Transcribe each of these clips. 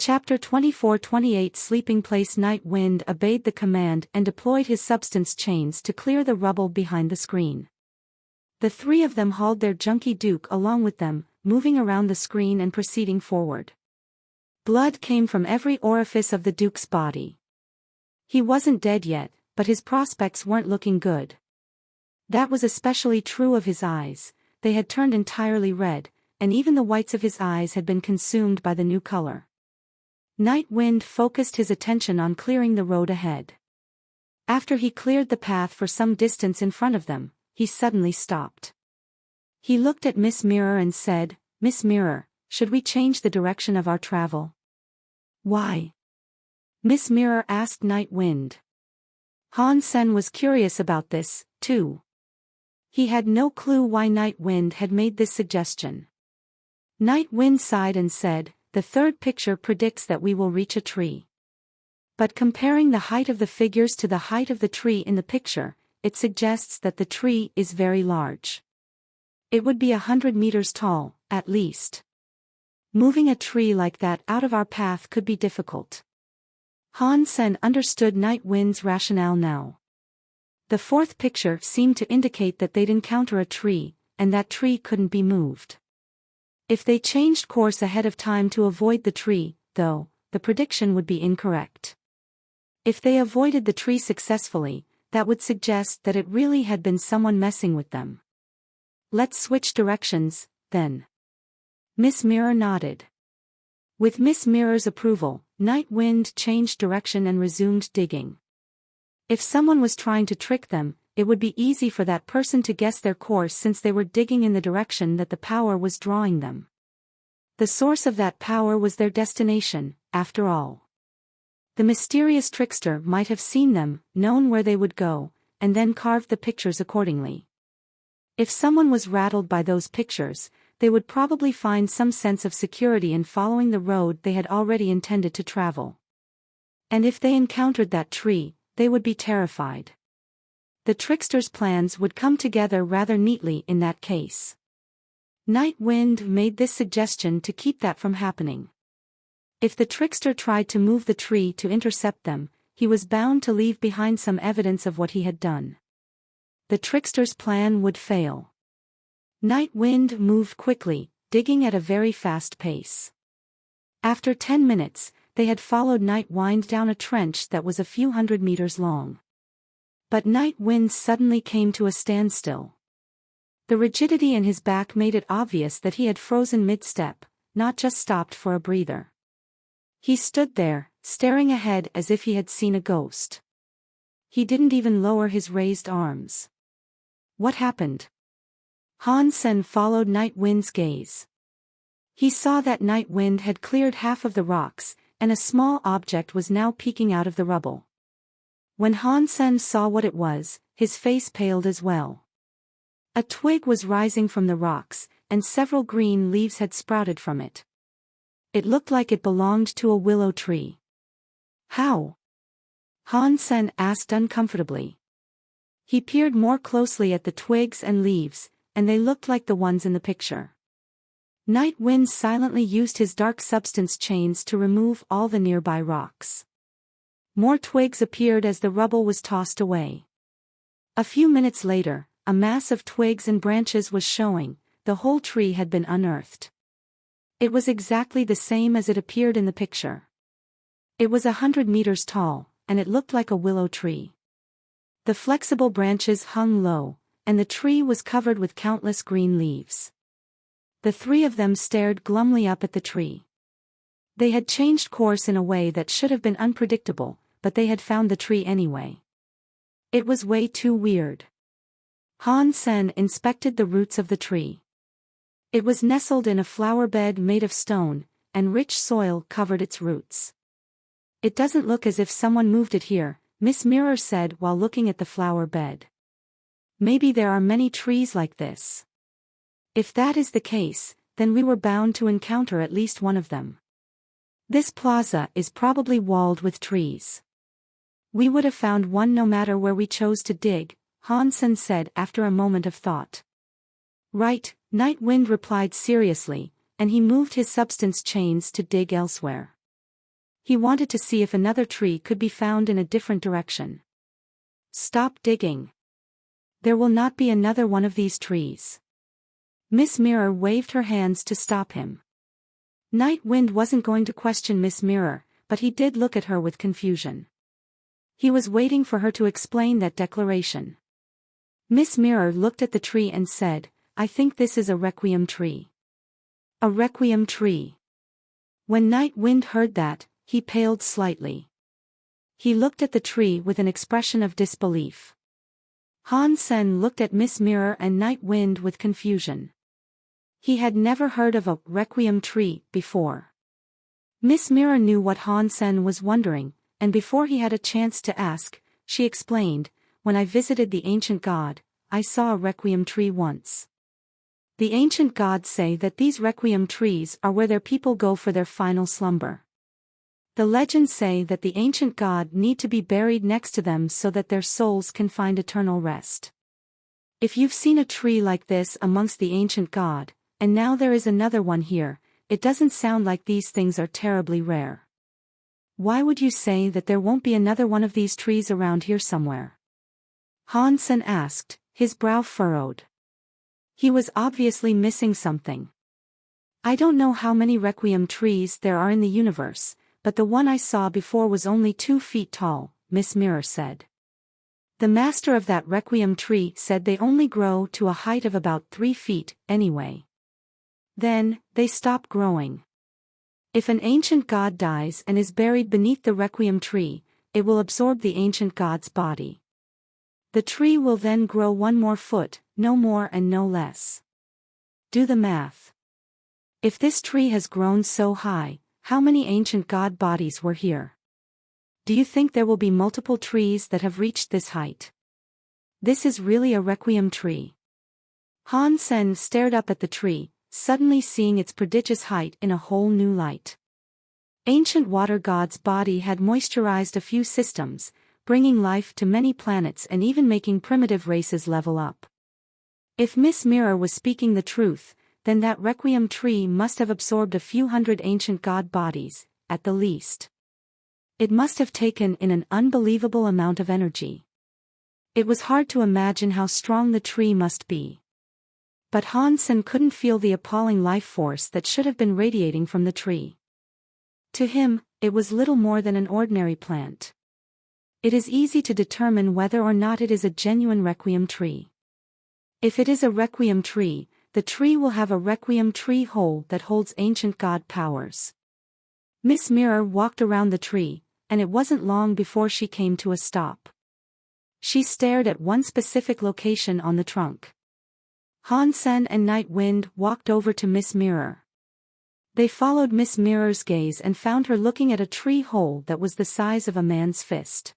Chapter 24-28 Sleeping Place. Night Wind obeyed the command and deployed his substance chains to clear the rubble behind the screen. The three of them hauled their junkie Duke along with them, moving around the screen and proceeding forward. Blood came from every orifice of the Duke's body. He wasn't dead yet, but his prospects weren't looking good. That was especially true of his eyes. They had turned entirely red, and even the whites of his eyes had been consumed by the new color. Night Wind focused his attention on clearing the road ahead. After he cleared the path for some distance in front of them, he suddenly stopped. He looked at Miss Mirror and said, "Miss Mirror, should we change the direction of our travel?" "Why?" Miss Mirror asked Night Wind. Han Sen was curious about this, too. He had no clue why Night Wind had made this suggestion. Night Wind sighed and said, "The third picture predicts that we will reach a tree. But comparing the height of the figures to the height of the tree in the picture, it suggests that the tree is very large. It would be 100 meters tall, at least. Moving a tree like that out of our path could be difficult." Han Sen understood Night Wind's rationale now. The fourth picture seemed to indicate that they'd encounter a tree, and that tree couldn't be moved. If they changed course ahead of time to avoid the tree, though, the prediction would be incorrect. If they avoided the tree successfully, that would suggest that it really had been someone messing with them. "Let's switch directions, then." Miss Mirror nodded. With Miss Mirror's approval, Night Wind changed direction and resumed digging. If someone was trying to trick them, it would be easy for that person to guess their course since they were digging in the direction that the power was drawing them. The source of that power was their destination, after all. The mysterious trickster might have seen them, known where they would go, and then carved the pictures accordingly. If someone was rattled by those pictures, they would probably find some sense of security in following the road they had already intended to travel. And if they encountered that tree, they would be terrified. The trickster's plans would come together rather neatly in that case. Night Wind made this suggestion to keep that from happening. If the trickster tried to move the tree to intercept them, he was bound to leave behind some evidence of what he had done. The trickster's plan would fail. Night Wind moved quickly, digging at a very fast pace. After 10 minutes, they had followed Night Wind down a trench that was a few hundred meters long. But Night Wind suddenly came to a standstill. The rigidity in his back made it obvious that he had frozen mid-step, not just stopped for a breather. He stood there, staring ahead as if he had seen a ghost. He didn't even lower his raised arms. What happened? Han Sen followed Night Wind's gaze. He saw that Night Wind had cleared half of the rocks, and a small object was now peeking out of the rubble. When Han Sen saw what it was, his face paled as well. A twig was rising from the rocks, and several green leaves had sprouted from it. It looked like it belonged to a willow tree. "How?" Han Sen asked uncomfortably. He peered more closely at the twigs and leaves, and they looked like the ones in the picture. Night Wind silently used his dark substance chains to remove all the nearby rocks. More twigs appeared as the rubble was tossed away. A few minutes later, a mass of twigs and branches was showing. The whole tree had been unearthed. It was exactly the same as it appeared in the picture. It was 100 meters tall, and it looked like a willow tree. The flexible branches hung low, and the tree was covered with countless green leaves. The three of them stared glumly up at the tree. They had changed course in a way that should have been unpredictable, but they had found the tree anyway. It was way too weird. Han Sen inspected the roots of the tree. It was nestled in a flower bed made of stone, and rich soil covered its roots. "It doesn't look as if someone moved it here," Miss Mirror said while looking at the flower bed. "Maybe there are many trees like this. If that is the case, then we were bound to encounter at least one of them. This plaza is probably walled with trees. We would have found one no matter where we chose to dig," Han Sen said after a moment of thought. "Right," Night Wind replied seriously, and he moved his substance chains to dig elsewhere. He wanted to see if another tree could be found in a different direction. Stop digging. There will not be another one of these trees. Miss Mirror waved her hands to stop him. Night Wind wasn't going to question Miss Mirror, but he did look at her with confusion. He was waiting for her to explain that declaration. Miss Mirror looked at the tree and said, "I think this is a requiem tree." A requiem tree. When Night Wind heard that, he paled slightly. He looked at the tree with an expression of disbelief. Han Sen looked at Miss Mirror and Night Wind with confusion. He had never heard of a requiem tree before. Miss Mirror knew what Han Sen was wondering, and before he had a chance to ask, she explained, "When I visited the ancient god, I saw a requiem tree once. The ancient gods say that these requiem trees are where their people go for their final slumber. The legends say that the ancient god need to be buried next to them so that their souls can find eternal rest. If you've seen a tree like this amongst the ancient god, and now there is another one here, it doesn't sound like these things are terribly rare. Why would you say that there won't be another one of these trees around here somewhere?" Han Sen asked, his brow furrowed. He was obviously missing something. "I don't know how many requiem trees there are in the universe, but the one I saw before was only 2 feet tall," Miss Mirror said. "The master of that requiem tree said they only grow to a height of about 3 feet, anyway. Then, they stop growing. If an ancient god dies and is buried beneath the requiem tree, it will absorb the ancient god's body. The tree will then grow 1 more foot, no more and no less. Do the math. If this tree has grown so high, how many ancient god bodies were here? Do you think there will be multiple trees that have reached this height? This is really a requiem tree." Han Sen stared up at the tree, suddenly seeing its prodigious height in a whole new light. Ancient water god's body had moisturized a few systems, bringing life to many planets and even making primitive races level up. If Miss Mirror was speaking the truth, then that requiem tree must have absorbed a few hundred ancient god bodies, at the least. It must have taken in an unbelievable amount of energy. It was hard to imagine how strong the tree must be. But Han Sen couldn't feel the appalling life force that should have been radiating from the tree. To him, it was little more than an ordinary plant. It is easy to determine whether or not it is a genuine requiem tree. If it is a requiem tree, the tree will have a requiem tree hole that holds ancient god powers. Miss Mirror walked around the tree, and it wasn't long before she came to a stop. She stared at one specific location on the trunk. Han Sen and Night Wind walked over to Miss Mirror. They followed Miss Mirror's gaze and found her looking at a tree hole that was the size of a man's fist.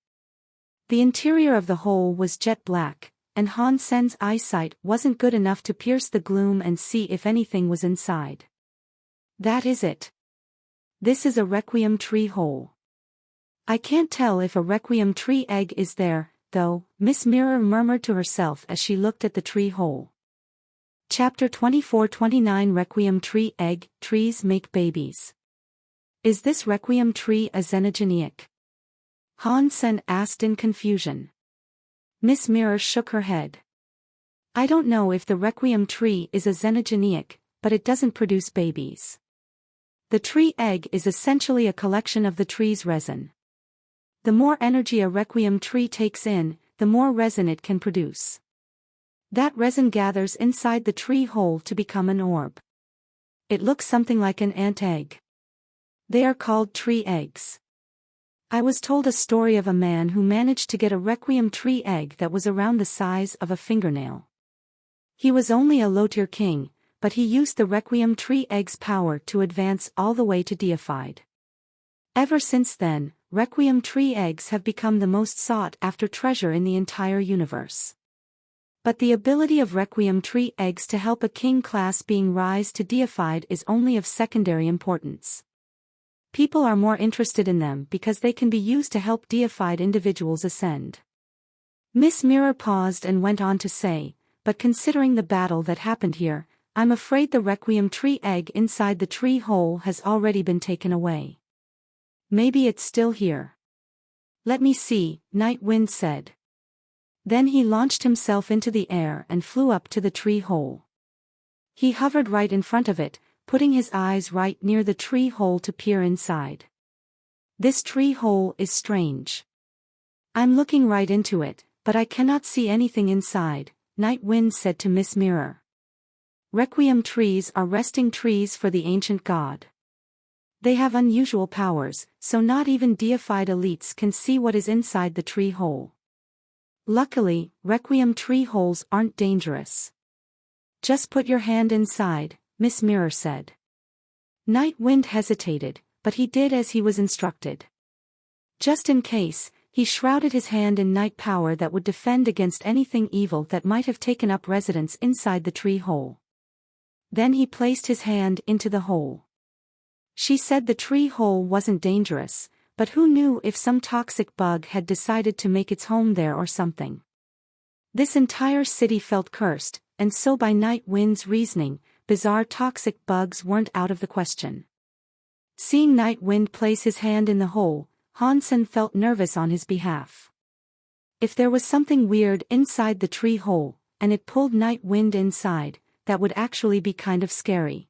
The interior of the hole was jet black, and Han Sen's eyesight wasn't good enough to pierce the gloom and see if anything was inside. "That is it. This is a requiem tree hole. I can't tell if a requiem tree egg is there, though," Miss Mirror murmured to herself as she looked at the tree hole. Chapter 24-29 Requiem Tree Egg, Trees Make Babies. "Is this requiem tree a xenogenic?" Han Sen asked in confusion. Miss Mirror shook her head. "I don't know if the requiem tree is a xenogenic, but it doesn't produce babies. The tree egg is essentially a collection of the tree's resin. The more energy a requiem tree takes in, the more resin it can produce. That resin gathers inside the tree hole to become an orb. It looks something like an ant egg. They are called tree eggs. I was told a story of a man who managed to get a requiem tree egg that was around the size of a fingernail. He was only a low-tier king, but he used the requiem tree egg's power to advance all the way to deified. Ever since then, requiem tree eggs have become the most sought-after treasure in the entire universe. But the ability of requiem tree eggs to help a king class being rise to deified is only of secondary importance. People are more interested in them because they can be used to help deified individuals ascend. Miss Mirror paused and went on to say, "But considering the battle that happened here, I'm afraid the requiem tree egg inside the tree hole has already been taken away." Maybe it's still here. Let me see, Night Wind said. Then he launched himself into the air and flew up to the tree hole. He hovered right in front of it, putting his eyes right near the tree hole to peer inside. This tree hole is strange. I'm looking right into it, but I cannot see anything inside, Night Wind said to Miss Mirror. Requiem trees are resting trees for the ancient god. They have unusual powers, so not even deified elites can see what is inside the tree hole. Luckily, Requiem tree holes aren't dangerous. Just put your hand inside, Miss Mirror said. Night Wind hesitated, but he did as he was instructed. Just in case, he shrouded his hand in night power that would defend against anything evil that might have taken up residence inside the tree hole. Then he placed his hand into the hole. She said the tree hole wasn't dangerous, but who knew if some toxic bug had decided to make its home there or something. This entire city felt cursed, and so by Night Wind's reasoning, bizarre toxic bugs weren't out of the question. Seeing Night Wind place his hand in the hole, Hansen felt nervous on his behalf. If there was something weird inside the tree hole, and it pulled Night Wind inside, that would actually be kind of scary.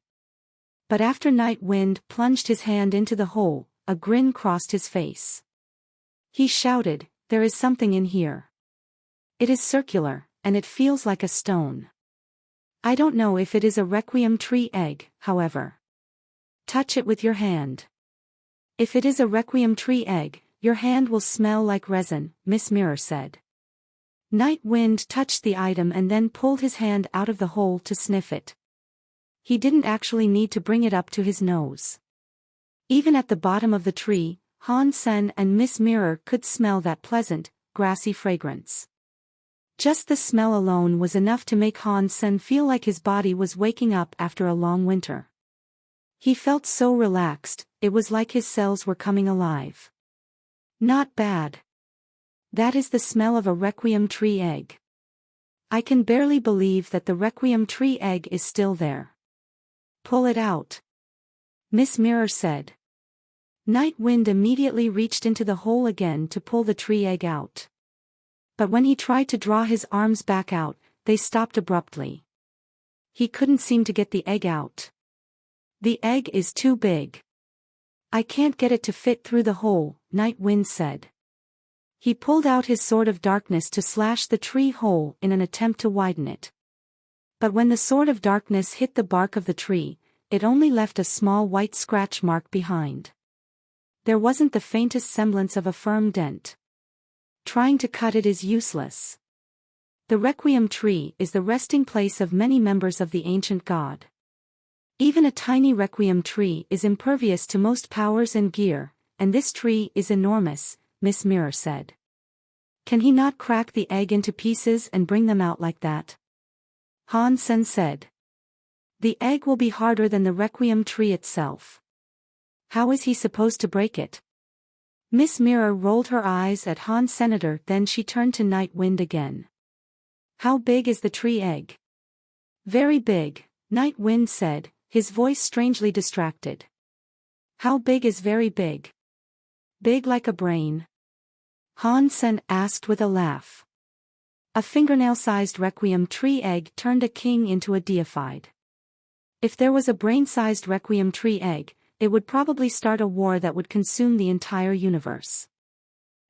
But after Night Wind plunged his hand into the hole, a grin crossed his face. He shouted, "There is something in here. It is circular, and it feels like a stone. I don't know if it is a Requiem tree egg, however. Touch it with your hand. If it is a Requiem tree egg, your hand will smell like resin," Miss Mirror said. Night Wind touched the item and then pulled his hand out of the hole to sniff it. He didn't actually need to bring it up to his nose. Even at the bottom of the tree, Hansen and Miss Mirror could smell that pleasant, grassy fragrance. Just the smell alone was enough to make Hansen feel like his body was waking up after a long winter. He felt so relaxed, it was like his cells were coming alive. Not bad. That is the smell of a Requiem tree egg. I can barely believe that the Requiem tree egg is still there. Pull it out, Miss Mirror said. Night Wind immediately reached into the hole again to pull the tree egg out. But when he tried to draw his arms back out, they stopped abruptly. He couldn't seem to get the egg out. The egg is too big. I can't get it to fit through the hole, Night Wind said. He pulled out his sword of darkness to slash the tree hole in an attempt to widen it. But when the sword of darkness hit the bark of the tree, it only left a small white scratch mark behind. There wasn't the faintest semblance of a firm dent. Trying to cut it is useless. The Requiem tree is the resting place of many members of the ancient god. Even a tiny Requiem tree is impervious to most powers and gear, and this tree is enormous, Miss Mirror said. Can he not crack the egg into pieces and bring them out like that? Hansen said. The egg will be harder than the Requiem tree itself. How is he supposed to break it? Miss Mirror rolled her eyes at Han Senator, then she turned to Night Wind again. How big is the tree egg? Very big, Night Wind said, his voice strangely distracted. How big is very big? Big like a brain? Hansen asked with a laugh. A fingernail-sized Requiem tree egg turned a king into a deified. If there was a brain-sized Requiem tree egg, it would probably start a war that would consume the entire universe.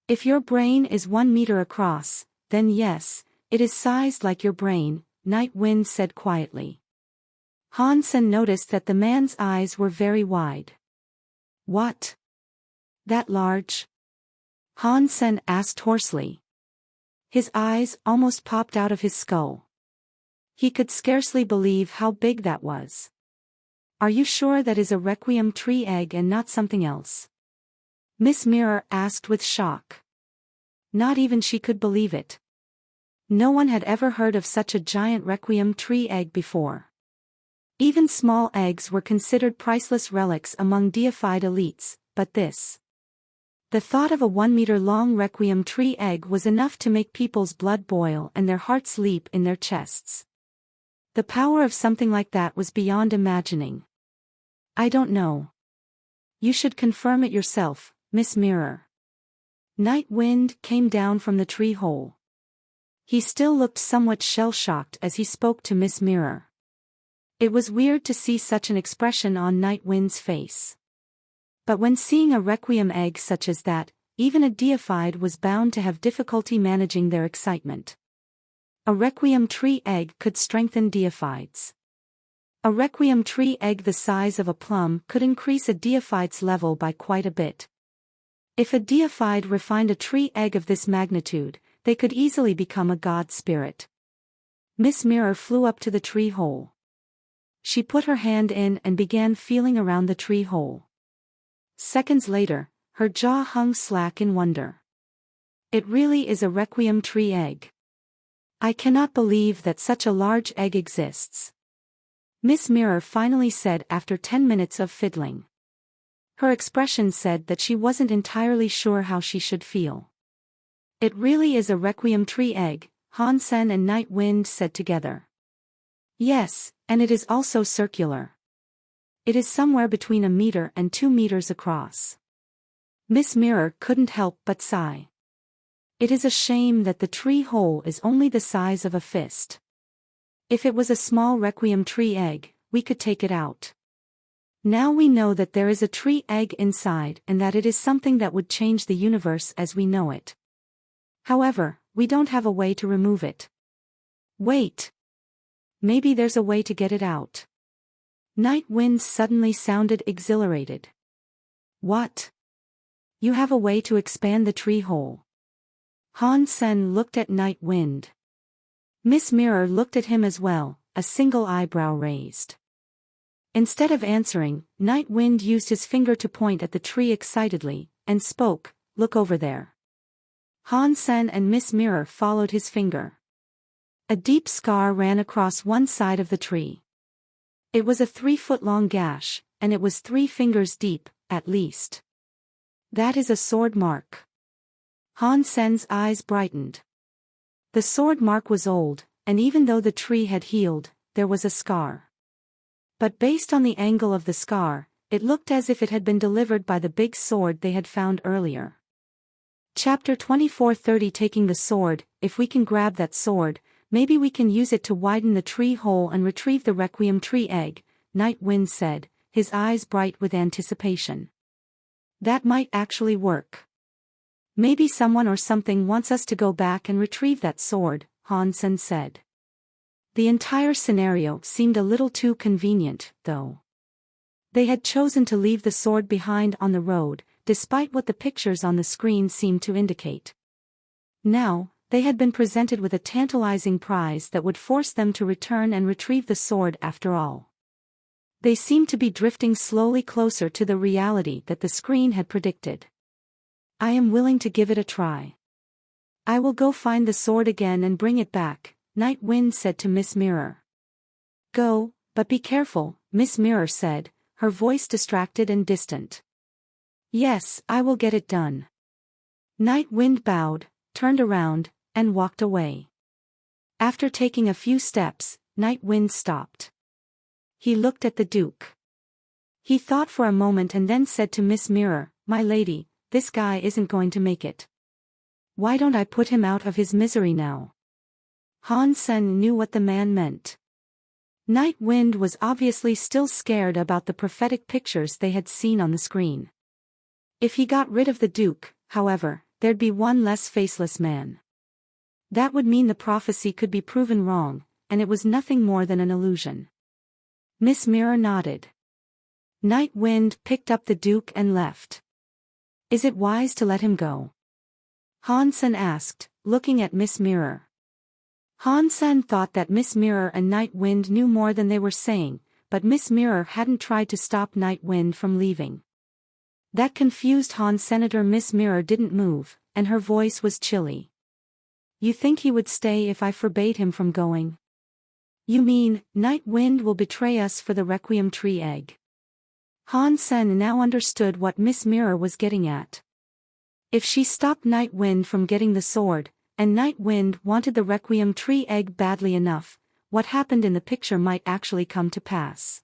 If your brain is 1 meter across, then yes, it is sized like your brain, Night Wind said quietly. Hansen noticed that the man's eyes were very wide. What? That large? Hansen asked hoarsely. His eyes almost popped out of his skull. He could scarcely believe how big that was. Are you sure that is a Requiem tree egg and not something else? Miss Mirror asked with shock. Not even she could believe it. No one had ever heard of such a giant Requiem tree egg before. Even small eggs were considered priceless relics among deified elites, but this. The thought of a 1-meter-long Requiem tree egg was enough to make people's blood boil and their hearts leap in their chests. The power of something like that was beyond imagining. I don't know. You should confirm it yourself, Miss Mirror. Night Wind came down from the tree hole. He still looked somewhat shell-shocked as he spoke to Miss Mirror. It was weird to see such an expression on Night Wind's face. But when seeing a requiem egg such as that, even a deified was bound to have difficulty managing their excitement. A requiem tree egg could strengthen deifieds. A requiem tree egg the size of a plum could increase a deified's level by quite a bit. If a deified refined a tree egg of this magnitude, they could easily become a god spirit. Miss Mirror flew up to the tree hole. She put her hand in and began feeling around the tree hole. Seconds later, her jaw hung slack in wonder. It really is a requiem tree egg. I cannot believe that such a large egg exists. Miss Mirror finally said after 10 minutes of fiddling. Her expression said that she wasn't entirely sure how she should feel. It really is a requiem tree egg, Hansen and Night Wind said together. Yes, and it is also circular. It is somewhere between 1 meter and 2 meters across. Miss Mirror couldn't help but sigh. It is a shame that the tree hole is only the size of a fist. If it was a small requiem tree egg, we could take it out. Now we know that there is a tree egg inside and that it is something that would change the universe as we know it. However, we don't have a way to remove it. Wait. Maybe there's a way to get it out. Night Wind suddenly sounded exhilarated. What? You have a way to expand the tree hole. Hansen looked at Night Wind. Miss Mirror looked at him as well, a single eyebrow raised. Instead of answering, Night Wind used his finger to point at the tree excitedly, and spoke, "Look over there." Hansen and Miss Mirror followed his finger. A deep scar ran across one side of the tree. It was a 3-foot-long gash, and it was 3 fingers deep, at least. That is a sword mark. Hansen's eyes brightened. The sword mark was old, and even though the tree had healed, there was a scar. But based on the angle of the scar, it looked as if it had been delivered by the big sword they had found earlier. Chapter 24:30 Taking the sword. If we can grab that sword, maybe we can use it to widen the tree hole and retrieve the requiem tree egg, Night Wind said, his eyes bright with anticipation. That might actually work. Maybe someone or something wants us to go back and retrieve that sword, Hansen said. The entire scenario seemed a little too convenient, though. They had chosen to leave the sword behind on the road, despite what the pictures on the screen seemed to indicate. Now, they had been presented with a tantalizing prize that would force them to return and retrieve the sword after all. They seemed to be drifting slowly closer to the reality that the screen had predicted. I am willing to give it a try. I will go find the sword again and bring it back, Night Wind said to Miss Mirror. Go, but be careful, Miss Mirror said, her voice distracted and distant. Yes, I will get it done. Night Wind bowed, turned around, and walked away. After taking a few steps, Night Wind stopped. He looked at the Duke. He thought for a moment and then said to Miss Mirror, "My lady, this guy isn't going to make it. Why don't I put him out of his misery now?" Hansen knew what the man meant. Night Wind was obviously still scared about the prophetic pictures they had seen on the screen. If he got rid of the Duke, however, there'd be one less faceless man. That would mean the prophecy could be proven wrong, and it was nothing more than an illusion. Miss Mirror nodded. Night Wind picked up the Duke and left. Is it wise to let him go? Hansen asked, looking at Miss Mirror. Hansen thought that Miss Mirror and Night Wind knew more than they were saying, but Miss Mirror hadn't tried to stop Night Wind from leaving. That confused Hansen. Miss Mirror didn't move, and her voice was chilly. You think he would stay if I forbade him from going? You mean, Night Wind will betray us for the requiem tree egg? Hansen now understood what Miss Mirror was getting at. If she stopped Night Wind from getting the sword, and Night Wind wanted the requiem tree egg badly enough, what happened in the picture might actually come to pass.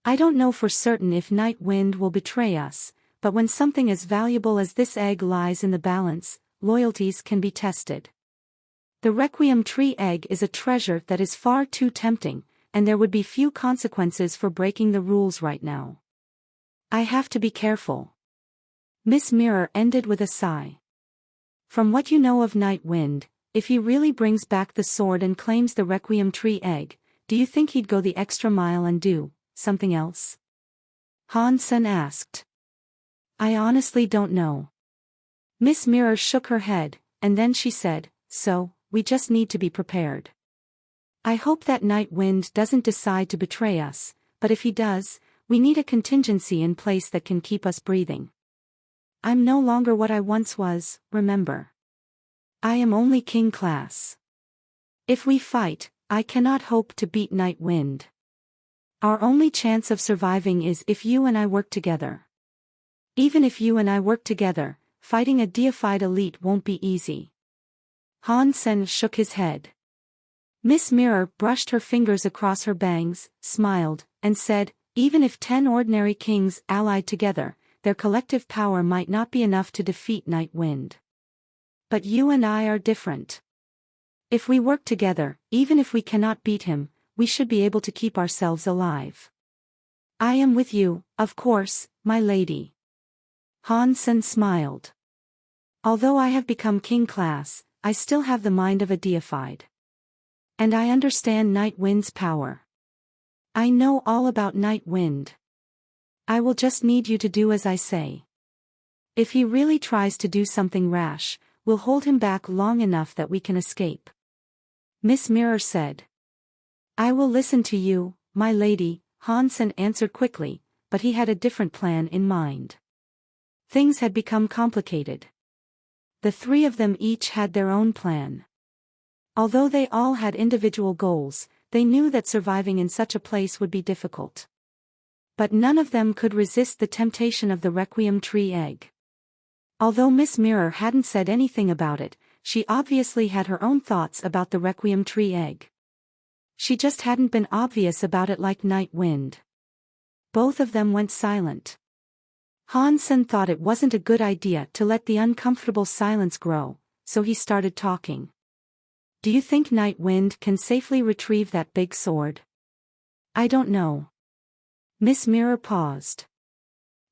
I don't know for certain if Night Wind will betray us, but when something as valuable as this egg lies in the balance, loyalties can be tested. The Requiem Tree egg is a treasure that is far too tempting, and there would be few consequences for breaking the rules right now. I have to be careful. Miss Mirror ended with a sigh. From what you know of Night Wind, if he really brings back the sword and claims the Requiem Tree egg, do you think he'd go the extra mile and do something else? Han-sen asked. I honestly don't know. Miss Mirror shook her head, and then she said, so, we just need to be prepared. I hope that Night Wind doesn't decide to betray us, but if he does, we need a contingency in place that can keep us breathing. I'm no longer what I once was, remember. I am only king class. If we fight, I cannot hope to beat Night Wind. Our only chance of surviving is if you and I work together. Even if you and I work together, fighting a deified elite won't be easy. Han-sen shook his head. Miss Mirror brushed her fingers across her bangs, smiled, and said, even if 10 ordinary kings allied together, their collective power might not be enough to defeat Night Wind. But you and I are different. If we work together, even if we cannot beat him, we should be able to keep ourselves alive. I am with you, of course, my lady. Han-sen smiled. Although I have become king class, I still have the mind of a deified. And I understand Night Wind's power. I know all about Night Wind. I will just need you to do as I say. If he really tries to do something rash, we'll hold him back long enough that we can escape. Miss Mirror said. I will listen to you, my lady, Han-sen answered quickly, but he had a different plan in mind. Things had become complicated. The three of them each had their own plan. Although they all had individual goals, they knew that surviving in such a place would be difficult. But none of them could resist the temptation of the Requiem Tree egg. Although Miss Mirror hadn't said anything about it, she obviously had her own thoughts about the Requiem Tree egg. She just hadn't been obvious about it like Night Wind. Both of them went silent. Han-sen thought it wasn't a good idea to let the uncomfortable silence grow, so he started talking. Do you think Night Wind can safely retrieve that big sword? I don't know. Miss Mirror paused.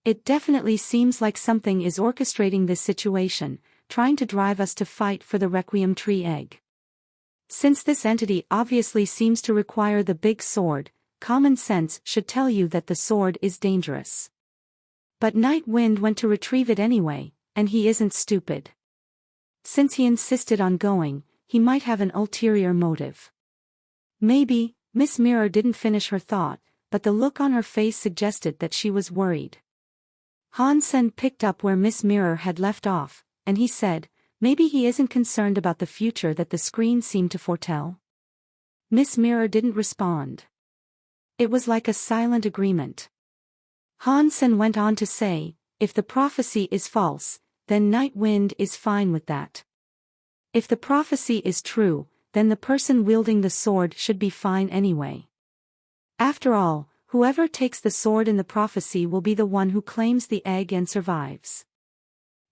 It definitely seems like something is orchestrating this situation, trying to drive us to fight for the Requiem Tree egg. Since this entity obviously seems to require the big sword, common sense should tell you that the sword is dangerous. But Night Wind went to retrieve it anyway, and he isn't stupid. Since he insisted on going, he might have an ulterior motive. Maybe. Miss Mirror didn't finish her thought, but the look on her face suggested that she was worried. Han-sen picked up where Miss Mirror had left off, and he said, maybe he isn't concerned about the future that the screen seemed to foretell. Miss Mirror didn't respond. It was like a silent agreement. Han-sen went on to say, if the prophecy is false, then Night Wind is fine with that. If the prophecy is true, then the person wielding the sword should be fine anyway. After all, whoever takes the sword in the prophecy will be the one who claims the egg and survives.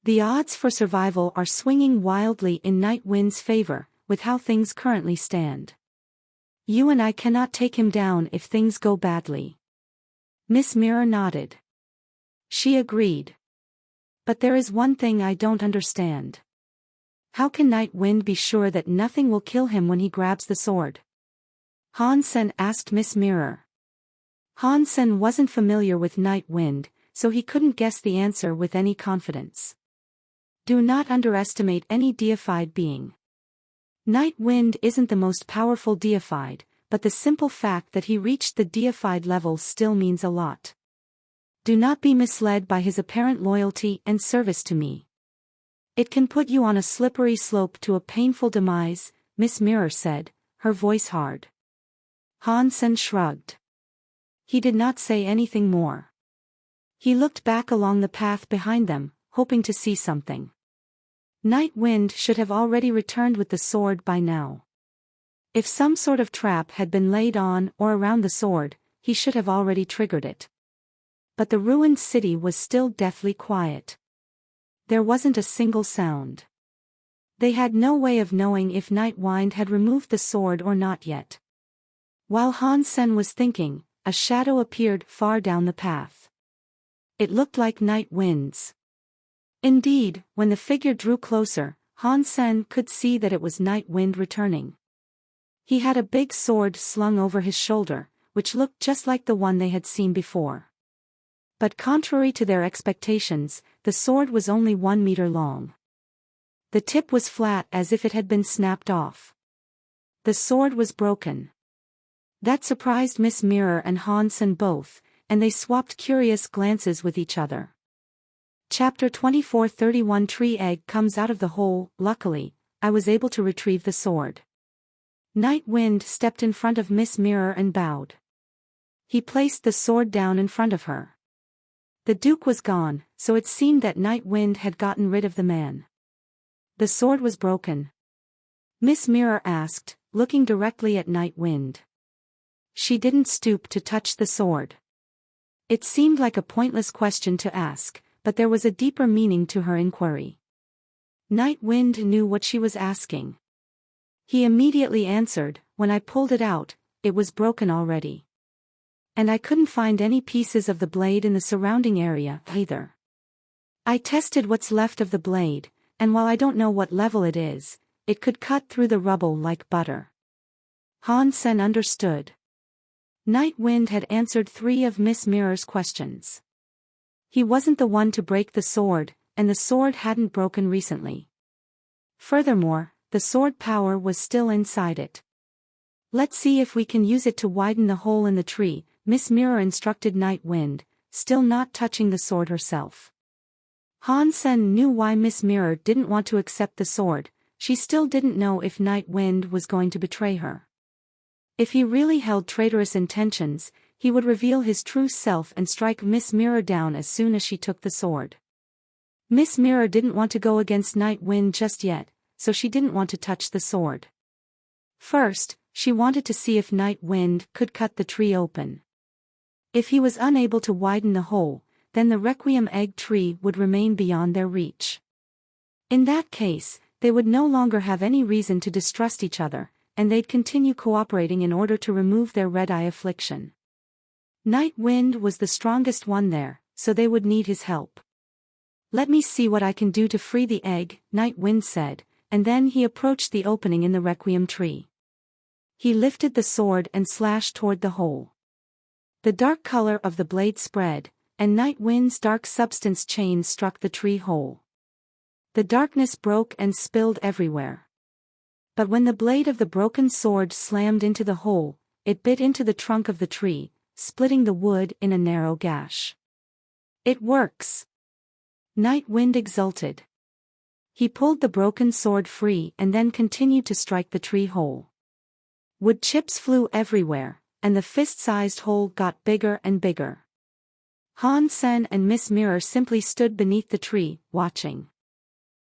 The odds for survival are swinging wildly in Night Wind's favor, with how things currently stand. You and I cannot take him down if things go badly. Miss Mirror nodded. She agreed. But there is one thing I don't understand. How can Night Wind be sure that nothing will kill him when he grabs the sword? Han-sen asked Miss Mirror. Han-sen wasn't familiar with Night Wind, so he couldn't guess the answer with any confidence. Do not underestimate any deified being. Night Wind isn't the most powerful deified, but the simple fact that he reached the deified level still means a lot. Do not be misled by his apparent loyalty and service to me. It can put you on a slippery slope to a painful demise, Miss Mirror said, her voice hard. Han-sen shrugged. He did not say anything more. He looked back along the path behind them, hoping to see something. Night Wind should have already returned with the sword by now. If some sort of trap had been laid on or around the sword, he should have already triggered it. But the ruined city was still deathly quiet. There wasn't a single sound. They had no way of knowing if Night Wind had removed the sword or not yet. While Han Sen was thinking, a shadow appeared far down the path. It looked like Night Wind's. Indeed, when the figure drew closer, Han Sen could see that it was Night Wind returning. He had a big sword slung over his shoulder, which looked just like the one they had seen before. But contrary to their expectations, the sword was only 1 meter long. The tip was flat as if it had been snapped off. The sword was broken. That surprised Miss Mirror and Han Sen both, and they swapped curious glances with each other. Chapter 24:31 Tree egg comes out of the hole. Luckily, I was able to retrieve the sword. Night Wind stepped in front of Miss Mirror and bowed. He placed the sword down in front of her. The Duke was gone, so it seemed that Night Wind had gotten rid of the man. The sword was broken. Miss Mirror asked, looking directly at Night Wind. She didn't stoop to touch the sword. It seemed like a pointless question to ask, but there was a deeper meaning to her inquiry. Night Wind knew what she was asking. He immediately answered, "When I pulled it out, it was broken already. And I couldn't find any pieces of the blade in the surrounding area, either. I tested what's left of the blade, and while I don't know what level it is, it could cut through the rubble like butter." Han Sen understood. Night Wind had answered 3 of Miss Mirror's questions. He wasn't the one to break the sword, and the sword hadn't broken recently. Furthermore, the sword power was still inside it. "Let's see if we can use it to widen the hole in the tree," Miss Mirror instructed Night Wind, still not touching the sword herself. Han Sen knew why Miss Mirror didn't want to accept the sword. She still didn't know if Night Wind was going to betray her. If he really held traitorous intentions, he would reveal his true self and strike Miss Mirror down as soon as she took the sword. Miss Mirror didn't want to go against Night Wind just yet, so she didn't want to touch the sword. First, she wanted to see if Night Wind could cut the tree open. If he was unable to widen the hole, then the Requiem egg tree would remain beyond their reach. In that case, they would no longer have any reason to distrust each other, and they'd continue cooperating in order to remove their red-eye affliction. Night Wind was the strongest one there, so they would need his help. "Let me see what I can do to free the egg," Night Wind said, and then he approached the opening in the Requiem tree. He lifted the sword and slashed toward the hole. The dark color of the blade spread, and Night Wind's dark substance chain struck the tree hole. The darkness broke and spilled everywhere. But when the blade of the broken sword slammed into the hole, it bit into the trunk of the tree, splitting the wood in a narrow gash. "It works!" Night Wind exulted. He pulled the broken sword free and then continued to strike the tree hole. Wood chips flew everywhere, and the fist-sized hole got bigger and bigger. Han Sen and Miss Mirror simply stood beneath the tree, watching.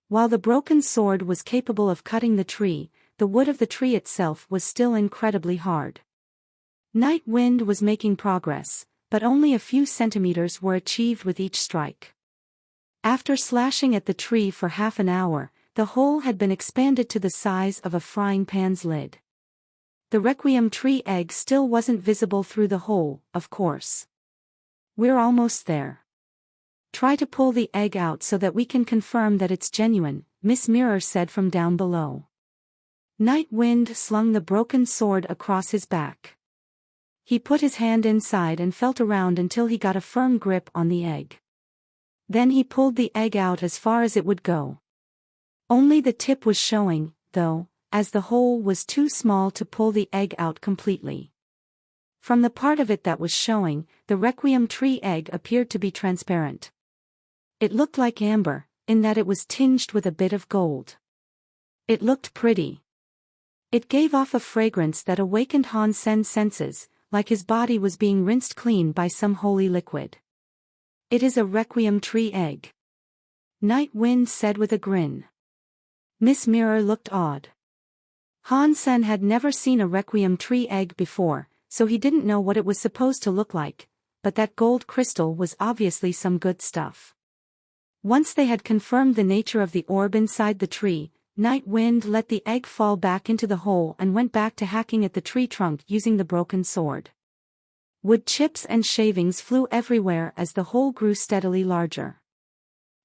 While the broken sword was capable of cutting the tree, the wood of the tree itself was still incredibly hard. Night Wind was making progress, but only a few centimeters were achieved with each strike. After slashing at the tree for half an hour, the hole had been expanded to the size of a frying pan's lid. The Requiem tree egg still wasn't visible through the hole, of course. "We're almost there. Try to pull the egg out so that we can confirm that it's genuine," Miss Mirror said from down below. Night Wind slung the broken sword across his back. He put his hand inside and felt around until he got a firm grip on the egg. Then he pulled the egg out as far as it would go. Only the tip was showing, though, as the hole was too small to pull the egg out completely. From the part of it that was showing, the Requiem tree egg appeared to be transparent. It looked like amber, in that it was tinged with a bit of gold. It looked pretty. It gave off a fragrance that awakened Han Sen's senses, like his body was being rinsed clean by some holy liquid. "It is a Requiem tree egg," Night Wind said with a grin. Miss Mirror looked odd. Han Sen had never seen a Requiem tree egg before, so he didn't know what it was supposed to look like, but that gold crystal was obviously some good stuff. Once they had confirmed the nature of the orb inside the tree, Night Wind let the egg fall back into the hole and went back to hacking at the tree trunk using the broken sword. Wood chips and shavings flew everywhere as the hole grew steadily larger.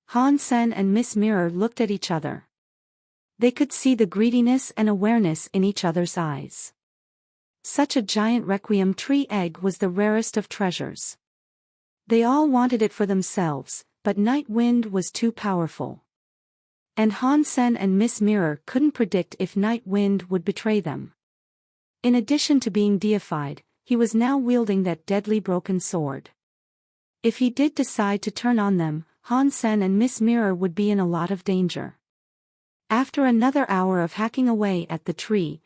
Han Sen and Miss Mirror looked at each other. They could see the greediness and awareness in each other's eyes. Such a giant requiem tree egg was the rarest of treasures. They all wanted it for themselves, but Night Wind was too powerful. And Han Sen and Miss Mirror couldn't predict if Night Wind would betray them. In addition to being deified, he was now wielding that deadly broken sword. If he did decide to turn on them, Han Sen and Miss Mirror would be in a lot of danger. After another hour of hacking away at the tree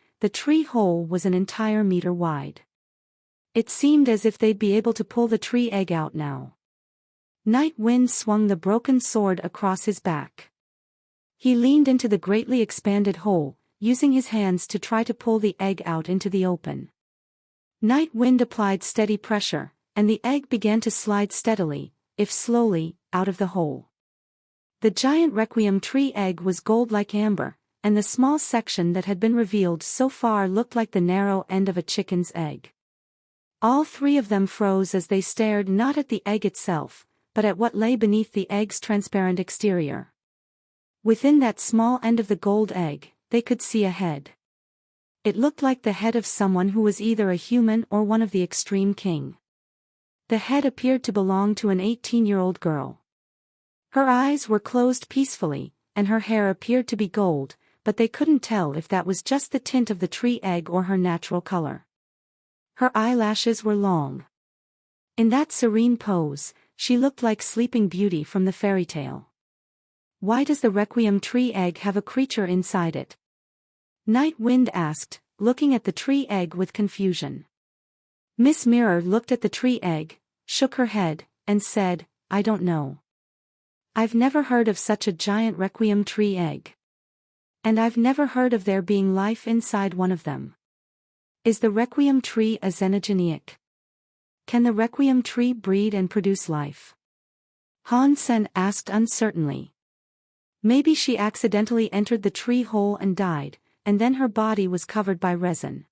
hole was an entire meter wide. It seemed as if they'd be able to pull the tree egg out now. Night Wind swung the broken sword across his back. He leaned into the greatly expanded hole, using his hands to try to pull the egg out into the open. Night Wind applied steady pressure, and the egg began to slide steadily, if slowly, out of the hole. The giant requiem tree egg was gold like amber, and the small section that had been revealed so far looked like the narrow end of a chicken's egg. All three of them froze as they stared not at the egg itself, but at what lay beneath the egg's transparent exterior. Within that small end of the gold egg, they could see a head. It looked like the head of someone who was either a human or one of the Extreme King. The head appeared to belong to an 18-year-old girl. Her eyes were closed peacefully, and her hair appeared to be gold, but they couldn't tell if that was just the tint of the tree egg or her natural color. Her eyelashes were long. In that serene pose, she looked like Sleeping Beauty from the fairy tale. Why does the requiem tree egg have a creature inside it? Night Wind asked, looking at the tree egg with confusion. Miss Mirror looked at the tree egg, shook her head, and said, "I don't know. I've never heard of such a giant requiem tree egg. And I've never heard of there being life inside one of them. Is the requiem tree a xenogenic? Can the requiem tree breed and produce life?" Han Sen asked uncertainly. Maybe she accidentally entered the tree hole and died, and then her body was covered by resin.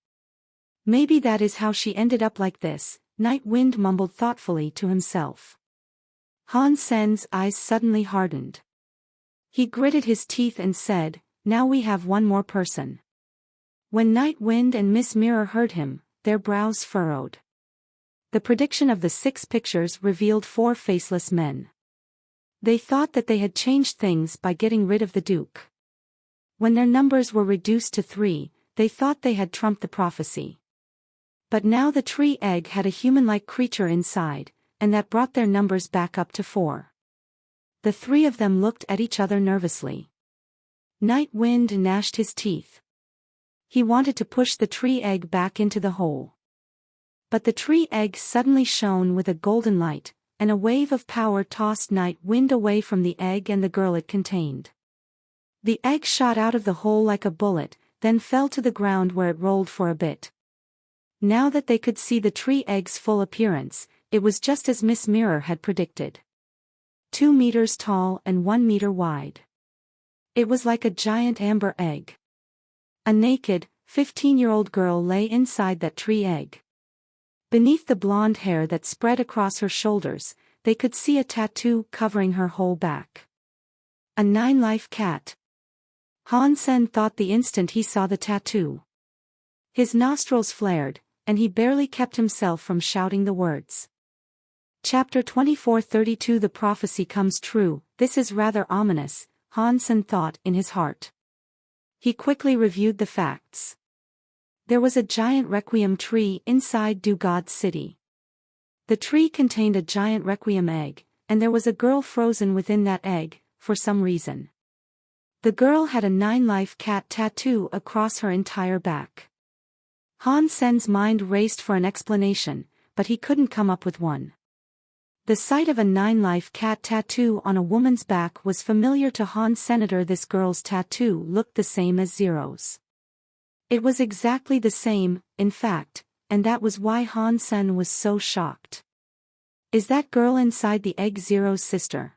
Maybe that is how she ended up like this, Night Wind mumbled thoughtfully to himself. Han Sen's eyes suddenly hardened. He gritted his teeth and said, "Now we have one more person." When Night Wind and Miss Mirror heard him, their brows furrowed. The prediction of the 6 pictures revealed 4 faceless men. They thought that they had changed things by getting rid of the Duke. When their numbers were reduced to 3, they thought they had trumped the prophecy. But now the tree egg had a human-like creature inside, and that brought their numbers back up to 4. The 3 of them looked at each other nervously. Night Wind gnashed his teeth. He wanted to push the tree egg back into the hole. But the tree egg suddenly shone with a golden light, and a wave of power tossed Night Wind away from the egg and the girl it contained. The egg shot out of the hole like a bullet, then fell to the ground where it rolled for a bit. Now that they could see the tree egg's full appearance, it was just as Miss Mirror had predicted. 2 meters tall and 1 meter wide. It was like a giant amber egg. A naked, 15-year-old girl lay inside that tree egg. Beneath the blonde hair that spread across her shoulders, they could see a tattoo covering her whole back. A 9-life cat. Han Sen thought the instant he saw the tattoo. His nostrils flared, and he barely kept himself from shouting the words. Chapter 2432 The prophecy comes true. This is rather ominous, Han Sen thought in his heart. He quickly reviewed the facts. There was a giant requiem tree inside Do God's city. The tree contained a giant requiem egg, and there was a girl frozen within that egg, for some reason. The girl had a 9-life cat tattoo across her entire back. Han Sen's mind raced for an explanation, but he couldn't come up with one. The sight of a 9-life cat tattoo on a woman's back was familiar to Han Senator. This girl's tattoo looked the same as Zero's. It was exactly the same, in fact, and that was why Han Sen was so shocked. Is that girl inside the egg Zero's sister?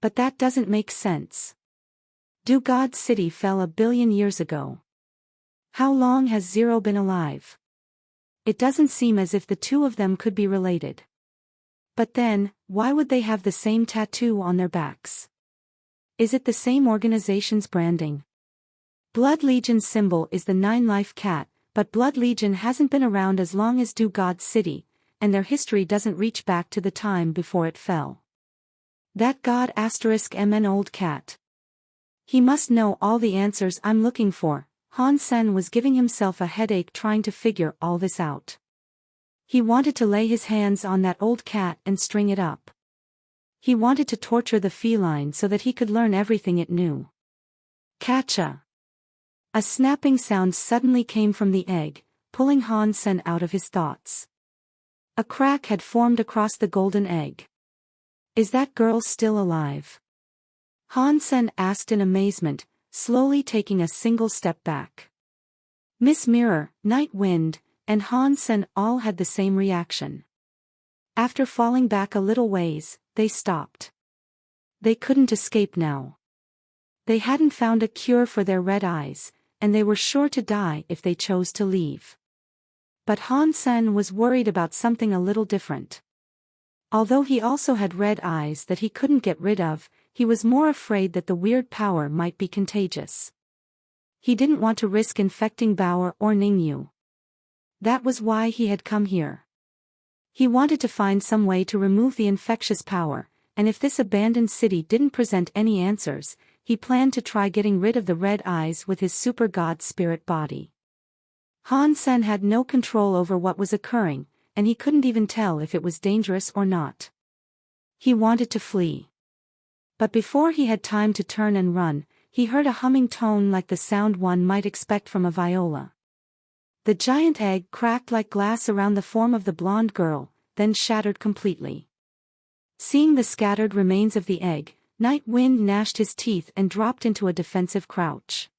But that doesn't make sense. Do God's city fell 1 billion years ago? How long has Zero been alive? It doesn't seem as if the two of them could be related. But then, why would they have the same tattoo on their backs? Is it the same organization's branding? Blood Legion's symbol is the 9-life cat, but Blood Legion hasn't been around as long as Do God's city, and their history doesn't reach back to the time before it fell. That God *MN old cat. He must know all the answers I'm looking for. Han Sen was giving himself a headache trying to figure all this out. He wanted to lay his hands on that old cat and string it up. He wanted to torture the feline so that he could learn everything it knew. Catcha! A snapping sound suddenly came from the egg, pulling Han Sen out of his thoughts. A crack had formed across the golden egg. Is that girl still alive? Han Sen asked in amazement, slowly taking a single step back. Miss Mirror, Night Wind, and Han Sen all had the same reaction. After falling back a little ways, they stopped. They couldn't escape now. They hadn't found a cure for their red eyes, and they were sure to die if they chose to leave. But Han Sen was worried about something a little different. Although he also had red eyes that he couldn't get rid of, he was more afraid that the weird power might be contagious. He didn't want to risk infecting Bauer or Ningyu. That was why he had come here. He wanted to find some way to remove the infectious power, and if this abandoned city didn't present any answers, he planned to try getting rid of the red eyes with his super god spirit body. Han Sen had no control over what was occurring, and he couldn't even tell if it was dangerous or not. He wanted to flee. But before he had time to turn and run, he heard a humming tone like the sound one might expect from a viola. The giant egg cracked like glass around the form of the blonde girl, then shattered completely. Seeing the scattered remains of the egg, Night Wind gnashed his teeth and dropped into a defensive crouch.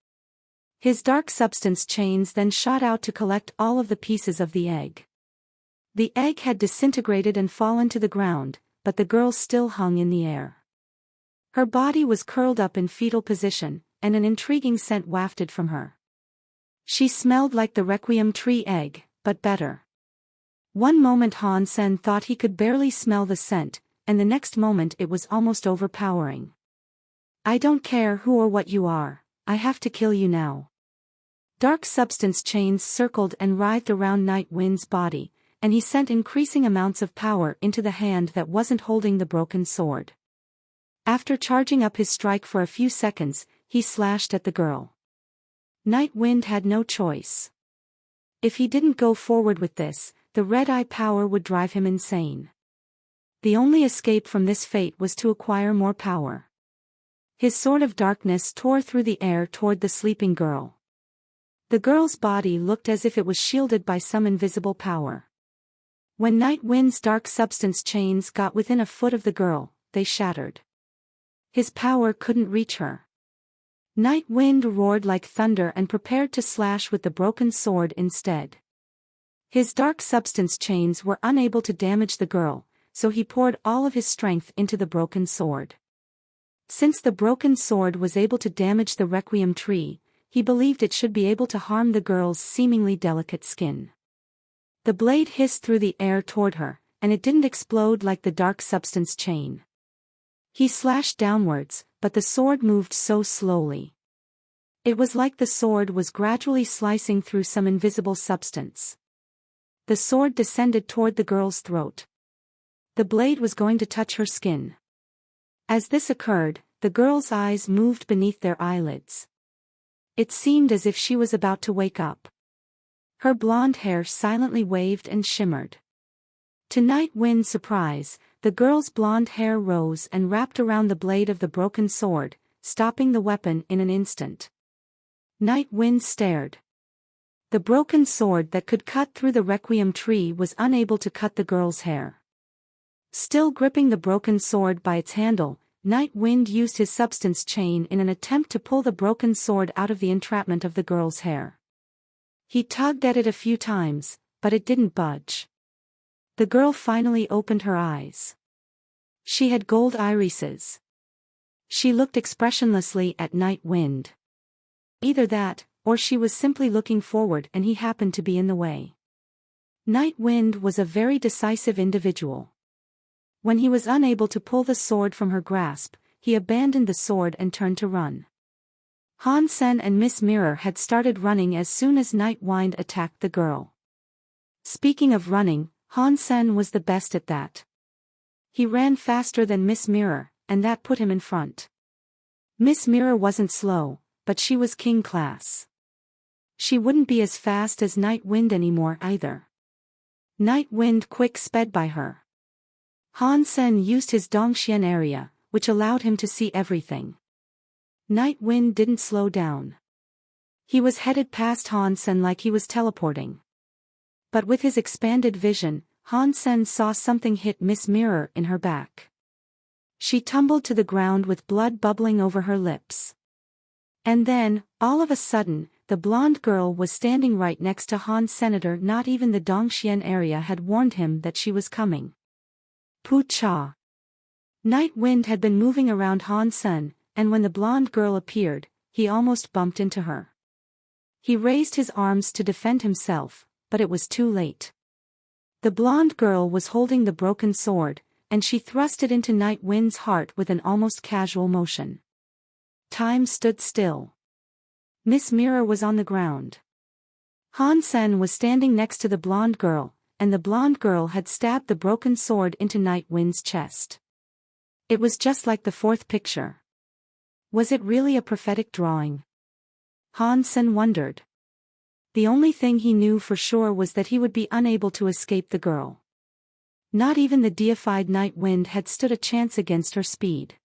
His dark substance chains then shot out to collect all of the pieces of the egg. The egg had disintegrated and fallen to the ground, but the girl still hung in the air. Her body was curled up in fetal position, and an intriguing scent wafted from her. She smelled like the Requiem tree egg, but better. One moment Han Sen thought he could barely smell the scent, and the next moment it was almost overpowering. I don't care who or what you are, I have to kill you now. Dark substance chains circled and writhed around Night Wind's body, and he sent increasing amounts of power into the hand that wasn't holding the broken sword. After charging up his strike for a few seconds, he slashed at the girl. Night Wind had no choice. If he didn't go forward with this, the red-eye power would drive him insane. The only escape from this fate was to acquire more power. His sword of darkness tore through the air toward the sleeping girl. The girl's body looked as if it was shielded by some invisible power. When Night Wind's dark substance chains got within a foot of the girl, they shattered. His power couldn't reach her. Night Wind roared like thunder and prepared to slash with the broken sword instead. His dark substance chains were unable to damage the girl, so he poured all of his strength into the broken sword. Since the broken sword was able to damage the Requiem tree, he believed it should be able to harm the girl's seemingly delicate skin. The blade hissed through the air toward her, and it didn't explode like the dark substance chain. He slashed downwards, but the sword moved so slowly. It was like the sword was gradually slicing through some invisible substance. The sword descended toward the girl's throat. The blade was going to touch her skin. As this occurred, the girl's eyes moved beneath their eyelids. It seemed as if she was about to wake up. Her blonde hair silently waved and shimmered. To Night Wind's surprise, the girl's blonde hair rose and wrapped around the blade of the broken sword, stopping the weapon in an instant. Night Wind stared. The broken sword that could cut through the Requiem tree was unable to cut the girl's hair. Still gripping the broken sword by its handle, Night Wind used his substance chain in an attempt to pull the broken sword out of the entrapment of the girl's hair. He tugged at it a few times, but it didn't budge. The girl finally opened her eyes. She had gold irises. She looked expressionlessly at Night Wind. Either that, or she was simply looking forward and he happened to be in the way. Night Wind was a very decisive individual. When he was unable to pull the sword from her grasp, he abandoned the sword and turned to run. Han Sen and Miss Mirror had started running as soon as Night Wind attacked the girl. Speaking of running, Han Sen was the best at that. He ran faster than Miss Mirror, and that put him in front. Miss Mirror wasn't slow, but she was king class. She wouldn't be as fast as Night Wind anymore either. Night Wind quick sped by her. Han Sen used his Dongxian area, which allowed him to see everything. Night Wind didn't slow down. He was headed past Han Sen like he was teleporting. But with his expanded vision, Han Sen saw something hit Miss Mirror in her back. She tumbled to the ground with blood bubbling over her lips. And then, all of a sudden, the blonde girl was standing right next to Han Senator. Not even the Dongxian area had warned him that she was coming. Pu-cha. Night Wind had been moving around Han Sen, and when the blonde girl appeared, he almost bumped into her. He raised his arms to defend himself, but it was too late. The blonde girl was holding the broken sword, and she thrust it into Night Wind's heart with an almost casual motion. Time stood still. Miss Mirror was on the ground. Han Sen was standing next to the blonde girl, and the blonde girl had stabbed the broken sword into Night Wind's chest. It was just like the fourth picture. Was it really a prophetic drawing? Han Sen wondered. The only thing he knew for sure was that he would be unable to escape the girl. Not even the deified Night Wind had stood a chance against her speed.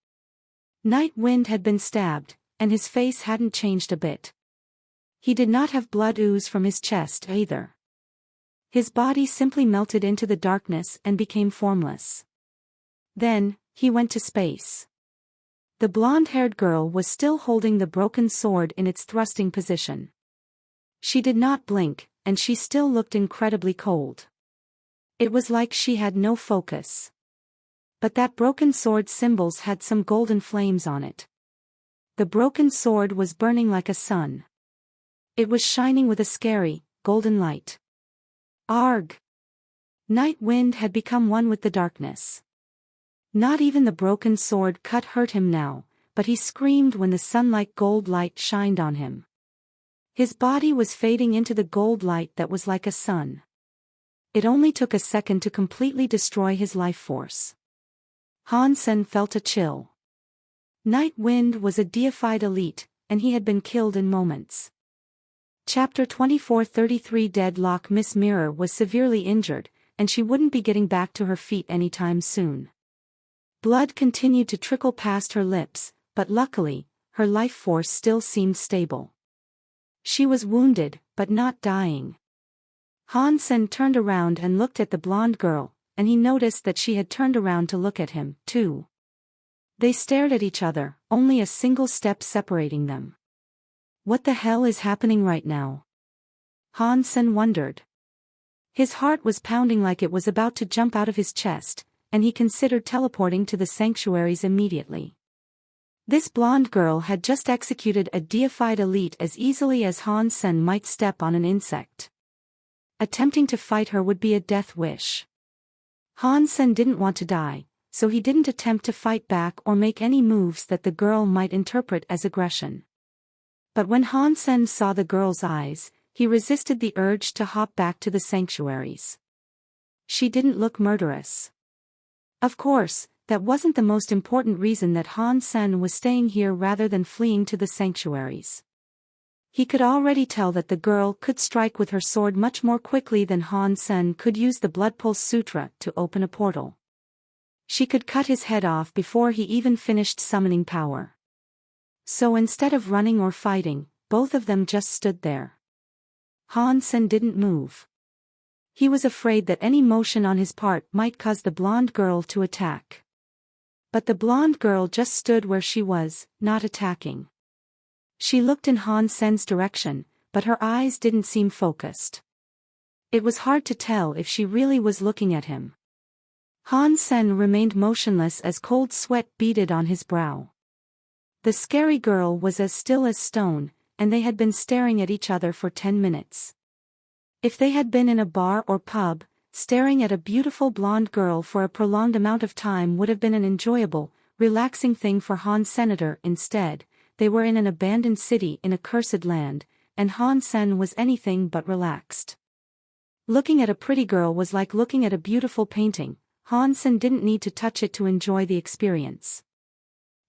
Night Wind had been stabbed, and his face hadn't changed a bit. He did not have blood ooze from his chest either. His body simply melted into the darkness and became formless. Then, he went to space. The blonde-haired girl was still holding the broken sword in its thrusting position. She did not blink, and she still looked incredibly cold. It was like she had no focus. But that broken sword's symbols had some golden flames on it. The broken sword was burning like a sun. It was shining with a scary, golden light. Arg! Night Wind had become one with the darkness. Not even the broken sword cut hurt him now, but he screamed when the sun-like gold light shined on him. His body was fading into the gold light that was like a sun. It only took a second to completely destroy his life force. Han Sen felt a chill. Night Wind was a deified elite, and he had been killed in moments. Chapter 2433 Deadlock. Miss Mirror was severely injured, and she wouldn't be getting back to her feet anytime soon. Blood continued to trickle past her lips, but luckily, her life force still seemed stable. She was wounded, but not dying. Han Sen turned around and looked at the blonde girl, and he noticed that she had turned around to look at him, too. They stared at each other, only a single step separating them. What the hell is happening right now? Han Sen wondered. His heart was pounding like it was about to jump out of his chest, and he considered teleporting to the sanctuaries immediately. This blonde girl had just executed a deified elite as easily as Han Sen might step on an insect. Attempting to fight her would be a death wish. Han Sen didn't want to die, so he didn't attempt to fight back or make any moves that the girl might interpret as aggression. But when Han Sen saw the girl's eyes, he resisted the urge to hop back to the sanctuaries. She didn't look murderous. Of course, that wasn't the most important reason that Han Sen was staying here rather than fleeing to the sanctuaries. He could already tell that the girl could strike with her sword much more quickly than Han Sen could use the Blood Pulse Sutra to open a portal. She could cut his head off before he even finished summoning power. So instead of running or fighting, both of them just stood there. Han Sen didn't move. He was afraid that any motion on his part might cause the blonde girl to attack. But the blonde girl just stood where she was, not attacking. She looked in Han Sen's direction, but her eyes didn't seem focused. It was hard to tell if she really was looking at him. Han Sen remained motionless as cold sweat beaded on his brow. The scary girl was as still as stone, and they had been staring at each other for 10 minutes. If they had been in a bar or pub, staring at a beautiful blonde girl for a prolonged amount of time would have been an enjoyable, relaxing thing for Han Senator. Instead, they were in an abandoned city in a cursed land, and Han Sen was anything but relaxed. Looking at a pretty girl was like looking at a beautiful painting. Han Sen didn't need to touch it to enjoy the experience.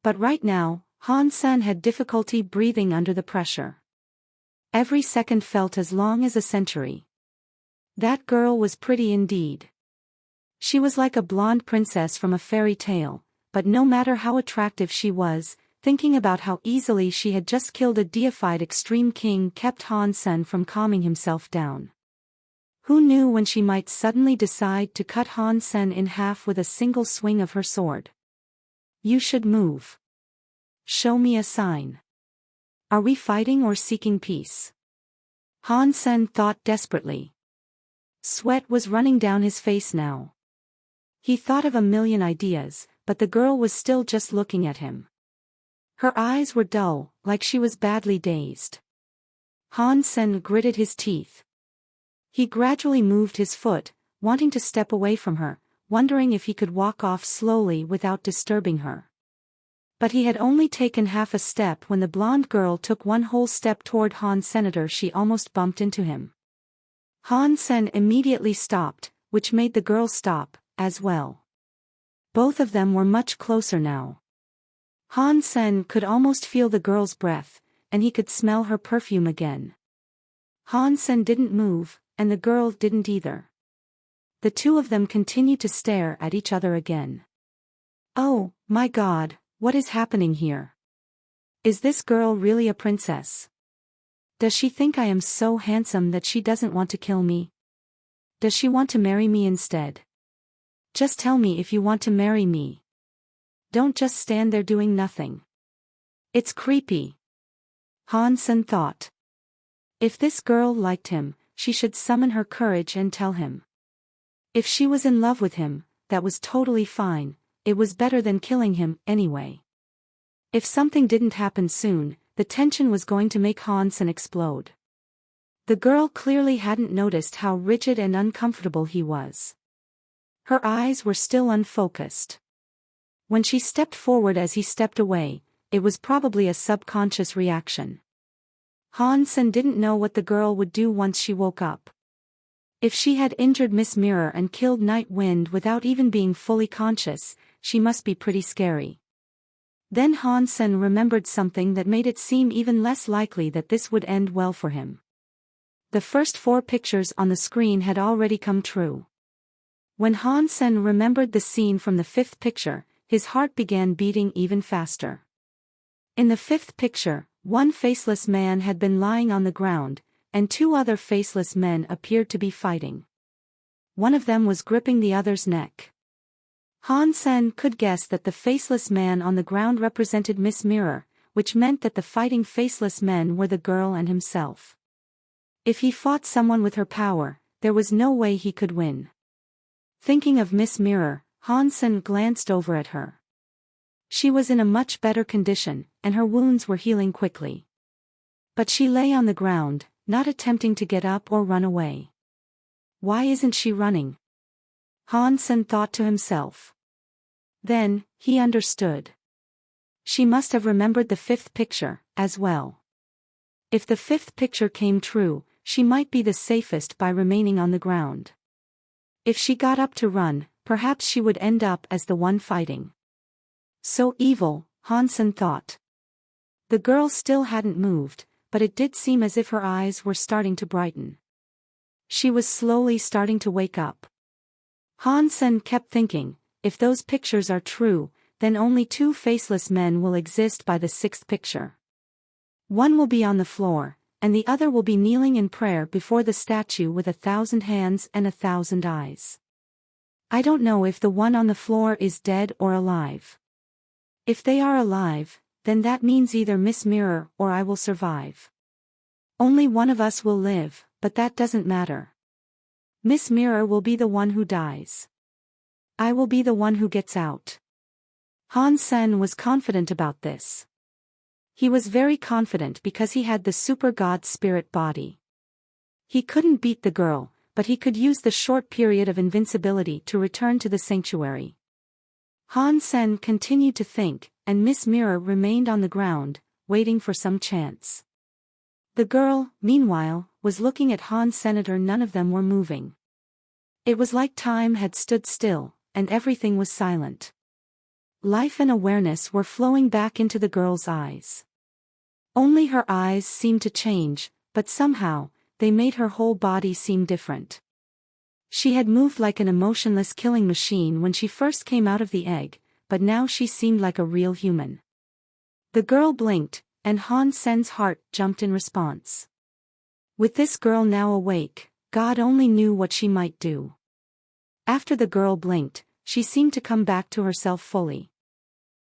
But right now, Han Sen had difficulty breathing under the pressure. Every second felt as long as a century. That girl was pretty indeed. She was like a blonde princess from a fairy tale, but no matter how attractive she was, thinking about how easily she had just killed a deified extreme king kept Han Sen from calming himself down. Who knew when she might suddenly decide to cut Han Sen in half with a single swing of her sword? You should move. Show me a sign. Are we fighting or seeking peace? Han Sen thought desperately. Sweat was running down his face now. He thought of a million ideas, but the girl was still just looking at him. Her eyes were dull, like she was badly dazed. Han Sen gritted his teeth. He gradually moved his foot, wanting to step away from her, wondering if he could walk off slowly without disturbing her. But he had only taken half a step when the blonde girl took one whole step toward Han Senator. She almost bumped into him. Han Sen immediately stopped, which made the girl stop, as well. Both of them were much closer now. Han Sen could almost feel the girl's breath, and he could smell her perfume again. Han Sen didn't move, and the girl didn't either. The two of them continued to stare at each other again. Oh, my God, what is happening here? Is this girl really a princess? Does she think I am so handsome that she doesn't want to kill me? Does she want to marry me instead? Just tell me if you want to marry me. Don't just stand there doing nothing. It's creepy. Han Sen thought. If this girl liked him, she should summon her courage and tell him. If she was in love with him, that was totally fine, it was better than killing him, anyway. If something didn't happen soon, the tension was going to make Han Sen explode. The girl clearly hadn't noticed how rigid and uncomfortable he was. Her eyes were still unfocused. When she stepped forward as he stepped away, it was probably a subconscious reaction. Han Sen didn't know what the girl would do once she woke up. If she had injured Miss Mirror and killed Night Wind without even being fully conscious, she must be pretty scary. Then Han Sen remembered something that made it seem even less likely that this would end well for him. The first 4 pictures on the screen had already come true. When Han Sen remembered the scene from the 5th picture, his heart began beating even faster. In the 5th picture, one faceless man had been lying on the ground, and 2 other faceless men appeared to be fighting. One of them was gripping the other's neck. Han Sen could guess that the faceless man on the ground represented Miss Mirror, which meant that the fighting faceless men were the girl and himself. If he fought someone with her power, there was no way he could win. Thinking of Miss Mirror, Han Sen glanced over at her. She was in a much better condition, and her wounds were healing quickly. But she lay on the ground, not attempting to get up or run away. Why isn't she running? Han Sen thought to himself. Then, he understood. She must have remembered the 5th picture, as well. If the 5th picture came true, she might be the safest by remaining on the ground. If she got up to run, perhaps she would end up as the one fighting. So evil, Han Sen thought. The girl still hadn't moved, but it did seem as if her eyes were starting to brighten. She was slowly starting to wake up. Han Sen kept thinking, if those pictures are true, then only 2 faceless men will exist by the 6th picture. One will be on the floor, and the other will be kneeling in prayer before the statue with 1,000 hands and 1,000 eyes. I don't know if the one on the floor is dead or alive. If they are alive, then that means either Miss Mirror or I will survive. Only one of us will live, but that doesn't matter. Miss Mirror will be the one who dies. I will be the one who gets out. Han Sen was confident about this. He was very confident because he had the super god spirit body. He couldn't beat the girl, but he could use the short period of invincibility to return to the sanctuary. Han Sen continued to think, and Miss Mirror remained on the ground, waiting for some chance. The girl, meanwhile, was looking at Han Sen. None of them were moving. It was like time had stood still, and everything was silent. Life and awareness were flowing back into the girl's eyes. Only her eyes seemed to change, but somehow, they made her whole body seem different. She had moved like an emotionless killing machine when she first came out of the egg, but now she seemed like a real human. The girl blinked, and Han Sen's heart jumped in response. With this girl now awake, God only knew what she might do. After the girl blinked, she seemed to come back to herself fully.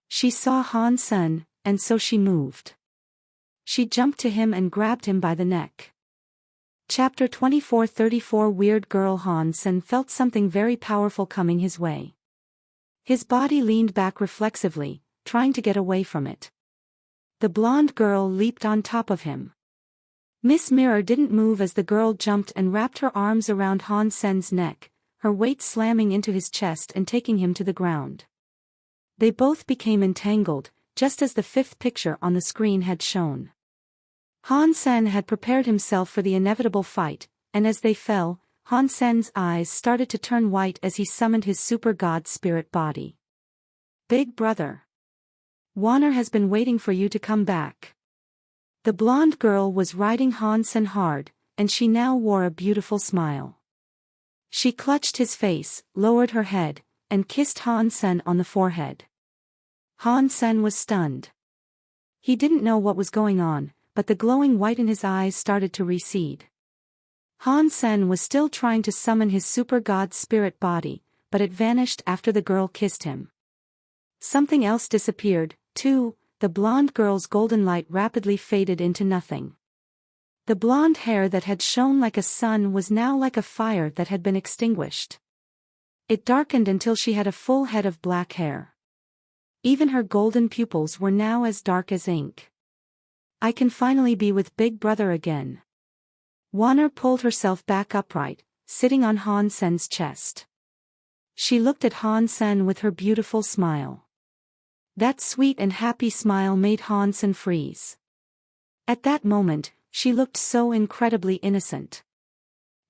She saw Han Sen, and so she moved. She jumped to him and grabbed him by the neck. Chapter 24:34 Weird Girl. Han Sen felt something very powerful coming his way. His body leaned back reflexively, trying to get away from it. The blonde girl leaped on top of him. Miss Mirror didn't move as the girl jumped and wrapped her arms around Han Sen's neck, her weight slamming into his chest and taking him to the ground. They both became entangled, just as the fifth picture on the screen had shown. Han Sen had prepared himself for the inevitable fight, and as they fell, Han Sen's eyes started to turn white as he summoned his super god spirit body. Big brother. Warner has been waiting for you to come back. The blonde girl was riding Han Sen hard, and she now wore a beautiful smile. She clutched his face, lowered her head, and kissed Han Sen on the forehead. Han Sen was stunned. He didn't know what was going on, but the glowing white in his eyes started to recede. Han Sen was still trying to summon his super god spirit body, but it vanished after the girl kissed him. Something else disappeared, too. The blonde girl's golden light rapidly faded into nothing. The blonde hair that had shone like a sun was now like a fire that had been extinguished. It darkened until she had a full head of black hair. Even her golden pupils were now as dark as ink. I can finally be with Big Brother again. Warner pulled herself back upright, sitting on Han Sen's chest. She looked at Han Sen with her beautiful smile. That sweet and happy smile made Han Sen freeze. At that moment, she looked so incredibly innocent.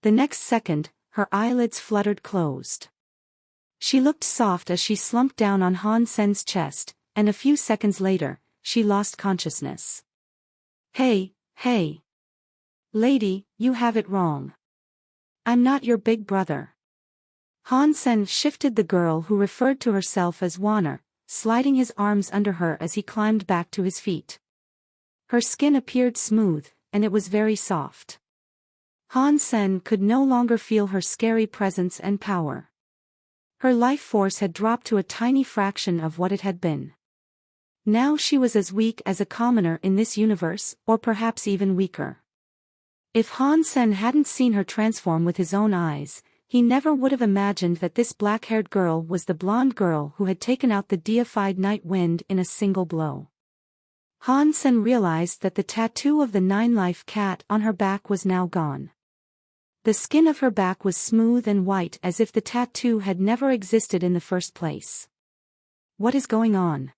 The next second, her eyelids fluttered closed. She looked soft as she slumped down on Han Sen's chest, and a few seconds later, she lost consciousness. Hey. Lady, you have it wrong. I'm not your big brother. Han Sen shifted the girl who referred to herself as Warner, sliding his arms under her as he climbed back to his feet. Her skin appeared smooth, and it was very soft. Han Sen could no longer feel her scary presence and power. Her life force had dropped to a tiny fraction of what it had been. Now she was as weak as a commoner in this universe, or perhaps even weaker. If Han Sen hadn't seen her transform with his own eyes, he never would have imagined that this black-haired girl was the blonde girl who had taken out the deified Night Wind in a single blow. Han Sen realized that the tattoo of the nine-life cat on her back was now gone. The skin of her back was smooth and white as if the tattoo had never existed in the first place. What is going on?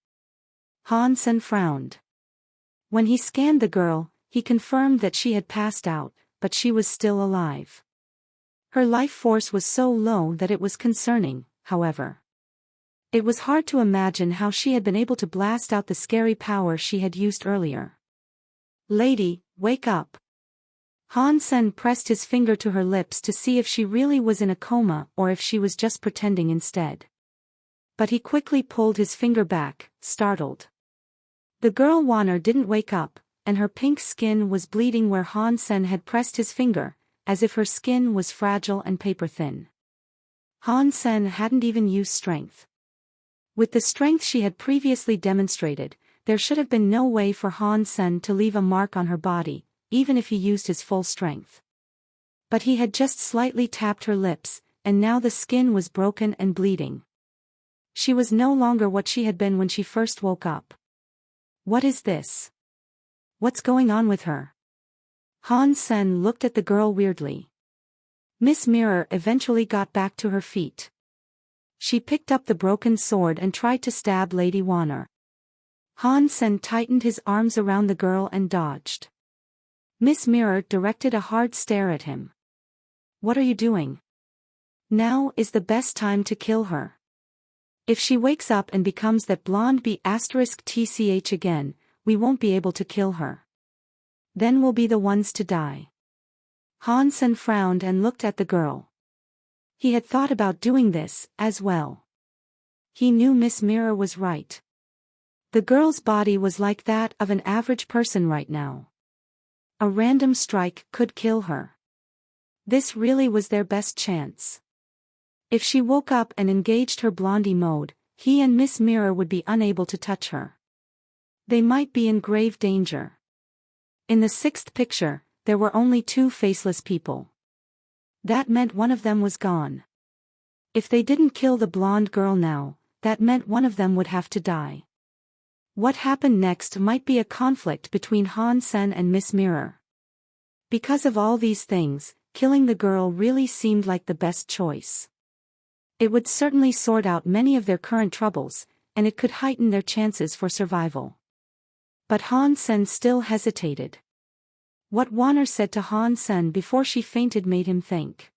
Han Sen frowned. When he scanned the girl, he confirmed that she had passed out, but she was still alive. Her life force was so low that it was concerning, however. It was hard to imagine how she had been able to blast out the scary power she had used earlier. Lady, wake up. Han Sen pressed his finger to her lips to see if she really was in a coma or if she was just pretending instead. But he quickly pulled his finger back, startled. The girl Warner didn't wake up, and her pink skin was bleeding where Han Sen had pressed his finger, as if her skin was fragile and paper-thin. Han Sen hadn't even used strength. With the strength she had previously demonstrated, there should have been no way for Han Sen to leave a mark on her body, even if he used his full strength. But he had just slightly tapped her lips, and now the skin was broken and bleeding. She was no longer what she had been when she first woke up. What is this? What's going on with her? Han Sen looked at the girl weirdly. Miss Mirror eventually got back to her feet. She picked up the broken sword and tried to stab Lady Warner. Han Sen tightened his arms around the girl and dodged. Miss Mirror directed a hard stare at him. What are you doing? Now is the best time to kill her. If she wakes up and becomes that blonde B*TCH again, we won't be able to kill her. Then we'll be the ones to die. Han Sen frowned and looked at the girl. He had thought about doing this, as well. He knew Miss Mirror was right. The girl's body was like that of an average person right now. A random strike could kill her. This really was their best chance. If she woke up and engaged her blondie mode, he and Miss Mirror would be unable to touch her. They might be in grave danger. In the sixth picture, there were only two faceless people. That meant one of them was gone. If they didn't kill the blonde girl now, that meant one of them would have to die. What happened next might be a conflict between Han Sen and Miss Mirror. Because of all these things, killing the girl really seemed like the best choice. It would certainly sort out many of their current troubles, and it could heighten their chances for survival. But Han Sen still hesitated. What Warner said to Han Sen before she fainted made him think.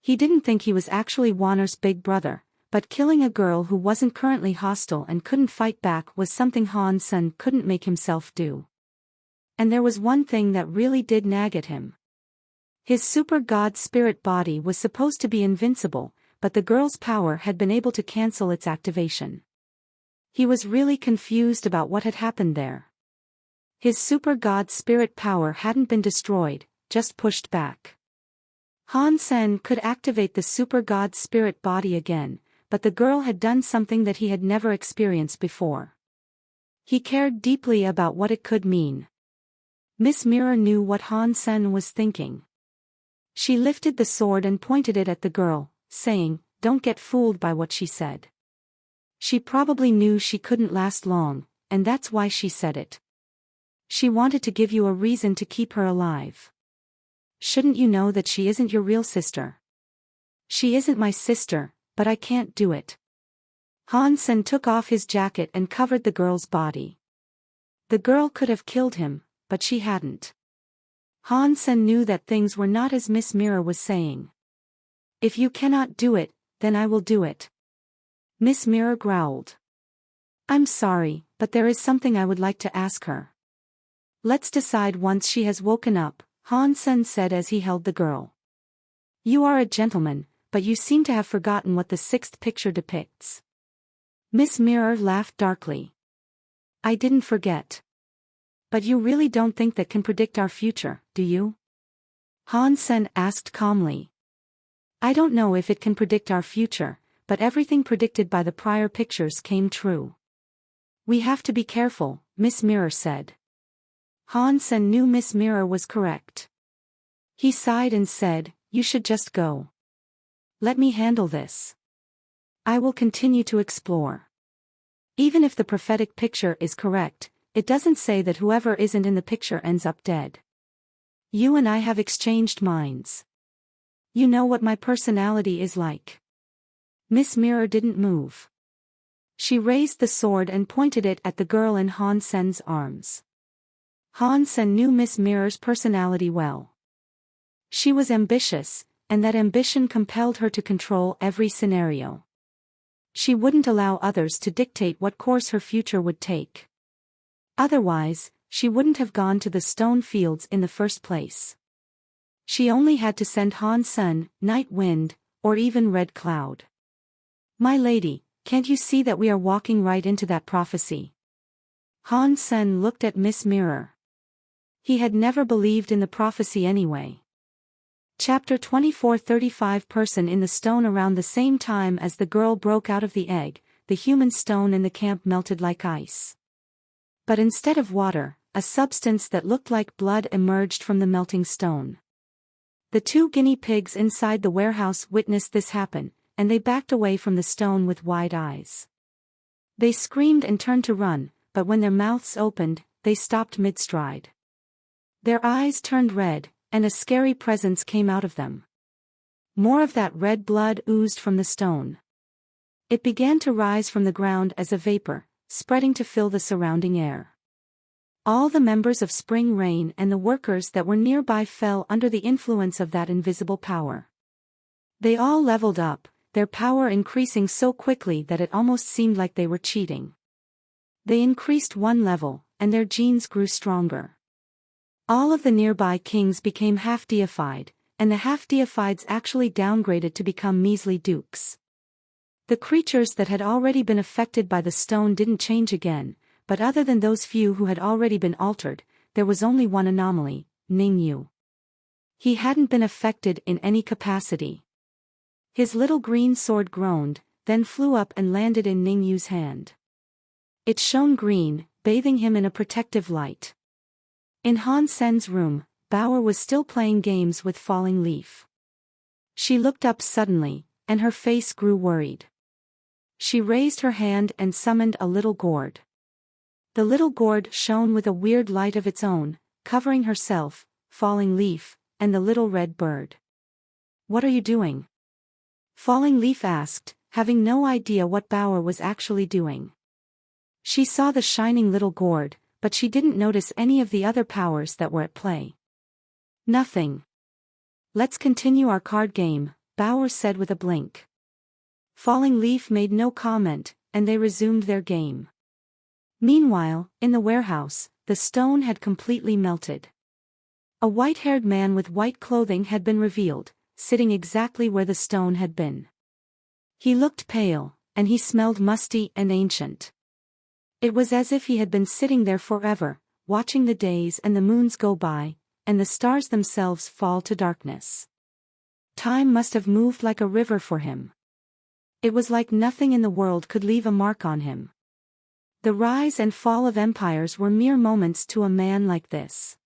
He didn't think he was actually Warner's big brother, but killing a girl who wasn't currently hostile and couldn't fight back was something Han Sen couldn't make himself do. And there was one thing that really did nag at him. His super god spirit body was supposed to be invincible, but the girl's power had been able to cancel its activation. He was really confused about what had happened there. His super god spirit power hadn't been destroyed, just pushed back. Han Sen could activate the super god spirit body again, but the girl had done something that he had never experienced before. He cared deeply about what it could mean. Miss Mirror knew what Han Sen was thinking. She lifted the sword and pointed it at the girl, saying, "Don't get fooled by what she said." She probably knew she couldn't last long, and that's why she said it. She wanted to give you a reason to keep her alive. Shouldn't you know that she isn't your real sister? She isn't my sister, but I can't do it. Han Sen took off his jacket and covered the girl's body. The girl could have killed him, but she hadn't. Han Sen knew that things were not as Miss Mirror was saying. If you cannot do it, then I will do it. Miss Mirror growled. I'm sorry, but there is something I would like to ask her. Let's decide once she has woken up, Han Sen said as he held the girl. You are a gentleman, but you seem to have forgotten what the sixth picture depicts. Miss Mirror laughed darkly. I didn't forget. But you really don't think that can predict our future, do you? Han Sen asked calmly. I don't know if it can predict our future, but everything predicted by the prior pictures came true. We have to be careful, Miss Mirror said. Han Sen knew Miss Mirror was correct. He sighed and said, You should just go. Let me handle this. I will continue to explore. Even if the prophetic picture is correct, it doesn't say that whoever isn't in the picture ends up dead. You and I have exchanged minds. You know what my personality is like. Miss Mirror didn't move. She raised the sword and pointed it at the girl in Han Sen's arms. Han Sen knew Miss Mirror's personality well. She was ambitious, and that ambition compelled her to control every scenario. She wouldn't allow others to dictate what course her future would take. Otherwise, she wouldn't have gone to the stone fields in the first place. She only had to send Han Sen, Night Wind, or even Red Cloud. My lady, can't you see that we are walking right into that prophecy? Han Sen looked at Miss Mirror. He had never believed in the prophecy anyway. Chapter 24:35 Person in the stone. Around the same time as the girl broke out of the egg, the human stone in the camp melted like ice. But instead of water, a substance that looked like blood emerged from the melting stone. The 2 guinea pigs inside the warehouse witnessed this happen, and they backed away from the stone with wide eyes. They screamed and turned to run, but when their mouths opened, they stopped mid-stride. Their eyes turned red, and a scary presence came out of them. More of that red blood oozed from the stone. It began to rise from the ground as a vapor, spreading to fill the surrounding air. All the members of Spring Rain and the workers that were nearby fell under the influence of that invisible power. They all leveled up, their power increasing so quickly that it almost seemed like they were cheating. They increased 1 level, and their genes grew stronger. All of the nearby kings became half-deified, and the half-deifieds actually downgraded to become measly dukes. The creatures that had already been affected by the stone didn't change again, but other than those few who had already been altered, there was only one anomaly, Ningyu. He hadn't been affected in any capacity. His little green sword groaned, then flew up and landed in Ningyu's hand. It shone green, bathing him in a protective light. In Han Sen's room, Bauer was still playing games with Falling Leaf. She looked up suddenly, and her face grew worried. She raised her hand and summoned a little gourd. The little gourd shone with a weird light of its own, covering herself, Falling Leaf, and the little red bird. "What are you doing?" Falling Leaf asked, having no idea what Bauer was actually doing. She saw the shining little gourd, but she didn't notice any of the other powers that were at play. "Nothing. Let's continue our card game," Bauer said with a blink. Falling Leaf made no comment, and they resumed their game. Meanwhile, in the warehouse, the stone had completely melted. A white-haired man with white clothing had been revealed, sitting exactly where the stone had been. He looked pale, and he smelled musty and ancient. It was as if he had been sitting there forever, watching the days and the moons go by, and the stars themselves fall to darkness. Time must have moved like a river for him. It was like nothing in the world could leave a mark on him. The rise and fall of empires were mere moments to a man like this.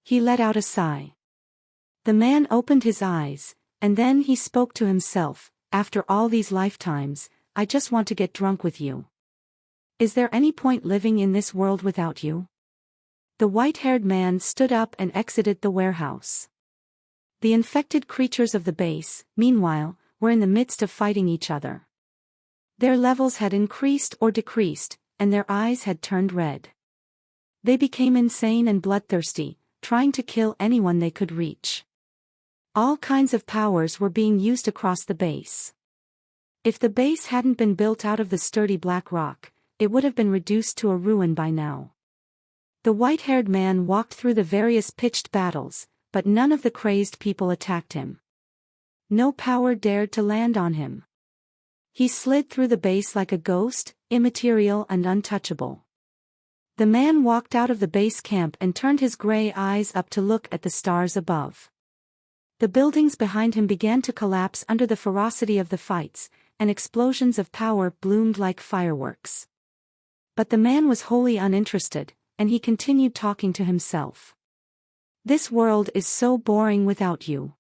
He let out a sigh. The man opened his eyes, and then he spoke to himself, "After all these lifetimes, I just want to get drunk with you. Is there any point living in this world without you?" The white-haired man stood up and exited the warehouse. The infected creatures of the base, meanwhile, were in the midst of fighting each other. Their levels had increased or decreased, and their eyes had turned red. They became insane and bloodthirsty, trying to kill anyone they could reach. All kinds of powers were being used across the base. If the base hadn't been built out of the sturdy black rock, it would have been reduced to a ruin by now. The white-haired man walked through the various pitched battles, but none of the crazed people attacked him. No power dared to land on him. He slid through the base like a ghost, immaterial and untouchable. The man walked out of the base camp and turned his gray eyes up to look at the stars above. The buildings behind him began to collapse under the ferocity of the fights, and explosions of power bloomed like fireworks. But the man was wholly uninterested, and he continued talking to himself. "This world is so boring without you."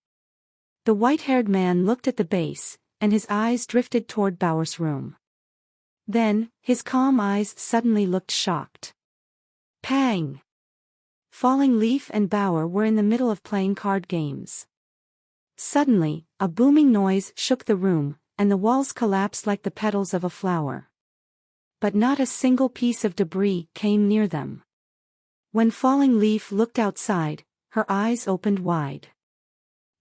The white-haired man looked at the base, and his eyes drifted toward Bauer's room. Then, his calm eyes suddenly looked shocked. Pang! Falling Leaf and Bauer were in the middle of playing card games. Suddenly, a booming noise shook the room, and the walls collapsed like the petals of a flower. But not a single piece of debris came near them. When Falling Leaf looked outside, her eyes opened wide.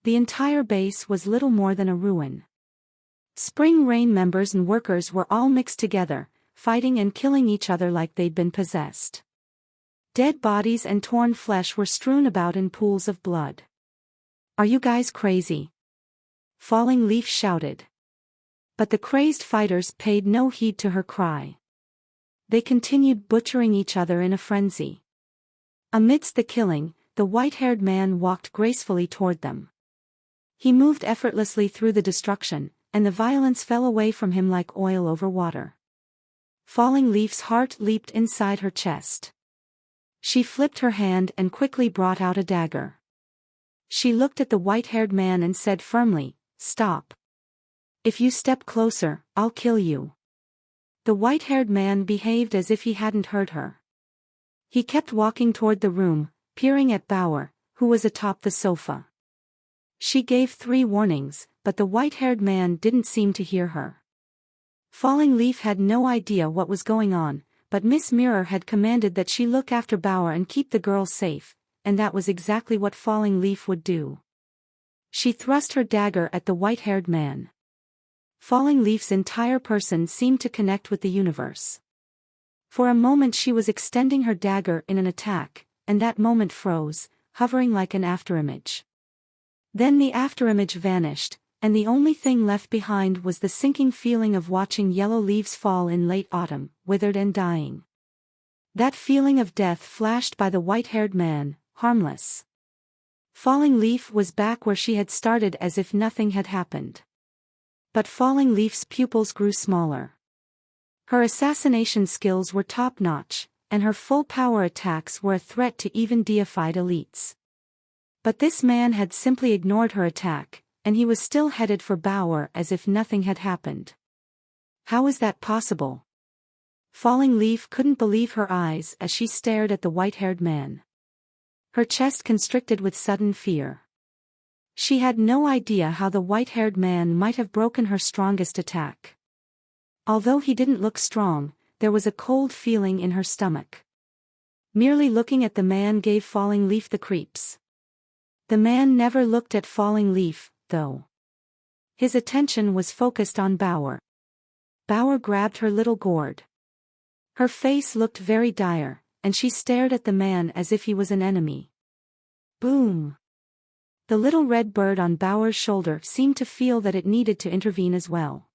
The entire base was little more than a ruin. Spring Rain members and workers were all mixed together, fighting and killing each other like they'd been possessed. Dead bodies and torn flesh were strewn about in pools of blood. "Are you guys crazy?" Falling Leaf shouted. But the crazed fighters paid no heed to her cry. They continued butchering each other in a frenzy. Amidst the killing, the white-haired man walked gracefully toward them. He moved effortlessly through the destruction, and the violence fell away from him like oil over water. Falling Leaf's heart leaped inside her chest. She flipped her hand and quickly brought out a dagger. She looked at the white-haired man and said firmly, "Stop. If you step closer, I'll kill you." The white-haired man behaved as if he hadn't heard her. He kept walking toward the room, peering at Bauer, who was atop the sofa. She gave 3 warnings, but the white-haired man didn't seem to hear her. Falling Leaf had no idea what was going on, but Miss Mirror had commanded that she look after Bauer and keep the girl safe, and that was exactly what Falling Leaf would do. She thrust her dagger at the white-haired man. Falling Leaf's entire person seemed to connect with the universe. For a moment she was extending her dagger in an attack, and that moment froze, hovering like an afterimage. Then the afterimage vanished, and the only thing left behind was the sinking feeling of watching yellow leaves fall in late autumn, withered and dying. That feeling of death flashed by the white-haired man, harmless. Falling Leaf was back where she had started as if nothing had happened. But Falling Leaf's pupils grew smaller. Her assassination skills were top-notch, and her full-power attacks were a threat to even deified elites. But this man had simply ignored her attack, and he was still headed for Bauer as if nothing had happened. How is that possible? Falling Leaf couldn't believe her eyes as she stared at the white-haired man. Her chest constricted with sudden fear. She had no idea how the white-haired man might have broken her strongest attack. Although he didn't look strong, there was a cold feeling in her stomach. Merely looking at the man gave Falling Leaf the creeps. The man never looked at Falling Leaf, though. His attention was focused on Bauer. Bauer grabbed her little gourd. Her face looked very dire, and she stared at the man as if he was an enemy. Boom! The little red bird on Bauer's shoulder seemed to feel that it needed to intervene as well.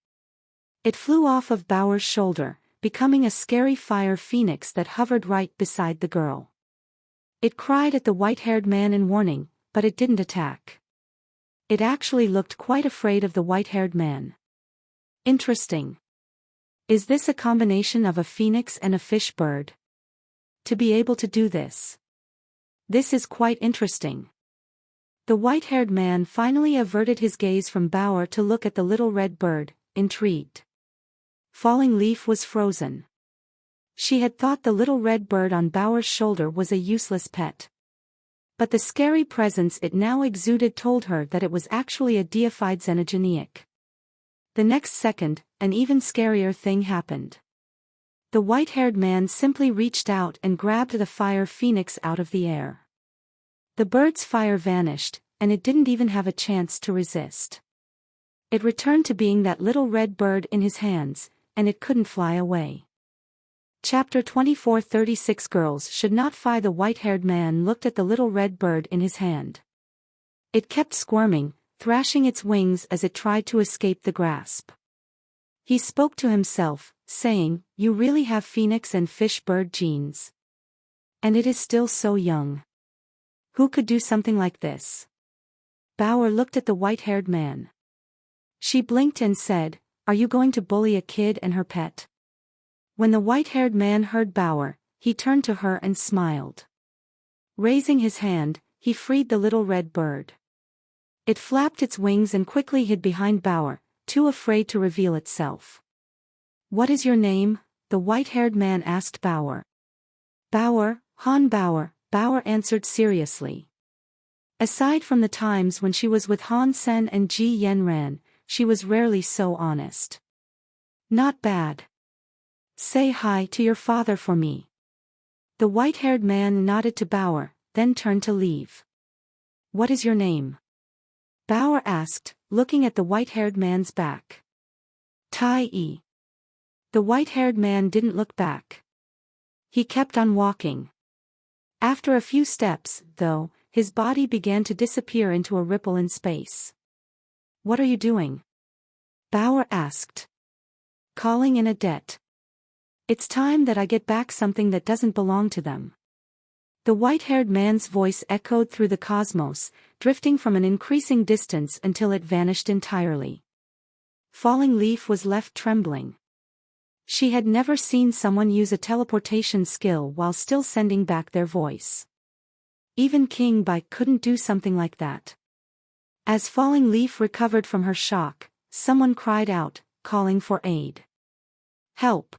It flew off of Bauer's shoulder, becoming a scary fire phoenix that hovered right beside the girl. It cried at the white-haired man in warning, but it didn't attack. It actually looked quite afraid of the white-haired man. Interesting. Is this a combination of a phoenix and a fish bird? To be able to do this. This is quite interesting. The white-haired man finally averted his gaze from Bauer to look at the little red bird, intrigued. Falling Leaf was frozen. She had thought the little red bird on Bauer's shoulder was a useless pet. But the scary presence it now exuded told her that it was actually a deified xenogeniac. The next second, an even scarier thing happened. The white-haired man simply reached out and grabbed the fire phoenix out of the air. The bird's fire vanished, and it didn't even have a chance to resist. It returned to being that little red bird in his hands, and it couldn't fly away. Chapter 24. 36 Girls should not fly. The white-haired man looked at the little red bird in his hand. It kept squirming, thrashing its wings as it tried to escape the grasp. He spoke to himself, saying, "You really have phoenix and fish bird genes. And it is still so young. Who could do something like this?" Bauer looked at the white-haired man. She blinked and said, "Are you going to bully a kid and her pet?" When the white-haired man heard Bauer, he turned to her and smiled. Raising his hand, he freed the little red bird. It flapped its wings and quickly hid behind Bauer, too afraid to reveal itself. "What is your name?" the white-haired man asked Bauer. "Bauer, Han Bauer," Bauer answered seriously. Aside from the times when she was with Han Sen and Ji Yenran, she was rarely so honest. "Not bad. Say hi to your father for me." The white-haired man nodded to Bauer, then turned to leave. "What is your name?" Bauer asked, looking at the white-haired man's back. "Tai Yi." The white-haired man didn't look back. He kept on walking. After a few steps, though, his body began to disappear into a ripple in space. "What are you doing?" Bauer asked. "Calling in a debt. It's time that I get back something that doesn't belong to them." The white-haired man's voice echoed through the cosmos, drifting from an increasing distance until it vanished entirely. Falling Leaf was left trembling. She had never seen someone use a teleportation skill while still sending back their voice. Even King Bai couldn't do something like that. As Falling Leaf recovered from her shock, someone cried out, calling for aid. Help!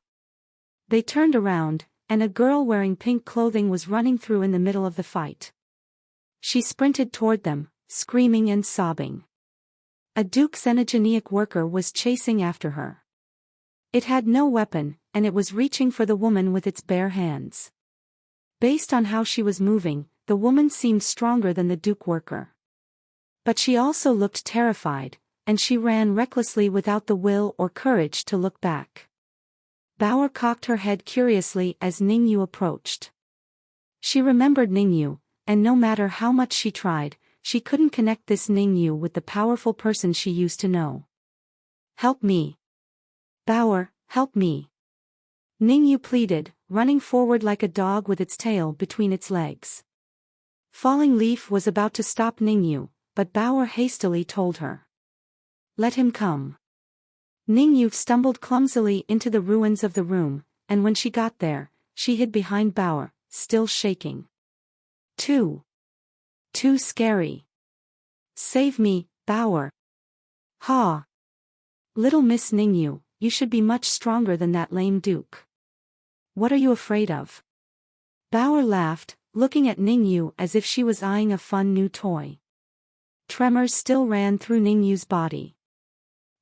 They turned around, and a girl wearing pink clothing was running through in the middle of the fight. She sprinted toward them, screaming and sobbing. A Duke xenogenic worker was chasing after her. It had no weapon, and it was reaching for the woman with its bare hands. Based on how she was moving, the woman seemed stronger than the Duke worker. But she also looked terrified, and she ran recklessly without the will or courage to look back. Bauer cocked her head curiously as Ningyu approached. She remembered Ningyu, and no matter how much she tried, she couldn't connect this Ningyu with the powerful person she used to know. Help me. Bauer, help me. Ningyu pleaded, running forward like a dog with its tail between its legs. Falling Leaf was about to stop Ningyu, but Bauer hastily told her. Let him come. Ningyu stumbled clumsily into the ruins of the room, and when she got there, she hid behind Bauer, still shaking. Too scary. Save me, Bauer. Ha! Little Miss Ningyu, you should be much stronger than that lame Duke. What are you afraid of? Bauer laughed, looking at Ningyu as if she was eyeing a fun new toy. Tremors still ran through Ningyu's body.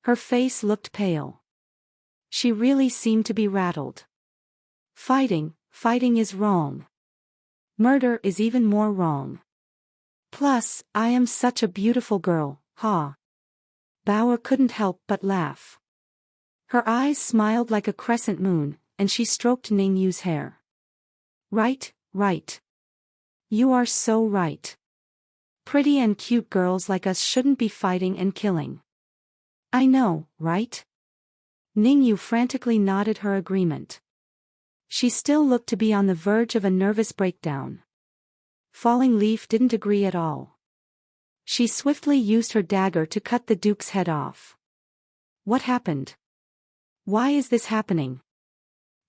Her face looked pale. She really seemed to be rattled. Fighting is wrong. Murder is even more wrong. Plus, I am such a beautiful girl, ha. Bauer couldn't help but laugh. Her eyes smiled like a crescent moon, and she stroked Ningyu's hair. Right. You are so right. Pretty and cute girls like us shouldn't be fighting and killing. I know, right? Ningyu frantically nodded her agreement. She still looked to be on the verge of a nervous breakdown. Falling Leaf didn't agree at all. She swiftly used her dagger to cut the Duke's head off. What happened? Why is this happening?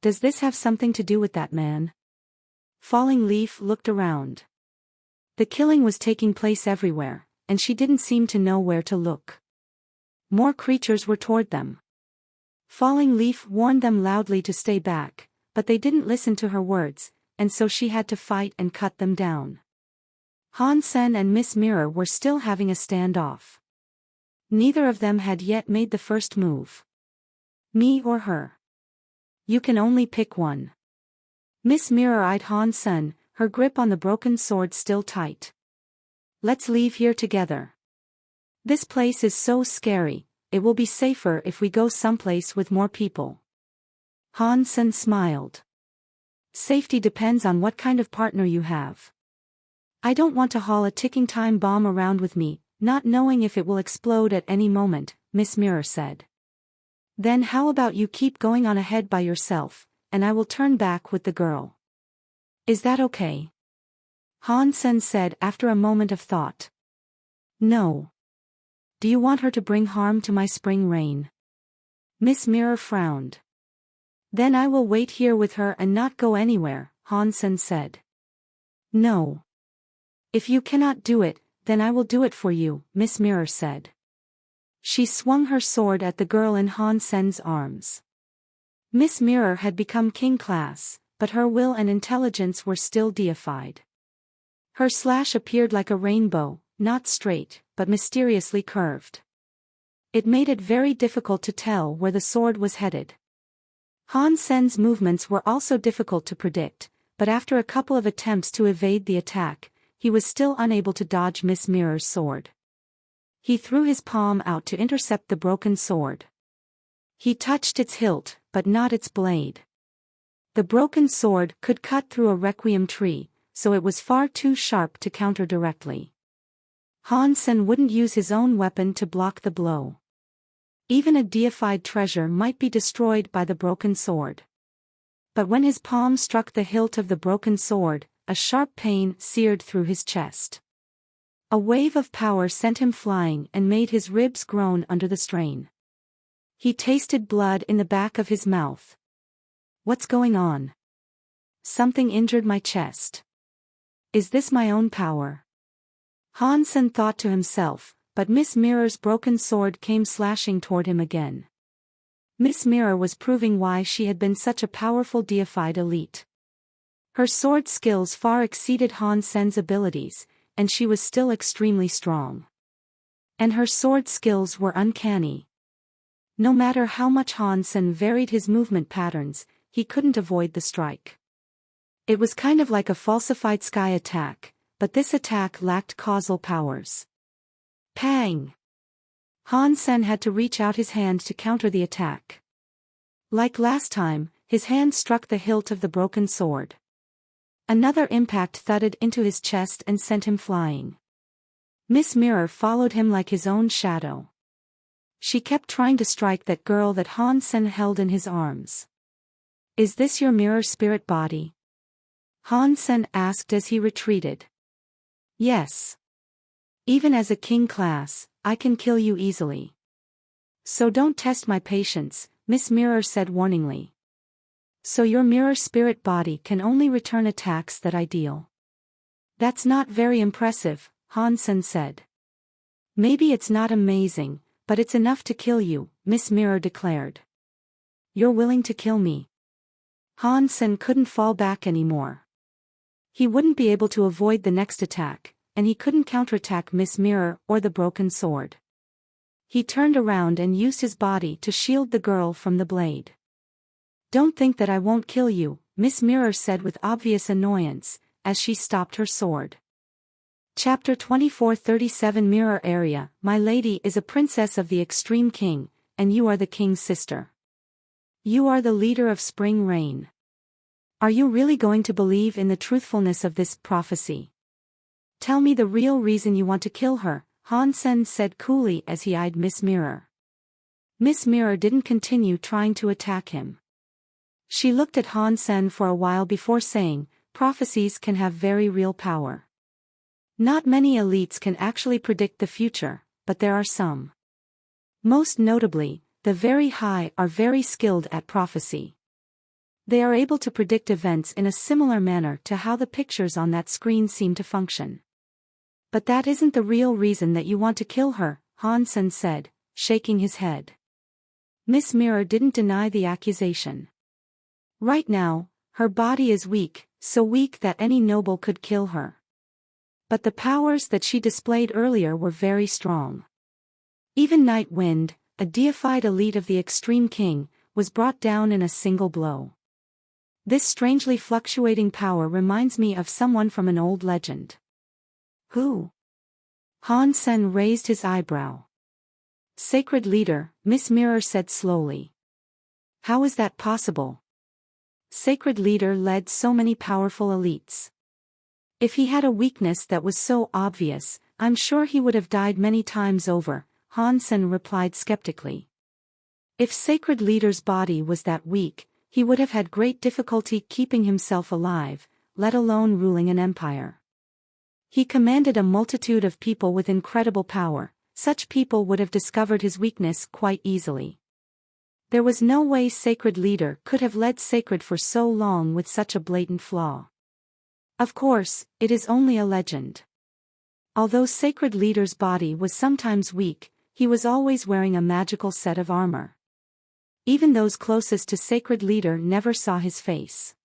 Does this have something to do with that man? Falling Leaf looked around. The killing was taking place everywhere, and she didn't seem to know where to look. More creatures were toward them. Falling Leaf warned them loudly to stay back, but they didn't listen to her words, and so she had to fight and cut them down. Han-sen and Miss Mirror were still having a standoff. Neither of them had yet made the first move. Me or her? You can only pick one. Miss Mirror eyed Han-sen, her grip on the broken sword still tight. Let's leave here together. This place is so scary, it will be safer if we go someplace with more people. Han-sen smiled. Safety depends on what kind of partner you have. I don't want to haul a ticking time bomb around with me, not knowing if it will explode at any moment, Miss Mirror said. Then how about you keep going on ahead by yourself, and I will turn back with the girl. Is that okay? Han-sen said after a moment of thought. No. Do you want her to bring harm to my spring rain? Miss Mirror frowned. Then I will wait here with her and not go anywhere, Han-sen said. No. If you cannot do it, then I will do it for you, Miss Mirror said. She swung her sword at the girl in Han-sen's arms. Miss Mirror had become king class, but her will and intelligence were still deified. Her slash appeared like a rainbow, not straight, but mysteriously curved. It made it very difficult to tell where the sword was headed. Han-sen's movements were also difficult to predict, but after a couple of attempts to evade the attack, he was still unable to dodge Miss Mirror's sword. He threw his palm out to intercept the broken sword. He touched its hilt, but not its blade. The broken sword could cut through a requiem tree, so it was far too sharp to counter directly. Han-sen wouldn't use his own weapon to block the blow. Even a deified treasure might be destroyed by the broken sword. But when his palm struck the hilt of the broken sword, a sharp pain seared through his chest. A wave of power sent him flying and made his ribs groan under the strain. He tasted blood in the back of his mouth. What's going on? Something injured my chest. Is this my own power? Han-sen thought to himself, but Miss Mirror's broken sword came slashing toward him again. Miss Mirror was proving why she had been such a powerful deified elite. Her sword skills far exceeded Han Sen's abilities, and she was still extremely strong. And her sword skills were uncanny. No matter how much Han Sen varied his movement patterns, he couldn't avoid the strike. It was kind of like a falsified sky attack, but this attack lacked causal powers. Pang! Han Sen had to reach out his hand to counter the attack. Like last time, his hand struck the hilt of the broken sword. Another impact thudded into his chest and sent him flying. Miss Mirror followed him like his own shadow. She kept trying to strike that girl that Han Sen held in his arms. "Is this your mirror spirit body?" Han Sen asked as he retreated. "Yes. Even as a king class, I can kill you easily. So don't test my patience," Miss Mirror said warningly. "So your mirror spirit body can only return attacks that I deal." "That's not very impressive," Han Sen said. "Maybe it's not amazing, but it's enough to kill you," Miss Mirror declared. "You're willing to kill me?" Han Sen couldn't fall back anymore. He wouldn't be able to avoid the next attack, and he couldn't counterattack Miss Mirror or the broken sword. He turned around and used his body to shield the girl from the blade. "Don't think that I won't kill you," Miss Mirror said with obvious annoyance, as she stopped her sword. Chapter 2437 Mirror Area. "My lady is a princess of the Extreme King, and you are the king's sister. You are the leader of spring rain. Are you really going to believe in the truthfulness of this prophecy? Tell me the real reason you want to kill her," Han Sen said coolly as he eyed Miss Mirror. Miss Mirror didn't continue trying to attack him. She looked at Han Sen for a while before saying, "Prophecies can have very real power. Not many elites can actually predict the future, but there are some. Most notably, the very high are very skilled at prophecy. They are able to predict events in a similar manner to how the pictures on that screen seem to function. But that isn't the real reason that you want to kill her," Han Sen said, shaking his head. Miss Mirror didn't deny the accusation. Right now, her body is weak, so weak that any noble could kill her. But the powers that she displayed earlier were very strong. Even Night Wind, a deified elite of the Extreme King, was brought down in a single blow. This strangely fluctuating power reminds me of someone from an old legend. "Who?" Han Sen raised his eyebrow. "Sacred Leader," Miss Mirror said slowly. "How is that possible? Sacred Leader led so many powerful elites. If he had a weakness that was so obvious, I'm sure he would have died many times over," Han Sen replied skeptically. "If Sacred Leader's body was that weak, he would have had great difficulty keeping himself alive, let alone ruling an empire. He commanded a multitude of people with incredible power. Such people would have discovered his weakness quite easily. There was no way Sacred Leader could have led Sacred for so long with such a blatant flaw. Of course, it is only a legend. Although Sacred Leader's body was sometimes weak, he was always wearing a magical set of armor. Even those closest to Sacred Leader never saw his face.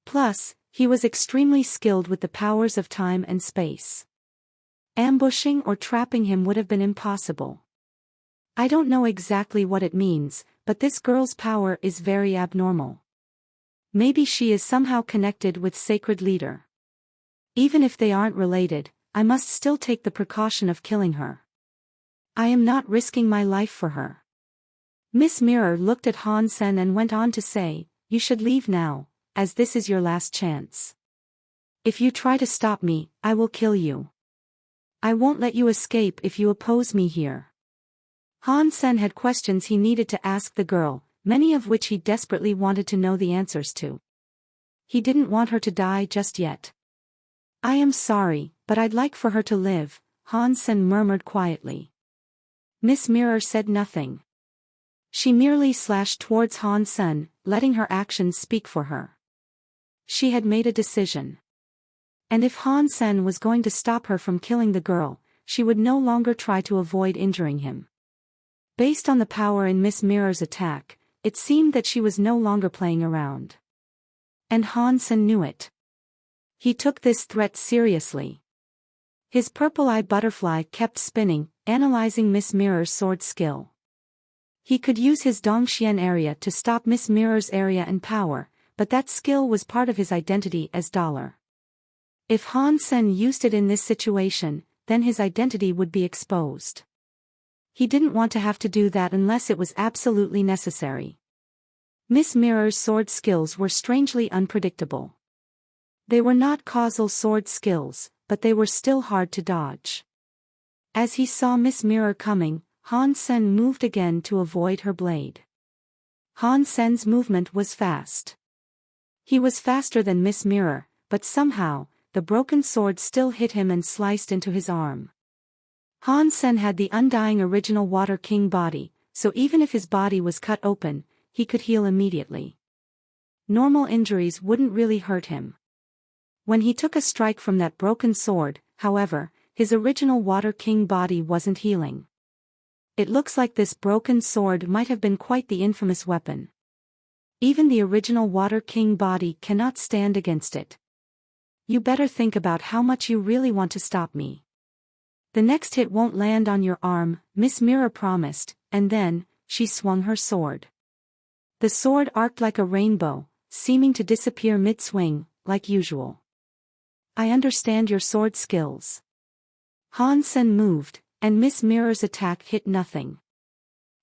Plus, he was extremely skilled with the powers of time and space. Ambushing or trapping him would have been impossible. I don't know exactly what it means, but this girl's power is very abnormal. Maybe she is somehow connected with Sacred Leader. Even if they aren't related, I must still take the precaution of killing her. I am not risking my life for her." Miss Mirror looked at Han Sen and went on to say, "You should leave now, as this is your last chance. If you try to stop me, I will kill you. I won't let you escape if you oppose me here." Han Sen had questions he needed to ask the girl, many of which he desperately wanted to know the answers to. He didn't want her to die just yet. "I am sorry, but I'd like for her to live," Han Sen murmured quietly. Miss Mirror said nothing. She merely slashed towards Han Sen, letting her actions speak for her. She had made a decision. And if Han Sen was going to stop her from killing the girl, she would no longer try to avoid injuring him. Based on the power in Miss Mirror's attack, it seemed that she was no longer playing around. And Han Sen knew it. He took this threat seriously. His purple-eye butterfly kept spinning, analyzing Miss Mirror's sword skill. He could use his Dongxian area to stop Miss Mirror's area and power, but that skill was part of his identity as Dollar. If Han Sen used it in this situation, then his identity would be exposed. He didn't want to have to do that unless it was absolutely necessary. Miss Mirror's sword skills were strangely unpredictable. They were not causal sword skills, but they were still hard to dodge. As he saw Miss Mirror coming, Han Sen moved again to avoid her blade. Han Sen's movement was fast. He was faster than Miss Mirror, but somehow, the broken sword still hit him and sliced into his arm. Han Sen had the undying original Water King body, so even if his body was cut open, he could heal immediately. Normal injuries wouldn't really hurt him. When he took a strike from that broken sword, however, his original Water King body wasn't healing. It looks like this broken sword might have been quite the infamous weapon. Even the original Water King body cannot stand against it. You better think about how much you really want to stop me. The next hit won't land on your arm, Miss Mirror promised, and then, she swung her sword. The sword arced like a rainbow, seeming to disappear mid-swing, like usual. I understand your sword skills. Han Sen moved, and Miss Mirror's attack hit nothing.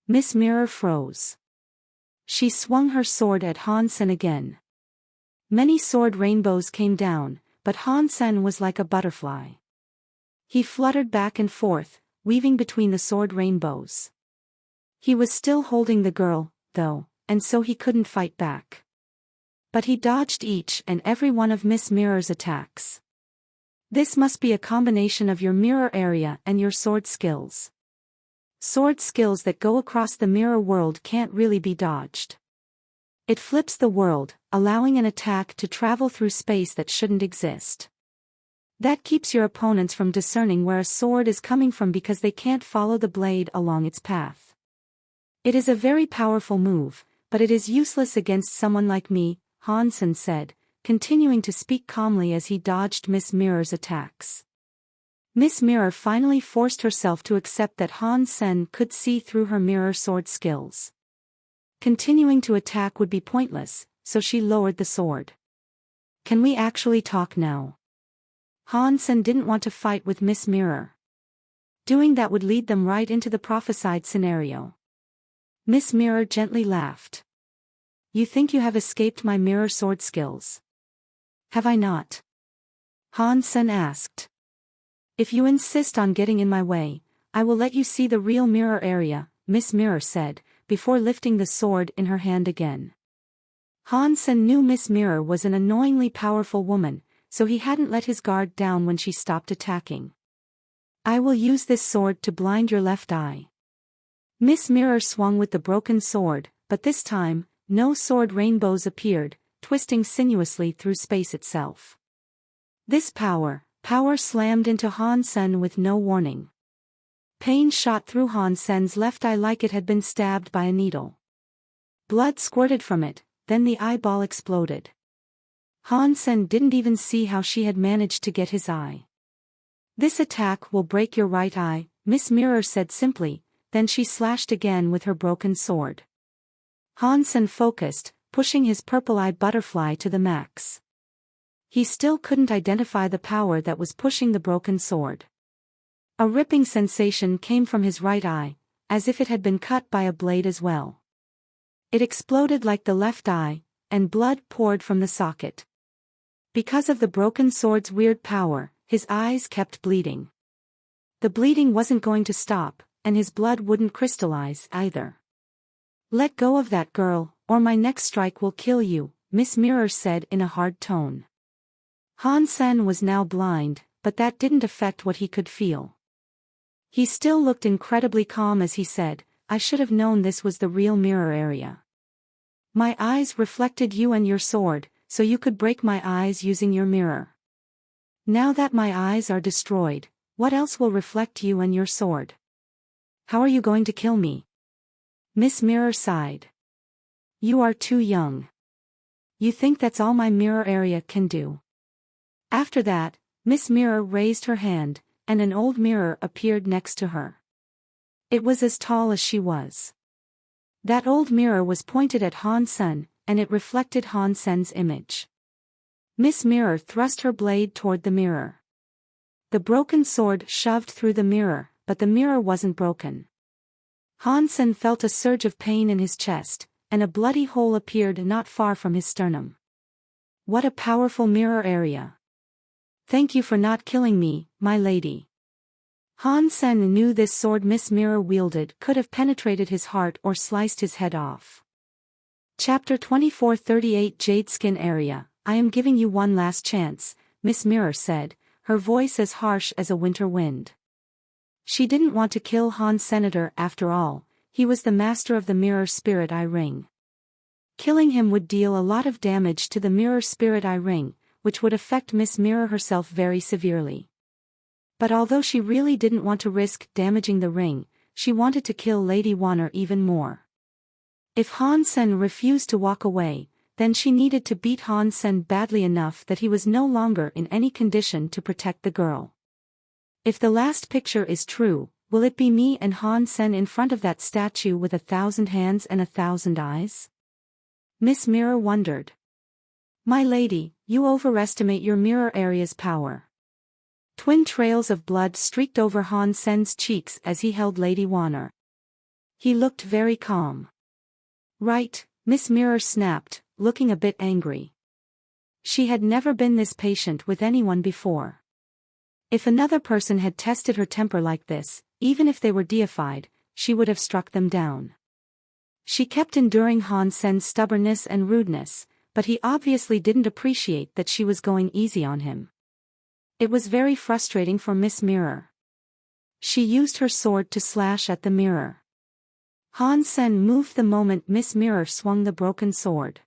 Miss Mirror froze. She swung her sword at Han Sen again. Many sword rainbows came down, but Han Sen was like a butterfly. He fluttered back and forth, weaving between the sword rainbows. He was still holding the girl, though, and so he couldn't fight back. But he dodged each and every one of Miss Mirror's attacks. This must be a combination of your mirror area and your sword skills. Sword skills that go across the mirror world can't really be dodged. It flips the world, allowing an attack to travel through space that shouldn't exist. That keeps your opponents from discerning where a sword is coming from because they can't follow the blade along its path. It is a very powerful move, but it is useless against someone like me, Han Sen said, continuing to speak calmly as he dodged Miss Mirror's attacks. Miss Mirror finally forced herself to accept that Han Sen could see through her mirror sword skills. Continuing to attack would be pointless, so she lowered the sword. Can we actually talk now? Han Sen didn't want to fight with Miss Mirror. Doing that would lead them right into the prophesied scenario. Miss Mirror gently laughed. You think you have escaped my mirror sword skills? Have I not? Han Sen asked. If you insist on getting in my way, I will let you see the real mirror area, Miss Mirror said, before lifting the sword in her hand again. Han Sen knew Miss Mirror was an annoyingly powerful woman, so he hadn't let his guard down when she stopped attacking. I will use this sword to blind your left eye. Miss Mirror swung with the broken sword, but this time, no sword rainbows appeared, twisting sinuously through space itself. This power slammed into Han Sen with no warning. Pain shot through Han Sen's left eye like it had been stabbed by a needle. Blood squirted from it, then the eyeball exploded. Han Sen didn't even see how she had managed to get his eye. This attack will break your right eye, Miss Mirror said simply, then she slashed again with her broken sword. Han Sen focused, pushing his purple-eye butterfly to the max. He still couldn't identify the power that was pushing the broken sword. A ripping sensation came from his right eye, as if it had been cut by a blade as well. It exploded like the left eye, and blood poured from the socket. Because of the broken sword's weird power, his eyes kept bleeding. The bleeding wasn't going to stop, and his blood wouldn't crystallize either. Let go of that girl, or my next strike will kill you, Miss Mirror said in a hard tone. Han Sen was now blind, but that didn't affect what he could feel. He still looked incredibly calm as he said, I should have known this was the real mirror area. My eyes reflected you and your sword, so you could break my eyes using your mirror. Now that my eyes are destroyed, What else will reflect you and your sword? How are you going to kill me? Miss Mirror sighed. You are too young. You think that's all my mirror area can do? After that, Miss Mirror raised her hand, and an old mirror appeared next to her. It was as tall as she was. That old mirror was pointed at Han Sen, and it reflected Han Sen's image. Miss Mirror thrust her blade toward the mirror. The broken sword shoved through the mirror, but the mirror wasn't broken. Han Sen felt a surge of pain in his chest, and a bloody hole appeared not far from his sternum. What a powerful mirror area. Thank you for not killing me, my lady. Han Sen knew this sword Miss Mirror wielded could have penetrated his heart or sliced his head off. Chapter 2438 Jade Skin Area. I am giving you one last chance, Miss Mirror said, her voice as harsh as a winter wind. She didn't want to kill Han Senator after all, he was the master of the Mirror Spirit Eye Ring. Killing him would deal a lot of damage to the Mirror Spirit Eye Ring, which would affect Miss Mirror herself very severely. But although she really didn't want to risk damaging the ring, she wanted to kill Lady Warner even more. If Han Sen refused to walk away, then she needed to beat Han Sen badly enough that he was no longer in any condition to protect the girl. If the last picture is true, will it be me and Han Sen in front of that statue with 1,000 hands and 1,000 eyes? Miss Mirror wondered. My lady, you overestimate your mirror area's power. Twin trails of blood streaked over Han Sen's cheeks as he held Lady Warner. He looked very calm. Right, Miss Mirror snapped, looking a bit angry. She had never been this patient with anyone before. If another person had tested her temper like this, even if they were deified, she would have struck them down. She kept enduring Han Sen's stubbornness and rudeness, but he obviously didn't appreciate that she was going easy on him. It was very frustrating for Miss Mirror. She used her sword to slash at the mirror. Han Sen moved the moment Miss Mirror swung the broken sword.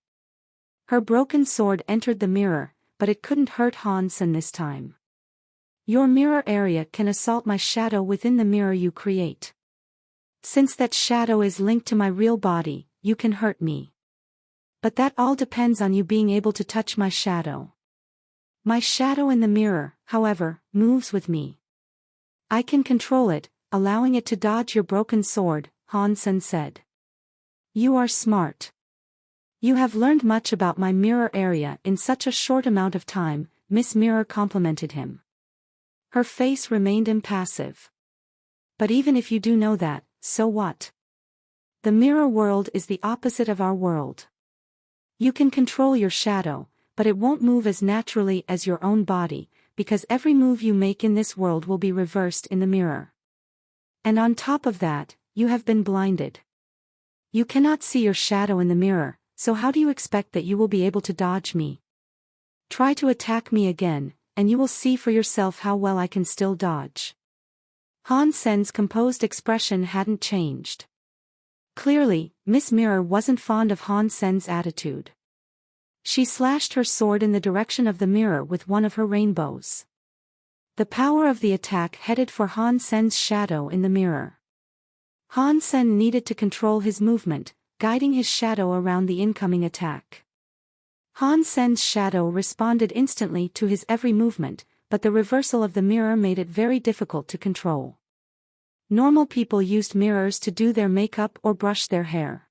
Her broken sword entered the mirror, but it couldn't hurt Han Sen this time. Your mirror area can assault my shadow within the mirror you create. Since that shadow is linked to my real body, you can hurt me. But that all depends on you being able to touch my shadow. My shadow in the mirror, however, moves with me. I can control it, allowing it to dodge your broken sword, Han Sen said. You are smart. You have learned much about my mirror area in such a short amount of time, Miss Mirror complimented him. Her face remained impassive. But even if you do know that, so what? The mirror world is the opposite of our world. You can control your shadow, but it won't move as naturally as your own body, because every move you make in this world will be reversed in the mirror. And on top of that, you have been blinded. You cannot see your shadow in the mirror, so how do you expect that you will be able to dodge me? Try to attack me again, and you will see for yourself how well I can still dodge. Han Sen's composed expression hadn't changed. Clearly, Miss Mirror wasn't fond of Han Sen's attitude. She slashed her sword in the direction of the mirror with one of her rainbows. The power of the attack headed for Han Sen's shadow in the mirror. Han Sen needed to control his movement, guiding his shadow around the incoming attack. Han Sen's shadow responded instantly to his every movement, but the reversal of the mirror made it very difficult to control. Normal people used mirrors to do their makeup or brush their hair.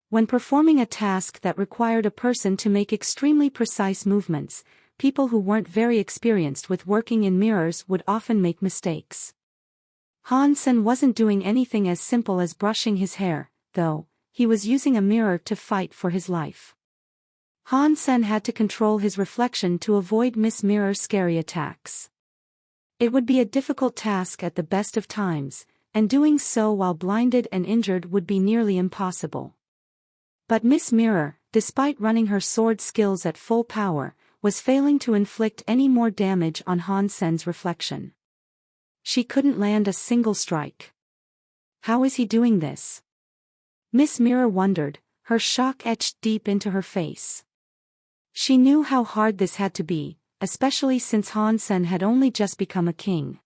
When performing a task that required a person to make extremely precise movements, people who weren't very experienced with working in mirrors would often make mistakes. Han Sen wasn't doing anything as simple as brushing his hair, though. He was using a mirror to fight for his life. Han Sen had to control his reflection to avoid Miss Mirror's scary attacks. It would be a difficult task at the best of times, and doing so while blinded and injured would be nearly impossible. But Miss Mirror, despite running her sword skills at full power, was failing to inflict any more damage on Han Sen's reflection. She couldn't land a single strike. How is he doing this? Miss Mirror wondered, her shock etched deep into her face. She knew how hard this had to be, especially since Han Sen had only just become a king.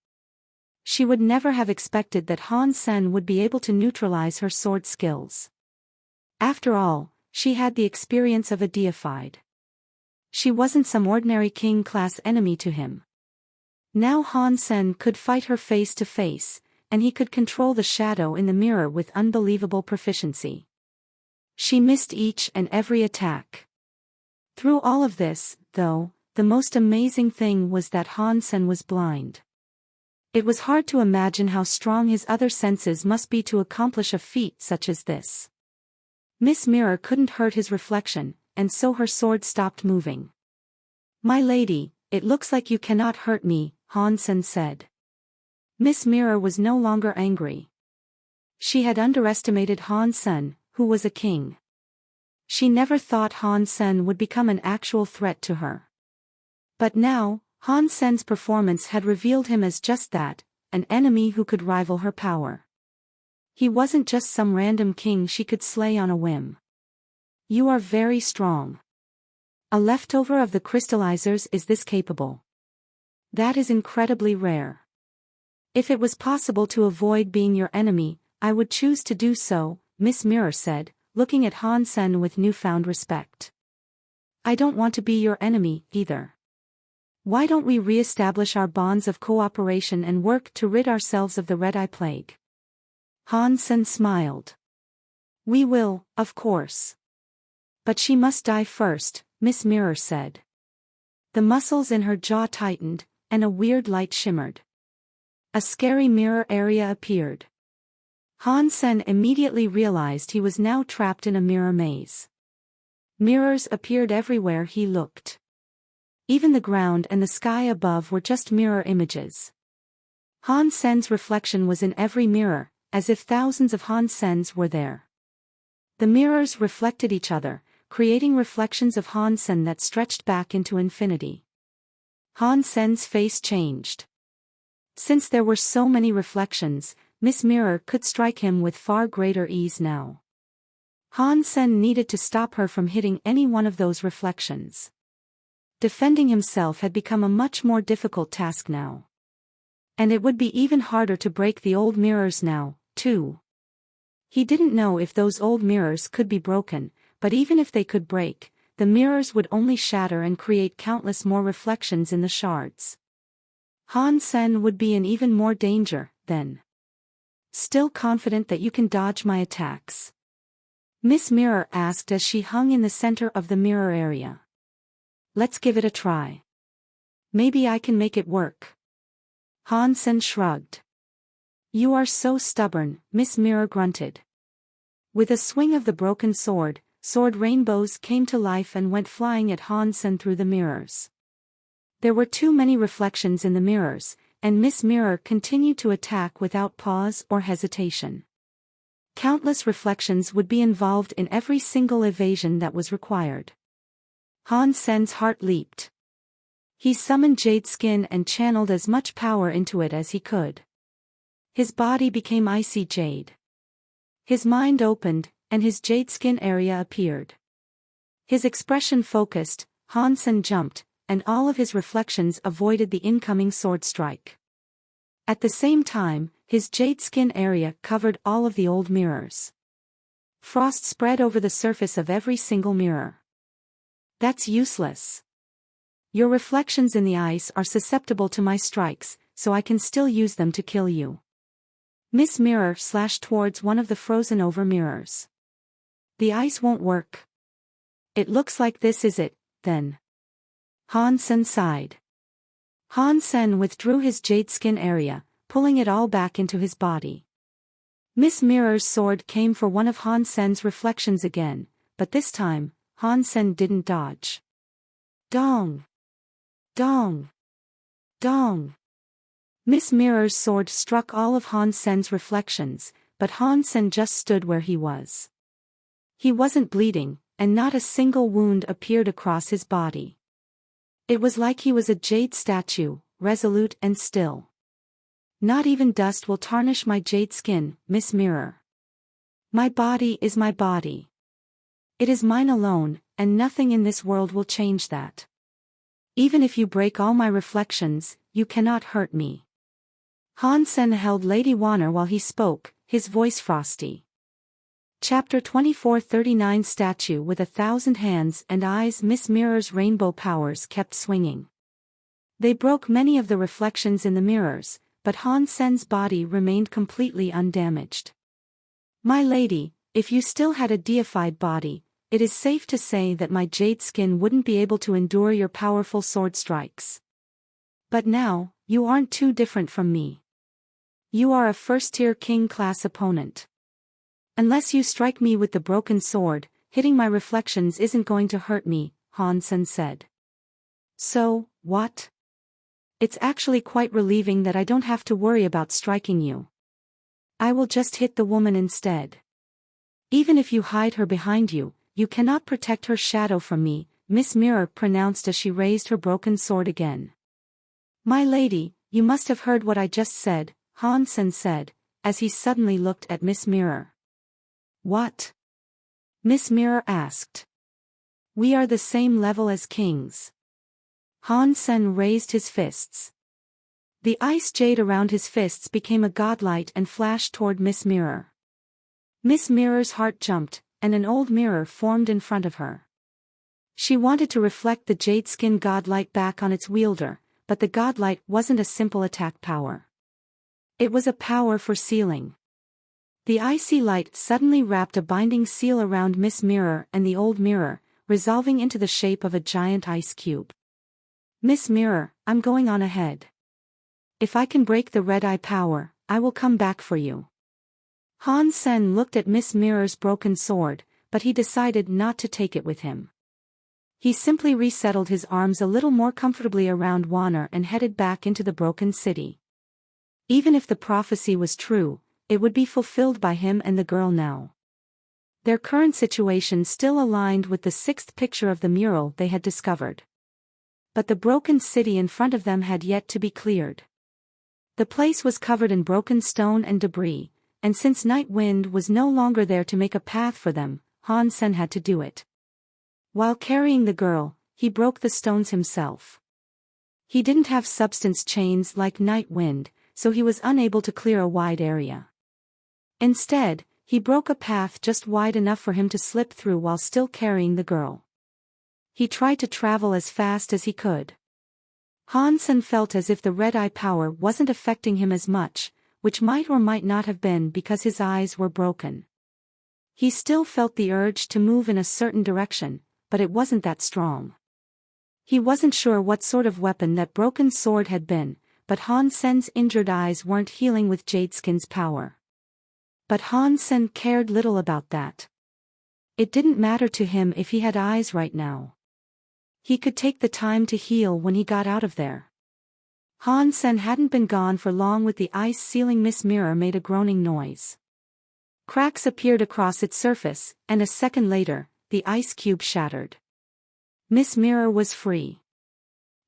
She would never have expected that Han Sen would be able to neutralize her sword skills. After all, she had the experience of a deified. She wasn't some ordinary king-class enemy to him. Now Han Sen could fight her face to face, and he could control the shadow in the mirror with unbelievable proficiency. She missed each and every attack. Through all of this, though, the most amazing thing was that Han Sen was blind. It was hard to imagine how strong his other senses must be to accomplish a feat such as this. Miss Mirror couldn't hurt his reflection, and so her sword stopped moving. "My lady, it looks like you cannot hurt me," Han Sen said. Miss Mirror was no longer angry. She had underestimated Han Sen, who was a king. She never thought Han Sen would become an actual threat to her. But now, Han Sen's performance had revealed him as just that, an enemy who could rival her power. He wasn't just some random king she could slay on a whim. "You are very strong. A leftover of the crystallizers is this capable. That is incredibly rare. If it was possible to avoid being your enemy, I would choose to do so," Miss Mirror said, looking at Han Sen with newfound respect. "I don't want to be your enemy, either. Why don't we re-establish our bonds of cooperation and work to rid ourselves of the red-eye plague?" Han Sen smiled. "We will, of course. But she must die first," Miss Mirror said. The muscles in her jaw tightened, and a weird light shimmered. A scary mirror area appeared. Han Sen immediately realized he was now trapped in a mirror maze. Mirrors appeared everywhere he looked. Even the ground and the sky above were just mirror images. Han Sen's reflection was in every mirror, as if thousands of Han Sens were there. The mirrors reflected each other, creating reflections of Han Sen that stretched back into infinity. Han Sen's face changed. Since there were so many reflections, Miss Mirror could strike him with far greater ease now. Han Sen needed to stop her from hitting any one of those reflections. Defending himself had become a much more difficult task now. And it would be even harder to break the old mirrors now, too. He didn't know if those old mirrors could be broken, but even if they could break, the mirrors would only shatter and create countless more reflections in the shards. Han Sen would be in even more danger, then. "Still confident that you can dodge my attacks?" Miss Mirror asked as she hung in the center of the mirror area. "Let's give it a try. Maybe I can make it work." Han Sen shrugged. "You are so stubborn," Miss Mirror grunted. With a swing of the broken sword, sword rainbows came to life and went flying at Han Sen through the mirrors. There were too many reflections in the mirrors, and Miss Mirror continued to attack without pause or hesitation. Countless reflections would be involved in every single evasion that was required. Han Sen's heart leaped. He summoned Jade Skin and channeled as much power into it as he could. His body became icy jade. His mind opened, and his Jade Skin area appeared. His expression focused, Han Sen jumped, and all of his reflections avoided the incoming sword strike. At the same time, his Jade Skin area covered all of the old mirrors. Frost spread over the surface of every single mirror. "That's useless. Your reflections in the ice are susceptible to my strikes, so I can still use them to kill you." Miss Mirror slashed towards one of the frozen-over mirrors. "The ice won't work." "It looks like this is it, then." Han Sen sighed. Han Sen withdrew his Jade Skin area, pulling it all back into his body. Miss Mirror's sword came for one of Han Sen's reflections again, but this time, Han Sen didn't dodge. Dong! Dong! Dong! Miss Mirror's sword struck all of Han Sen's reflections, but Han Sen just stood where he was. He wasn't bleeding, and not a single wound appeared across his body. It was like he was a jade statue, resolute and still. "Not even dust will tarnish my jade skin, Miss Mirror. My body is my body. It is mine alone, and nothing in this world will change that. Even if you break all my reflections, you cannot hurt me." Han Sen held Lady Warner while he spoke, his voice frosty. Chapter 2439 Statue with 1,000 hands and eyes. Miss Mirror's rainbow powers kept swinging. They broke many of the reflections in the mirrors, but Han Sen's body remained completely undamaged. My lady, if you still had a deified body, it is safe to say that my jade skin wouldn't be able to endure your powerful sword strikes. But now, you aren't too different from me. You are a first-tier king-class opponent. Unless you strike me with the broken sword, hitting my reflections isn't going to hurt me, Han Sen said. So, what? It's actually quite relieving that I don't have to worry about striking you. I will just hit the woman instead. Even if you hide her behind you, you cannot protect her shadow from me, Miss Mirror pronounced as she raised her broken sword again. My lady, you must have heard what I just said, Han Sen said, as he suddenly looked at Miss Mirror. What? Miss Mirror asked. We are the same level as kings. Han Sen raised his fists. The ice jade around his fists became a godlight and flashed toward Miss Mirror. Miss Mirror's heart jumped, and an old mirror formed in front of her. She wanted to reflect the jade skin godlight back on its wielder, but the godlight wasn't a simple attack power. It was a power for sealing. The icy light suddenly wrapped a binding seal around Miss Mirror and the old mirror, resolving into the shape of a giant ice cube. Miss Mirror, I'm going on ahead. If I can break the red eye power, I will come back for you. Han Sen looked at Miss Mirror's broken sword, but he decided not to take it with him. He simply resettled his arms a little more comfortably around Warner and headed back into the broken city. Even if the prophecy was true, it would be fulfilled by him and the girl now. Their current situation still aligned with the sixth picture of the mural they had discovered. But the broken city in front of them had yet to be cleared. The place was covered in broken stone and debris, and since Night Wind was no longer there to make a path for them, Han Sen had to do it. While carrying the girl, he broke the stones himself. He didn't have substance chains like Night Wind, so he was unable to clear a wide area. Instead, he broke a path just wide enough for him to slip through while still carrying the girl. He tried to travel as fast as he could. Han Sen felt as if the red eye power wasn't affecting him as much, which might or might not have been because his eyes were broken. He still felt the urge to move in a certain direction, but it wasn't that strong. He wasn't sure what sort of weapon that broken sword had been, but Han Sen's injured eyes weren't healing with Jadeskin's power. But Han Sen cared little about that. It didn't matter to him if he had eyes right now. He could take the time to heal when he got out of there. Han Sen hadn't been gone for long with the ice sealing. Miss Mirror made a groaning noise. Cracks appeared across its surface, and a second later, the ice cube shattered. Miss Mirror was free.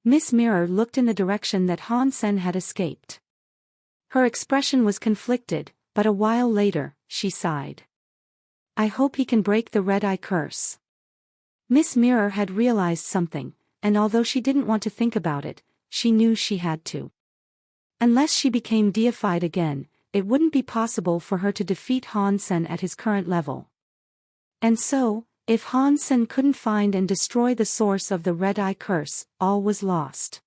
Miss Mirror looked in the direction that Han Sen had escaped. Her expression was conflicted, but a while later, she sighed. I hope he can break the red eye curse. Miss Mirror had realized something, and although she didn't want to think about it, she knew she had to. Unless she became deified again, it wouldn't be possible for her to defeat Han Sen at his current level. And so, if Han Sen couldn't find and destroy the source of the red eye curse, all was lost.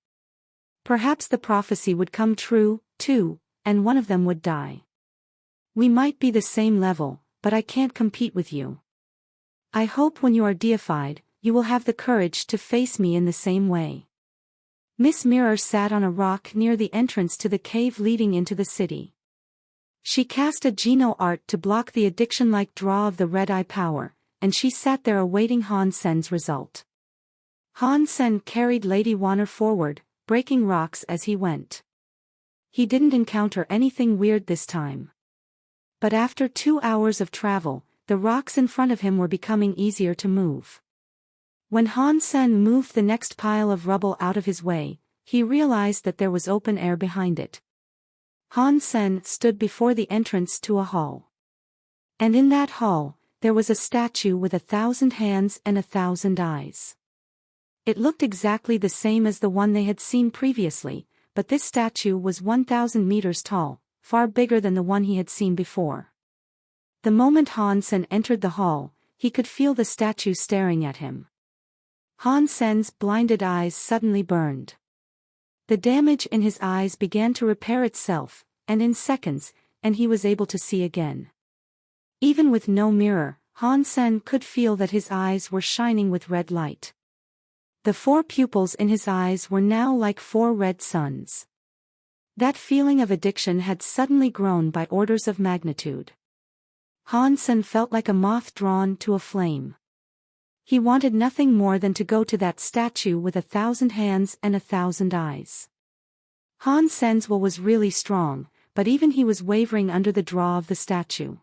Perhaps the prophecy would come true, too, and one of them would die. We might be the same level, but I can't compete with you. I hope when you are deified, you will have the courage to face me in the same way. Miss Mirror sat on a rock near the entrance to the cave leading into the city. She cast a Geno art to block the addiction-like draw of the red eye power, and she sat there awaiting Han Sen's result. Han Sen carried Lady Warner forward, breaking rocks as he went. He didn't encounter anything weird this time. But after 2 hours of travel, the rocks in front of him were becoming easier to move. When Han Sen moved the next pile of rubble out of his way, he realized that there was open air behind it. Han Sen stood before the entrance to a hall. And in that hall, there was a statue with 1,000 hands and 1,000 eyes. It looked exactly the same as the one they had seen previously, but this statue was 1,000 meters tall, far bigger than the one he had seen before. The moment Han Sen entered the hall, he could feel the statue staring at him. Han Sen's blinded eyes suddenly burned. The damage in his eyes began to repair itself, and in seconds, and he was able to see again. Even with no mirror, Han Sen could feel that his eyes were shining with red light. The 4 pupils in his eyes were now like 4 red suns. That feeling of addiction had suddenly grown by orders of magnitude. Han Sen felt like a moth drawn to a flame. He wanted nothing more than to go to that statue with 1,000 hands and 1,000 eyes. Han Sen's will was really strong, but even he was wavering under the draw of the statue.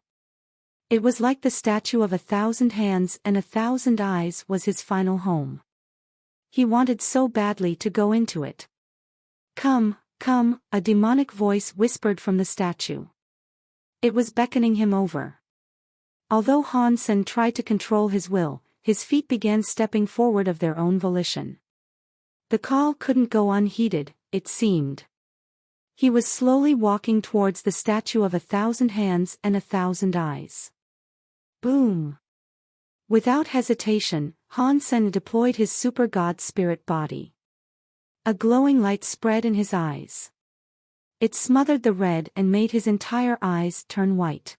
It was like the statue of 1,000 hands and 1,000 eyes was his final home. He wanted so badly to go into it. "Come, come," a demonic voice whispered from the statue. It was beckoning him over. Although Han Sen tried to control his will, his feet began stepping forward of their own volition. The call couldn't go unheeded, it seemed. He was slowly walking towards the statue of 1,000 hands and 1,000 eyes. Boom! Without hesitation, Han Sen deployed his super god spirit body. A glowing light spread in his eyes. It smothered the red and made his entire eyes turn white.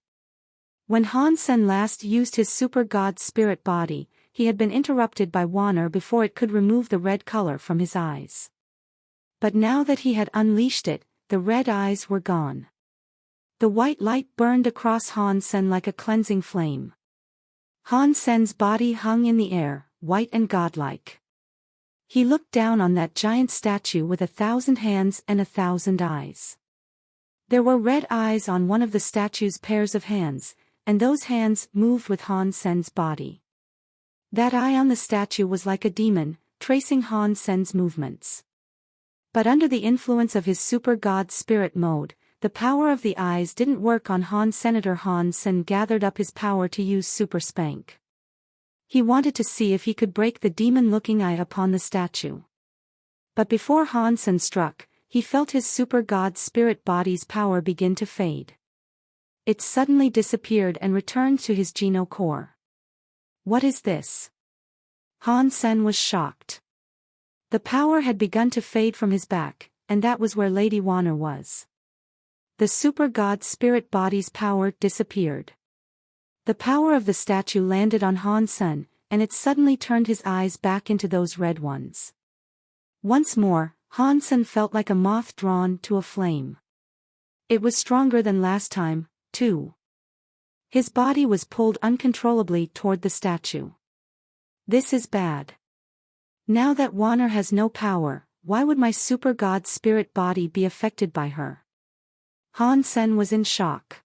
When Han Sen last used his super god spirit body, he had been interrupted by water before it could remove the red color from his eyes. But now that he had unleashed it, the red eyes were gone. The white light burned across Han Sen like a cleansing flame. Han Sen's body hung in the air, white and godlike. He looked down on that giant statue with 1,000 hands and 1,000 eyes. There were red eyes on one of the statue's pairs of hands, and those hands moved with Han Sen's body. That eye on the statue was like a demon, tracing Han Sen's movements. But under the influence of his super god spirit mode, the power of the eyes didn't work on Han. Senator Han Sen gathered up his power to use super spank. He wanted to see if he could break the demon-looking eye upon the statue. But before Han Sen struck, he felt his super god spirit body's power begin to fade. It suddenly disappeared and returned to his Geno core. What is this? Han Sen was shocked. The power had begun to fade from his back, and that was where Lady Wanner was. The super god spirit body's power disappeared. The power of the statue landed on Han Sen, and it suddenly turned his eyes back into those red ones. Once more, Han Sen felt like a moth drawn to a flame. It was stronger than last time, too. His body was pulled uncontrollably toward the statue. This is bad. Now that Wanner has no power, why would my super god spirit body be affected by her? Han Sen was in shock.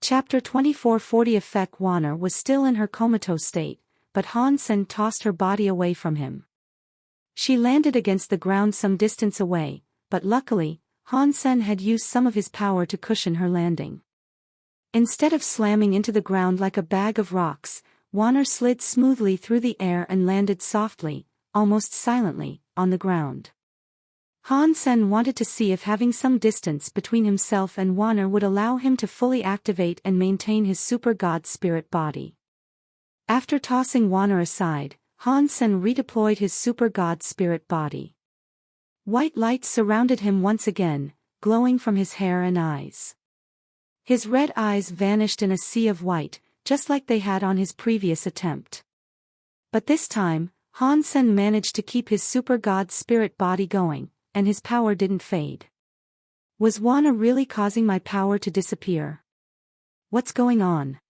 Chapter 24:40 Effect Wanner was still in her comatose state, but Han Sen tossed her body away from him. She landed against the ground some distance away, but luckily, Han Sen had used some of his power to cushion her landing. Instead of slamming into the ground like a bag of rocks, Wanner slid smoothly through the air and landed softly, almost silently, on the ground. Han Sen wanted to see if having some distance between himself and Wanner would allow him to fully activate and maintain his super god spirit body. After tossing Wanner aside, Han Sen redeployed his super god spirit body. White light surrounded him once again, glowing from his hair and eyes. His red eyes vanished in a sea of white, just like they had on his previous attempt. But this time, Han Sen managed to keep his super god spirit body going, and his power didn't fade. Was Wanner really causing my power to disappear? What's going on?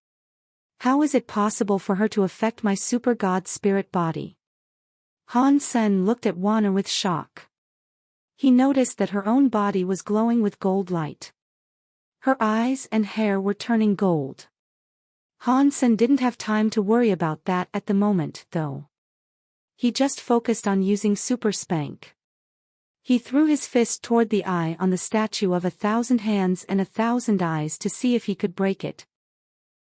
How is it possible for her to affect my super god spirit body? Han Sen looked at Wanner with shock. He noticed that her own body was glowing with gold light. Her eyes and hair were turning gold. Han Sen didn't have time to worry about that at the moment, though. He just focused on using super spank. He threw his fist toward the eye on the statue of 1,000 hands and 1,000 eyes to see if he could break it.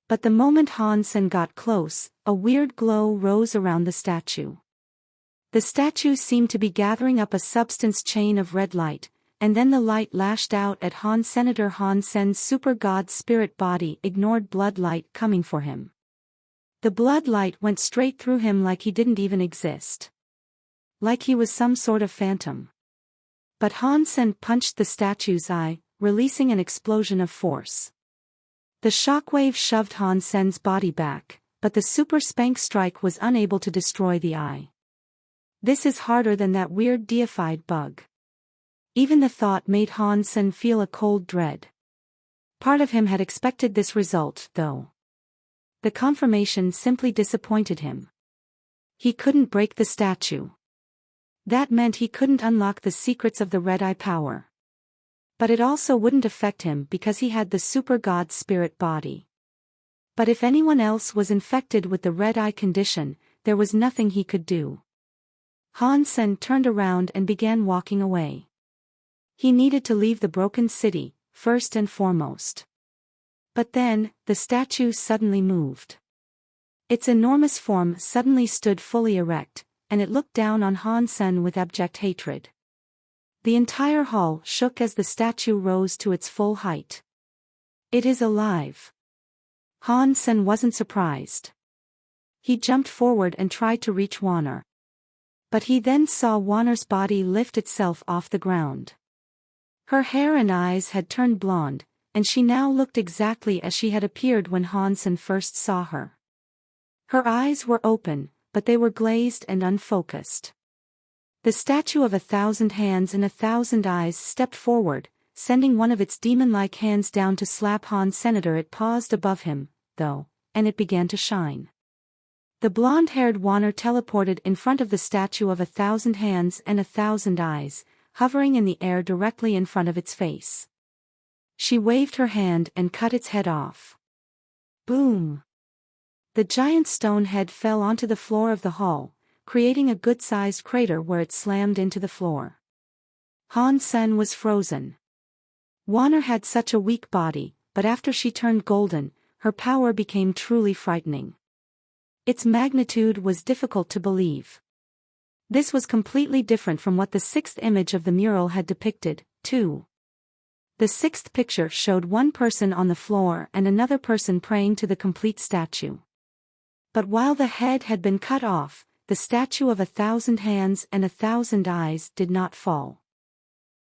But the moment Han Sen got close, a weird glow rose around the statue. The statue seemed to be gathering up a substance chain of red light, and then the light lashed out at Han. Senator Han Sen's super god spirit body ignored blood light coming for him. The blood light went straight through him like he didn't even exist. Like he was some sort of phantom. But Han Sen punched the statue's eye, releasing an explosion of force. The shockwave shoved Han Sen's body back, but the super spank strike was unable to destroy the eye. This is harder than that weird deified bug. Even the thought made Han Sen feel a cold dread. Part of him had expected this result, though. The confirmation simply disappointed him. He couldn't break the statue. That meant he couldn't unlock the secrets of the Red Eye power. But it also wouldn't affect him because he had the super god spirit body. But if anyone else was infected with the Red Eye condition, there was nothing he could do. Han Sen turned around and began walking away. He needed to leave the broken city, first and foremost. But then, the statue suddenly moved. Its enormous form suddenly stood fully erect, and it looked down on Han Sen with abject hatred. The entire hall shook as the statue rose to its full height. It is alive. Han Sen wasn't surprised. He jumped forward and tried to reach Wanner. But he then saw Wanner's body lift itself off the ground. Her hair and eyes had turned blonde, and she now looked exactly as she had appeared when Han Sen first saw her. Her eyes were open, but they were glazed and unfocused. The statue of 1,000 hands and 1,000 eyes stepped forward, sending one of its demon-like hands down to slap Han Senator. It paused above him, though, and it began to shine. The blonde-haired Wanner teleported in front of the statue of 1,000 hands and 1,000 eyes, hovering in the air directly in front of its face. She waved her hand and cut its head off. Boom! The giant stone head fell onto the floor of the hall, creating a good-sized crater where it slammed into the floor. Han Sen was frozen. Wanner had such a weak body, but after she turned golden, her power became truly frightening. Its magnitude was difficult to believe. This was completely different from what the sixth image of the mural had depicted, too. The sixth picture showed one person on the floor and another person praying to the complete statue. But while the head had been cut off, the statue of 1,000 hands and 1,000 eyes did not fall.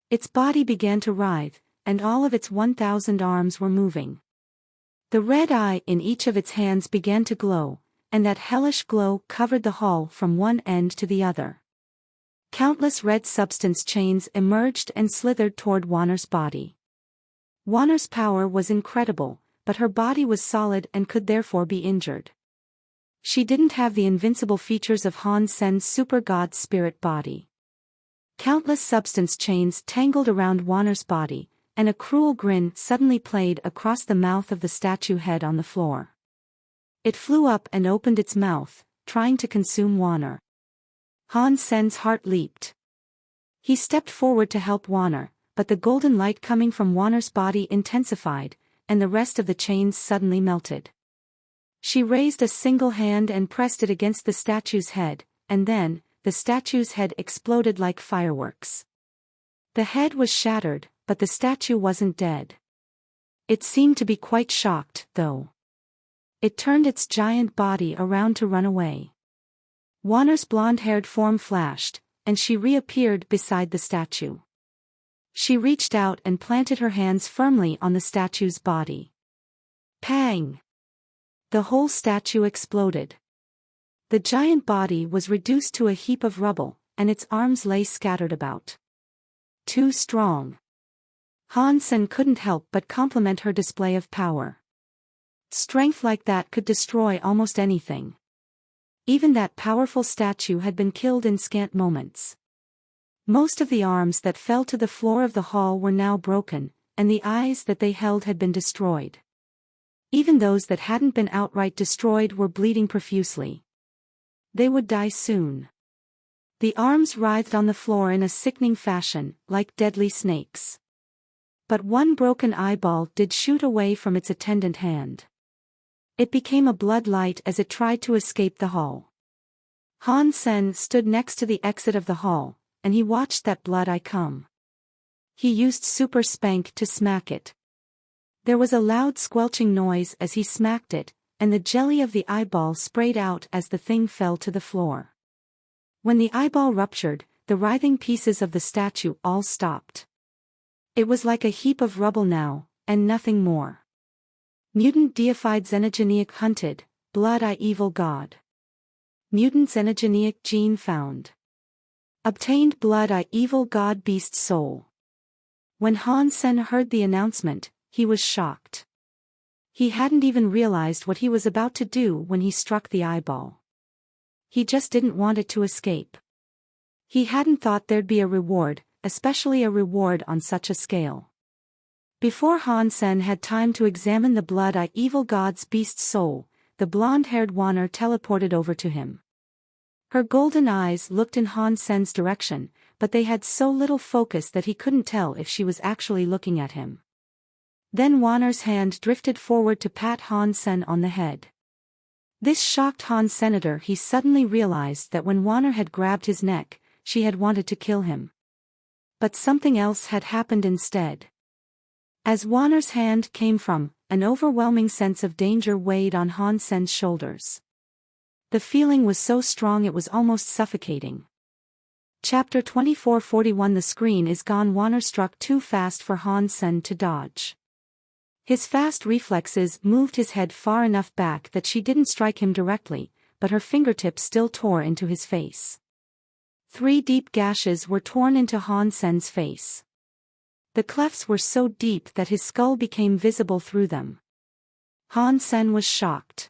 Its body began to writhe, and all of its 1,000 arms were moving. The red eye in each of its hands began to glow, and that hellish glow covered the hall from one end to the other. Countless red substance chains emerged and slithered toward Wanner's body. Wanner's power was incredible, but her body was solid and could therefore be injured. She didn't have the invincible features of Han Sen's super god spirit body. Countless substance chains tangled around Wanner's body, and a cruel grin suddenly played across the mouth of the statue head on the floor. It flew up and opened its mouth, trying to consume Wanner. Han Sen's heart leaped. He stepped forward to help Wanner, but the golden light coming from Wanner's body intensified, and the rest of the chains suddenly melted. She raised a single hand and pressed it against the statue's head, and then, the statue's head exploded like fireworks. The head was shattered, but the statue wasn't dead. It seemed to be quite shocked, though. It turned its giant body around to run away. Wanner's blonde-haired form flashed, and she reappeared beside the statue. She reached out and planted her hands firmly on the statue's body. Pang! The whole statue exploded. The giant body was reduced to a heap of rubble, and its arms lay scattered about. Too strong. Han Sen couldn't help but compliment her display of power. Strength like that could destroy almost anything. Even that powerful statue had been killed in scant moments. Most of the arms that fell to the floor of the hall were now broken, and the eyes that they held had been destroyed. Even those that hadn't been outright destroyed were bleeding profusely. They would die soon. The arms writhed on the floor in a sickening fashion, like deadly snakes. But one broken eyeball did shoot away from its attendant hand. It became a blood light as it tried to escape the hall. Han Sen stood next to the exit of the hall, and he watched that blood eye come. He used super spank to smack it. There was a loud squelching noise as he smacked it, and the jelly of the eyeball sprayed out as the thing fell to the floor. When the eyeball ruptured, the writhing pieces of the statue all stopped. It was like a heap of rubble now, and nothing more. Mutant deified xenogenic hunted, blood eye evil god. Mutant xenogenic gene found. Obtained blood eye evil god beast soul. When Han Sen heard the announcement, he was shocked. He hadn't even realized what he was about to do when he struck the eyeball. He just didn't want it to escape. He hadn't thought there'd be a reward, especially a reward on such a scale. Before Han Sen had time to examine the blood eye evil god's beast soul, the blonde-haired Wanner teleported over to him. Her golden eyes looked in Han Sen's direction, but they had so little focus that he couldn't tell if she was actually looking at him. Then Wanner's hand drifted forward to pat Han Sen on the head. This shocked Han Senator. He suddenly realized that when Wanner had grabbed his neck, she had wanted to kill him. But something else had happened instead. As Wanner's hand came from, an overwhelming sense of danger weighed on Han Sen's shoulders. The feeling was so strong it was almost suffocating. Chapter 2441. The screen is gone. Wanner struck too fast for Han Sen to dodge. His fast reflexes moved his head far enough back that she didn't strike him directly, but her fingertips still tore into his face. 3 deep gashes were torn into Han Sen's face. The clefts were so deep that his skull became visible through them. Han Sen was shocked.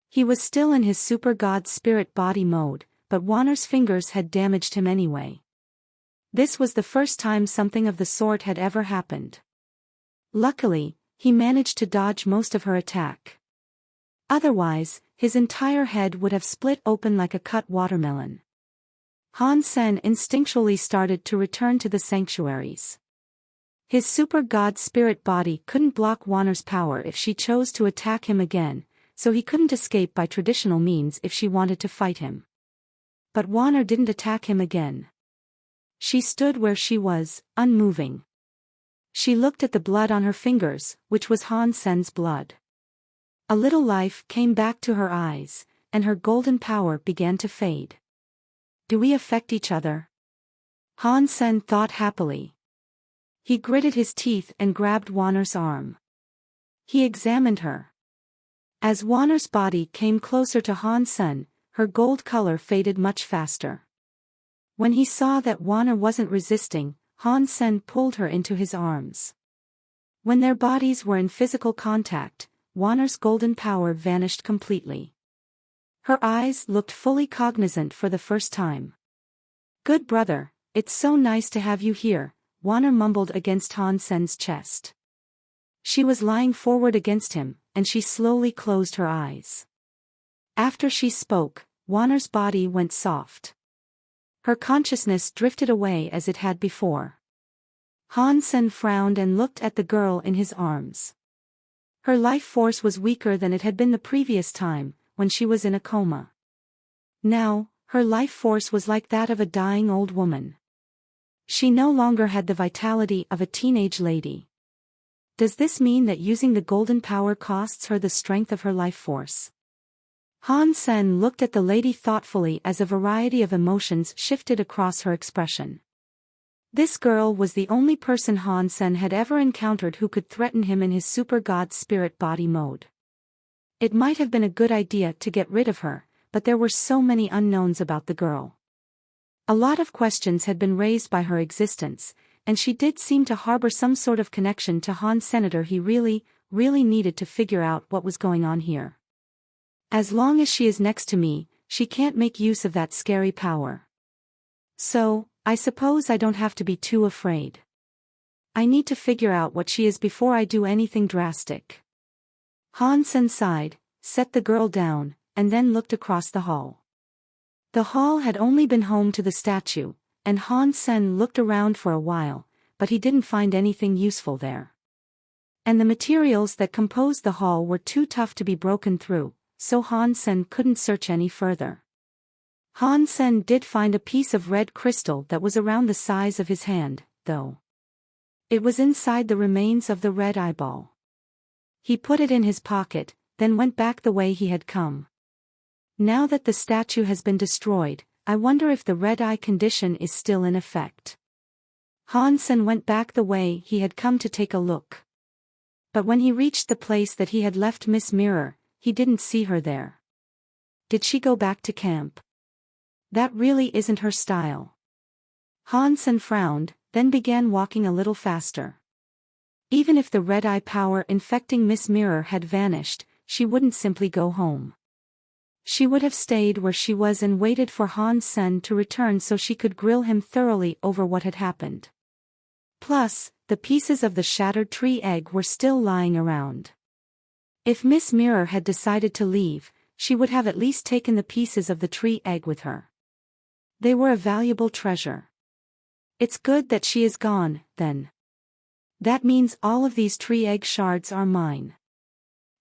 He was still in his super god spirit body mode, but Wanner's fingers had damaged him anyway. This was the first time something of the sort had ever happened. Luckily, he managed to dodge most of her attack. Otherwise, his entire head would have split open like a cut watermelon. Han Sen instinctually started to return to the sanctuaries. His super god spirit body couldn't block Wanner's power if she chose to attack him again, so he couldn't escape by traditional means if she wanted to fight him. But Wanner didn't attack him again. She stood where she was, unmoving. She looked at the blood on her fingers, which was Han Sen's blood. A little life came back to her eyes, and her golden power began to fade. Do we affect each other? Han Sen thought happily. He gritted his teeth and grabbed Wanner's arm. He examined her. As Wanner's body came closer to Han Sen, her gold color faded much faster. When he saw that Wanner wasn't resisting, Han Sen pulled her into his arms. When their bodies were in physical contact, Wanner's golden power vanished completely. Her eyes looked fully cognizant for the first time. Good brother, it's so nice to have you here, Wanner mumbled against Han Sen's chest. She was lying forward against him, and she slowly closed her eyes. After she spoke, Wanner's body went soft. Her consciousness drifted away as it had before. Han Sen frowned and looked at the girl in his arms. Her life force was weaker than it had been the previous time, when she was in a coma. Now, her life force was like that of a dying old woman. She no longer had the vitality of a teenage lady. Does this mean that using the golden power costs her the strength of her life force? Han Sen looked at the lady thoughtfully as a variety of emotions shifted across her expression. This girl was the only person Han Sen had ever encountered who could threaten him in his super god spirit body mode. It might have been a good idea to get rid of her, but there were so many unknowns about the girl. A lot of questions had been raised by her existence, and she did seem to harbor some sort of connection to Han Senator. He really needed to figure out what was going on here. As long as she is next to me, she can't make use of that scary power. So, I suppose I don't have to be too afraid. I need to figure out what she is before I do anything drastic. Han Sen sighed, set the girl down, and then looked across the hall. The hall had only been home to the statue, and Han Sen looked around for a while, but he didn't find anything useful there. And the materials that composed the hall were too tough to be broken through, so Han Sen couldn't search any further. Han Sen did find a piece of red crystal that was around the size of his hand, though. It was inside the remains of the red eyeball. He put it in his pocket, then went back the way he had come. Now that the statue has been destroyed, I wonder if the red eye condition is still in effect. Han Sen went back the way he had come to take a look. But when he reached the place that he had left Miss Mirror, he didn't see her there. Did she go back to camp? That really isn't her style. Han Sen frowned, then began walking a little faster. Even if the red eye power infecting Miss Mirror had vanished, she wouldn't simply go home. She would have stayed where she was and waited for Han Sen to return so she could grill him thoroughly over what had happened. Plus, the pieces of the shattered tree egg were still lying around. If Miss Mirror had decided to leave, she would have at least taken the pieces of the tree egg with her. They were a valuable treasure. It's good that she is gone, then. That means all of these tree egg shards are mine.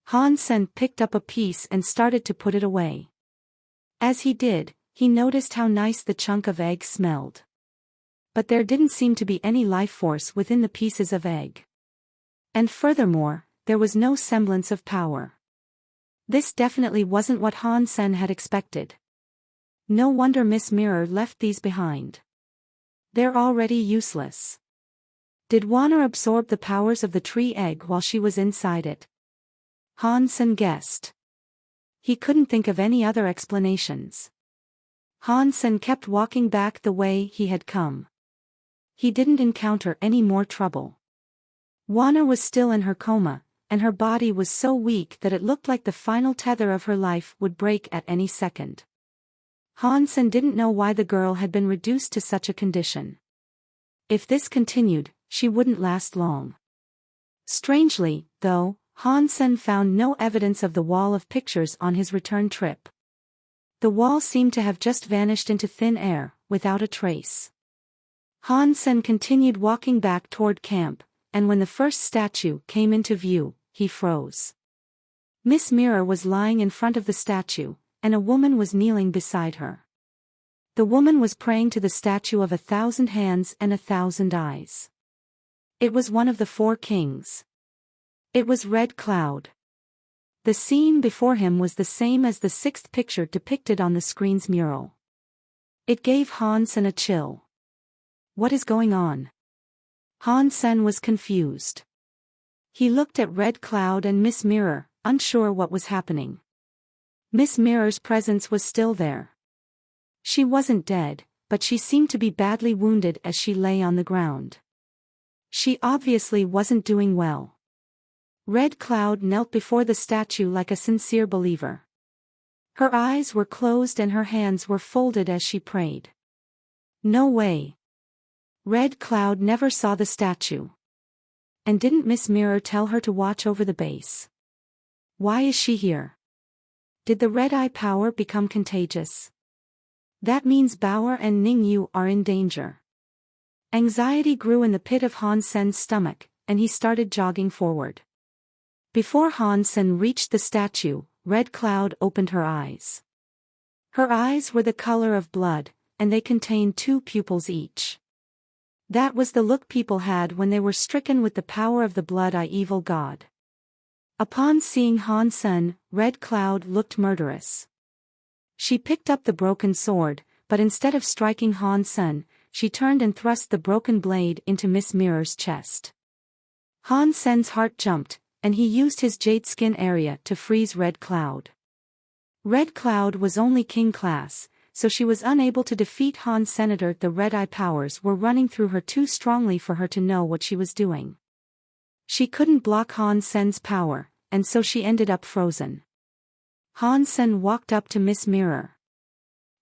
Han Sen picked up a piece and started to put it away. As he did, he noticed how nice the chunk of egg smelled. But there didn't seem to be any life force within the pieces of egg. And furthermore, there was no semblance of power. This definitely wasn't what Han Sen had expected. No wonder Miss Mirror left these behind. They're already useless. Did Wanner absorb the powers of the tree egg while she was inside it? Han Sen guessed. He couldn't think of any other explanations. Han Sen kept walking back the way he had come. He didn't encounter any more trouble. Wanner was still in her coma, and her body was so weak that it looked like the final tether of her life would break at any second. Han Sen didn't know why the girl had been reduced to such a condition. If this continued, she wouldn't last long. Strangely, though, Han Sen found no evidence of the wall of pictures on his return trip. The wall seemed to have just vanished into thin air, without a trace. Han Sen continued walking back toward camp, and when the first statue came into view, he froze. Miss Mirror was lying in front of the statue, and a woman was kneeling beside her. The woman was praying to the statue of 1,000 hands and 1,000 eyes. It was one of the 4 kings. It was Red Cloud. The scene before him was the same as the 6th picture depicted on the screen's mural. It gave Han Sen a chill. What is going on? Han Sen was confused. He looked at Red Cloud and Miss Mirror, unsure what was happening. Miss Mirror's presence was still there. She wasn't dead, but she seemed to be badly wounded as she lay on the ground. She obviously wasn't doing well. Red Cloud knelt before the statue like a sincere believer. Her eyes were closed and her hands were folded as she prayed. No way. Red Cloud never saw the statue. And didn't Miss Mirror tell her to watch over the base? Why is she here? Did the red eye power become contagious? That means Bauer and Ningyu are in danger. Anxiety grew in the pit of Han Sen's stomach, and he started jogging forward. Before Han Sen reached the statue, Red Cloud opened her eyes. Her eyes were the color of blood, and they contained 2 pupils each. That was the look people had when they were stricken with the power of the Blood Eye evil god. Upon seeing Han Sen, Red Cloud looked murderous. She picked up the broken sword, but instead of striking Han Sen, she turned and thrust the broken blade into Miss Mirror's chest. Han Sen's heart jumped, and he used his jade skin area to freeze Red Cloud. Red Cloud was only king class, so she was unable to defeat Han Senator. The red eye powers were running through her too strongly for her to know what she was doing. She couldn't block Han Sen's power, and so she ended up frozen. Han Sen walked up to Miss Mirror.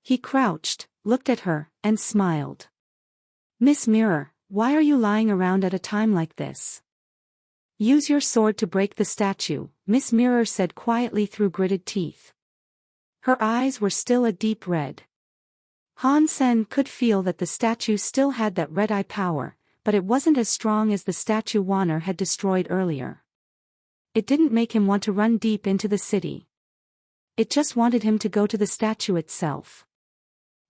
He crouched, looked at her, and smiled. Miss Mirror, why are you lying around at a time like this? Use your sword to break the statue, Miss Mirror said quietly through gritted teeth. Her eyes were still a deep red. Han Sen could feel that the statue still had that red eye power, but it wasn't as strong as the statue Wanner had destroyed earlier. It didn't make him want to run deep into the city. It just wanted him to go to the statue itself.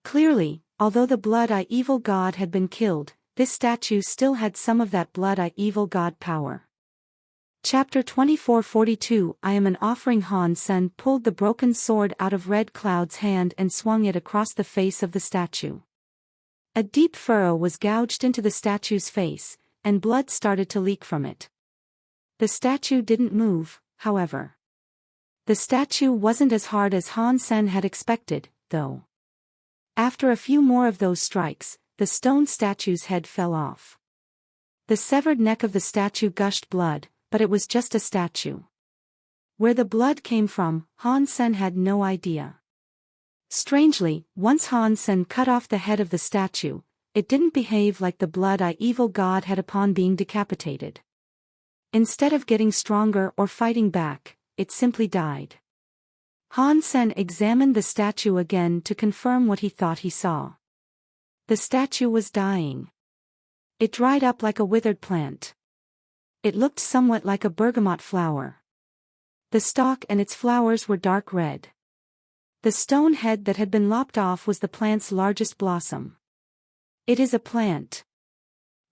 Clearly, although the Blood Eye evil god had been killed, this statue still had some of that blood-eye evil god power. Chapter 2442 I am an offering. Han Sen pulled the broken sword out of Red Cloud's hand and swung it across the face of the statue. A deep furrow was gouged into the statue's face, and blood started to leak from it. The statue didn't move, however. The statue wasn't as hard as Han Sen had expected, though. After a few more of those strikes, the stone statue's head fell off. The severed neck of the statue gushed blood, but it was just a statue. Where the blood came from, Han Sen had no idea. Strangely, once Han Sen cut off the head of the statue, it didn't behave like the blood-eye evil god had upon being decapitated. Instead of getting stronger or fighting back, it simply died. Han Sen examined the statue again to confirm what he thought he saw. The statue was dying. It dried up like a withered plant. It looked somewhat like a bergamot flower. The stalk and its flowers were dark red. The stone head that had been lopped off was the plant's largest blossom. It is a plant.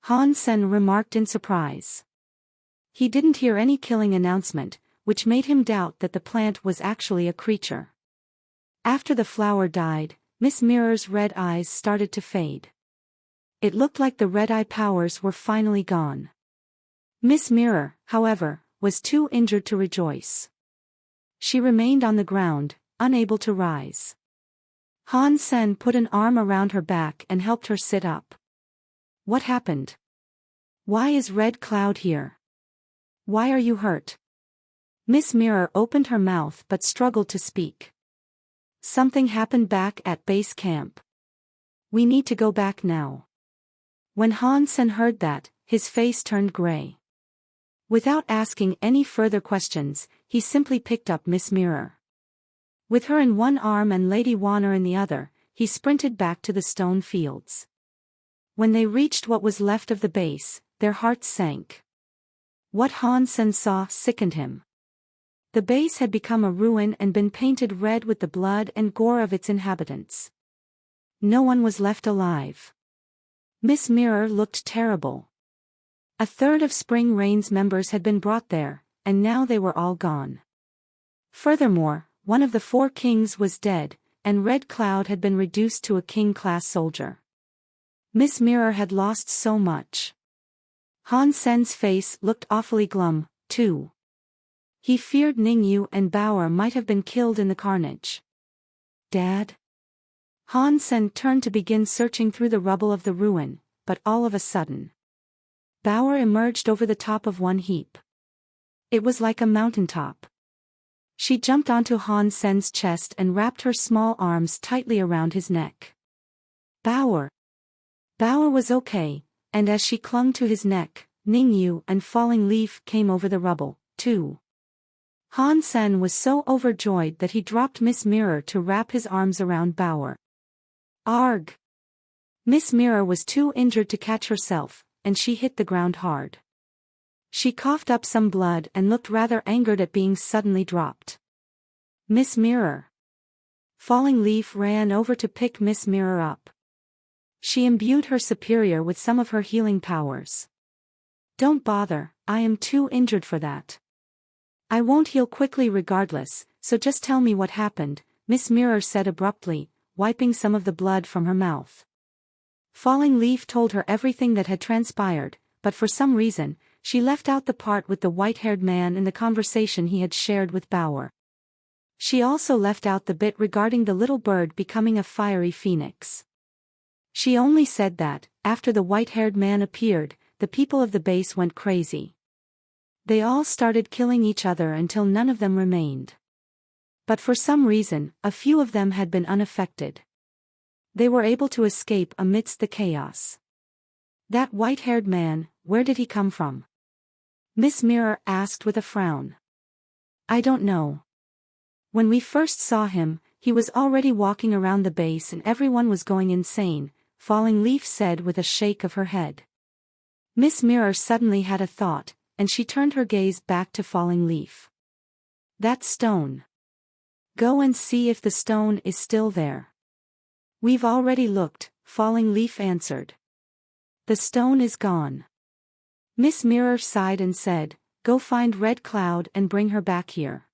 Han Sen remarked in surprise. He didn't hear any killing announcement, which made him doubt that the plant was actually a creature. After the flower died, Miss Mirror's red eyes started to fade. It looked like the red-eye powers were finally gone. Miss Mirror, however, was too injured to rejoice. She remained on the ground, unable to rise. Han Sen put an arm around her back and helped her sit up. What happened? Why is Red Cloud here? Why are you hurt? Miss Mirror opened her mouth but struggled to speak. Something happened back at base camp. We need to go back now. When Han Sen heard that, his face turned gray. Without asking any further questions, he simply picked up Miss Mirror. With her in one arm and Lady Warner in the other, he sprinted back to the stone fields. When they reached what was left of the base, their hearts sank. What Han Sen saw sickened him. The base had become a ruin and been painted red with the blood and gore of its inhabitants. No one was left alive. Miss Mirror looked terrible. A third of Spring Rain's members had been brought there, and now they were all gone. Furthermore, one of the 4 kings was dead, and Red Cloud had been reduced to a king-class soldier. Miss Mirror had lost so much. Han Sen's face looked awfully glum, too. He feared Ningyu and Bauer might have been killed in the carnage. Dad? Han Sen turned to begin searching through the rubble of the ruin, but all of a sudden, Bauer emerged over the top of one heap. It was like a mountaintop. She jumped onto Han Sen's chest and wrapped her small arms tightly around his neck. Bauer. Bauer was okay, and as she clung to his neck, Ningyu and Falling Leaf came over the rubble, too. Han Sen was so overjoyed that he dropped Miss Mirror to wrap his arms around Bauer. Arg! Miss Mirror was too injured to catch herself, and she hit the ground hard. She coughed up some blood and looked rather angered at being suddenly dropped. Miss Mirror. Falling Leaf ran over to pick Miss Mirror up. She imbued her superior with some of her healing powers. Don't bother, I am too injured for that. I won't heal quickly regardless, so just tell me what happened, Miss Mirror said abruptly, wiping some of the blood from her mouth. Falling Leaf told her everything that had transpired, but for some reason, she left out the part with the white-haired man in the conversation he had shared with Bauer. She also left out the bit regarding the little bird becoming a fiery phoenix. She only said that, after the white-haired man appeared, the people of the base went crazy. They all started killing each other until none of them remained. But for some reason, a few of them had been unaffected. They were able to escape amidst the chaos. That white-haired man, where did he come from? Miss Mirror asked with a frown. I don't know. When we first saw him, he was already walking around the base and everyone was going insane, Falling Leaf said with a shake of her head. Miss Mirror suddenly had a thought, and she turned her gaze back to Falling Leaf. That stone. Go and see if the stone is still there. We've already looked, Falling Leaf answered. The stone is gone. Miss Mirror sighed and said, "Go find Red Cloud and bring her back here.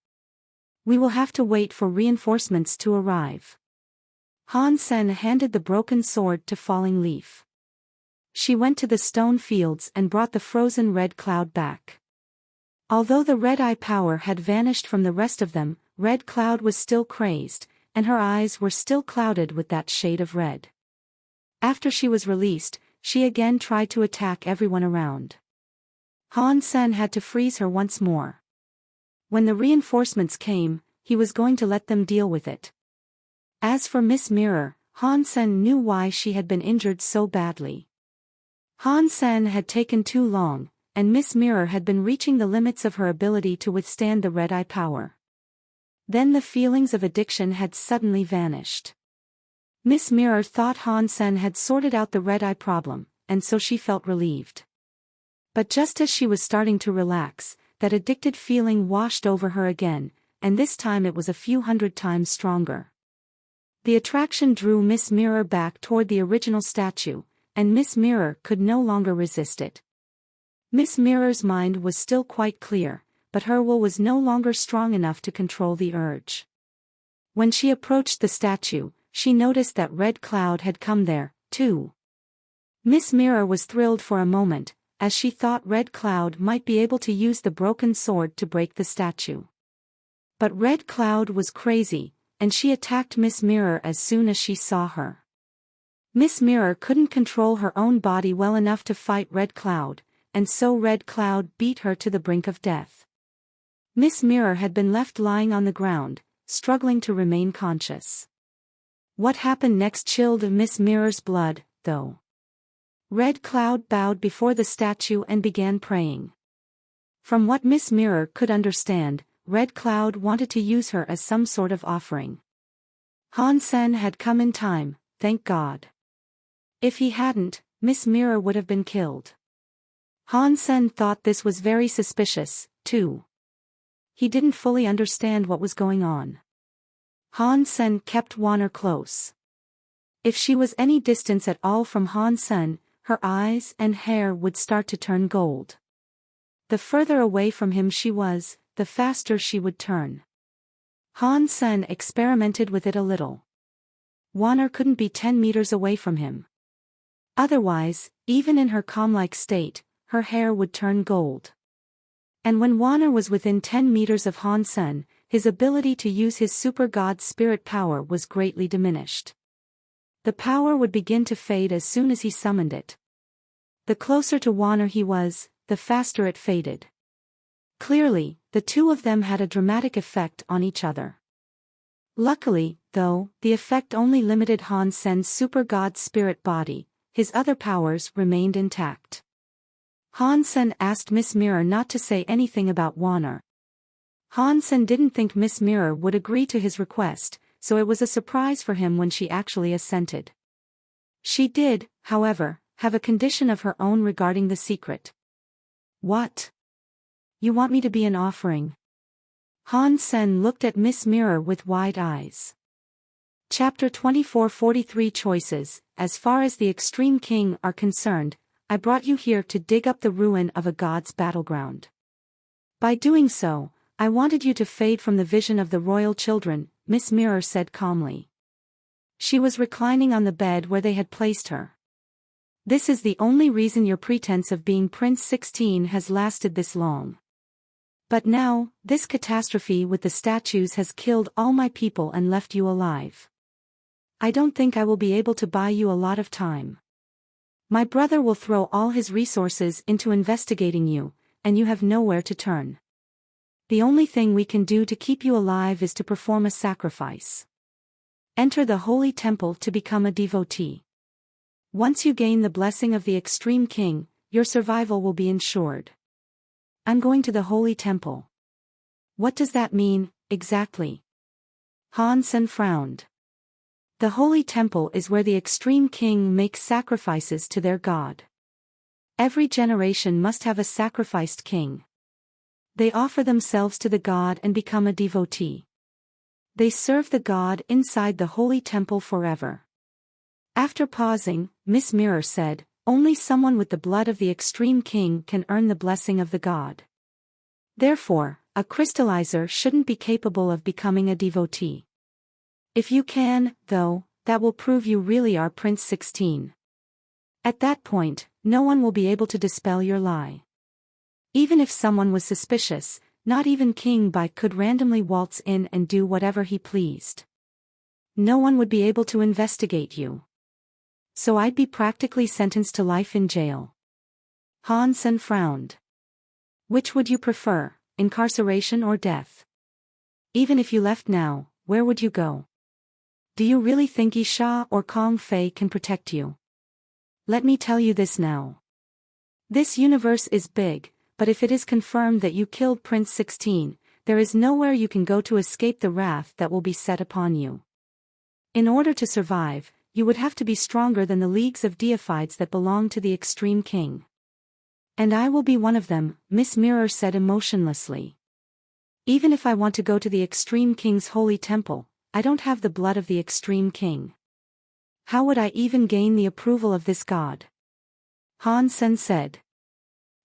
We will have to wait for reinforcements to arrive." Han Sen handed the broken sword to Falling Leaf. She went to the stone fields and brought the frozen Red Cloud back. Although the red eye power had vanished from the rest of them, Red Cloud was still crazed, and her eyes were still clouded with that shade of red. After she was released, she again tried to attack everyone around. Han Sen had to freeze her once more. When the reinforcements came, he was going to let them deal with it. As for Miss Mirror, Han Sen knew why she had been injured so badly. Han Sen had taken too long, and Miss Mirror had been reaching the limits of her ability to withstand the red eye power. Then the feelings of addiction had suddenly vanished. Miss Mirror thought Han Sen had sorted out the red eye problem, and so she felt relieved. But just as she was starting to relax, that addicted feeling washed over her again, and this time it was a few hundred times stronger. The attraction drew Miss Mirror back toward the original statue, and Miss Mirror could no longer resist it. Miss Mirror's mind was still quite clear, but her will was no longer strong enough to control the urge. When she approached the statue, she noticed that Red Cloud had come there, too. Miss Mirror was thrilled for a moment, as she thought Red Cloud might be able to use the broken sword to break the statue. But Red Cloud was crazy, and she attacked Miss Mirror as soon as she saw her. Miss Mirror couldn't control her own body well enough to fight Red Cloud, and so Red Cloud beat her to the brink of death. Miss Mirror had been left lying on the ground, struggling to remain conscious. What happened next chilled Miss Mirror's blood, though. Red Cloud bowed before the statue and began praying. From what Miss Mirror could understand, Red Cloud wanted to use her as some sort of offering. Han Sen had come in time, thank God. If he hadn't, Miss Mirror would have been killed. Han Sen thought this was very suspicious, too. He didn't fully understand what was going on. Han Sen kept Wanner close. If she was any distance at all from Han Sen, her eyes and hair would start to turn gold. The further away from him she was, the faster she would turn. Han Sen experimented with it a little. Wanner couldn't be 10 meters away from him. Otherwise, even in her calm-like state, her hair would turn gold. And when Wanner was within 10 meters of Han Sen, his ability to use his super god spirit power was greatly diminished. The power would begin to fade as soon as he summoned it. The closer to Wanner he was, the faster it faded. Clearly, the two of them had a dramatic effect on each other. Luckily, though, the effect only limited Han Sen's super god spirit body, his other powers remained intact. Han Sen asked Miss Mirror not to say anything about Wanner. Han Sen didn't think Miss Mirror would agree to his request, so it was a surprise for him when she actually assented. She did, however, have a condition of her own regarding the secret. What? You want me to be an offering? Han Sen looked at Miss Mirror with wide eyes. Chapter 24:43 Choices. As far as the Extreme King are concerned, I brought you here to dig up the ruin of a god's battleground. By doing so, I wanted you to fade from the vision of the royal children, Miss Mirror said calmly. She was reclining on the bed where they had placed her. This is the only reason your pretense of being Prince 16 has lasted this long. But now, this catastrophe with the statues has killed all my people and left you alive. I don't think I will be able to buy you a lot of time. My brother will throw all his resources into investigating you, and you have nowhere to turn. The only thing we can do to keep you alive is to perform a sacrifice. Enter the holy temple to become a devotee. Once you gain the blessing of the Extreme King, your survival will be ensured. I'm going to the holy temple. What does that mean, exactly? Han Sen frowned. The holy temple is where the Extreme King makes sacrifices to their god. Every generation must have a sacrificed king. They offer themselves to the god and become a devotee. They serve the god inside the holy temple forever. After pausing, Miss Mirror said, Only someone with the blood of the extreme king can earn the blessing of the god. Therefore, a crystallizer shouldn't be capable of becoming a devotee. If you can, though, that will prove you really are Prince 16. At that point, no one will be able to dispel your lie. Even if someone was suspicious, not even King Bai could randomly waltz in and do whatever he pleased. No one would be able to investigate you. So I'd be practically sentenced to life in jail. Han Sen frowned. Which would you prefer, incarceration or death? Even if you left now, where would you go? Do you really think Isha or Kong Fei can protect you? Let me tell you this now. This universe is big, but if it is confirmed that you killed Prince 16, there is nowhere you can go to escape the wrath that will be set upon you. In order to survive, you would have to be stronger than the leagues of deifieds that belong to the extreme king. And I will be one of them, Miss Mirror said emotionlessly. Even if I want to go to the extreme king's holy temple, I don't have the blood of the extreme king. How would I even gain the approval of this god? Han Sen said.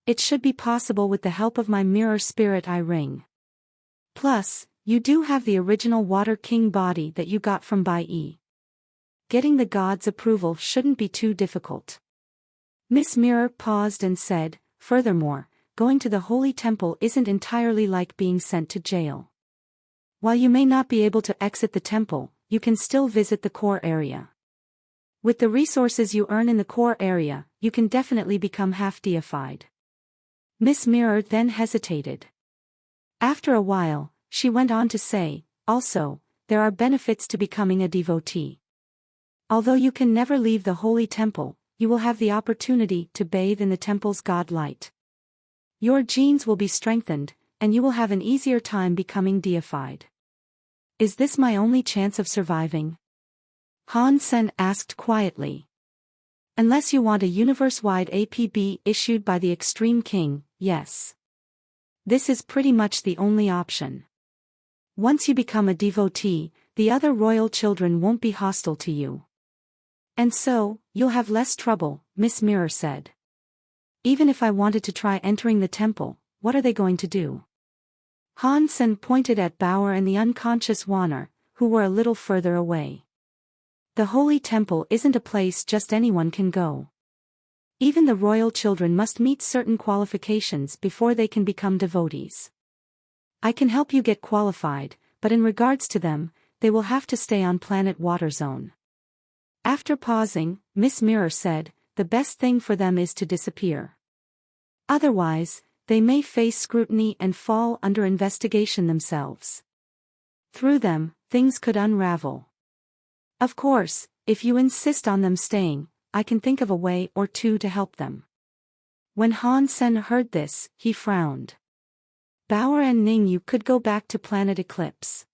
It should be possible with the help of my mirror spirit eye ring. Plus, you do have the original Water King body that you got from Bai Yi. Getting the god's approval shouldn't be too difficult. Miss Mirror paused and said, furthermore, going to the holy temple isn't entirely like being sent to jail. While you may not be able to exit the temple, you can still visit the core area. With the resources you earn in the core area, you can definitely become half-deified. Miss Mirror then hesitated. After a while, she went on to say, also, there are benefits to becoming a devotee. Although you can never leave the holy temple, you will have the opportunity to bathe in the temple's god light. Your genes will be strengthened, and you will have an easier time becoming deified. Is this my only chance of surviving? Han Sen asked quietly. Unless you want a universe-wide APB issued by the Extreme King, yes. This is pretty much the only option. Once you become a devotee, the other royal children won't be hostile to you. And so, you'll have less trouble, Miss Mirror said. Even if I wanted to try entering the temple, what are they going to do? Han Sen pointed at Bauer and the unconscious Wanner, who were a little further away. The holy temple isn't a place just anyone can go. Even the royal children must meet certain qualifications before they can become devotees. I can help you get qualified, but in regards to them, they will have to stay on planet Water Zone. After pausing, Miss Mirror said, the best thing for them is to disappear. Otherwise, they may face scrutiny and fall under investigation themselves. Through them, things could unravel. Of course, if you insist on them staying, I can think of a way or two to help them. When Han Sen heard this, he frowned. Bauer and Ningyu could go back to Planet Eclipse.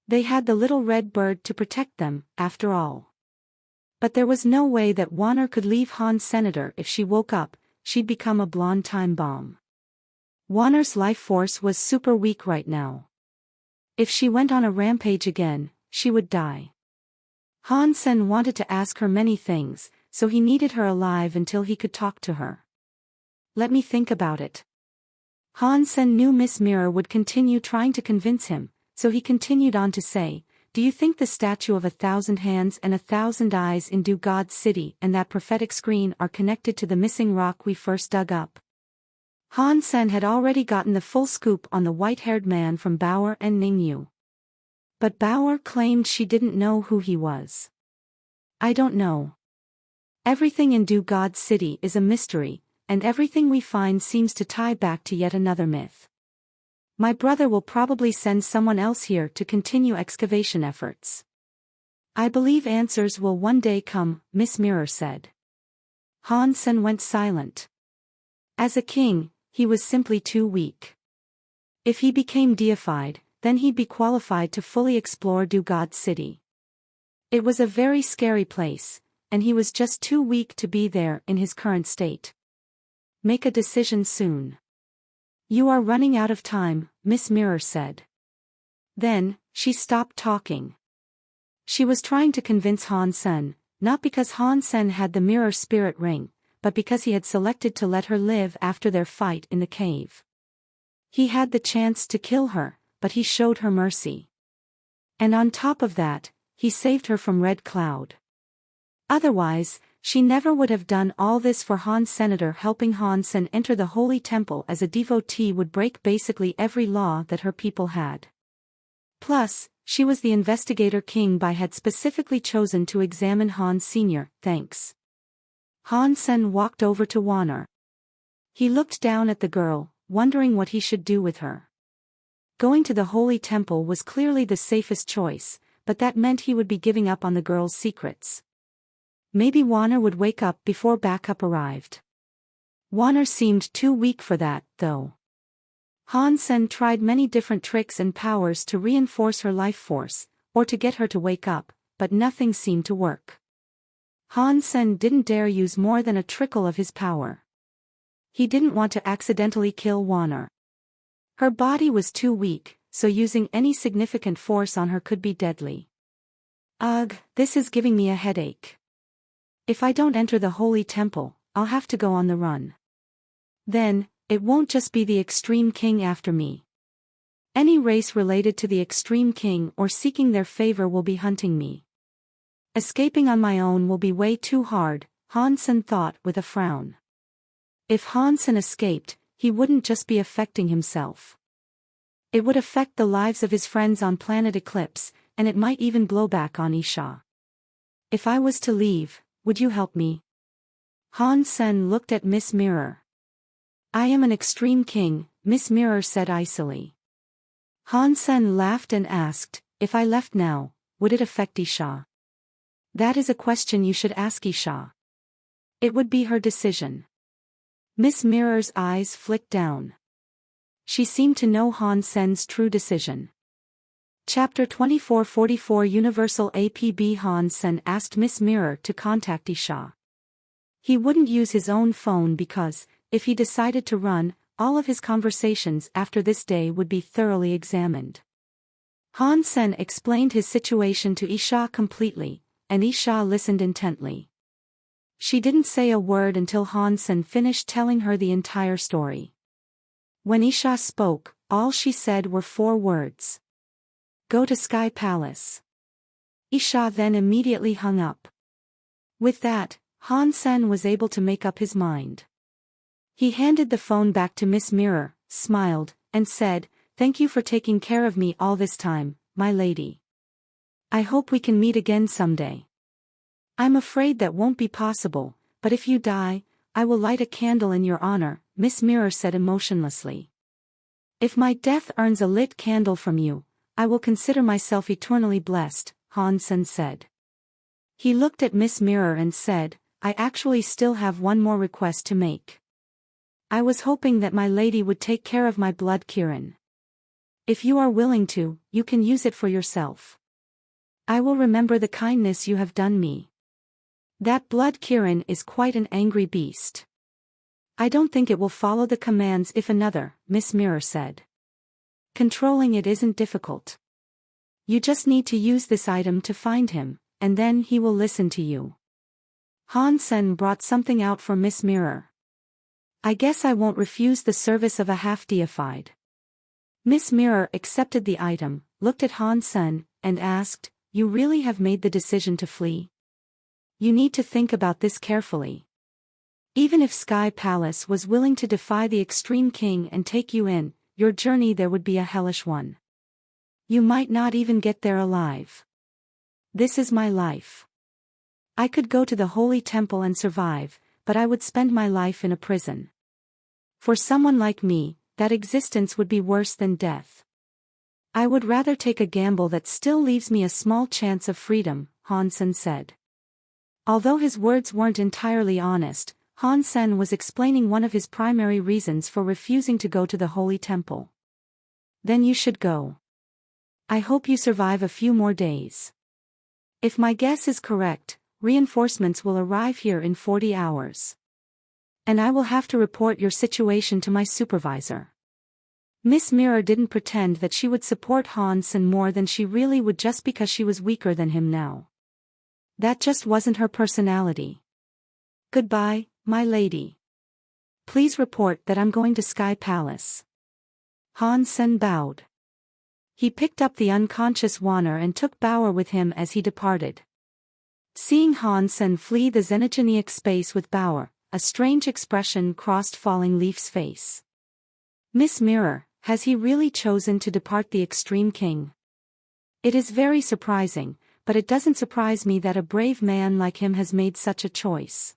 They had the little red bird to protect them, after all. But there was no way that Wanner could leave Han Senator. If she woke up, she'd become a blonde time bomb. Wanner's life force was super weak right now. If she went on a rampage again, she would die. Han Sen wanted to ask her many things, so he needed her alive until he could talk to her. Let me think about it. Han Sen knew Miss Mirror would continue trying to convince him, so he continued on to say, do you think the statue of 1,000 hands and 1,000 eyes in Do God's City and that prophetic screen are connected to the missing rock we first dug up? Han Sen had already gotten the full scoop on the white-haired man from Bauer and Ningyu. But Bauer claimed she didn't know who he was. I don't know. Everything in Do God's City is a mystery, and everything we find seems to tie back to yet another myth. My brother will probably send someone else here to continue excavation efforts. I believe answers will one day come, Miss Mirror said. Han Sen went silent. As a king, he was simply too weak. If he became deified, then he'd be qualified to fully explore Do God's City. It was a very scary place, and he was just too weak to be there in his current state. Make a decision soon. You are running out of time, Miss Mirror said. Then, she stopped talking. She was trying to convince Han Sen, not because Han Sen had the mirror spirit ring, but because he had selected to let her live after their fight in the cave. He had the chance to kill her, but he showed her mercy. And on top of that, he saved her from Red Cloud. Otherwise, she never would have done all this for Han. Senator helping Han Sen enter the Holy Temple as a devotee would break basically every law that her people had. Plus, she was the investigator King Bai had specifically chosen to examine Han Sr. Thanks. Han Sen walked over to Wanner. He looked down at the girl, wondering what he should do with her. Going to the Holy Temple was clearly the safest choice, but that meant he would be giving up on the girl's secrets. Maybe Wanner would wake up before backup arrived. Wanner seemed too weak for that, though. Han Sen tried many different tricks and powers to reinforce her life force, or to get her to wake up, but nothing seemed to work. Han Sen didn't dare use more than a trickle of his power. He didn't want to accidentally kill Wanner. Her body was too weak, so using any significant force on her could be deadly. Ugh, this is giving me a headache. If I don't enter the Holy Temple, I'll have to go on the run. Then, it won't just be the Extreme King after me. Any race related to the Extreme King or seeking their favor will be hunting me. Escaping on my own will be way too hard, Han Sen thought with a frown. If Han Sen escaped, he wouldn't just be affecting himself. It would affect the lives of his friends on planet Eclipse, and it might even blow back on Isha. If I was to leave, would you help me? Han Sen looked at Miss Mirror. I am an Extreme King, Miss Mirror said icily. Han Sen laughed and asked, if I left now, would it affect Isha? That is a question you should ask Isha. It would be her decision. Miss Mirror's eyes flicked down. She seemed to know Han Sen's true decision. Chapter 2444 Universal APB Han Sen asked Miss Mirror to contact Isha. He wouldn't use his own phone because, if he decided to run, all of his conversations after this day would be thoroughly examined. Han Sen explained his situation to Isha completely, and Isha listened intently. She didn't say a word until Han Sen finished telling her the entire story. When Isha spoke, all she said were 4 words. Go to Sky Palace. Isha then immediately hung up. With that, Han Sen was able to make up his mind. He handed the phone back to Miss Mirror, smiled, and said, Thank you for taking care of me all this time, my lady. I hope we can meet again someday. I'm afraid that won't be possible, but if you die, I will light a candle in your honor, Miss Mirror said emotionlessly. If my death earns a lit candle from you, I will consider myself eternally blessed, Han Sen said. He looked at Miss Mirror and said, I actually still have one more request to make. I was hoping that my lady would take care of my blood Kirin. If you are willing to, you can use it for yourself. I will remember the kindness you have done me. That blood Kirin is quite an angry beast. I don't think it will follow the commands if another, Miss Mirror said. Controlling it isn't difficult. You just need to use this item to find him, and then he will listen to you. Han Sen brought something out for Miss Mirror. I guess I won't refuse the service of a half-deified. Miss Mirror accepted the item, looked at Han Sen, and asked, You really have made the decision to flee? You need to think about this carefully. Even if Sky Palace was willing to defy the Extreme King and take you in, your journey there would be a hellish one. You might not even get there alive. This is my life. I could go to the Holy Temple and survive, but I would spend my life in a prison. For someone like me, that existence would be worse than death. I would rather take a gamble that still leaves me a small chance of freedom, Han Sen said. Although his words weren't entirely honest, Han Sen was explaining one of his primary reasons for refusing to go to the Holy Temple. Then you should go. I hope you survive a few more days. If my guess is correct, reinforcements will arrive here in 40 hours. And I will have to report your situation to my supervisor. Miss Mirror didn't pretend that she would support Han Sen more than she really would just because she was weaker than him now. That just wasn't her personality. Goodbye, my lady. Please report that I'm going to Sky Palace. Han Sen bowed. He picked up the unconscious Wanner and took Bauer with him as he departed. Seeing Han Sen flee the xenogenic space with Bauer, a strange expression crossed Falling Leaf's face. Miss Mirror, has he really chosen to depart the Extreme King? It is very surprising, but it doesn't surprise me that a brave man like him has made such a choice.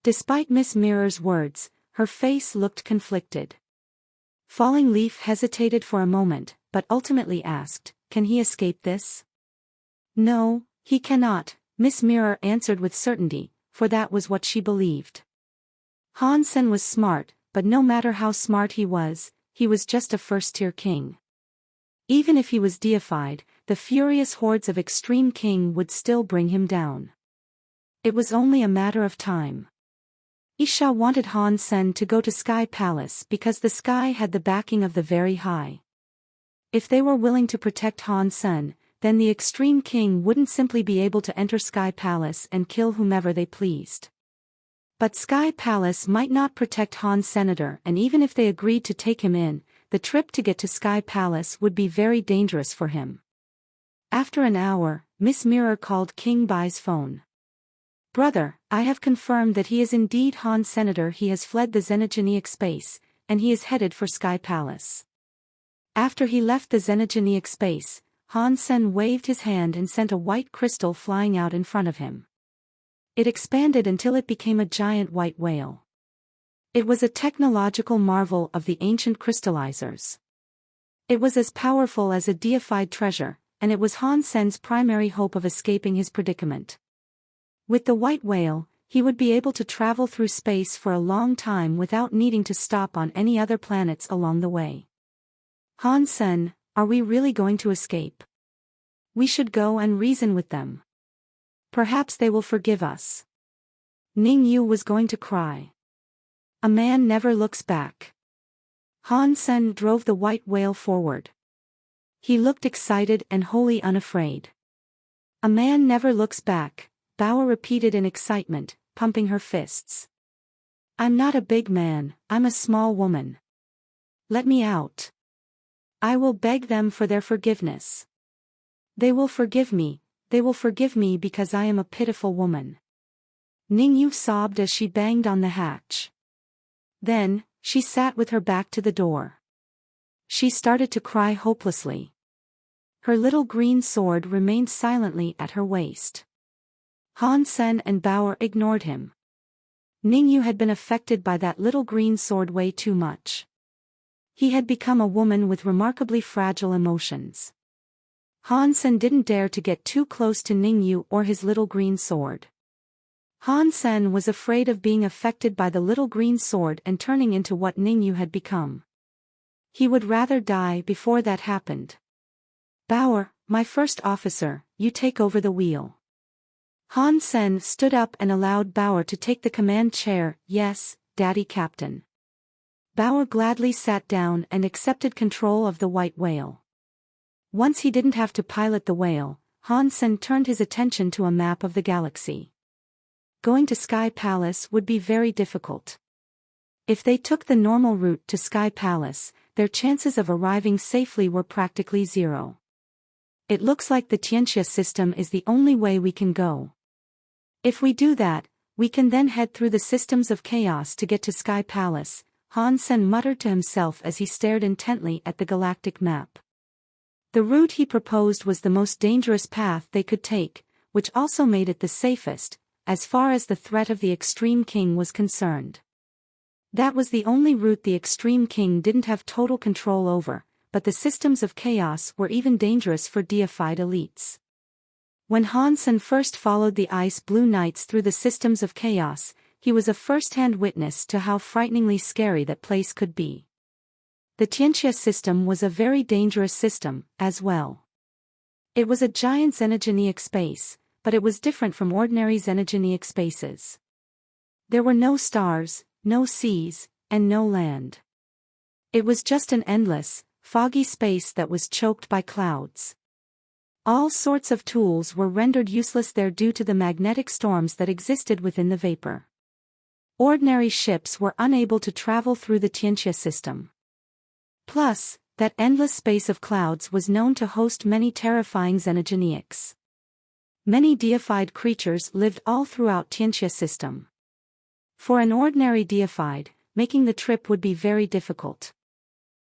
Despite Miss Mirror's words, her face looked conflicted. Falling Leaf hesitated for a moment, but ultimately asked, "Can he escape this?" "No, he cannot," Miss Mirror answered with certainty, for that was what she believed. Han Sen was smart, but no matter how smart he was just a first-tier king. Even if he was deified, the furious hordes of Extreme King would still bring him down. It was only a matter of time. Isha wanted Han Sen to go to Sky Palace because the sky had the backing of the very high. If they were willing to protect Han Sen, then the Extreme King wouldn't simply be able to enter Sky Palace and kill whomever they pleased. But Sky Palace might not protect Han's senator, and even if they agreed to take him in, the trip to get to Sky Palace would be very dangerous for him. After an hour, Miss Mirror called King Bai's phone. "Brother, I have confirmed that he is indeed Han's senator. He has fled the xenogenic space, and he is headed for Sky Palace." After he left the xenogenic space, Han Sen waved his hand and sent a white crystal flying out in front of him. It expanded until it became a giant white whale. It was a technological marvel of the ancient crystallizers. It was as powerful as a deified treasure, and it was Han Sen's primary hope of escaping his predicament. With the white whale, he would be able to travel through space for a long time without needing to stop on any other planets along the way. "Han Sen, are we really going to escape? We should go and reason with them. Perhaps they will forgive us." Ning Yu was going to cry. A man never looks back. Han Sen drove the white whale forward. He looked excited and wholly unafraid. "A man never looks back," Bauer repeated in excitement, pumping her fists. "I'm not a big man, I'm a small woman. Let me out. I will beg them for their forgiveness. They will forgive me because I am a pitiful woman." Ning Yu sobbed as she banged on the hatch. Then, she sat with her back to the door. She started to cry hopelessly. Her little green sword remained silently at her waist. Han Sen and Bauer ignored him. Ning Yu had been affected by that little green sword way too much. He had become a woman with remarkably fragile emotions. Han Sen didn't dare to get too close to Ning Yu or his little green sword. Han Sen was afraid of being affected by the little green sword and turning into what Ning Yu had become. He would rather die before that happened. "Bauer, my first officer, you take over the wheel." Han Sen stood up and allowed Bauer to take the command chair. "Yes, Daddy Captain." Bauer gladly sat down and accepted control of the white whale. Once he didn't have to pilot the whale, Han Sen turned his attention to a map of the galaxy. Going to Sky Palace would be very difficult. If they took the normal route to Sky Palace, their chances of arriving safely were practically zero. "It looks like the Tianxia system is the only way we can go. If we do that, we can then head through the systems of chaos to get to Sky Palace," Han Sen muttered to himself as he stared intently at the galactic map. The route he proposed was the most dangerous path they could take, which also made it the safest, as far as the threat of the Extreme King was concerned. That was the only route the Extreme King didn't have total control over, but the systems of chaos were even dangerous for deified elites. When Han Sen first followed the Ice Blue Knights through the systems of chaos, he was a first-hand witness to how frighteningly scary that place could be. The Tianxia system was a very dangerous system, as well. It was a giant xenogenic space, but it was different from ordinary xenogenic spaces. There were no stars, no seas, and no land. It was just an endless, foggy space that was choked by clouds. All sorts of tools were rendered useless there due to the magnetic storms that existed within the vapor. Ordinary ships were unable to travel through the Tianxia system. Plus, that endless space of clouds was known to host many terrifying xenogeniacs. Many deified creatures lived all throughout Tianxia system. For an ordinary deified, making the trip would be very difficult.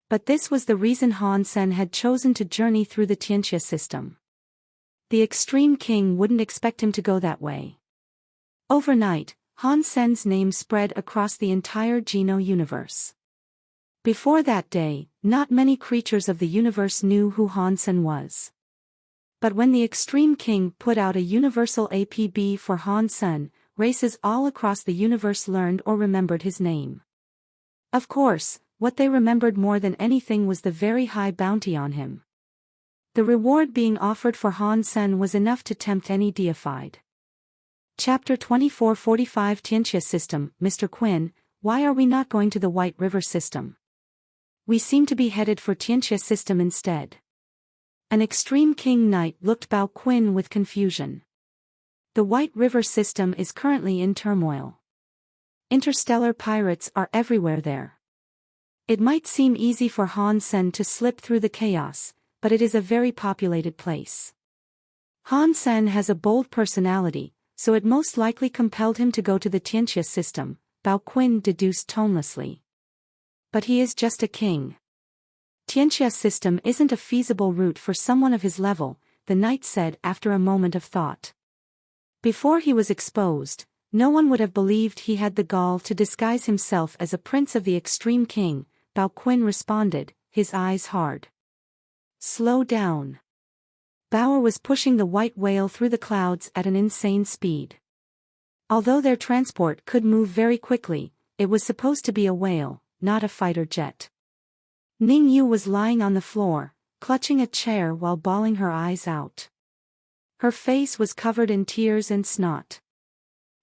But this was the reason Han Sen had chosen to journey through the Tianxia system. The extreme king wouldn't expect him to go that way. Overnight, Han Sen's name spread across the entire Geno universe. Before that day, not many creatures of the universe knew who Han Sen was. But when the extreme king put out a universal APB for Han Sen, races all across the universe learned or remembered his name. Of course, what they remembered more than anything was the very high bounty on him. The reward being offered for Han Sen was enough to tempt any deified. Chapter 2445 Tianxia System. Mr. Quinn, why are we not going to the White River system? We seem to be headed for Tianxia system instead. An extreme king knight looked Bao Quinn with confusion. The White River system is currently in turmoil. Interstellar pirates are everywhere there. It might seem easy for Han Sen to slip through the chaos, but it is a very populated place. Han Sen has a bold personality, so it most likely compelled him to go to the Tianxia system, Bao Quinn deduced tonelessly. But he is just a king. Tianxia system isn't a feasible route for someone of his level, the knight said after a moment of thought. Before he was exposed, no one would have believed he had the gall to disguise himself as a prince of the extreme king, Bao Quinn responded, his eyes hard. Slow down. Bauer was pushing the white whale through the clouds at an insane speed. Although their transport could move very quickly, it was supposed to be a whale, not a fighter jet. Ning Yu was lying on the floor, clutching a chair while bawling her eyes out. Her face was covered in tears and snot.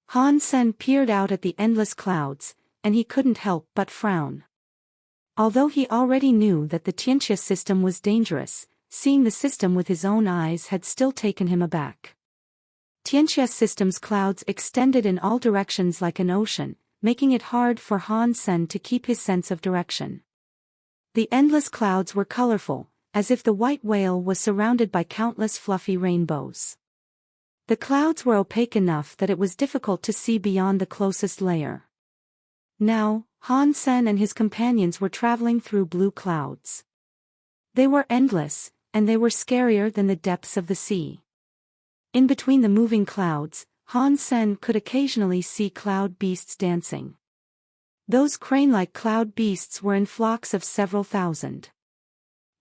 Han Sen peered out at the endless clouds, and he couldn't help but frown. Although he already knew that the Tianxia system was dangerous, seeing the system with his own eyes had still taken him aback. Tianxia system's clouds extended in all directions like an ocean, making it hard for Han Sen to keep his sense of direction. The endless clouds were colorful, as if the white whale was surrounded by countless fluffy rainbows. The clouds were opaque enough that it was difficult to see beyond the closest layer. Now, Han Sen and his companions were traveling through blue clouds. They were endless, and they were scarier than the depths of the sea. In between the moving clouds, Han Sen could occasionally see cloud beasts dancing. Those crane-like cloud beasts were in flocks of several thousand.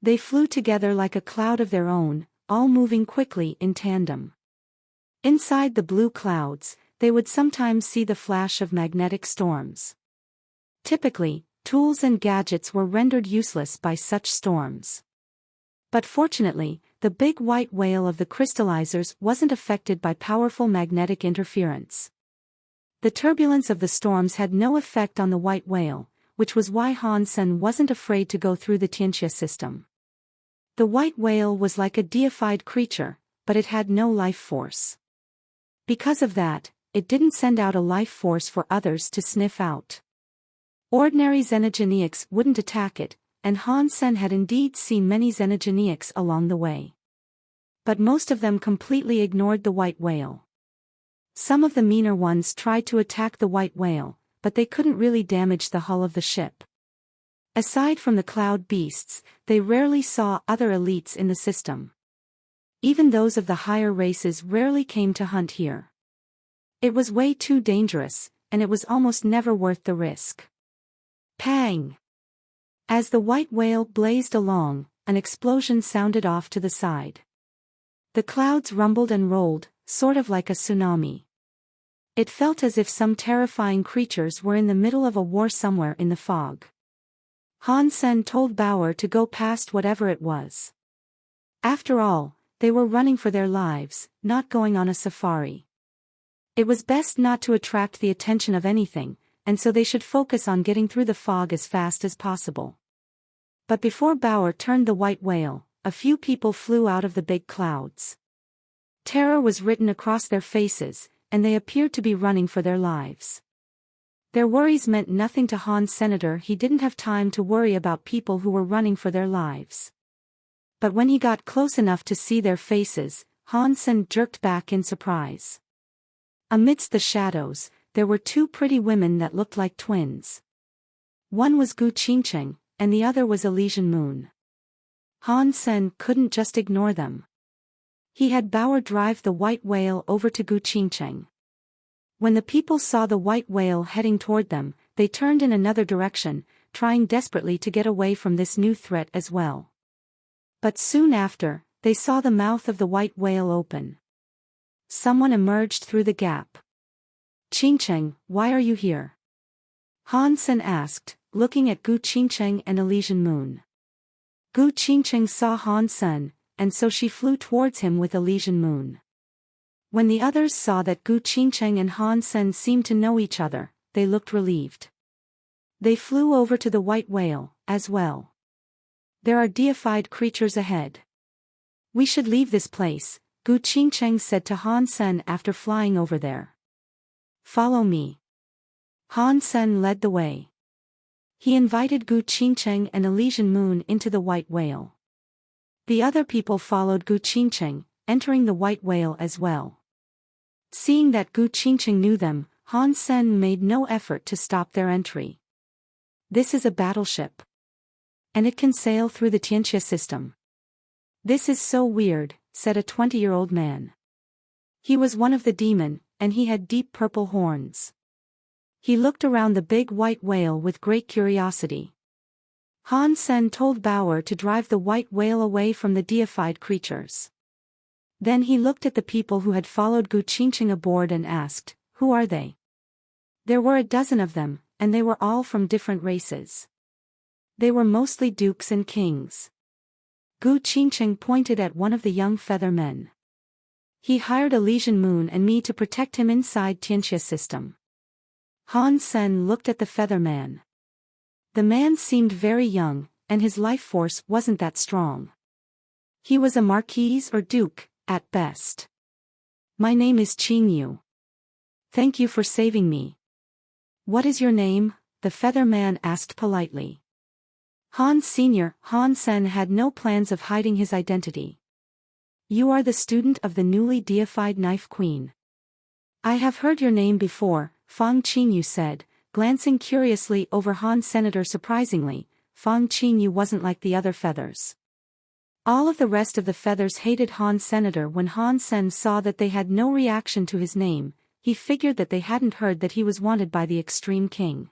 They flew together like a cloud of their own, all moving quickly in tandem. Inside the blue clouds, they would sometimes see the flash of magnetic storms. Typically, tools and gadgets were rendered useless by such storms. But fortunately, the big white whale of the crystallizers wasn't affected by powerful magnetic interference. The turbulence of the storms had no effect on the white whale, which was why Han Sen wasn't afraid to go through the Tianxia system. The white whale was like a deified creature, but it had no life force. Because of that, it didn't send out a life force for others to sniff out. Ordinary xenogeniacs wouldn't attack it, and Han Sen had indeed seen many xenogeniacs along the way. But most of them completely ignored the white whale. Some of the meaner ones tried to attack the white whale, but they couldn't really damage the hull of the ship. Aside from the cloud beasts, they rarely saw other elites in the system. Even those of the higher races rarely came to hunt here. It was way too dangerous, and it was almost never worth the risk. Pang! As the white whale blazed along, an explosion sounded off to the side. The clouds rumbled and rolled, sort of like a tsunami. It felt as if some terrifying creatures were in the middle of a war somewhere in the fog. Han Sen told Bauer to go past whatever it was. After all, they were running for their lives, not going on a safari. It was best not to attract the attention of anything, and so they should focus on getting through the fog as fast as possible. But before Bauer turned the white whale, a few people flew out of the big clouds. Terror was written across their faces, and they appeared to be running for their lives. Their worries meant nothing to Han's senator. He didn't have time to worry about people who were running for their lives. But when he got close enough to see their faces, Han Sen jerked back in surprise. Amidst the shadows, there were two pretty women that looked like twins. One was Gu Qingcheng, and the other was Elysian Moon. Han Sen couldn't just ignore them. He had Bauer drive the white whale over to Gu Qingcheng. When the people saw the white whale heading toward them, they turned in another direction, trying desperately to get away from this new threat as well. But soon after, they saw the mouth of the white whale open. Someone emerged through the gap. "Qingcheng, why are you here?" Han Sen asked, looking at Gu Qingcheng and Elysian Moon. Gu Qingcheng saw Han Sen, and so she flew towards him with Elysian Moon. When the others saw that Gu Qingcheng and Han Sen seemed to know each other, they looked relieved. They flew over to the white whale, as well. "There are deified creatures ahead. We should leave this place," Gu Qingcheng said to Han Sen after flying over there. "Follow me." Han Sen led the way. He invited Gu Qingcheng and Elysian Moon into the white whale. The other people followed Gu Qingcheng, entering the white whale as well. Seeing that Gu Qingcheng knew them, Han Sen made no effort to stop their entry. "This is a battleship. And it can sail through the Tianxia system." "This is so weird," said a 20-year-old man. He was one of the demon, and he had deep purple horns. He looked around the big white whale with great curiosity. Han Sen told Bauer to drive the white whale away from the deified creatures. Then he looked at the people who had followed Gu Qingcheng aboard and asked, "Who are they?" There were a dozen of them, and they were all from different races. They were mostly dukes and kings. Gu Qingcheng pointed at one of the young feather men. "He hired Elysian Moon and me to protect him inside Tianxia system." Han Sen looked at the feather man. The man seemed very young, and his life force wasn't that strong. He was a marquis or duke, at best. "My name is Qing Yu. Thank you for saving me." "What is your name?" the feather man asked politely. Han Sen had no plans of hiding his identity. "You are the student of the newly deified Knife Queen." "I have heard your name before," Fang Qingyu said, glancing curiously over Han Senator. Surprisingly, Fang Qingyu wasn't like the other feathers. All of the rest of the feathers hated Han Senator. When Han Sen saw that they had no reaction to his name, he figured that they hadn't heard that he was wanted by the Extreme King.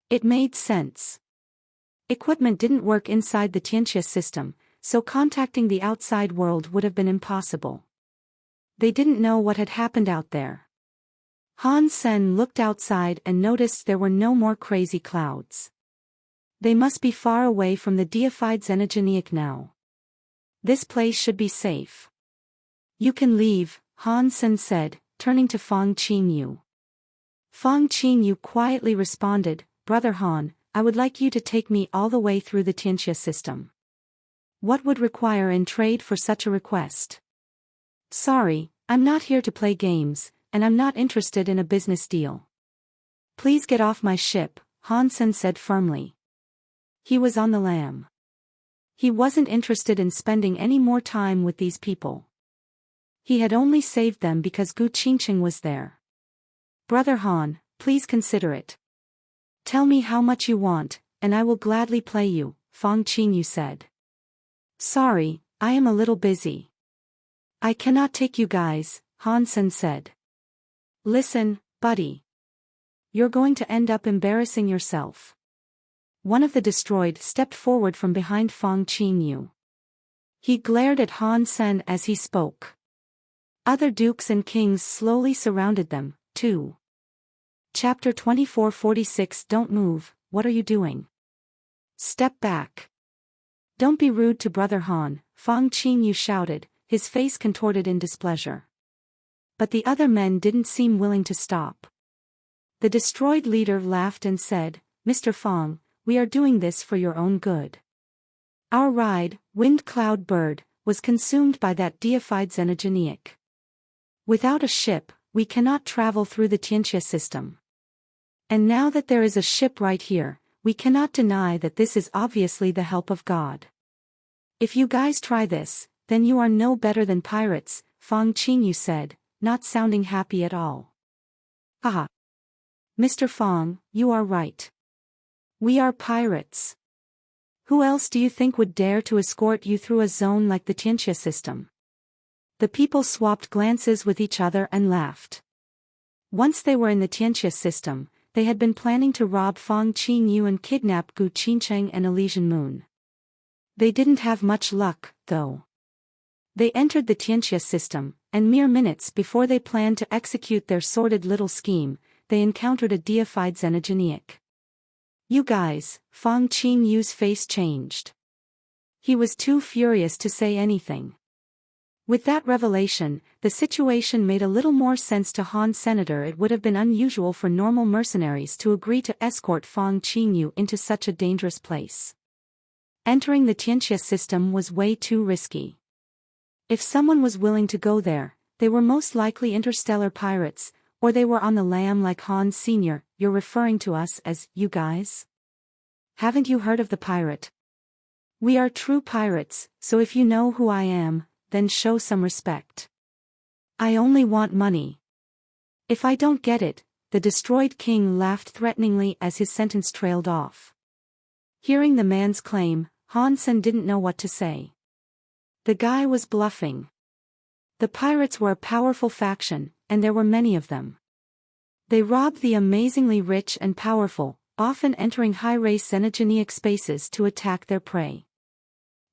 It made sense. Equipment didn't work inside the Tianxia system, so contacting the outside world would have been impossible. They didn't know what had happened out there. Han Sen looked outside and noticed there were no more crazy clouds. They must be far away from the deified Xenogeniac now. This place should be safe. "You can leave," Han Sen said, turning to Fang Qingyu. Fang Qingyu quietly responded, "Brother Han, I would like you to take me all the way through the Tianxia system." "What would require in trade for such a request?" "Sorry, I'm not here to play games, and I'm not interested in a business deal." "Please get off my ship," Han Sen said firmly. He was on the lam. He wasn't interested in spending any more time with these people. He had only saved them because Gu Qingcheng was there. "Brother Han, please consider it. Tell me how much you want, and I will gladly play you," Fang Qingyu said. "Sorry, I am a little busy. I cannot take you guys," Han Sen said. "Listen, buddy. You're going to end up embarrassing yourself." One of the destroyed stepped forward from behind Fang Qingyu. He glared at Han Sen as he spoke. Other dukes and kings slowly surrounded them, too. Chapter 2446. Don't move, what are you doing? Step back. Don't be rude to Brother Han, Fang Qingyu shouted, his face contorted in displeasure. But the other men didn't seem willing to stop. The destroyed leader laughed and said, "Mr. Fang, we are doing this for your own good. Our ride, Wind Cloud Bird, was consumed by that deified Xenogeniac. Without a ship, we cannot travel through the Tianxia system. And now that there is a ship right here, we cannot deny that this is obviously the help of God. If you guys try this, then you are no better than pirates, Fong Qingyu said, not sounding happy at all. Haha. Mr. Fong, you are right. We are pirates. Who else do you think would dare to escort you through a zone like the Tianxia system? The people swapped glances with each other and laughed. Once they were in the Tianxia system, they had been planning to rob Fong Qingyu and kidnap Gu Qincheng and Elysian Moon. They didn't have much luck, though. They entered the Tianxia system, and mere minutes before they planned to execute their sordid little scheme, they encountered a deified xenogeniac. You guys, Fong Qingyu's face changed. He was too furious to say anything. With that revelation, the situation made a little more sense to Han Senator. It would have been unusual for normal mercenaries to agree to escort Fong Qingyu into such a dangerous place. Entering the Tianxia system was way too risky. If someone was willing to go there, they were most likely interstellar pirates, or they were on the lam like Han Sr. You're referring to us as you guys? Haven't you heard of the pirate? We are true pirates, so if you know who I am, then show some respect. I only want money. If I don't get it, the destroyed king laughed threateningly as his sentence trailed off. Hearing the man's claim, Han Sen didn't know what to say. The guy was bluffing. The pirates were a powerful faction, and there were many of them. They robbed the amazingly rich and powerful, often entering high-race xenogeniac spaces to attack their prey.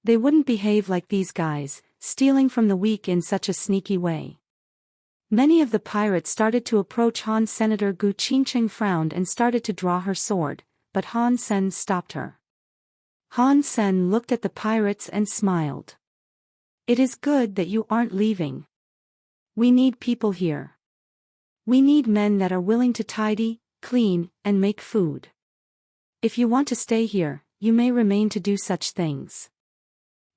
They wouldn't behave like these guys, stealing from the weak in such a sneaky way. Many of the pirates started to approach Han. Senator Gu Qincheng frowned and started to draw her sword, but Han Sen stopped her. Han Sen looked at the pirates and smiled. It is good that you aren't leaving. We need people here. We need men that are willing to tidy, clean, and make food. If you want to stay here, you may remain to do such things.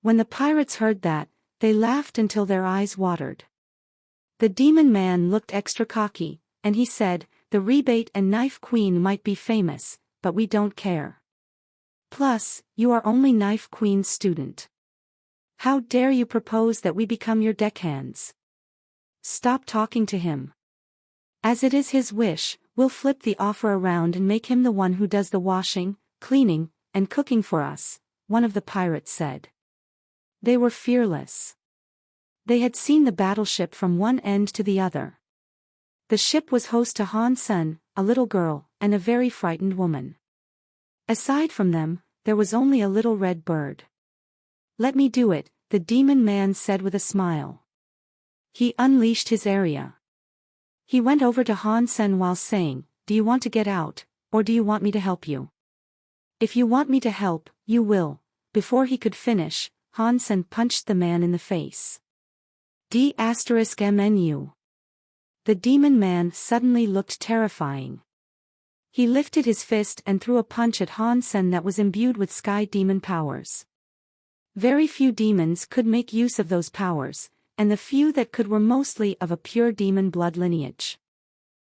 When the pirates heard that, they laughed until their eyes watered. The demon man looked extra cocky, and he said, the rebate and knife queen might be famous, but we don't care. Plus, you are only knife queen's student. How dare you propose that we become your deckhands? Stop talking to him. As it is his wish, we'll flip the offer around and make him the one who does the washing, cleaning, and cooking for us, one of the pirates said. They were fearless. They had seen the battleship from one end to the other. The ship was host to Han Sen, a little girl, and a very frightened woman. Aside from them, there was only a little red bird. Let me do it, the demon man said with a smile. He unleashed his area. He went over to Han Sen while saying, do you want to get out, or do you want me to help you? If you want me to help, you will. Before he could finish, Han Sen punched the man in the face. D*MNU. The demon man suddenly looked terrifying. He lifted his fist and threw a punch at Han Sen that was imbued with sky demon powers. Very few demons could make use of those powers, and the few that could were mostly of a pure demon blood lineage.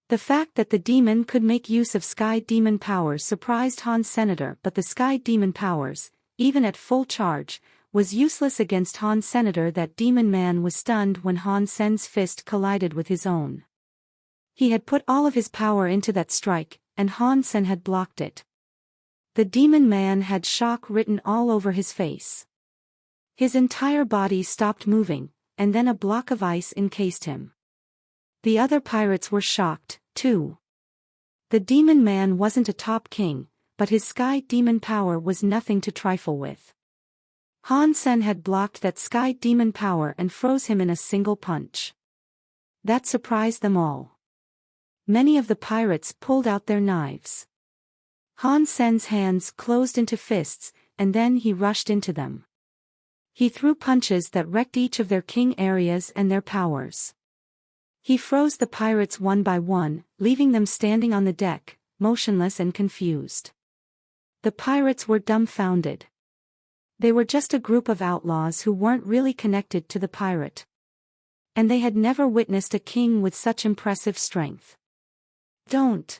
The fact that the demon could make use of sky demon powers surprised Han Senator, but the sky demon powers, even at full charge, was useless against Han Senator. That demon man was stunned when Han Sen's fist collided with his own. He had put all of his power into that strike, and Han Sen had blocked it. The demon man had shock written all over his face. His entire body stopped moving, and then a block of ice encased him. The other pirates were shocked, too. The demon man wasn't a top king, but his sky demon power was nothing to trifle with. Han Sen had blocked that sky demon power and froze him in a single punch. That surprised them all. Many of the pirates pulled out their knives. Han Sen's hands closed into fists, and then he rushed into them. He threw punches that wrecked each of their king areas and their powers. He froze the pirates one by one, leaving them standing on the deck, motionless and confused. The pirates were dumbfounded. They were just a group of outlaws who weren't really connected to the pirate. And they had never witnessed a king with such impressive strength. Don't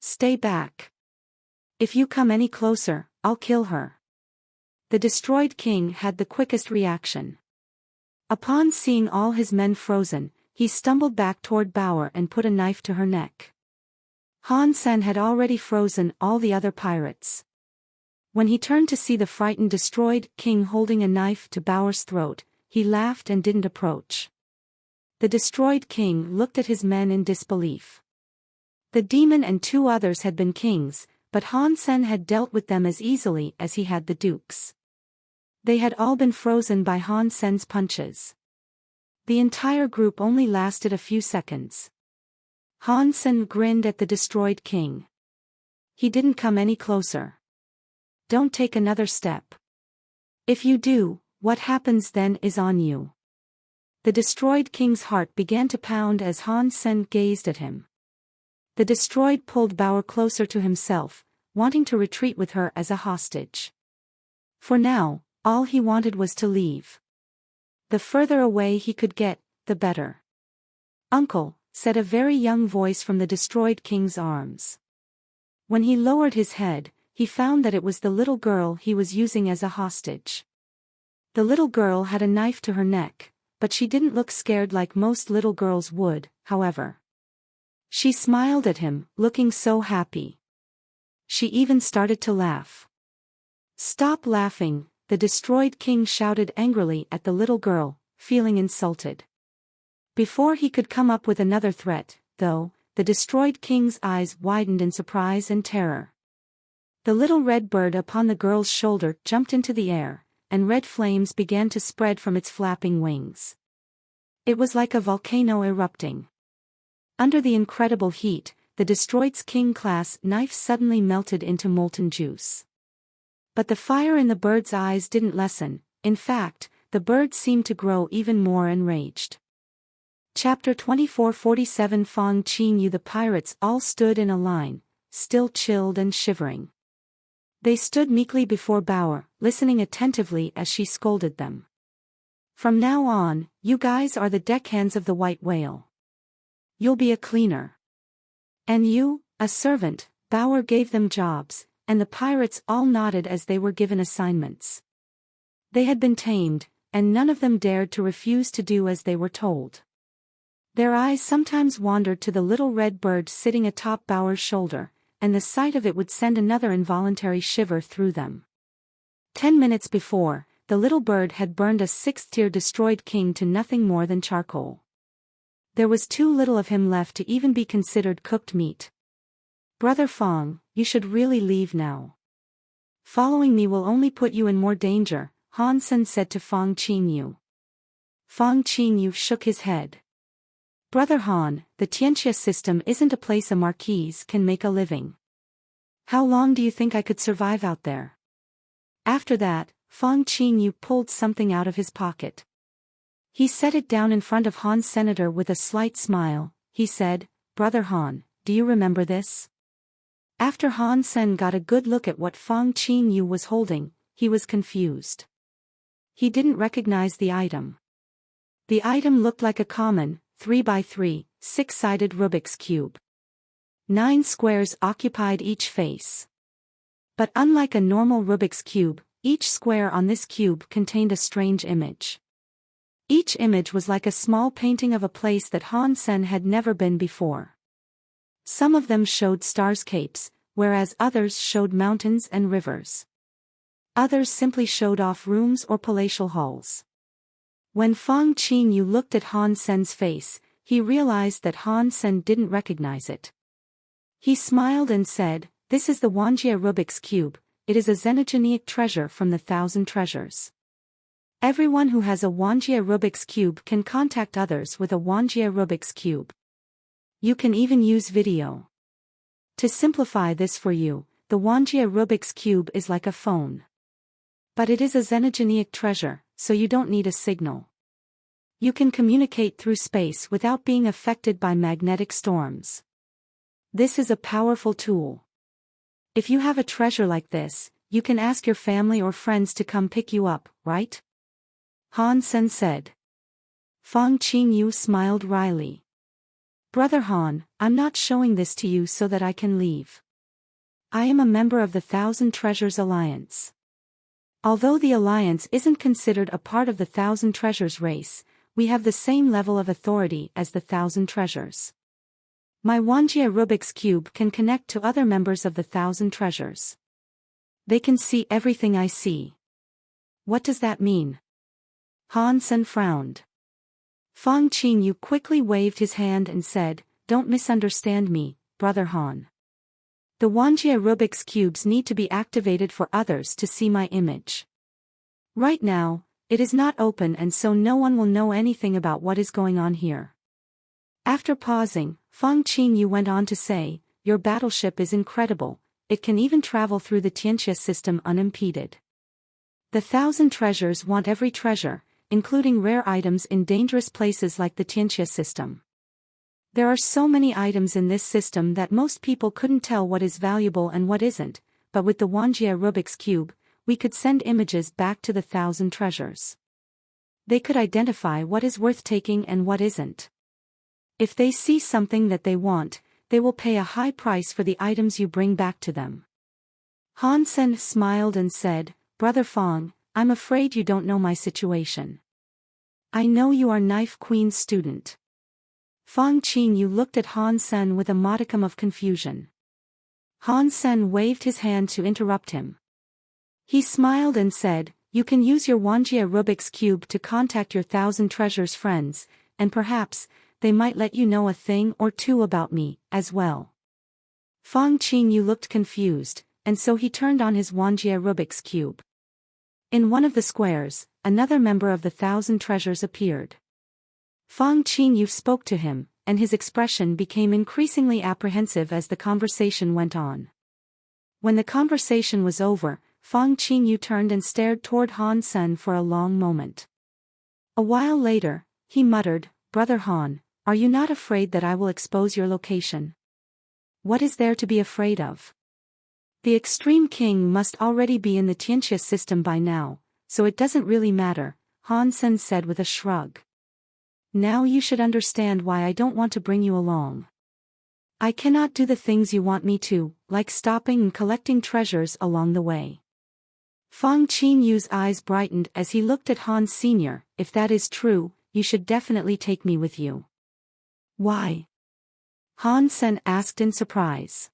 Stay back. If you come any closer, I'll kill her. The destroyed king had the quickest reaction. Upon seeing all his men frozen, he stumbled back toward Bauer and put a knife to her neck. Han Sen had already frozen all the other pirates. When he turned to see the frightened destroyed king holding a knife to Bauer's throat, he laughed and didn't approach. The destroyed king looked at his men in disbelief. The demon and 2 others had been kings, but Han Sen had dealt with them as easily as he had the dukes. They had all been frozen by Han Sen's punches. The entire group only lasted a few seconds. Han Sen grinned at the destroyed king. He didn't come any closer. Don't take another step. If you do, what happens then is on you. The destroyed king's heart began to pound as Han Sen gazed at him. The destroyed pulled Bauer closer to himself, wanting to retreat with her as a hostage. For now, all he wanted was to leave. The further away he could get, the better. "Uncle," said a very young voice from the destroyed king's arms. When he lowered his head, he found that it was the little girl he was using as a hostage. The little girl had a knife to her neck, but she didn't look scared like most little girls would, however. She smiled at him, looking so happy. She even started to laugh. "Stop laughing," the destroyed king shouted angrily at the little girl, feeling insulted. Before he could come up with another threat, though, the destroyed king's eyes widened in surprise and terror. The little red bird upon the girl's shoulder jumped into the air, and red flames began to spread from its flapping wings. It was like a volcano erupting. Under the incredible heat, the destroyed king-class knife suddenly melted into molten juice. But the fire in the bird's eyes didn't lessen. In fact, the bird seemed to grow even more enraged. Chapter 24:47 Fong Qin Yu. The pirates all stood in a line, still chilled and shivering. They stood meekly before Bauer, listening attentively as she scolded them. "From now on, you guys are the deckhands of the White Whale. You'll be a cleaner. And you, a servant." Bauer gave them jobs, and the pirates all nodded as they were given assignments. They had been tamed, and none of them dared to refuse to do as they were told. Their eyes sometimes wandered to the little red bird sitting atop Bauer's shoulder, and the sight of it would send another involuntary shiver through them. 10 minutes before, the little bird had burned a 6th-tier destroyed king to nothing more than charcoal. There was too little of him left to even be considered cooked meat. "Brother Fong, you should really leave now. Following me will only put you in more danger," Han Sen said to Fong Qin Yu. Fong Qin Yu shook his head. "Brother Han, the Tianxia system isn't a place a marquis can make a living. How long do you think I could survive out there?" After that, Fong Qin Yu pulled something out of his pocket. He set it down in front of Han's senator with a slight smile. He said, "Brother Han, do you remember this?" After Han Sen got a good look at what Fong Qin Yu was holding, he was confused. He didn't recognize the item. The item looked like a common, 3x3, 6-sided Rubik's Cube. 9 squares occupied each face. But unlike a normal Rubik's Cube, each square on this cube contained a strange image. Each image was like a small painting of a place that Han Sen had never been before. Some of them showed starscapes, whereas others showed mountains and rivers. Others simply showed off rooms or palatial halls. When Fong Qin Yu looked at Han Sen's face, he realized that Han Sen didn't recognize it. He smiled and said, "This is the Wuxia Rubik's Cube. It is a xenogenic treasure from the 1,000 treasures. Everyone who has a Wuxia Rubik's Cube can contact others with a Wuxia Rubik's Cube. You can even use video. To simplify this for you, the Wuxia Rubik's Cube is like a phone. But it is a xenogenic treasure, so you don't need a signal. You can communicate through space without being affected by magnetic storms. This is a powerful tool. If you have a treasure like this, you can ask your family or friends to come pick you up, right?" Han Sen said. Fong Qin Yu smiled wryly. Brother Han, I'm not showing this to you so that I can leave. I am a member of the Thousand Treasures Alliance. Although the Alliance isn't considered a part of the Thousand Treasures race, we have the same level of authority as the Thousand Treasures. My Wuxia Rubik's Cube can connect to other members of the Thousand Treasures. They can see everything I see. What does that mean? Han Sen frowned. Fang Qingyu quickly waved his hand and said, "Don't misunderstand me, Brother Han. The Wuxia Rubik's Cubes need to be activated for others to see my image. Right now, it is not open and so no one will know anything about what is going on here." After pausing, Fang Qingyu went on to say, "Your battleship is incredible, it can even travel through the Tianxia system unimpeded. The Thousand Treasures want every treasure, including rare items in dangerous places like the Tianxia system. There are so many items in this system that most people couldn't tell what is valuable and what isn't, but with the Wuxia Rubik's Cube, we could send images back to the Thousand Treasures. They could identify what is worth taking and what isn't. If they see something that they want, they will pay a high price for the items you bring back to them." Han Sen smiled and said, "Brother Fang, I'm afraid you don't know my situation. I know you are Knife Queen's student." Fang Qingyu looked at Han Sen with a modicum of confusion. Han Sen waved his hand to interrupt him. He smiled and said, "You can use your Wuxia Rubik's Cube to contact your Thousand Treasures friends, and perhaps, they might let you know a thing or two about me, as well." Fang Qingyu looked confused, and so he turned on his Wuxia Rubik's Cube. In one of the squares, another member of the Thousand Treasures appeared. Fang Qingyu spoke to him, and his expression became increasingly apprehensive as the conversation went on. When the conversation was over, Fang Qingyu turned and stared toward Han Sen for a long moment. A while later, he muttered, "Brother Han, are you not afraid that I will expose your location?" "What is there to be afraid of? The Extreme King must already be in the Tianxia system by now, so it doesn't really matter," Han Sen said with a shrug. "Now you should understand why I don't want to bring you along. I cannot do the things you want me to, like stopping and collecting treasures along the way." Fang Qingyu's eyes brightened as he looked at Han Sr., "If that is true, you should definitely take me with you." "Why?" Han Sen asked in surprise.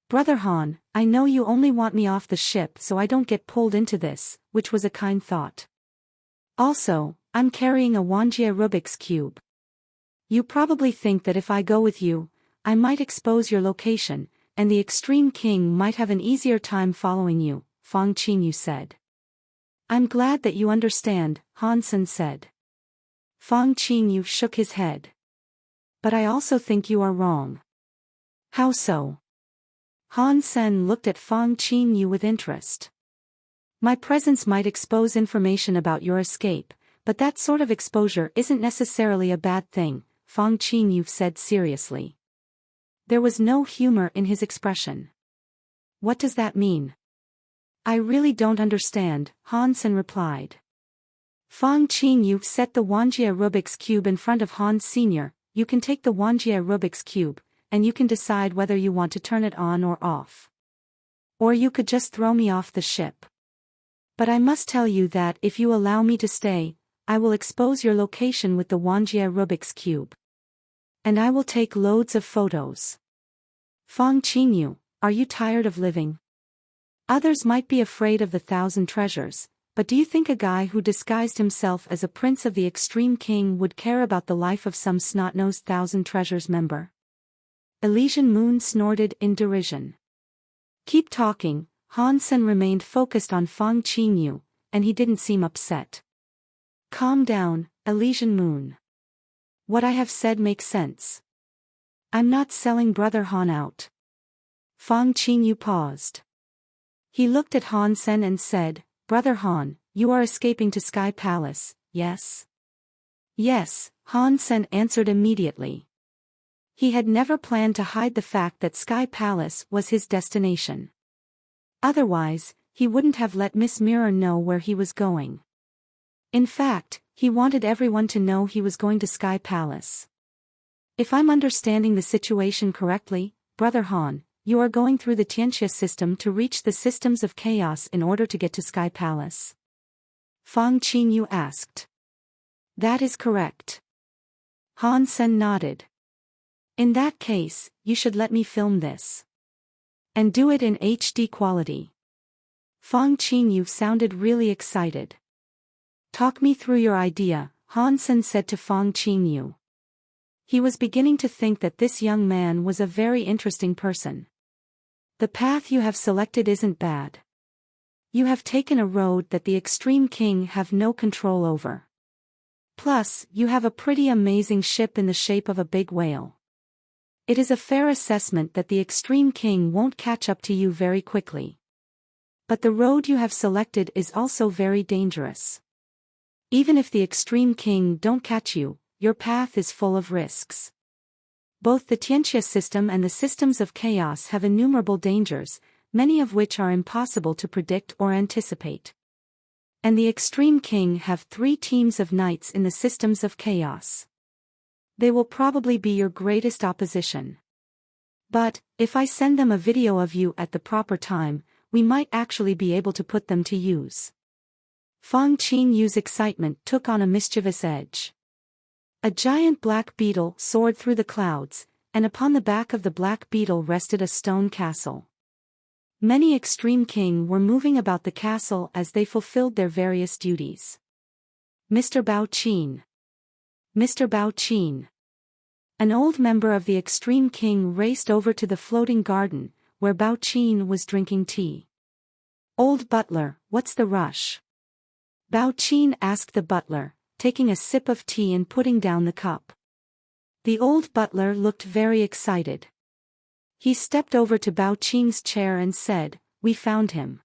"Brother Han, I know you only want me off the ship so I don't get pulled into this," which was a kind thought. "Also, I'm carrying a Wuxia Rubik's Cube. You probably think that if I go with you, I might expose your location, and the Extreme King might have an easier time following you," Fang Qingyu said. "I'm glad that you understand," Han Sen said. Fang Qingyu shook his head. "But I also think you are wrong." "How so?" Han Sen looked at Fang Qingyu with interest. "My presence might expose information about your escape, but that sort of exposure isn't necessarily a bad thing," Fang Qingyu said seriously. There was no humor in his expression. "What does that mean?" "I really don't understand," Han Sen replied. Fang Qingyu set the Wuxia Rubik's Cube in front of Han Sr. "You can take the Wuxia Rubik's Cube, and you can decide whether you want to turn it on or off. Or you could just throw me off the ship. But I must tell you that if you allow me to stay, I will expose your location with the Wuxia Rubik's Cube. And I will take loads of photos." "Fang Qingyu, are you tired of living? Others might be afraid of the Thousand Treasures, but do you think a guy who disguised himself as a prince of the Extreme King would care about the life of some snot-nosed Thousand Treasures member?" Elysian Moon snorted in derision. "Keep talking." Han Sen remained focused on Fang Qingyu, and he didn't seem upset. "Calm down, Elysian Moon. What I have said makes sense. I'm not selling Brother Han out." Fang Qingyu paused. He looked at Han Sen and said, "Brother Han, you are escaping to Sky Palace, yes?" "Yes," Han Sen answered immediately. He had never planned to hide the fact that Sky Palace was his destination. Otherwise, he wouldn't have let Miss Mirror know where he was going. In fact, he wanted everyone to know he was going to Sky Palace. If I'm understanding the situation correctly, Brother Han, you are going through the Tianxia system to reach the systems of chaos in order to get to Sky Palace. Fang Qingyu asked. That is correct. Han Sen nodded. In that case, you should let me film this. And do it in HD quality. Fang Qingyu sounded really excited. Talk me through your idea, Han Sen said to Fang Qingyu. He was beginning to think that this young man was a very interesting person. The path you have selected isn't bad. You have taken a road that the Extreme King have no control over. Plus, you have a pretty amazing ship in the shape of a big whale. It is a fair assessment that the Extreme King won't catch up to you very quickly. But the road you have selected is also very dangerous. Even if the Extreme King don't catch you, your path is full of risks. Both the Tianxia system and the systems of chaos have innumerable dangers, many of which are impossible to predict or anticipate. And the Extreme King have 3 teams of knights in the systems of chaos. They will probably be your greatest opposition. But, if I send them a video of you at the proper time, we might actually be able to put them to use. Fang Qingyu's excitement took on a mischievous edge. A giant black beetle soared through the clouds, and upon the back of the black beetle rested a stone castle. Many Extreme King were moving about the castle as they fulfilled their various duties. Mr. Bao Qin. Mr. Bao Qin. An old member of the Extreme King raced over to the floating garden, where Bao Qin was drinking tea. Old butler, what's the rush? Bao Qin asked the butler, taking a sip of tea and putting down the cup. The old butler looked very excited. He stepped over to Bao Qin's chair and said, "We found him.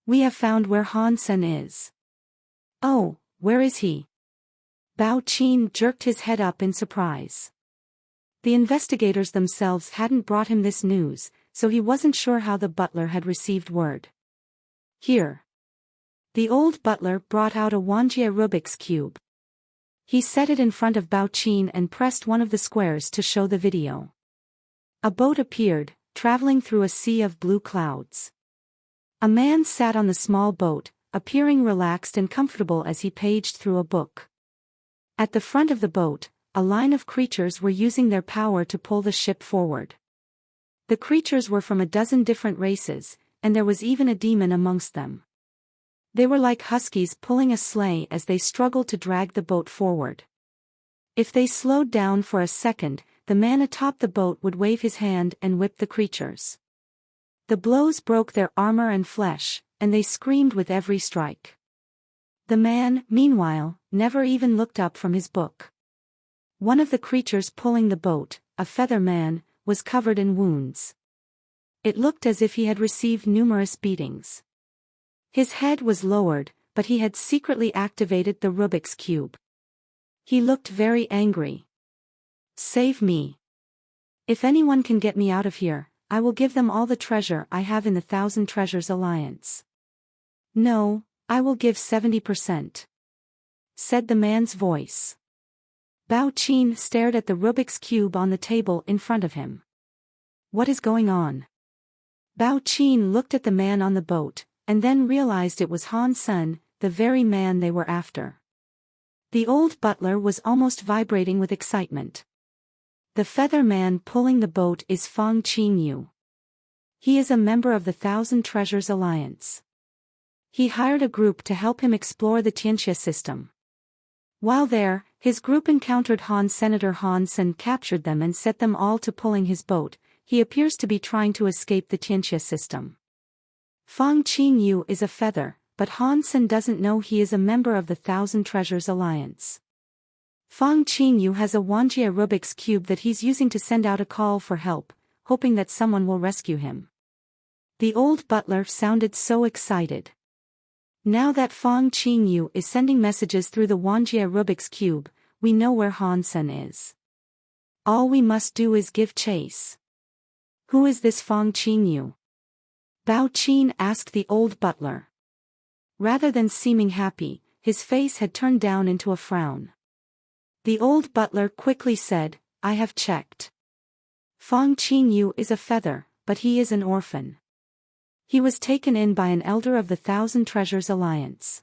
We have found where Han Sen is." "Oh, where is he?" Bao Qin jerked his head up in surprise. The investigators themselves hadn't brought him this news, so he wasn't sure how the butler had received word. Here. The old butler brought out a Wuxia Rubik's Cube. He set it in front of Bao Qin and pressed one of the squares to show the video. A boat appeared, traveling through a sea of blue clouds. A man sat on the small boat, appearing relaxed and comfortable as he paged through a book. At the front of the boat, a line of creatures were using their power to pull the ship forward. The creatures were from a dozen different races, and there was even a demon amongst them. They were like huskies pulling a sleigh as they struggled to drag the boat forward. If they slowed down for a second, the man atop the boat would wave his hand and whip the creatures. The blows broke their armor and flesh, and they screamed with every strike. The man, meanwhile, never even looked up from his book. One of the creatures pulling the boat, a feather man, was covered in wounds. It looked as if he had received numerous beatings. His head was lowered, but he had secretly activated the Rubik's Cube. He looked very angry. "Save me. If anyone can get me out of here, I will give them all the treasure I have in the Thousand Treasures Alliance." "No, I will give 70%. said the man's voice. Bao Qin stared at the Rubik's Cube on the table in front of him. What is going on? Bao Qin looked at the man on the boat, and then realized it was Han Sen, the very man they were after. The old butler was almost vibrating with excitement. The feather man pulling the boat is Fang Qingyu. He is a member of the Thousand Treasures Alliance. He hired a group to help him explore the Tianxia system. While there, his group encountered Senator Han Sen, captured them and set them all to pulling his boat. He appears to be trying to escape the Tianxia system. Fang Qingyu is a feather, but Han Sen doesn't know he is a member of the Thousand Treasures Alliance. Fang Qingyu has a Wuxia Rubik's Cube that he's using to send out a call for help, hoping that someone will rescue him. The old butler sounded so excited. Now that Fang Qingyu is sending messages through the Wuxia Rubik's Cube, we know where Han Sen is. All we must do is give chase. Who is this Fang Qingyu? Bao Qin asked the old butler. Rather than seeming happy, his face had turned down into a frown. The old butler quickly said, I have checked. Fang Qingyu is a feather, but he is an orphan. He was taken in by an elder of the Thousand Treasures Alliance.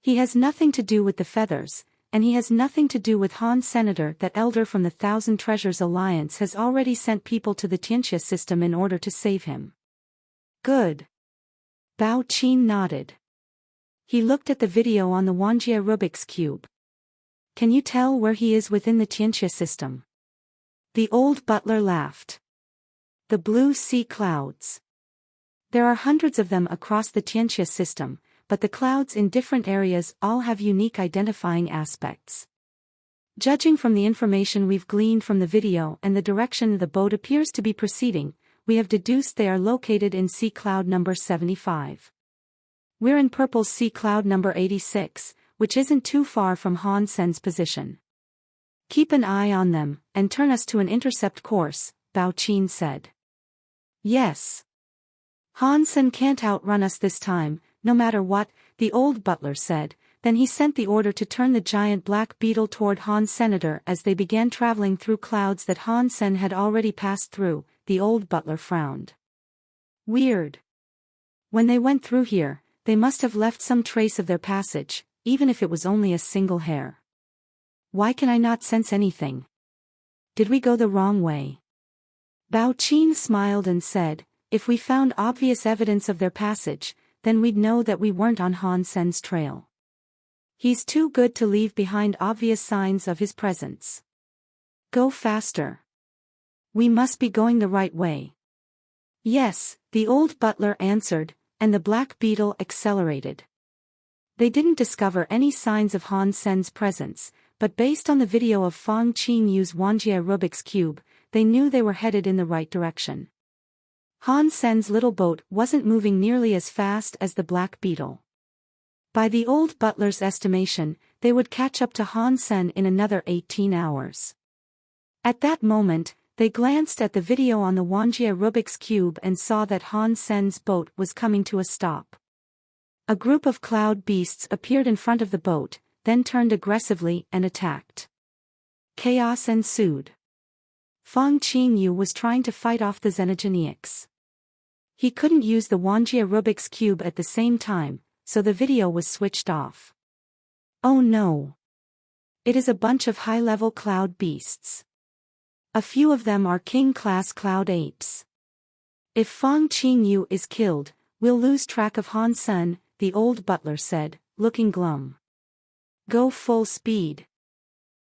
He has nothing to do with the feathers, and he has nothing to do with Han Senator. That elder from the Thousand Treasures Alliance has already sent people to the Tianxia system in order to save him. Good. Bao Qin nodded. He looked at the video on the Wuxia Rubik's Cube. Can you tell where he is within the Tianxia system? The old butler laughed. The blue sea clouds. There are hundreds of them across the Tianxia system, but the clouds in different areas all have unique identifying aspects. Judging from the information we've gleaned from the video and the direction the boat appears to be proceeding, we have deduced they are located in sea cloud number 75. We're in Purple's sea cloud number 86, which isn't too far from Han Sen's position. Keep an eye on them, and turn us to an intercept course, Bao Qin said. Yes. Han Sen can't outrun us this time, no matter what, the old butler said. Then he sent the order to turn the giant black beetle toward Han Senator. As they began traveling through clouds that Han Sen had already passed through, the old butler frowned. Weird. When they went through here, they must have left some trace of their passage, even if it was only a single hair. Why can I not sense anything? Did we go the wrong way? Bao Qin smiled and said, if we found obvious evidence of their passage, then we'd know that we weren't on Han Sen's trail. He's too good to leave behind obvious signs of his presence. Go faster. We must be going the right way. Yes, the old butler answered, and the black beetle accelerated. They didn't discover any signs of Han Sen's presence, but based on the video of Fang Qingyu's Wuxia Rubik's Cube, they knew they were headed in the right direction. Han Sen's little boat wasn't moving nearly as fast as the black beetle. By the old butler's estimation, they would catch up to Han Sen in another 18 hours. At that moment, they glanced at the video on the Wuxia Rubik's Cube and saw that Han Sen's boat was coming to a stop. A group of cloud beasts appeared in front of the boat, then turned aggressively and attacked. Chaos ensued. Fang Qingyu was trying to fight off the Xenogeneics. He couldn't use the Wuxia Rubik's Cube at the same time, so the video was switched off. Oh no! It is a bunch of high-level cloud beasts. A few of them are king-class cloud apes. If Fang Qingyu is killed, we'll lose track of Han Sen, the old butler said, looking glum. Go full speed.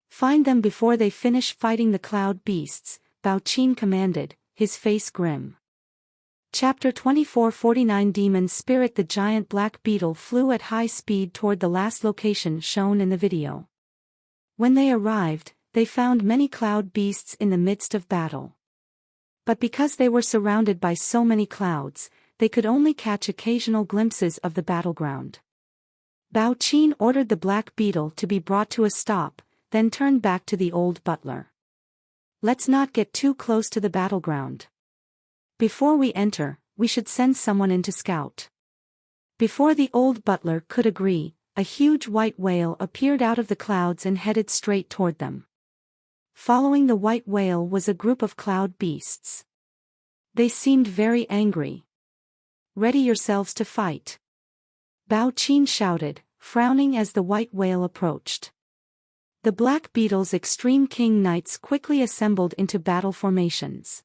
Find them before they finish fighting the cloud beasts, Bao Qin commanded, his face grim. Chapter 2449 Demon Spirit. The giant black beetle flew at high speed toward the last location shown in the video. When they arrived, they found many cloud beasts in the midst of battle. But because they were surrounded by so many clouds, they could only catch occasional glimpses of the battleground. Bao Qin ordered the black beetle to be brought to a stop, then turned back to the old butler. Let's not get too close to the battleground. Before we enter, we should send someone in to scout. Before the old butler could agree, a huge white whale appeared out of the clouds and headed straight toward them. Following the white whale was a group of cloud beasts. They seemed very angry. Ready yourselves to fight. Bao Qin shouted, frowning as the white whale approached. The black beetle's extreme king knights quickly assembled into battle formations.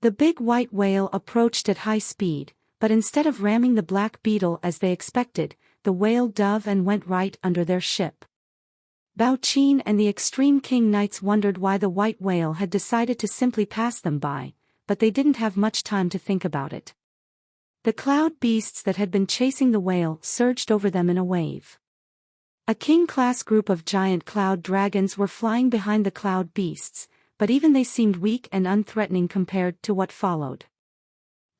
The big white whale approached at high speed, but instead of ramming the black beetle as they expected, the whale dove and went right under their ship. Bao Qin and the extreme king knights wondered why the white whale had decided to simply pass them by, but they didn't have much time to think about it. The cloud beasts that had been chasing the whale surged over them in a wave. A king-class group of giant cloud dragons were flying behind the cloud beasts, but even they seemed weak and unthreatening compared to what followed.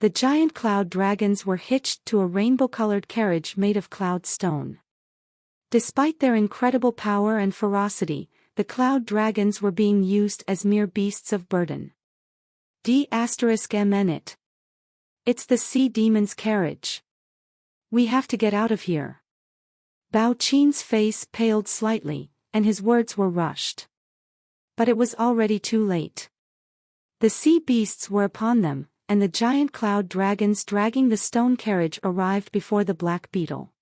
The giant cloud dragons were hitched to a rainbow-colored carriage made of cloud stone. Despite their incredible power and ferocity, the cloud dragons were being used as mere beasts of burden. D***MN. It's the sea demon's carriage. We have to get out of here. Bao Qin's face paled slightly, and his words were rushed. But it was already too late. The sea beasts were upon them, and the giant cloud dragons dragging the stone carriage arrived before the black beetle.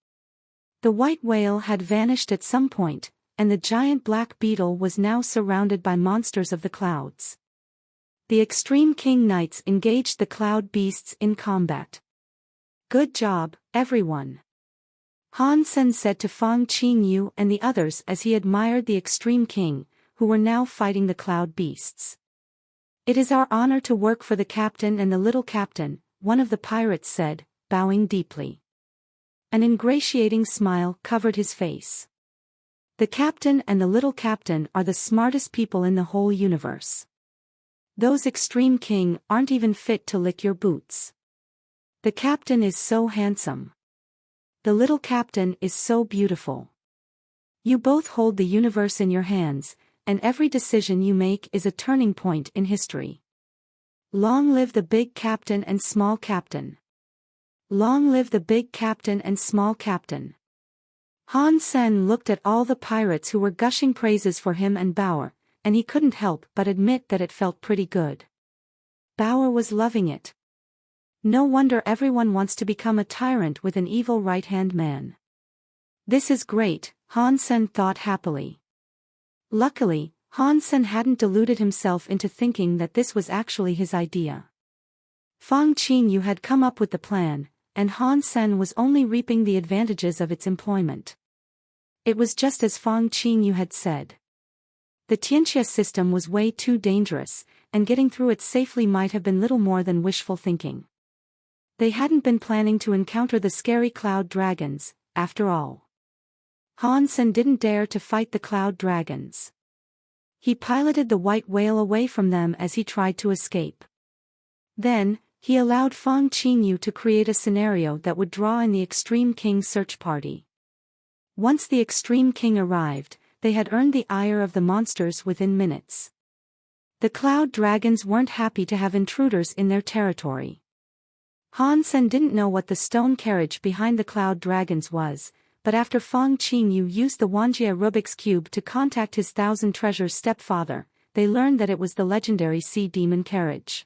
The white whale had vanished at some point, and the giant black beetle was now surrounded by monsters of the clouds. The Extreme King Knights engaged the cloud beasts in combat. "Good job, everyone," Han Sen said to Fang Qingyu and the others as he admired the Extreme King, who were now fighting the cloud beasts. "It is our honor to work for the captain and the little captain," one of the pirates said, bowing deeply. An ingratiating smile covered his face. "The captain and the little captain are the smartest people in the whole universe. Those Extreme King aren't even fit to lick your boots. The captain is so handsome. The little captain is so beautiful. You both hold the universe in your hands, and every decision you make is a turning point in history. Long live the big captain and small captain. Long live the big captain and small captain." Han Sen looked at all the pirates who were gushing praises for him and Bauer, and he couldn't help but admit that it felt pretty good. Bauer was loving it. No wonder everyone wants to become a tyrant with an evil right-hand man. This is great, Han Sen thought happily. Luckily, Han Sen hadn't deluded himself into thinking that this was actually his idea. Fang Qingyu had come up with the plan, and Han Sen was only reaping the advantages of its employment. It was just as Fang Qingyu had said. The Tianxia system was way too dangerous, and getting through it safely might have been little more than wishful thinking. They hadn't been planning to encounter the scary cloud dragons, after all. Han Sen didn't dare to fight the cloud dragons. He piloted the white whale away from them as he tried to escape. Then, he allowed Fang Qingyu to create a scenario that would draw in the Extreme King search party. Once the Extreme King arrived, they had earned the ire of the monsters within minutes. The cloud dragons weren't happy to have intruders in their territory. Han Sen didn't know what the stone carriage behind the cloud dragons was, but after Fang Qingyu used the Wuxia Rubik's Cube to contact his Thousand Treasures stepfather, they learned that it was the legendary sea demon carriage.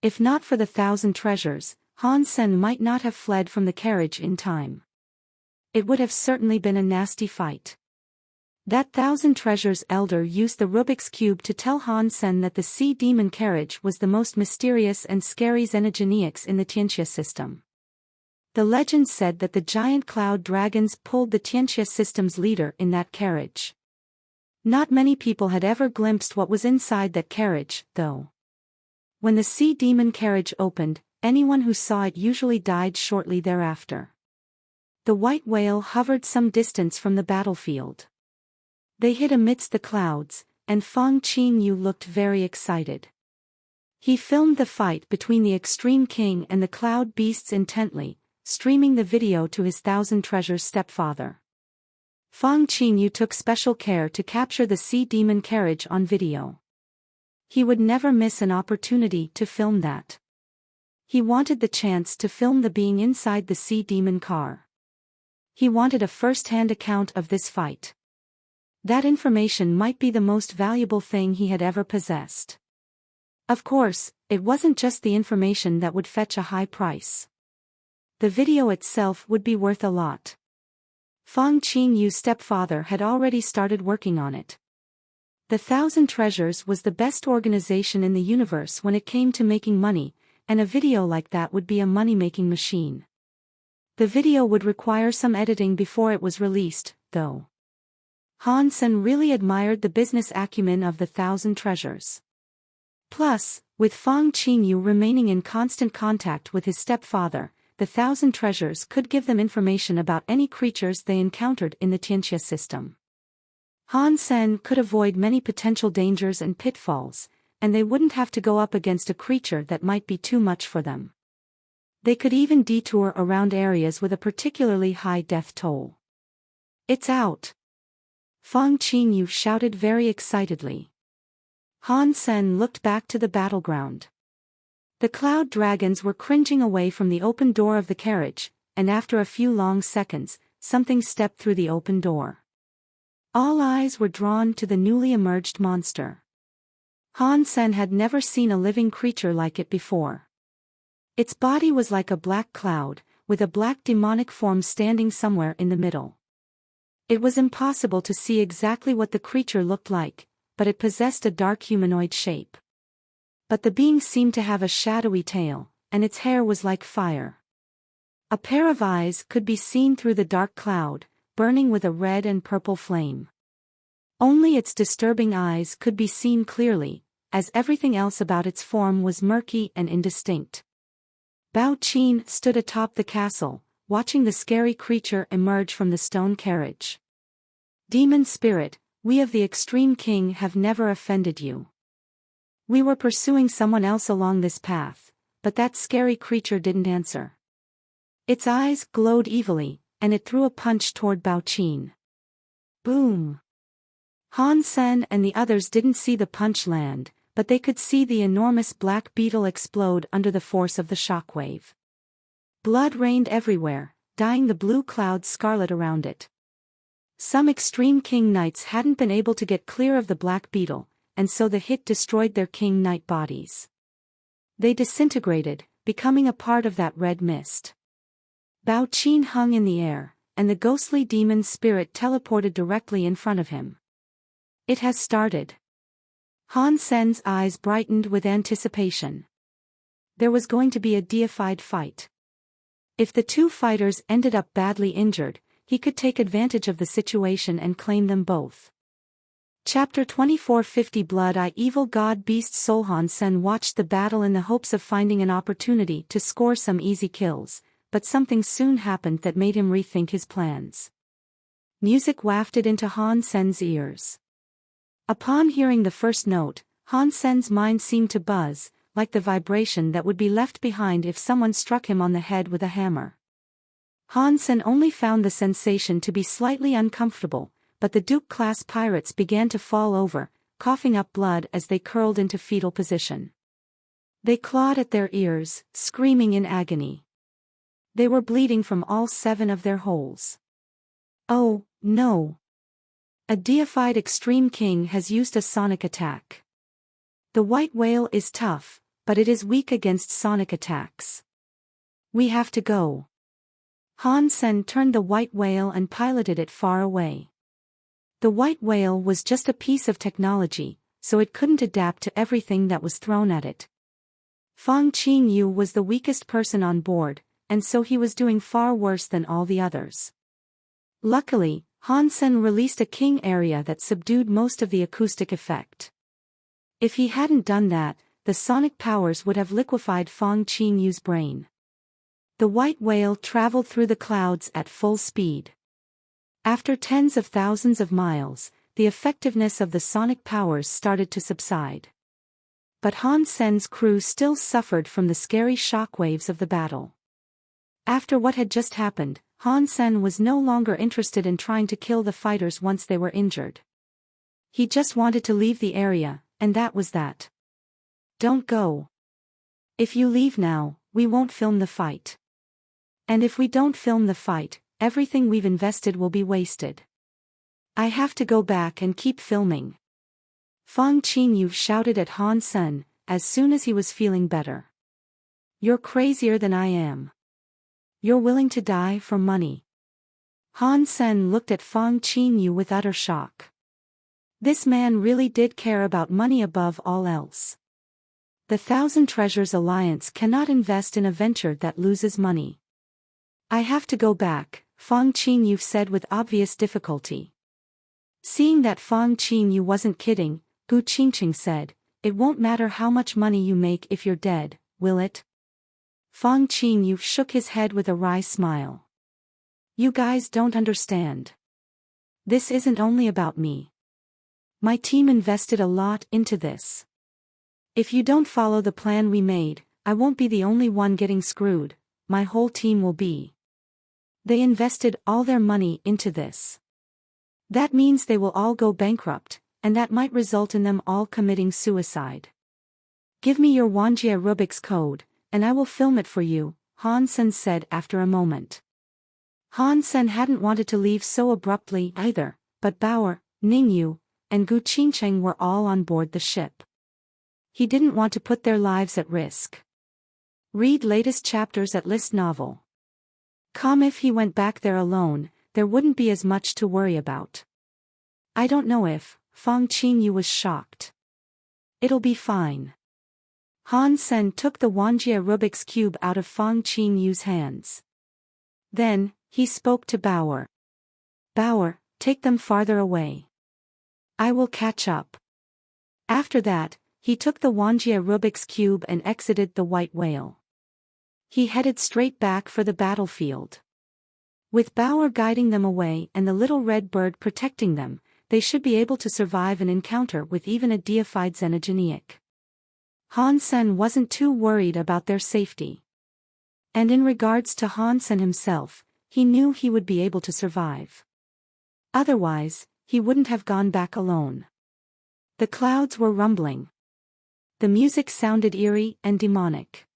If not for the Thousand Treasures, Han Sen might not have fled from the carriage in time. It would have certainly been a nasty fight. That Thousand Treasures elder used the Rubik's Cube to tell Han Sen that the sea demon carriage was the most mysterious and scary xenogenics in the Tianxia system. The legend said that the giant cloud dragons pulled the Tianxia system's leader in that carriage. Not many people had ever glimpsed what was inside that carriage, though. When the sea demon carriage opened, anyone who saw it usually died shortly thereafter. The white whale hovered some distance from the battlefield. They hid amidst the clouds, and Fang Qingyu looked very excited. He filmed the fight between the Extreme King and the cloud beasts intently, streaming the video to his Thousand Treasures stepfather. Fang Qingyu took special care to capture the sea demon carriage on video. He would never miss an opportunity to film that. He wanted the chance to film the being inside the sea demon car. He wanted a first-hand account of this fight. That information might be the most valuable thing he had ever possessed. Of course, it wasn't just the information that would fetch a high price. The video itself would be worth a lot. Fang Qingyu's stepfather had already started working on it. The Thousand Treasures was the best organization in the universe when it came to making money, and a video like that would be a money-making machine. The video would require some editing before it was released, though. Han Sen really admired the business acumen of the Thousand Treasures. Plus, with Fang Qingyu remaining in constant contact with his stepfather, the Thousand Treasures could give them information about any creatures they encountered in the Tianxia system. Han Sen could avoid many potential dangers and pitfalls, and they wouldn't have to go up against a creature that might be too much for them. They could even detour around areas with a particularly high death toll. "It's out!" Fang Qingyu shouted very excitedly. Han Sen looked back to the battleground. The cloud dragons were cringing away from the open door of the carriage, and after a few long seconds, something stepped through the open door. All eyes were drawn to the newly emerged monster. Han Sen had never seen a living creature like it before. Its body was like a black cloud, with a black demonic form standing somewhere in the middle. It was impossible to see exactly what the creature looked like, but it possessed a dark humanoid shape. But the being seemed to have a shadowy tail, and its hair was like fire. A pair of eyes could be seen through the dark cloud, burning with a red and purple flame. Only its disturbing eyes could be seen clearly, as everything else about its form was murky and indistinct. Bao Qin stood atop the castle, watching the scary creature emerge from the stone carriage. Demon spirit, we of the Extreme King have never offended you. We were pursuing someone else along this path, but that scary creature didn't answer. Its eyes glowed evilly, and it threw a punch toward Bao Qin. Boom! Han Sen and the others didn't see the punch land, but they could see the enormous black beetle explode under the force of the shockwave. Blood rained everywhere, dyeing the blue clouds scarlet around it. Some Extreme King Knights hadn't been able to get clear of the black beetle, and so the hit destroyed their King Knight bodies. They disintegrated, becoming a part of that red mist. Bao Qin hung in the air, and the ghostly demon spirit teleported directly in front of him. It has started. Han Sen's eyes brightened with anticipation. There was going to be a deified fight. If the two fighters ended up badly injured, he could take advantage of the situation and claim them both. Chapter 2450 Blood-Eye Evil God Beast Soul. Han Sen watched the battle in the hopes of finding an opportunity to score some easy kills, but something soon happened that made him rethink his plans. Music wafted into Han Sen's ears. Upon hearing the first note, Han Sen's mind seemed to buzz, like the vibration that would be left behind if someone struck him on the head with a hammer. Han Sen only found the sensation to be slightly uncomfortable, but the Duke-class pirates began to fall over, coughing up blood as they curled into fetal position. They clawed at their ears, screaming in agony. They were bleeding from all 7 of their holes. Oh, no! A deified Extreme King has used a sonic attack. The white whale is tough, but it is weak against sonic attacks. We have to go. Han Sen turned the white whale and piloted it far away. The white whale was just a piece of technology, so it couldn't adapt to everything that was thrown at it. Fang Qingyu was the weakest person on board, and so he was doing far worse than all the others. Luckily, Han Sen released a king area that subdued most of the acoustic effect. If he hadn't done that, the sonic powers would have liquefied Fang Qingyu's brain. The white whale traveled through the clouds at full speed. After tens of thousands of miles, the effectiveness of the sonic powers started to subside. But Han Sen's crew still suffered from the scary shockwaves of the battle. After what had just happened, Han Sen was no longer interested in trying to kill the fighters once they were injured. He just wanted to leave the area, and that was that. Don't go. If you leave now, we won't film the fight. And if we don't film the fight, everything we've invested will be wasted. I have to go back and keep filming. Fang Qingyu shouted at Han Sen, as soon as he was feeling better. You're crazier than I am. You're willing to die for money. Han Sen looked at Fang Qingyu with utter shock. This man really did care about money above all else. The Thousand Treasures Alliance cannot invest in a venture that loses money. I have to go back, Fang Qingyu said with obvious difficulty. Seeing that Fang Qingyu wasn't kidding, Gu Qingqing said, "It won't matter how much money you make if you're dead, will it?" Fang Qingyu shook his head with a wry smile. You guys don't understand. This isn't only about me. My team invested a lot into this. If you don't follow the plan we made, I won't be the only one getting screwed, my whole team will be. They invested all their money into this. That means they will all go bankrupt, and that might result in them all committing suicide. Give me your Wanjie Rubik's code, and I will film it for you, Han Sen said after a moment. Han Sen hadn't wanted to leave so abruptly either, but Bauer, Ningyu, and Gu Qingcheng were all on board the ship. He didn't want to put their lives at risk. Read latest chapters at List Novel. If he went back there alone, there wouldn't be as much to worry about. I don't know if, Feng Qingyu was shocked. It'll be fine. Han Sen took the Wuxia Rubik's Cube out of Feng Qingyu's hands. Then, he spoke to Bauer. Bauer, take them farther away. I will catch up. After that, he took the Wuxia Rubik's Cube and exited the White Whale. He headed straight back for the battlefield. With Bauer guiding them away and the little red bird protecting them, they should be able to survive an encounter with even a deified xenogeneic. Han Sen wasn't too worried about their safety. And in regards to Han Sen himself, he knew he would be able to survive. Otherwise, he wouldn't have gone back alone. The clouds were rumbling. The music sounded eerie and demonic.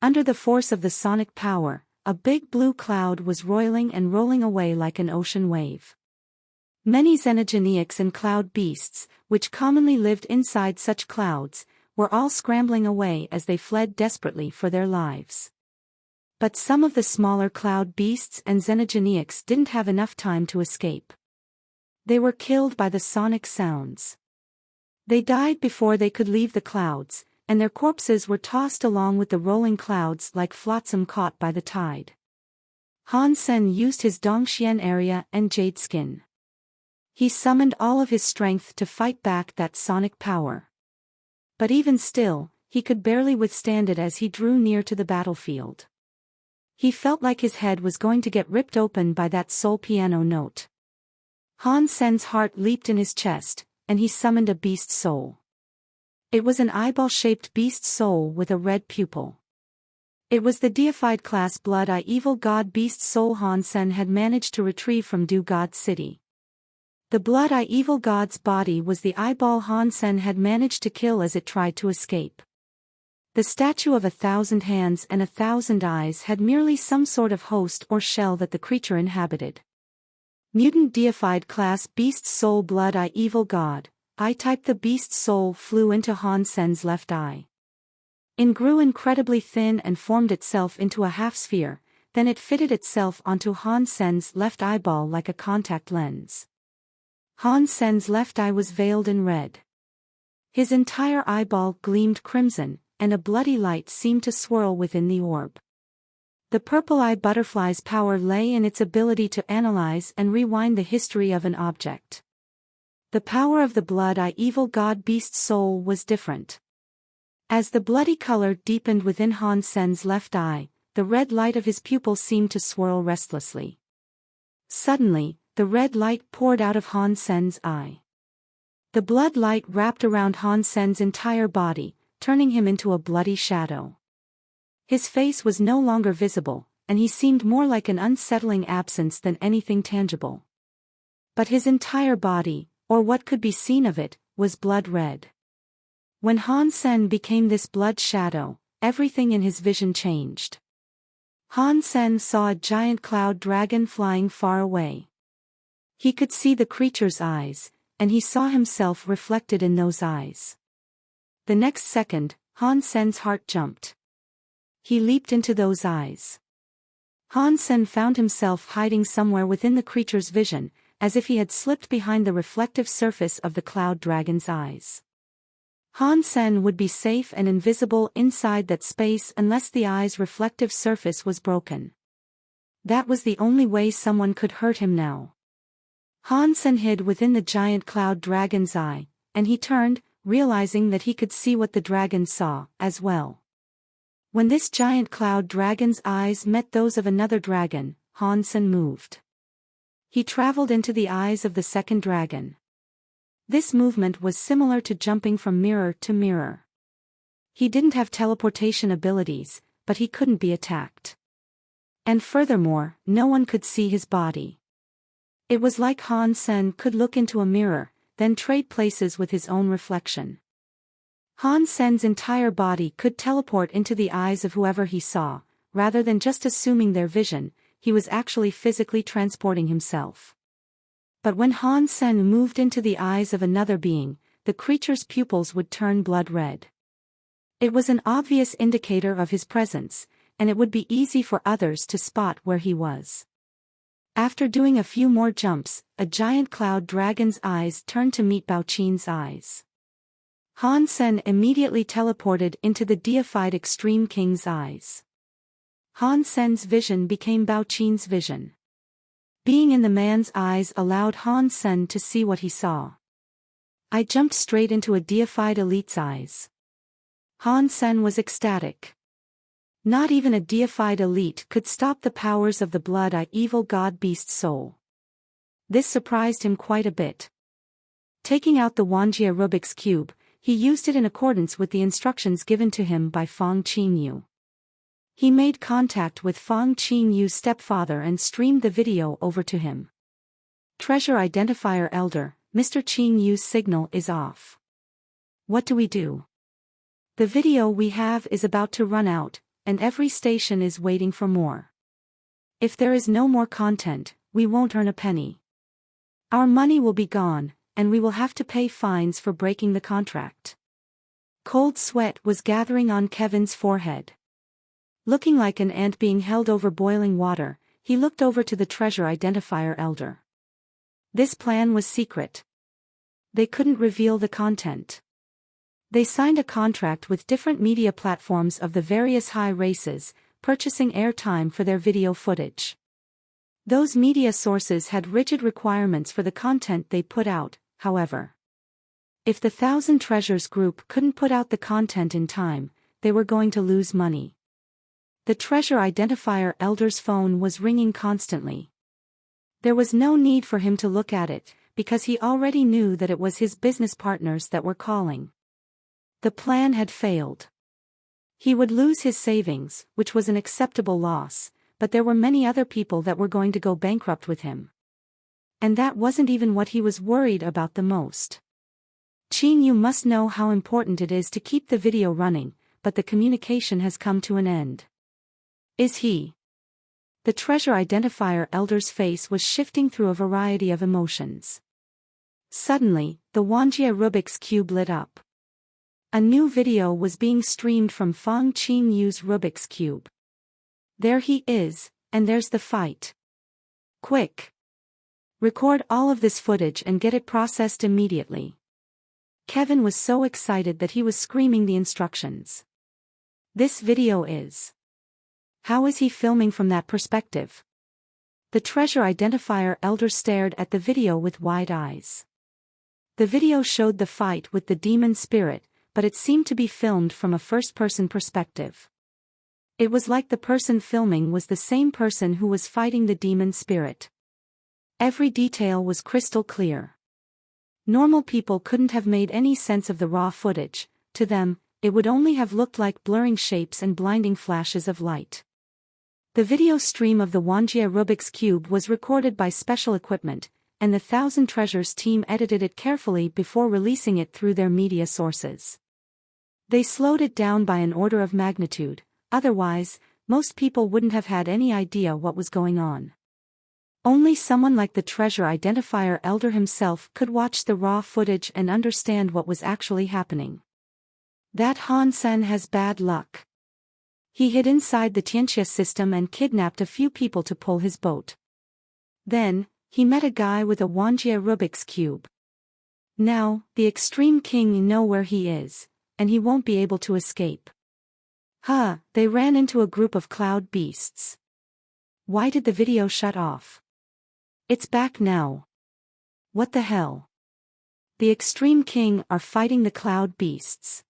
Under the force of the sonic power, a big blue cloud was roiling and rolling away like an ocean wave. Many xenogeneics and cloud beasts, which commonly lived inside such clouds, were all scrambling away as they fled desperately for their lives. But some of the smaller cloud beasts and xenogeneics didn't have enough time to escape. They were killed by the sonic sounds. They died before they could leave the clouds, and their corpses were tossed along with the rolling clouds like flotsam caught by the tide. Han Sen used his Dongxian area and jade skin. He summoned all of his strength to fight back that sonic power. But even still, he could barely withstand it as he drew near to the battlefield. He felt like his head was going to get ripped open by that soul piano note. Han Sen's heart leaped in his chest, and he summoned a beast soul. It was an eyeball-shaped beast soul with a red pupil. It was the deified class Blood-Eye Evil God beast soul Han Sen had managed to retrieve from Du God City. The Blood-Eye Evil God's body was the eyeball Han Sen had managed to kill as it tried to escape. The statue of 1,000 hands and 1,000 eyes had merely some sort of host or shell that the creature inhabited. Mutant deified class beast soul Blood-Eye Evil God, I-type. The beast soul flew into Han Sen's left eye. It grew incredibly thin and formed itself into a half-sphere, then it fitted itself onto Han Sen's left eyeball like a contact lens. Han Sen's left eye was veiled in red. His entire eyeball gleamed crimson, and a bloody light seemed to swirl within the orb. The purple eye butterfly's power lay in its ability to analyze and rewind the history of an object. The power of the Blood-Eye Evil God beast soul was different. As the bloody color deepened within Han Sen's left eye, the red light of his pupil seemed to swirl restlessly. Suddenly, the red light poured out of Han Sen's eye. The blood light wrapped around Han Sen's entire body, turning him into a bloody shadow. His face was no longer visible, and he seemed more like an unsettling absence than anything tangible. But his entire body, or what could be seen of it, was blood red. When Han Sen became this blood shadow, everything in his vision changed. Han Sen saw a giant cloud dragon flying far away. He could see the creature's eyes, and he saw himself reflected in those eyes. The next second, Han Sen's heart jumped. He leaped into those eyes. Han Sen found himself hiding somewhere within the creature's vision, as if he had slipped behind the reflective surface of the cloud dragon's eyes. Han Sen would be safe and invisible inside that space unless the eye's reflective surface was broken. That was the only way someone could hurt him now. Han Sen hid within the giant cloud dragon's eye, and he turned, realizing that he could see what the dragon saw, as well. When this giant cloud dragon's eyes met those of another dragon, Han Sen moved. He traveled into the eyes of the second dragon. This movement was similar to jumping from mirror to mirror. He didn't have teleportation abilities, but he couldn't be attacked. And furthermore, no one could see his body. It was like Han Sen could look into a mirror, then trade places with his own reflection. Han Sen's entire body could teleport into the eyes of whoever he saw, rather than just assuming their vision, he was actually physically transporting himself. But when Han Sen moved into the eyes of another being, the creature's pupils would turn blood red. It was an obvious indicator of his presence, and it would be easy for others to spot where he was. After doing a few more jumps, a giant cloud dragon's eyes turned to meet Bao Qin's eyes. Han Sen immediately teleported into the deified Extreme King's eyes. Han Sen's vision became Bao Qin's vision. Being in the man's eyes allowed Han Sen to see what he saw. I jumped straight into a deified elite's eyes. Han Sen was ecstatic. Not even a deified elite could stop the powers of the blood-eye evil god-beast soul. This surprised him quite a bit. Taking out the Wuxia Rubik's Cube, he used it in accordance with the instructions given to him by Fang Qingyu. He made contact with Fang Qingyu's stepfather and streamed the video over to him. Treasure Identifier Elder, Mr. Qingyu's signal is off. What do we do? The video we have is about to run out, and every station is waiting for more. If there is no more content, we won't earn a penny. Our money will be gone, and we will have to pay fines for breaking the contract. Cold sweat was gathering on Kevin's forehead. Looking like an ant being held over boiling water, he looked over to the Treasure Identifier Elder. This plan was secret. They couldn't reveal the content. They signed a contract with different media platforms of the various high races, purchasing airtime for their video footage. Those media sources had rigid requirements for the content they put out, however. If the Thousand Treasures group couldn't put out the content in time, they were going to lose money. The Treasure Identifier Elder's phone was ringing constantly. There was no need for him to look at it, because he already knew that it was his business partners that were calling. The plan had failed. He would lose his savings, which was an acceptable loss, but there were many other people that were going to go bankrupt with him. And that wasn't even what he was worried about the most. Qingyu must know how important it is to keep the video running, but the communication has come to an end. Is he? The Treasure Identifier Elder's face was shifting through a variety of emotions. Suddenly, the Wuxia Rubik's Cube lit up. A new video was being streamed from Fang Qingyu's Rubik's Cube. There he is, and there's the fight. Quick! Record all of this footage and get it processed immediately. Kevin was so excited that he was screaming the instructions. This video is. How is he filming from that perspective? The Treasure Identifier Elder stared at the video with wide eyes. The video showed the fight with the demon spirit, but it seemed to be filmed from a first-person perspective. It was like the person filming was the same person who was fighting the demon spirit. Every detail was crystal clear. Normal people couldn't have made any sense of the raw footage. To them, it would only have looked like blurring shapes and blinding flashes of light. The video stream of the Wuxia Rubik's Cube was recorded by special equipment, and the Thousand Treasures team edited it carefully before releasing it through their media sources. They slowed it down by an order of magnitude, otherwise, most people wouldn't have had any idea what was going on. Only someone like the Treasure Identifier Elder himself could watch the raw footage and understand what was actually happening. That Han Sen has bad luck. He hid inside the Tianxia system and kidnapped a few people to pull his boat. Then, he met a guy with a Wuxia Rubik's Cube. Now, the Extreme King knows where he is, and he won't be able to escape. They ran into a group of cloud beasts. Why did the video shut off? It's back now. What the hell? The Extreme King are fighting the cloud beasts.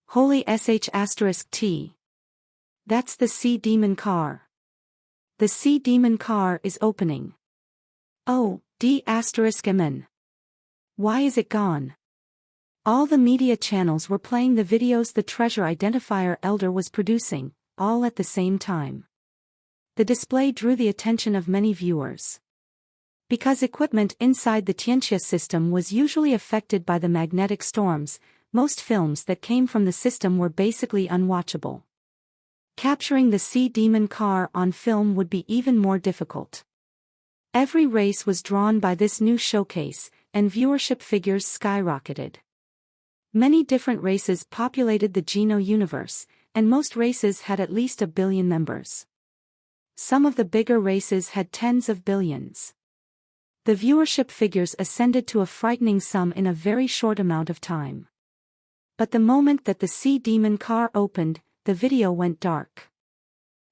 Holy sh*t. That's the sea demon car. The sea demon car is opening. Oh, d***mn. Why is it gone? All the media channels were playing the videos the Treasure Identifier Elder was producing, all at the same time. The display drew the attention of many viewers. Because equipment inside the Tianxia system was usually affected by the magnetic storms, most films that came from the system were basically unwatchable. Capturing the sea demon car on film would be even more difficult. Every race was drawn by this new showcase, and viewership figures skyrocketed. Many different races populated the Geno universe, and most races had at least 1 billion members. Some of the bigger races had tens of billions. The viewership figures ascended to a frightening sum in a very short amount of time. But the moment that the Sea Demon car opened, the video went dark.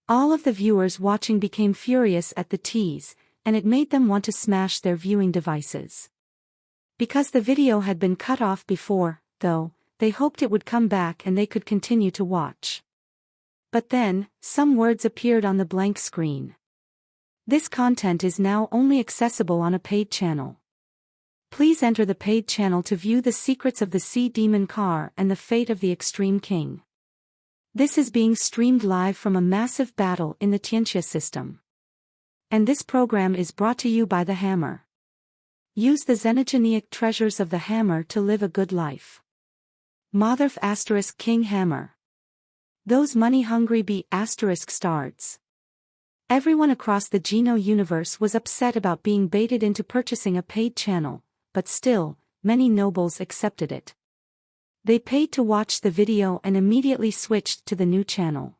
All of the viewers watching became furious at the tease, and it made them want to smash their viewing devices. Because the video had been cut off before, though, they hoped it would come back and they could continue to watch. But then, some words appeared on the blank screen. This content is now only accessible on a paid channel. Please enter the paid channel to view the secrets of the Sea Demon car and the fate of the Extreme King. This is being streamed live from a massive battle in the Tianxia system. And this program is brought to you by the Hammer. Use the xenogeneic treasures of the Hammer to live a good life. Motherf * King Hammer. Those money-hungry * stards. Everyone across the Geno universe was upset about being baited into purchasing a paid channel, but still, many nobles accepted it. They paid to watch the video and immediately switched to the new channel.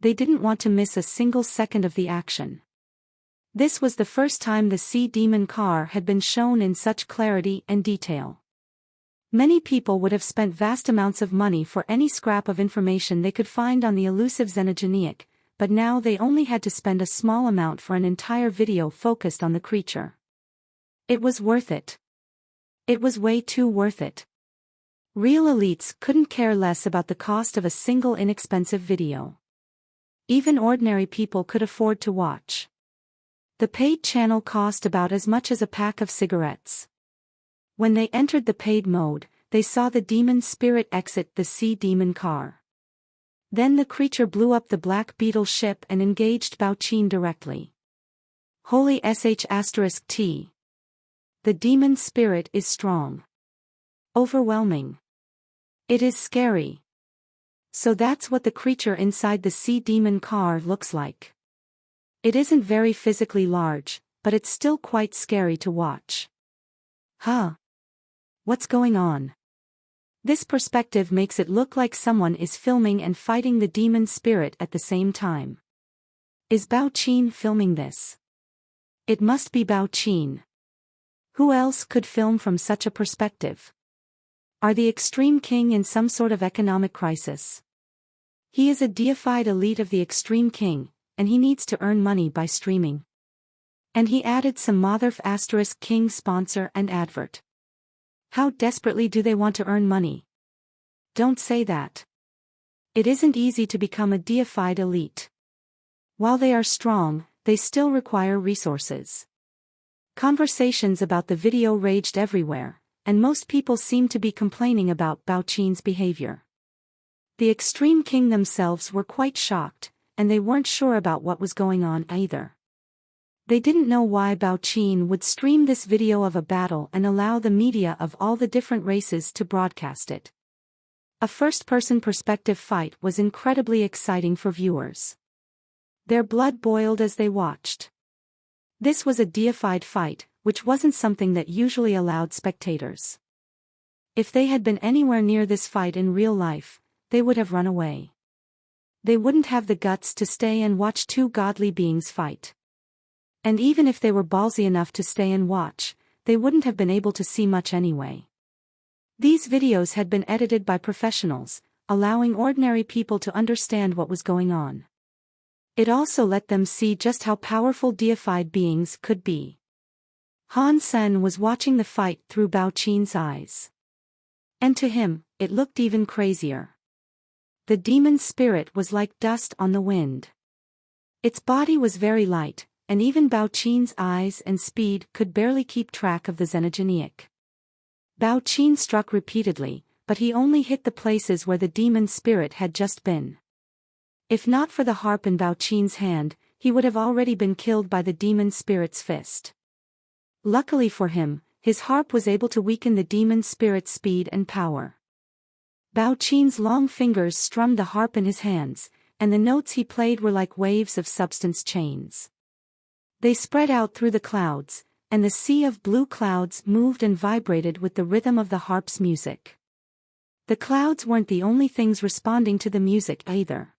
They didn't want to miss a single second of the action. This was the first time the Sea Demon car had been shown in such clarity and detail. Many people would have spent vast amounts of money for any scrap of information they could find on the elusive xenogeneic, but now they only had to spend a small amount for an entire video focused on the creature. It was worth it. It was way too worth it. Real elites couldn't care less about the cost of a single inexpensive video. Even ordinary people could afford to watch. The paid channel cost about as much as a pack of cigarettes. When they entered the paid mode, they saw the demon spirit exit the Sea Demon car. Then the creature blew up the Black Beetle ship and engaged Bao-Qin directly. Holy *T. The demon spirit is strong. Overwhelming. It is scary. So that's what the creature inside the Sea Demon car looks like. It isn't very physically large, but it's still quite scary to watch. Huh? What's going on? This perspective makes it look like someone is filming and fighting the demon spirit at the same time. Is Bao-Qin filming this? It must be Bao-Qin. Who else could film from such a perspective? Are the Extreme King in some sort of economic crisis? He is a deified elite of the Extreme King, and he needs to earn money by streaming. And he added some Motherf * King sponsor and advert. How desperately do they want to earn money? Don't say that. It isn't easy to become a deified elite. While they are strong, they still require resources. Conversations about the video raged everywhere, and most people seemed to be complaining about Bao-Qin's behavior. The Extreme King themselves were quite shocked, and they weren't sure about what was going on either. They didn't know why Bao-Qin would stream this video of a battle and allow the media of all the different races to broadcast it. A first-person perspective fight was incredibly exciting for viewers. Their blood boiled as they watched. This was a deified fight, which wasn't something that usually allowed spectators. If they had been anywhere near this fight in real life, they would have run away. They wouldn't have the guts to stay and watch two godly beings fight. And even if they were ballsy enough to stay and watch, they wouldn't have been able to see much anyway. These videos had been edited by professionals, allowing ordinary people to understand what was going on. It also let them see just how powerful deified beings could be. Han Sen was watching the fight through Bao-Qin's eyes. And to him, it looked even crazier. The demon spirit was like dust on the wind. Its body was very light, and even Bao-Qin's eyes and speed could barely keep track of the xenogeneic. Bao-Qin struck repeatedly, but he only hit the places where the demon spirit had just been. If not for the harp in Bao-Qin's hand, he would have already been killed by the demon spirit's fist. Luckily for him, his harp was able to weaken the demon spirit's speed and power. Bao-Qin's long fingers strummed the harp in his hands, and the notes he played were like waves of substance chains. They spread out through the clouds, and the sea of blue clouds moved and vibrated with the rhythm of the harp's music. The clouds weren't the only things responding to the music either.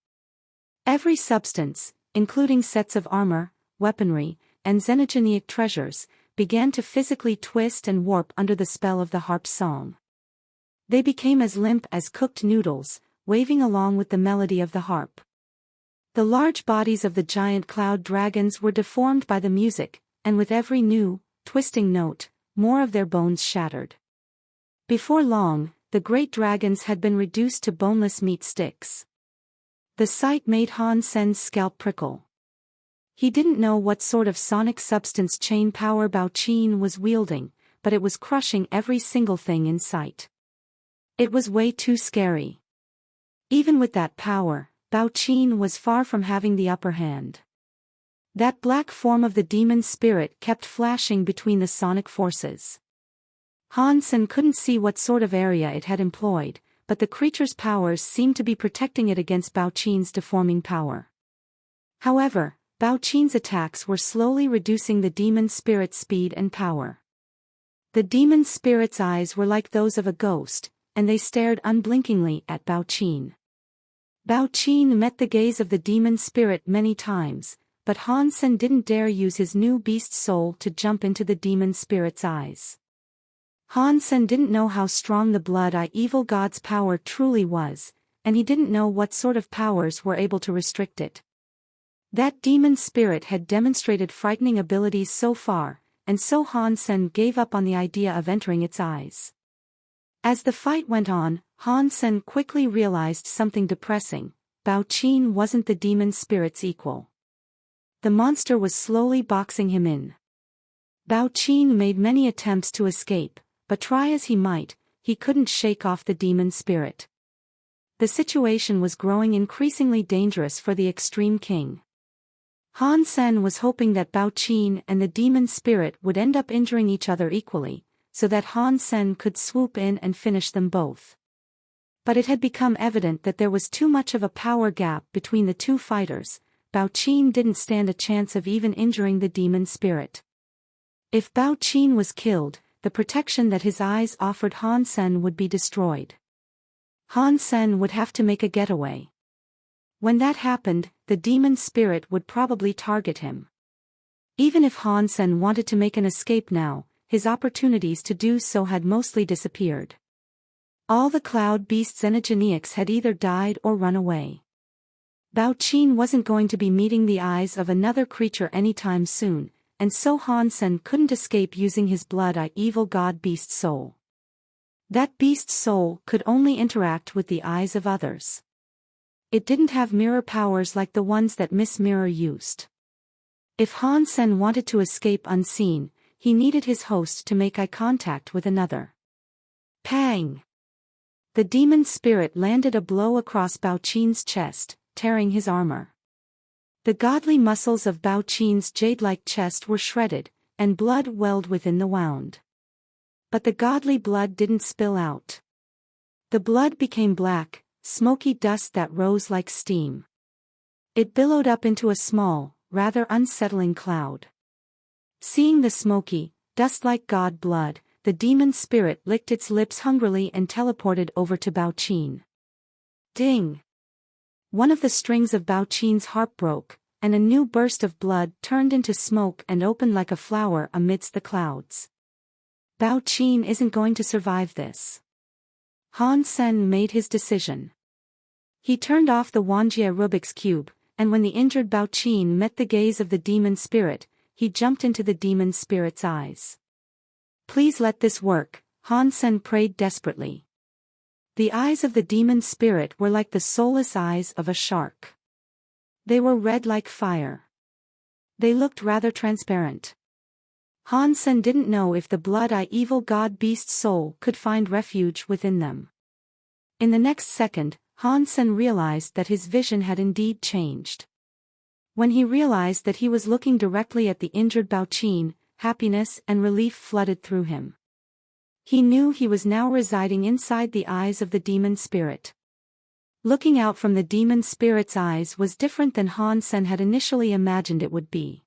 Every substance, including sets of armor, weaponry, and xenogenic treasures, began to physically twist and warp under the spell of the harp's song. They became as limp as cooked noodles, waving along with the melody of the harp. The large bodies of the giant cloud dragons were deformed by the music, and with every new, twisting note, more of their bones shattered. Before long, the great dragons had been reduced to boneless meat sticks. The sight made Han Sen's scalp prickle. He didn't know what sort of sonic substance chain power Bao Qin was wielding, but it was crushing every single thing in sight. It was way too scary. Even with that power, Bao Qin was far from having the upper hand. That black form of the demon spirit kept flashing between the sonic forces. Han Sen couldn't see what sort of area it had employed, but the creature's powers seemed to be protecting it against Bao Qin's deforming power. However, Bao Qin's attacks were slowly reducing the demon spirit's speed and power. The demon spirit's eyes were like those of a ghost, and they stared unblinkingly at Bao Qin. Bao Qin met the gaze of the demon spirit many times, but Han Sen didn't dare use his new beast soul to jump into the demon spirit's eyes. Han Sen didn't know how strong the Blood-Eye Evil God's power truly was, and he didn't know what sort of powers were able to restrict it. That demon spirit had demonstrated frightening abilities so far, and so Han Sen gave up on the idea of entering its eyes. As the fight went on, Han Sen quickly realized something depressing: Bao Qin wasn't the demon spirit's equal. The monster was slowly boxing him in. Bao Qin made many attempts to escape, but try as he might, he couldn't shake off the demon spirit. The situation was growing increasingly dangerous for the Extreme King. Han Sen was hoping that Bao Qin and the demon spirit would end up injuring each other equally, so that Han Sen could swoop in and finish them both. But it had become evident that there was too much of a power gap between the two fighters. Bao Qin didn't stand a chance of even injuring the demon spirit. If Bao Qin was killed, the protection that his eyes offered Han Sen would be destroyed. Han Sen would have to make a getaway. When that happened, the demon spirit would probably target him. Even if Han Sen wanted to make an escape now, his opportunities to do so had mostly disappeared. All the cloud beasts and xenogenics had either died or run away. Bao Qin wasn't going to be meeting the eyes of another creature anytime soon, and so Han Sen couldn't escape using his Blood-Eye Evil God Beast Soul. That Beast Soul could only interact with the eyes of others. It didn't have mirror powers like the ones that Miss Mirror used. If Han Sen wanted to escape unseen, he needed his host to make eye contact with another. Pang! The demon spirit landed a blow across Bao Qin's chest, tearing his armor. The godly muscles of Bao Qin's jade-like chest were shredded, and blood welled within the wound. But the godly blood didn't spill out. The blood became black, smoky dust that rose like steam. It billowed up into a small, rather unsettling cloud. Seeing the smoky, dust-like god blood, the demon spirit licked its lips hungrily and teleported over to Bao Qin. Ding! One of the strings of Bao Qin's harp broke, and a new burst of blood turned into smoke and opened like a flower amidst the clouds. Bao Qin isn't going to survive this. Han Sen made his decision. He turned off the Wanjie Rubik's Cube, and when the injured Bao Qin met the gaze of the demon spirit, he jumped into the demon spirit's eyes. Please let this work, Han Sen prayed desperately. The eyes of the demon spirit were like the soulless eyes of a shark. They were red like fire. They looked rather transparent. Han Sen didn't know if the Blood-Eye Evil God Beast Soul could find refuge within them. In the next second, Han Sen realized that his vision had indeed changed. When he realized that he was looking directly at the injured Bao Qin, happiness and relief flooded through him. He knew he was now residing inside the eyes of the demon spirit. Looking out from the demon spirit's eyes was different than Han Sen had initially imagined it would be.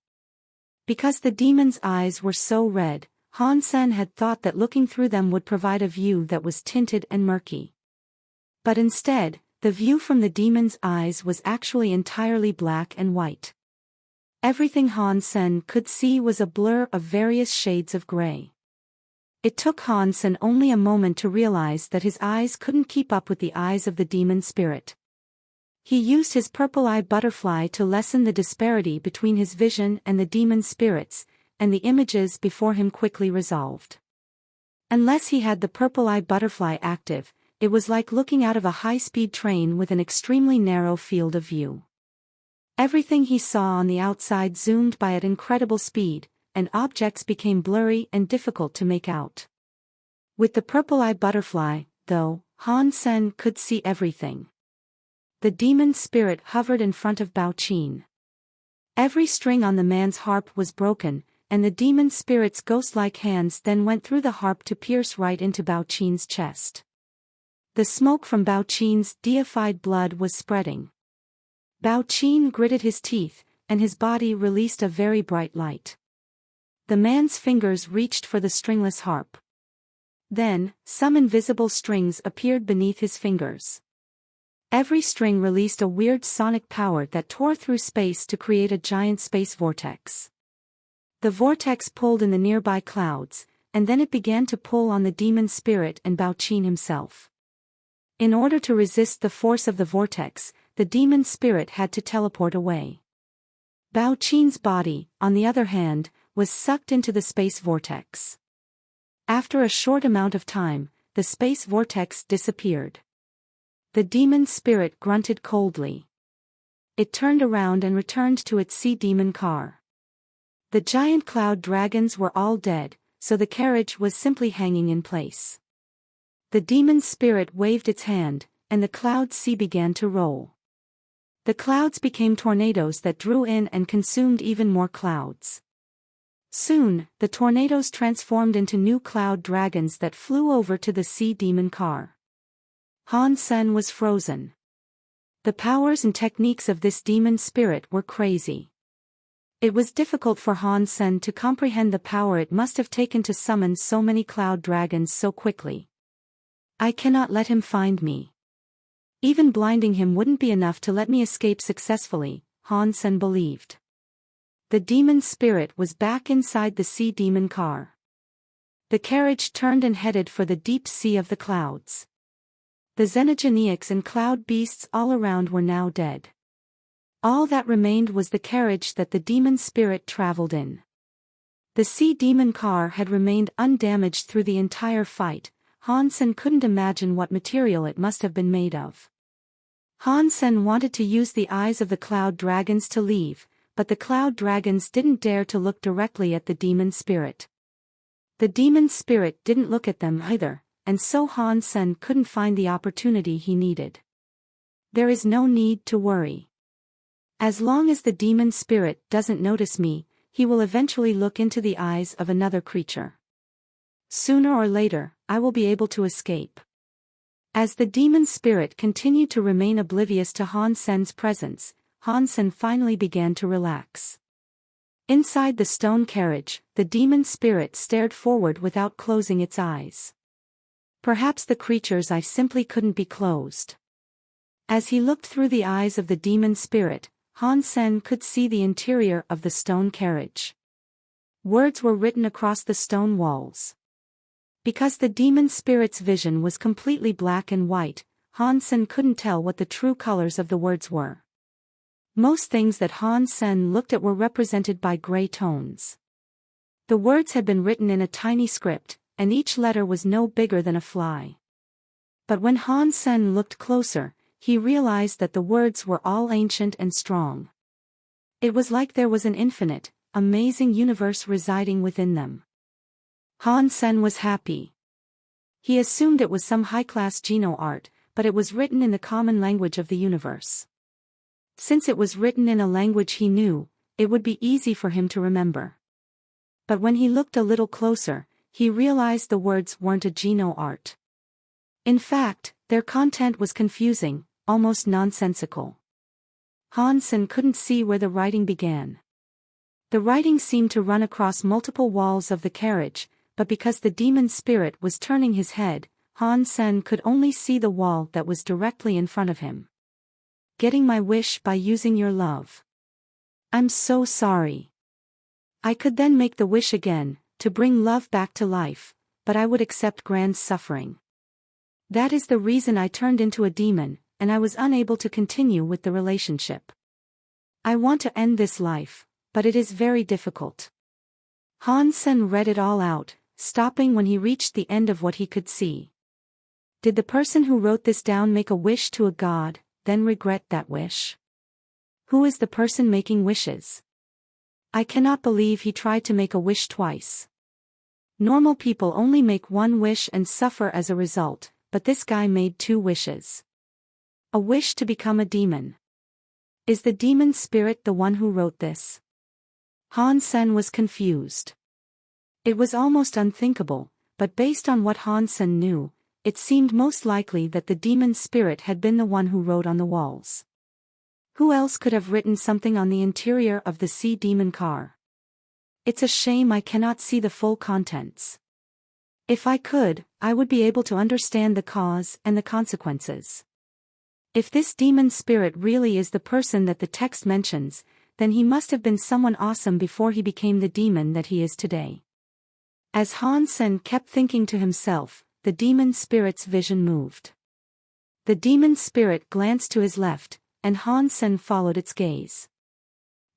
Because the demon's eyes were so red, Han Sen had thought that looking through them would provide a view that was tinted and murky. But instead, the view from the demon's eyes was actually entirely black and white. Everything Han Sen could see was a blur of various shades of gray. It took Han Sen only a moment to realize that his eyes couldn't keep up with the eyes of the demon spirit. He used his purple eye butterfly to lessen the disparity between his vision and the demon spirits, and the images before him quickly resolved. Unless he had the purple eye butterfly active, it was like looking out of a high-speed train with an extremely narrow field of view. Everything he saw on the outside zoomed by at incredible speed, and objects became blurry and difficult to make out. With the purple eye butterfly, though, Han Sen could see everything. The demon spirit hovered in front of Bao Qin. Every string on the man's harp was broken, and the demon spirit's ghost-like hands then went through the harp to pierce right into Bao Qin's chest. The smoke from Bao Qin's deified blood was spreading. Bao Qin gritted his teeth, and his body released a very bright light. The man's fingers reached for the stringless harp. Then, some invisible strings appeared beneath his fingers. Every string released a weird sonic power that tore through space to create a giant space vortex. The vortex pulled in the nearby clouds, and then it began to pull on the demon spirit and Bao Qin himself. In order to resist the force of the vortex, the demon spirit had to teleport away. Bao Qin's body, on the other hand, was sucked into the space vortex. After a short amount of time, the space vortex disappeared. The demon spirit grunted coldly. It turned around and returned to its sea demon car. The giant cloud dragons were all dead, so the carriage was simply hanging in place. The demon spirit waved its hand, and the cloud sea began to roll. The clouds became tornadoes that drew in and consumed even more clouds. Soon, the tornadoes transformed into new cloud dragons that flew over to the sea demon car. Han Sen was frozen. The powers and techniques of this demon spirit were crazy. It was difficult for Han Sen to comprehend the power it must have taken to summon so many cloud dragons so quickly. I cannot let him find me. Even blinding him wouldn't be enough to let me escape successfully, Han Sen believed. The demon spirit was back inside the sea demon car. The carriage turned and headed for the deep sea of the clouds. The xenogeniacs and cloud beasts all around were now dead. All that remained was the carriage that the demon spirit traveled in. The sea demon car had remained undamaged through the entire fight. Han Sen couldn't imagine what material it must have been made of. Han Sen wanted to use the eyes of the cloud dragons to leave, but the cloud dragons didn't dare to look directly at the demon spirit. The demon spirit didn't look at them either, and so Han Sen couldn't find the opportunity he needed. There is no need to worry. As long as the demon spirit doesn't notice me, he will eventually look into the eyes of another creature. Sooner or later, I will be able to escape. As the demon spirit continued to remain oblivious to Han Sen's presence, Han Sen finally began to relax. Inside the stone carriage, the demon spirit stared forward without closing its eyes. Perhaps the creature's eyes simply couldn't be closed. As he looked through the eyes of the demon spirit, Han Sen could see the interior of the stone carriage. Words were written across the stone walls. Because the demon spirit's vision was completely black and white, Han Sen couldn't tell what the true colors of the words were. Most things that Han Sen looked at were represented by gray tones. The words had been written in a tiny script, and each letter was no bigger than a fly. But when Han Sen looked closer, he realized that the words were all ancient and strong. It was like there was an infinite, amazing universe residing within them. Han Sen was happy. He assumed it was some high-class Geno art, but it was written in the common language of the universe. Since it was written in a language he knew, it would be easy for him to remember. But when he looked a little closer, he realized the words weren't a Geno art. In fact, their content was confusing, almost nonsensical. Han Sen couldn't see where the writing began. The writing seemed to run across multiple walls of the carriage, but because the demon spirit was turning his head, Han Sen could only see the wall that was directly in front of him. Getting my wish by using your love. I'm so sorry. I could then make the wish again, to bring love back to life, but I would accept Grand's suffering. That is the reason I turned into a demon, and I was unable to continue with the relationship. I want to end this life, but it is very difficult. Han Sen read it all out, stopping when he reached the end of what he could see. Did the person who wrote this down make a wish to a god, then regret that wish? Who is the person making wishes? I cannot believe he tried to make a wish twice. Normal people only make one wish and suffer as a result, but this guy made 2 wishes. A wish to become a demon. Is the demon spirit the one who wrote this? Han Sen was confused. It was almost unthinkable, but based on what Han Sen knew, it seemed most likely that the demon spirit had been the one who wrote on the walls. Who else could have written something on the interior of the sea demon car? It's a shame I cannot see the full contents. If I could, I would be able to understand the cause and the consequences. If this demon spirit really is the person that the text mentions, then he must have been someone awesome before he became the demon that he is today. As Han Sen kept thinking to himself, the demon spirit's vision moved. The demon spirit glanced to his left, and Han Sen followed its gaze.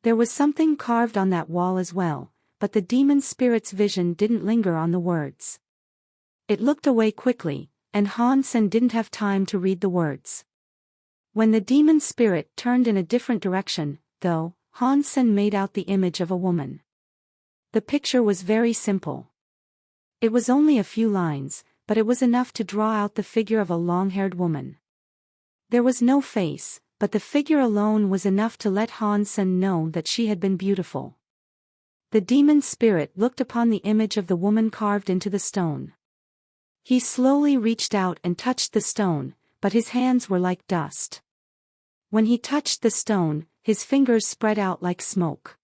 There was something carved on that wall as well, but the demon spirit's vision didn't linger on the words. It looked away quickly, and Han Sen didn't have time to read the words. When the demon spirit turned in a different direction, though, Han Sen made out the image of a woman. The picture was very simple. It was only a few lines, but it was enough to draw out the figure of a long-haired woman. There was no face, but the figure alone was enough to let Han Sen know that she had been beautiful. The demon spirit looked upon the image of the woman carved into the stone. He slowly reached out and touched the stone, but his hands were like dust. When he touched the stone, his fingers spread out like smoke.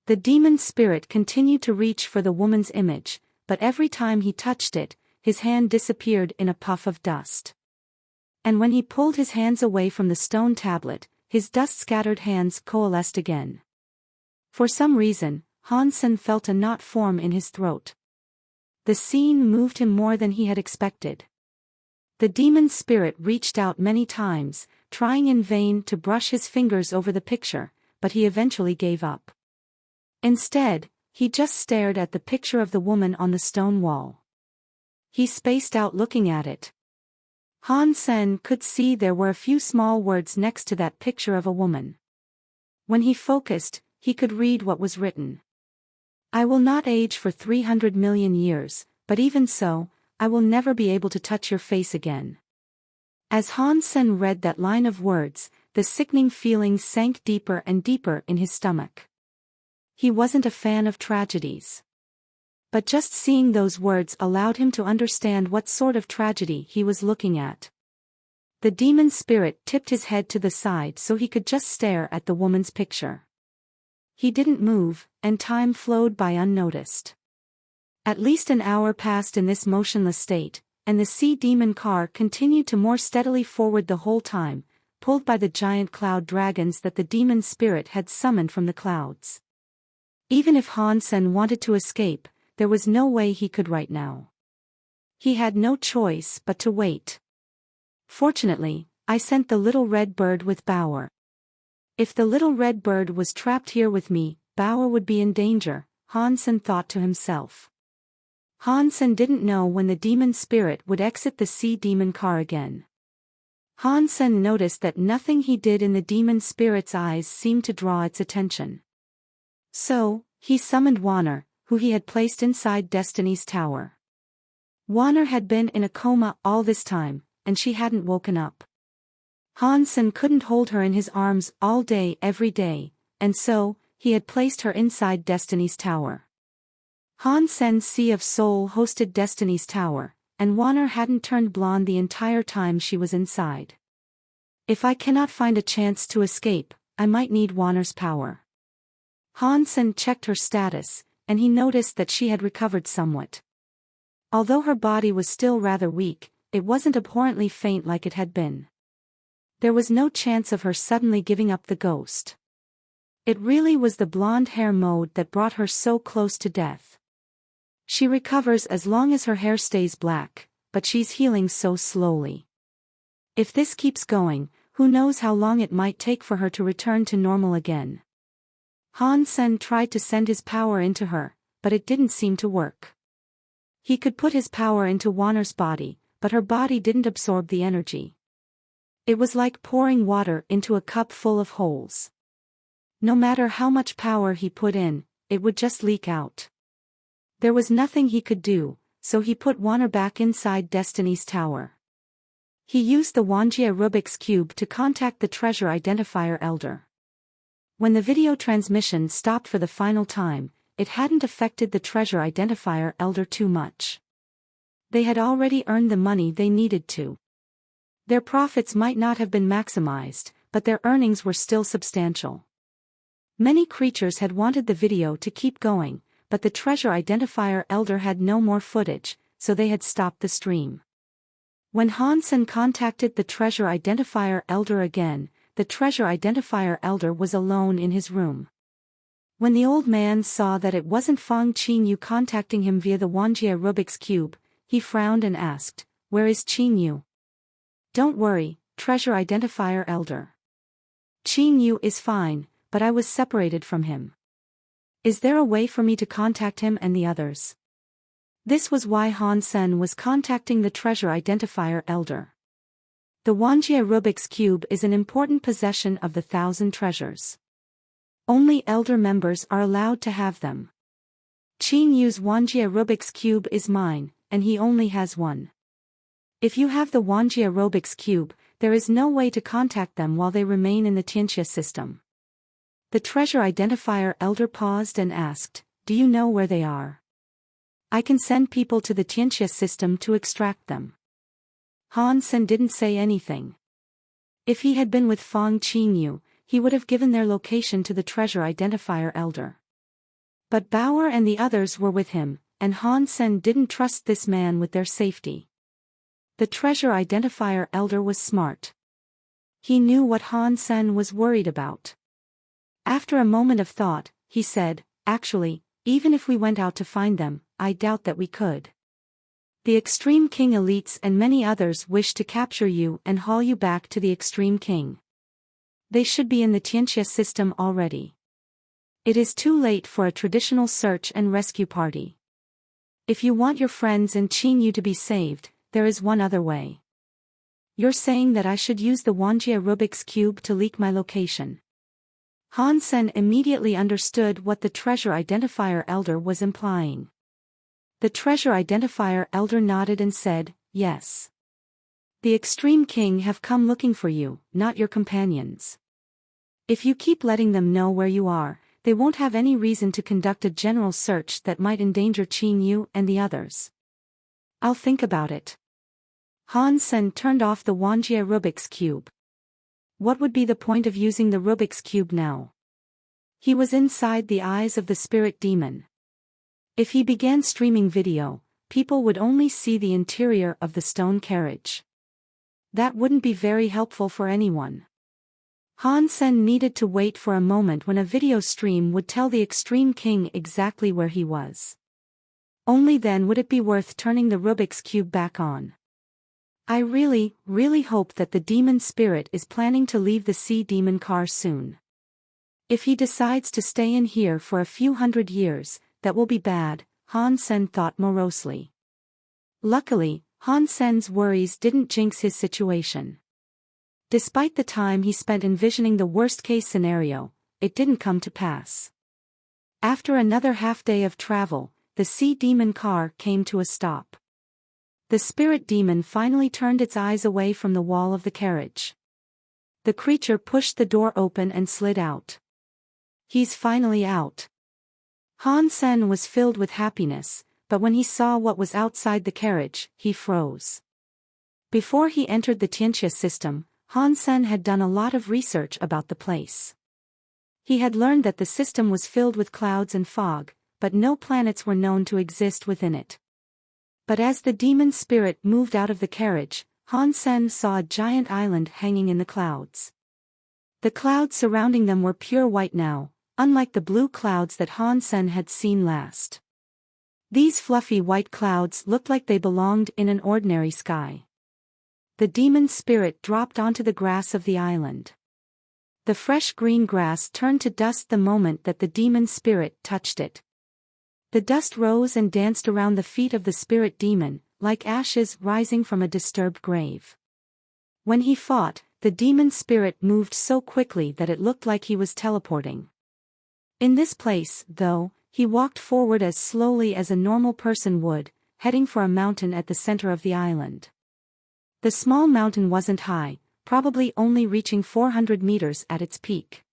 The demon spirit continued to reach for the woman's image, but every time he touched it, his hand disappeared in a puff of dust. And when he pulled his hands away from the stone tablet, his dust-scattered hands coalesced again. For some reason, Han Sen felt a knot form in his throat. The scene moved him more than he had expected. The demon spirit reached out many times, trying in vain to brush his fingers over the picture, but he eventually gave up. Instead, he just stared at the picture of the woman on the stone wall. He spaced out looking at it. Han Sen could see there were a few small words next to that picture of a woman. When he focused, he could read what was written. I will not age for 300 million years, but even so, I will never be able to touch your face again. As Han Sen read that line of words, the sickening feelings sank deeper and deeper in his stomach. He wasn't a fan of tragedies. But just seeing those words allowed him to understand what sort of tragedy he was looking at. The demon spirit tipped his head to the side so he could just stare at the woman's picture. He didn't move, and time flowed by unnoticed. At least an hour passed in this motionless state, and the sea demon car continued to more steadily forward the whole time, pulled by the giant cloud dragons that the demon spirit had summoned from the clouds. Even if Han Sen wanted to escape, there was no way he could right now. He had no choice but to wait. Fortunately, I sent the little red bird with Bauer. If the little red bird was trapped here with me, Bauer would be in danger, Han Sen thought to himself. Han Sen didn't know when the demon spirit would exit the sea demon car again. Han Sen noticed that nothing he did in the demon spirit's eyes seemed to draw its attention. So, he summoned Wanner, who he had placed inside Destiny's tower. Wanner had been in a coma all this time, and she hadn't woken up. Han Sen couldn't hold her in his arms all day every day, and so, he had placed her inside Destiny's tower. Han Sen's Sea of Soul hosted Destiny's tower, and Wanner hadn't turned blonde the entire time she was inside. If I cannot find a chance to escape, I might need Wanner's power. Han Sen checked her status, and he noticed that she had recovered somewhat. Although her body was still rather weak, it wasn't abhorrently faint like it had been. There was no chance of her suddenly giving up the ghost. It really was the blonde hair mode that brought her so close to death. She recovers as long as her hair stays black, but she's healing so slowly. If this keeps going, who knows how long it might take for her to return to normal again. Han Sen tried to send his power into her, but it didn't seem to work. He could put his power into Wanner's body, but her body didn't absorb the energy. It was like pouring water into a cup full of holes. No matter how much power he put in, it would just leak out. There was nothing he could do, so he put Wanner back inside Destiny's tower. He used the Wuxia Rubik's Cube to contact the treasure identifier elder. When the video transmission stopped for the final time, it hadn't affected the treasure identifier elder too much. They had already earned the money they needed to. Their profits might not have been maximized, but their earnings were still substantial. Many creatures had wanted the video to keep going, but the treasure identifier elder had no more footage, so they had stopped the stream. When Han Sen contacted the treasure identifier elder again, the treasure identifier elder was alone in his room. When the old man saw that it wasn't Fang Qinyu contacting him via the Wuxia Rubik's Cube, he frowned and asked, "Where is Qinyu?" "Don't worry, treasure identifier elder. Qinyu is fine, but I was separated from him. Is there a way for me to contact him and the others?" This was why Han Sen was contacting the treasure identifier elder. The Wuxia Rubik's Cube is an important possession of the 1,000 treasures. Only elder members are allowed to have them. Qinyu's Wuxia Rubik's Cube is mine, and he only has one. If you have the Wuxia Rubik's Cube, there is no way to contact them while they remain in the Tianxia system. The treasure identifier elder paused and asked, "Do you know where they are? I can send people to the Tianxia system to extract them." Han Sen didn't say anything. If he had been with Fang Qinyu, he would have given their location to the treasure identifier elder. But Bauer and the others were with him, and Han Sen didn't trust this man with their safety. The treasure identifier elder was smart. He knew what Han Sen was worried about. After a moment of thought, he said, "Actually, even if we went out to find them, I doubt that we could. The Extreme King elites and many others wish to capture you and haul you back to the Extreme King. They should be in the Tianxia system already. It is too late for a traditional search and rescue party. If you want your friends and Qinyu to be saved, there is one other way. You're saying that I should use the Wuxia Rubik's Cube to leak my location." Han Sen immediately understood what the treasure identifier elder was implying. The treasure identifier elder nodded and said, "Yes. The Extreme King have come looking for you, not your companions. If you keep letting them know where you are, they won't have any reason to conduct a general search that might endanger Qinyu and the others." "I'll think about it." Han Sen turned off the Wuxia Rubik's Cube. What would be the point of using the Rubik's Cube now? He was inside the eyes of the spirit demon. If he began streaming video, people would only see the interior of the stone carriage. That wouldn't be very helpful for anyone. Han Sen needed to wait for a moment when a video stream would tell the Extreme King exactly where he was. Only then would it be worth turning the Rubik's Cube back on. I really hope that the demon spirit is planning to leave the sea demon car soon. If he decides to stay in here for a few hundred years, that will be bad, Han Sen thought morosely. Luckily, Han Sen's worries didn't jinx his situation. Despite the time he spent envisioning the worst-case scenario, it didn't come to pass. After another half-day of travel, the sea demon car came to a stop. The spirit demon finally turned its eyes away from the wall of the carriage. The creature pushed the door open and slid out. He's finally out. Han Sen was filled with happiness, but when he saw what was outside the carriage, he froze. Before he entered the Tianxia system, Han Sen had done a lot of research about the place. He had learned that the system was filled with clouds and fog, but no planets were known to exist within it. But as the demon spirit moved out of the carriage, Han Sen saw a giant island hanging in the clouds. The clouds surrounding them were pure white now, unlike the blue clouds that Han Sen had seen last. These fluffy white clouds looked like they belonged in an ordinary sky. The demon spirit dropped onto the grass of the island. The fresh green grass turned to dust the moment that the demon spirit touched it. The dust rose and danced around the feet of the spirit demon, like ashes rising from a disturbed grave. When he fought, the demon spirit moved so quickly that it looked like he was teleporting. In this place, though, he walked forward as slowly as a normal person would, heading for a mountain at the center of the island. The small mountain wasn't high, probably only reaching 400 meters at its peak.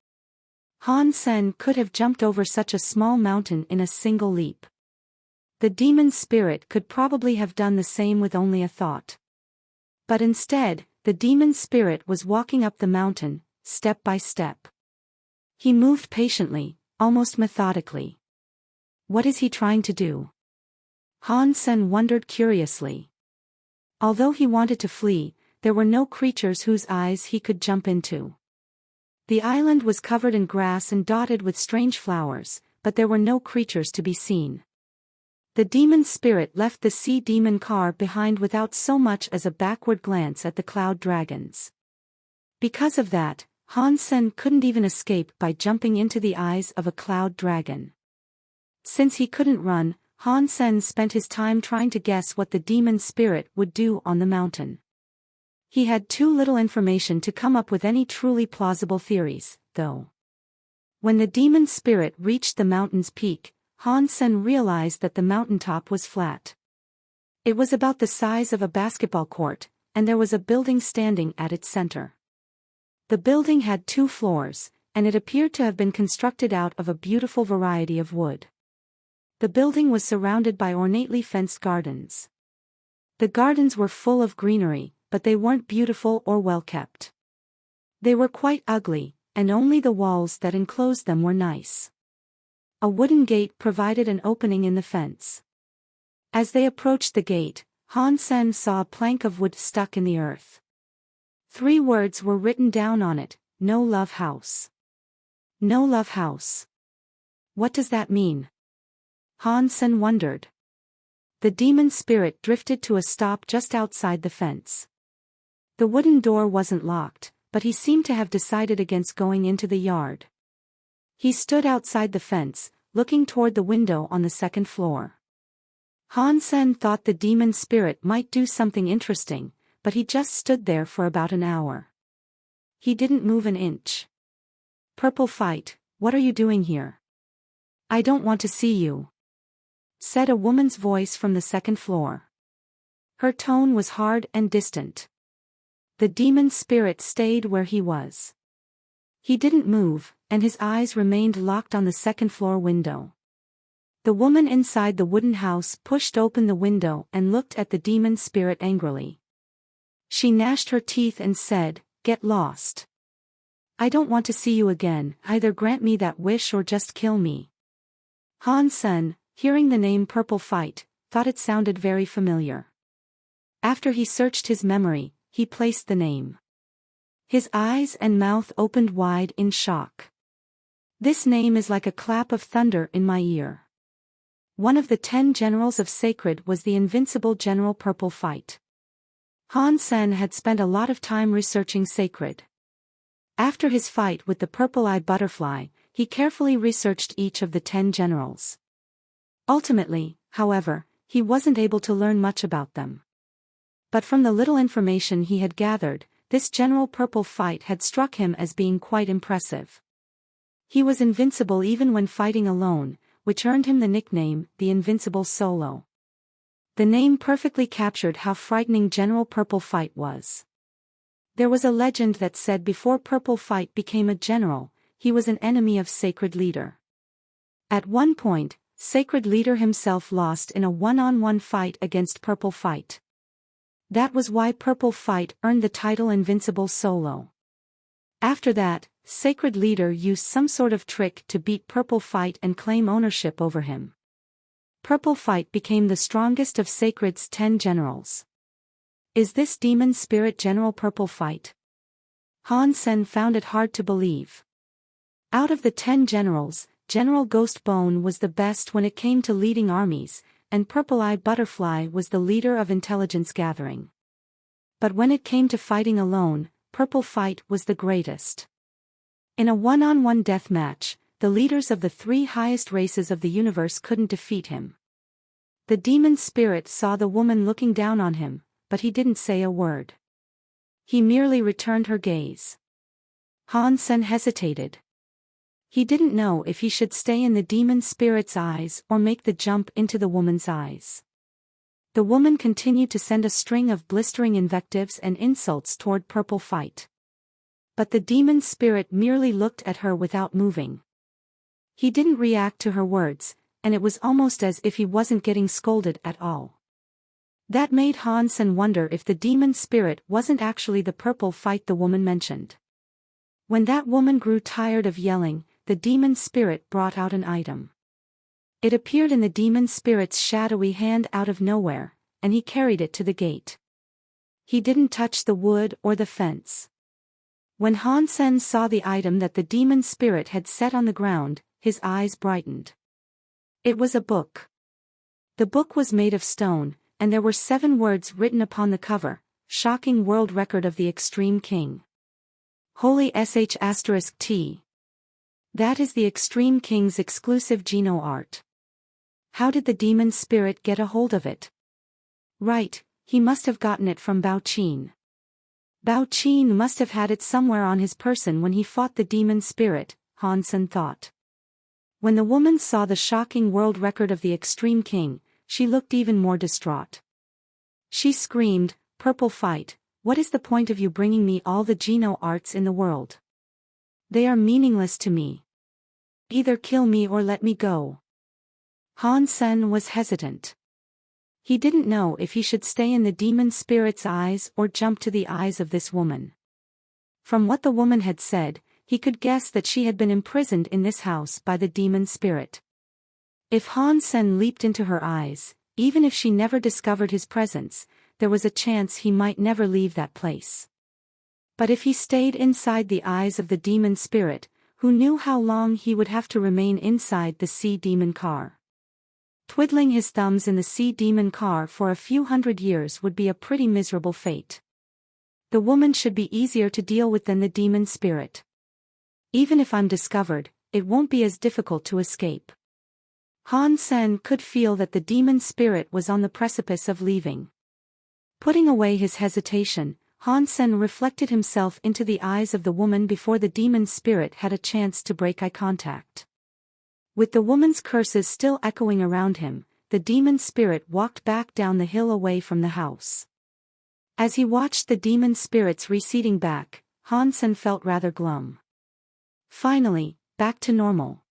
Han Sen could have jumped over such a small mountain in a single leap. The demon spirit could probably have done the same with only a thought. But instead, the demon spirit was walking up the mountain, step by step. He moved patiently, almost methodically. What is he trying to do? Han Sen wondered curiously. Although he wanted to flee, there were no creatures whose eyes he could jump into. The island was covered in grass and dotted with strange flowers, but there were no creatures to be seen. The demon spirit left the sea demon car behind without so much as a backward glance at the cloud dragons. Because of that, Han Sen couldn't even escape by jumping into the eyes of a cloud dragon. Since he couldn't run, Han Sen spent his time trying to guess what the demon spirit would do on the mountain. He had too little information to come up with any truly plausible theories, though. When the demon spirit reached the mountain's peak, Han Sen realized that the mountaintop was flat. It was about the size of a basketball court, and there was a building standing at its center. The building had 2 floors, and it appeared to have been constructed out of a beautiful variety of wood. The building was surrounded by ornately fenced gardens. The gardens were full of greenery, but they weren't beautiful or well kept. They were quite ugly, and only the walls that enclosed them were nice. A wooden gate provided an opening in the fence. As they approached the gate, Han Sen saw a plank of wood stuck in the earth. 3 words were written down on it: "No Love House." No Love House. What does that mean? Han Sen wondered. The demon spirit drifted to a stop just outside the fence. The wooden door wasn't locked, but he seemed to have decided against going into the yard. He stood outside the fence, looking toward the window on the 2nd floor. Han Sen thought the demon spirit might do something interesting, but he just stood there for about an hour. He didn't move an inch. "Purple Fight, what are you doing here?" "I don't want to see you," said a woman's voice from the 2nd floor. Her tone was hard and distant. The demon spirit stayed where he was. He didn't move, and his eyes remained locked on the 2nd floor window. The woman inside the wooden house pushed open the window and looked at the demon spirit angrily. She gnashed her teeth and said, "Get lost. I don't want to see you again. Either grant me that wish or just kill me." Han Sen, hearing the name Purple Fight, thought it sounded very familiar. After he searched his memory, he placed the name. His eyes and mouth opened wide in shock. "This name is like a clap of thunder in my ear." One of the 10 generals of Sacred was the invincible General Purple Fight. Han Sen had spent a lot of time researching Sacred. After his fight with the purple-eyed butterfly, he carefully researched each of the 10 generals. Ultimately, however, he wasn't able to learn much about them. But from the little information he had gathered, this General Purple Fight had struck him as being quite impressive. He was invincible even when fighting alone, which earned him the nickname, the Invincible Solo. The name perfectly captured how frightening General Purple Fight was. There was a legend that said before Purple Fight became a general, he was an enemy of Sacred Leader. At one point, Sacred Leader himself lost in a one-on-one fight against Purple Fight. That was why Purple Fight earned the title Invincible Solo. After that, Sacred leader used some sort of trick to beat Purple Fight and claim ownership over him. Purple Fight became the strongest of Sacred's 10 generals. Is this demon spirit General Purple Fight? Han Sen found it hard to believe. Out of the 10 generals, General Ghost Bone was the best when it came to leading armies, and Purple Eye Butterfly was the leader of intelligence gathering. But when it came to fighting alone, Purple Fight was the greatest. In a one-on-one death match, the leaders of the 3 highest races of the universe couldn't defeat him. The demon spirit saw the woman looking down on him, but he didn't say a word. He merely returned her gaze. Han Sen hesitated. He didn't know if he should stay in the demon spirit's eyes or make the jump into the woman's eyes. The woman continued to send a string of blistering invectives and insults toward Purple Fight. But the demon spirit merely looked at her without moving. He didn't react to her words, and it was almost as if he wasn't getting scolded at all. That made Han Sen wonder if the demon spirit wasn't actually the Purple Fight the woman mentioned. When that woman grew tired of yelling, the demon spirit brought out an item. It appeared in the demon spirit's shadowy hand out of nowhere, and he carried it to the gate. He didn't touch the wood or the fence. When Han Sen saw the item that the demon spirit had set on the ground, his eyes brightened. It was a book. The book was made of stone, and there were 7 words written upon the cover: Shocking World Record of the Extreme King. Holy *T. That is the Extreme King's exclusive Geno art. How did the demon spirit get a hold of it? Right, he must have gotten it from Bao Qin. Bao Qin must have had it somewhere on his person when he fought the demon spirit, Han Sen thought. When the woman saw the shocking world record of the Extreme King, she looked even more distraught. She screamed, "Purple Fight, what is the point of you bringing me all the Geno arts in the world? They are meaningless to me. Either kill me or let me go." Han Sen was hesitant. He didn't know if he should stay in the demon spirit's eyes or jump to the eyes of this woman. From what the woman had said, he could guess that she had been imprisoned in this house by the demon spirit. If Han Sen leaped into her eyes, even if she never discovered his presence, there was a chance he might never leave that place. But if he stayed inside the eyes of the demon spirit, who knew how long he would have to remain inside the sea demon car? Twiddling his thumbs in the sea demon car for a few hundred years would be a pretty miserable fate. The woman should be easier to deal with than the demon spirit. Even if I'm discovered, it won't be as difficult to escape. Han Sen could feel that the demon spirit was on the precipice of leaving. Putting away his hesitation, Han Sen reflected himself into the eyes of the woman before the demon spirit had a chance to break eye contact. With the woman's curses still echoing around him, the demon spirit walked back down the hill away from the house. As he watched the demon spirits receding back, Han Sen felt rather glum. Finally, back to normal.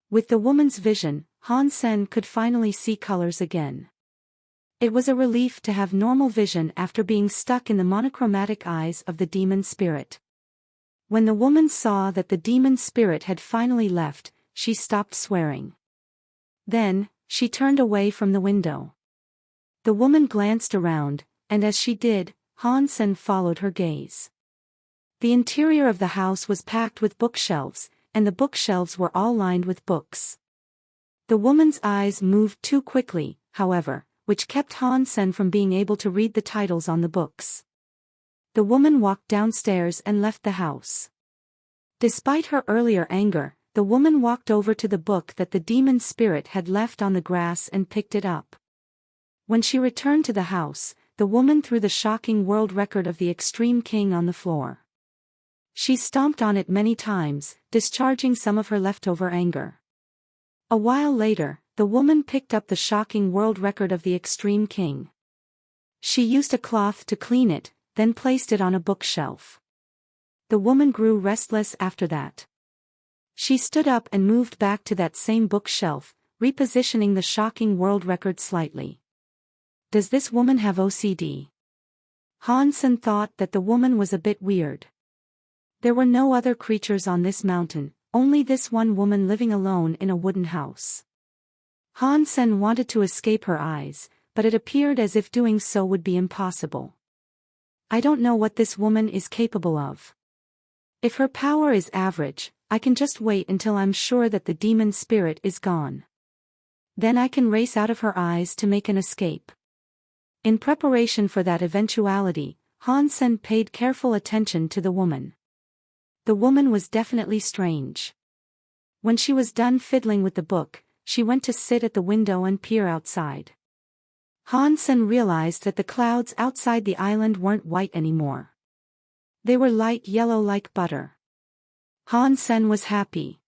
With the woman's vision, Han Sen could finally see colors again. It was a relief to have normal vision after being stuck in the monochromatic eyes of the demon spirit. When the woman saw that the demon spirit had finally left, she stopped swearing. Then, she turned away from the window. The woman glanced around, and as she did, Han Sen followed her gaze. The interior of the house was packed with bookshelves, and the bookshelves were all lined with books. The woman's eyes moved too quickly, however, which kept Han Sen from being able to read the titles on the books. The woman walked downstairs and left the house. Despite her earlier anger, the woman walked over to the book that the demon spirit had left on the grass and picked it up. When she returned to the house, the woman threw the shocking world record of the Extreme King on the floor. She stomped on it many times, discharging some of her leftover anger. A while later, the woman picked up the shocking world record of the Extreme King. She used a cloth to clean it, then placed it on a bookshelf. The woman grew restless after that. She stood up and moved back to that same bookshelf, repositioning the shocking world record slightly. Does this woman have OCD? Han Sen thought that the woman was a bit weird. There were no other creatures on this mountain, only this one woman living alone in a wooden house. Han Sen wanted to escape her eyes, but it appeared as if doing so would be impossible. I don't know what this woman is capable of. If her power is average, I can just wait until I'm sure that the demon spirit is gone. Then I can race out of her eyes to make an escape. In preparation for that eventuality, Han Sen paid careful attention to the woman. The woman was definitely strange. When she was done fiddling with the book, she went to sit at the window and peer outside. Han Sen realized that the clouds outside the island weren't white anymore. They were light yellow like butter. Han Sen was happy.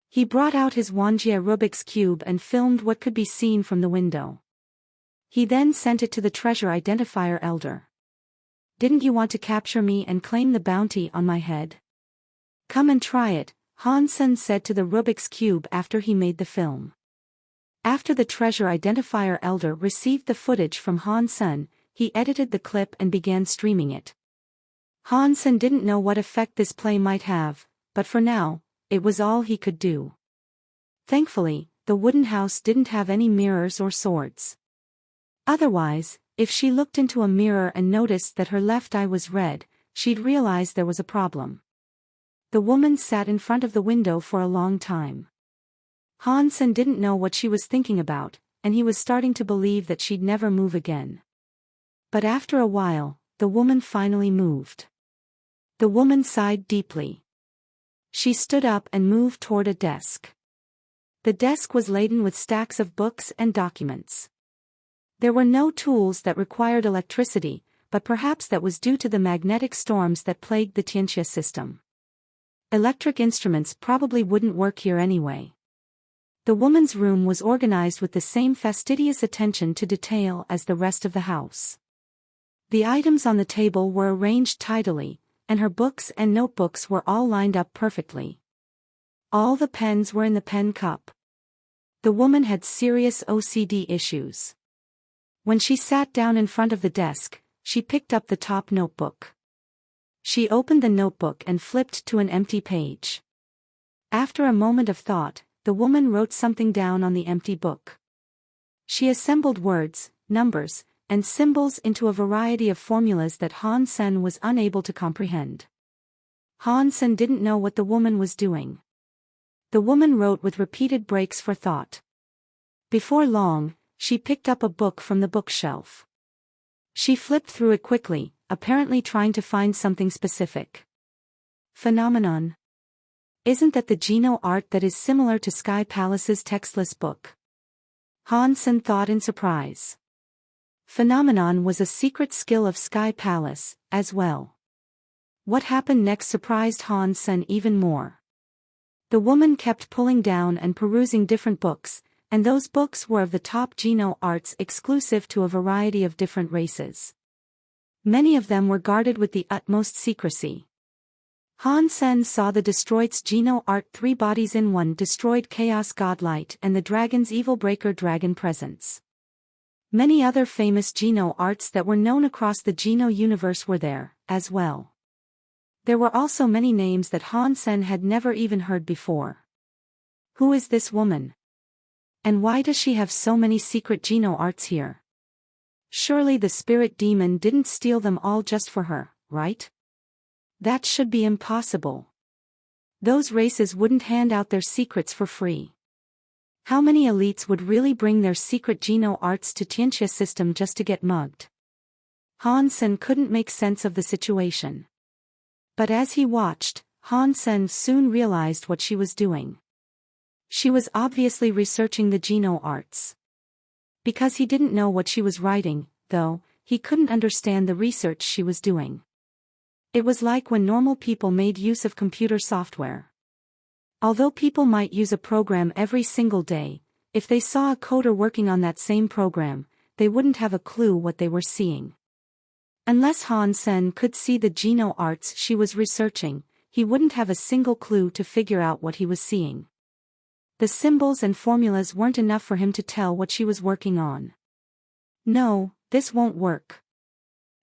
He brought out his Wuxia Rubik's Cube and filmed what could be seen from the window. He then sent it to the treasure identifier elder. Didn't you want to capture me and claim the bounty on my head? Come and try it, Han Sen said to the Rubik's Cube after he made the film. After the treasure identifier elder received the footage from Han Sen, he edited the clip and began streaming it. Han Sen didn't know what effect this play might have, but for now, it was all he could do. Thankfully, the wooden house didn't have any mirrors or swords. Otherwise, if she looked into a mirror and noticed that her left eye was red, she'd realize there was a problem. The woman sat in front of the window for a long time. Han Sen didn't know what she was thinking about, and he was starting to believe that she'd never move again. But after a while, the woman finally moved. The woman sighed deeply. She stood up and moved toward a desk. The desk was laden with stacks of books and documents. There were no tools that required electricity, but perhaps that was due to the magnetic storms that plagued the Tianxia system. Electric instruments probably wouldn't work here anyway. The woman's room was organized with the same fastidious attention to detail as the rest of the house. The items on the table were arranged tidily, and her books and notebooks were all lined up perfectly. All the pens were in the pen cup. The woman had serious OCD issues. When she sat down in front of the desk, she picked up the top notebook. She opened the notebook and flipped to an empty page. After a moment of thought, the woman wrote something down on the empty book. She assembled words, numbers, and symbols into a variety of formulas that Han Sen was unable to comprehend. Han Sen didn't know what the woman was doing. The woman wrote with repeated breaks for thought. Before long, she picked up a book from the bookshelf. She flipped through it quickly, apparently trying to find something specific. Phenomenon. Isn't that the Geno art that is similar to Sky Palace's textless book? Han Sen thought in surprise. Phenomenon was a secret skill of Sky Palace, as well. What happened next surprised Han Sen even more. The woman kept pulling down and perusing different books, and those books were of the top Geno arts exclusive to a variety of different races. Many of them were guarded with the utmost secrecy. Han Sen saw the Destroyed's Geno art 3 bodies in 1 Destroyed Chaos Godlight and the Dragon's Evil Breaker Dragon Presence. Many other famous Geno arts that were known across the Geno universe were there, as well. There were also many names that Han Sen had never even heard before. Who is this woman? And why does she have so many secret Geno arts here? Surely the spirit demon didn't steal them all just for her, right? That should be impossible. Those races wouldn't hand out their secrets for free. How many elites would really bring their secret Geno arts to Tianxia system just to get mugged? Han Sen couldn't make sense of the situation. But as he watched, Han Sen soon realized what she was doing. She was obviously researching the Geno arts. Because he didn't know what she was writing, though, he couldn't understand the research she was doing. It was like when normal people made use of computer software. Although people might use a program every single day, if they saw a coder working on that same program, they wouldn't have a clue what they were seeing. Unless Han Sen could see the Geno arts she was researching, he wouldn't have a single clue to figure out what he was seeing. The symbols and formulas weren't enough for him to tell what she was working on. No, this won't work.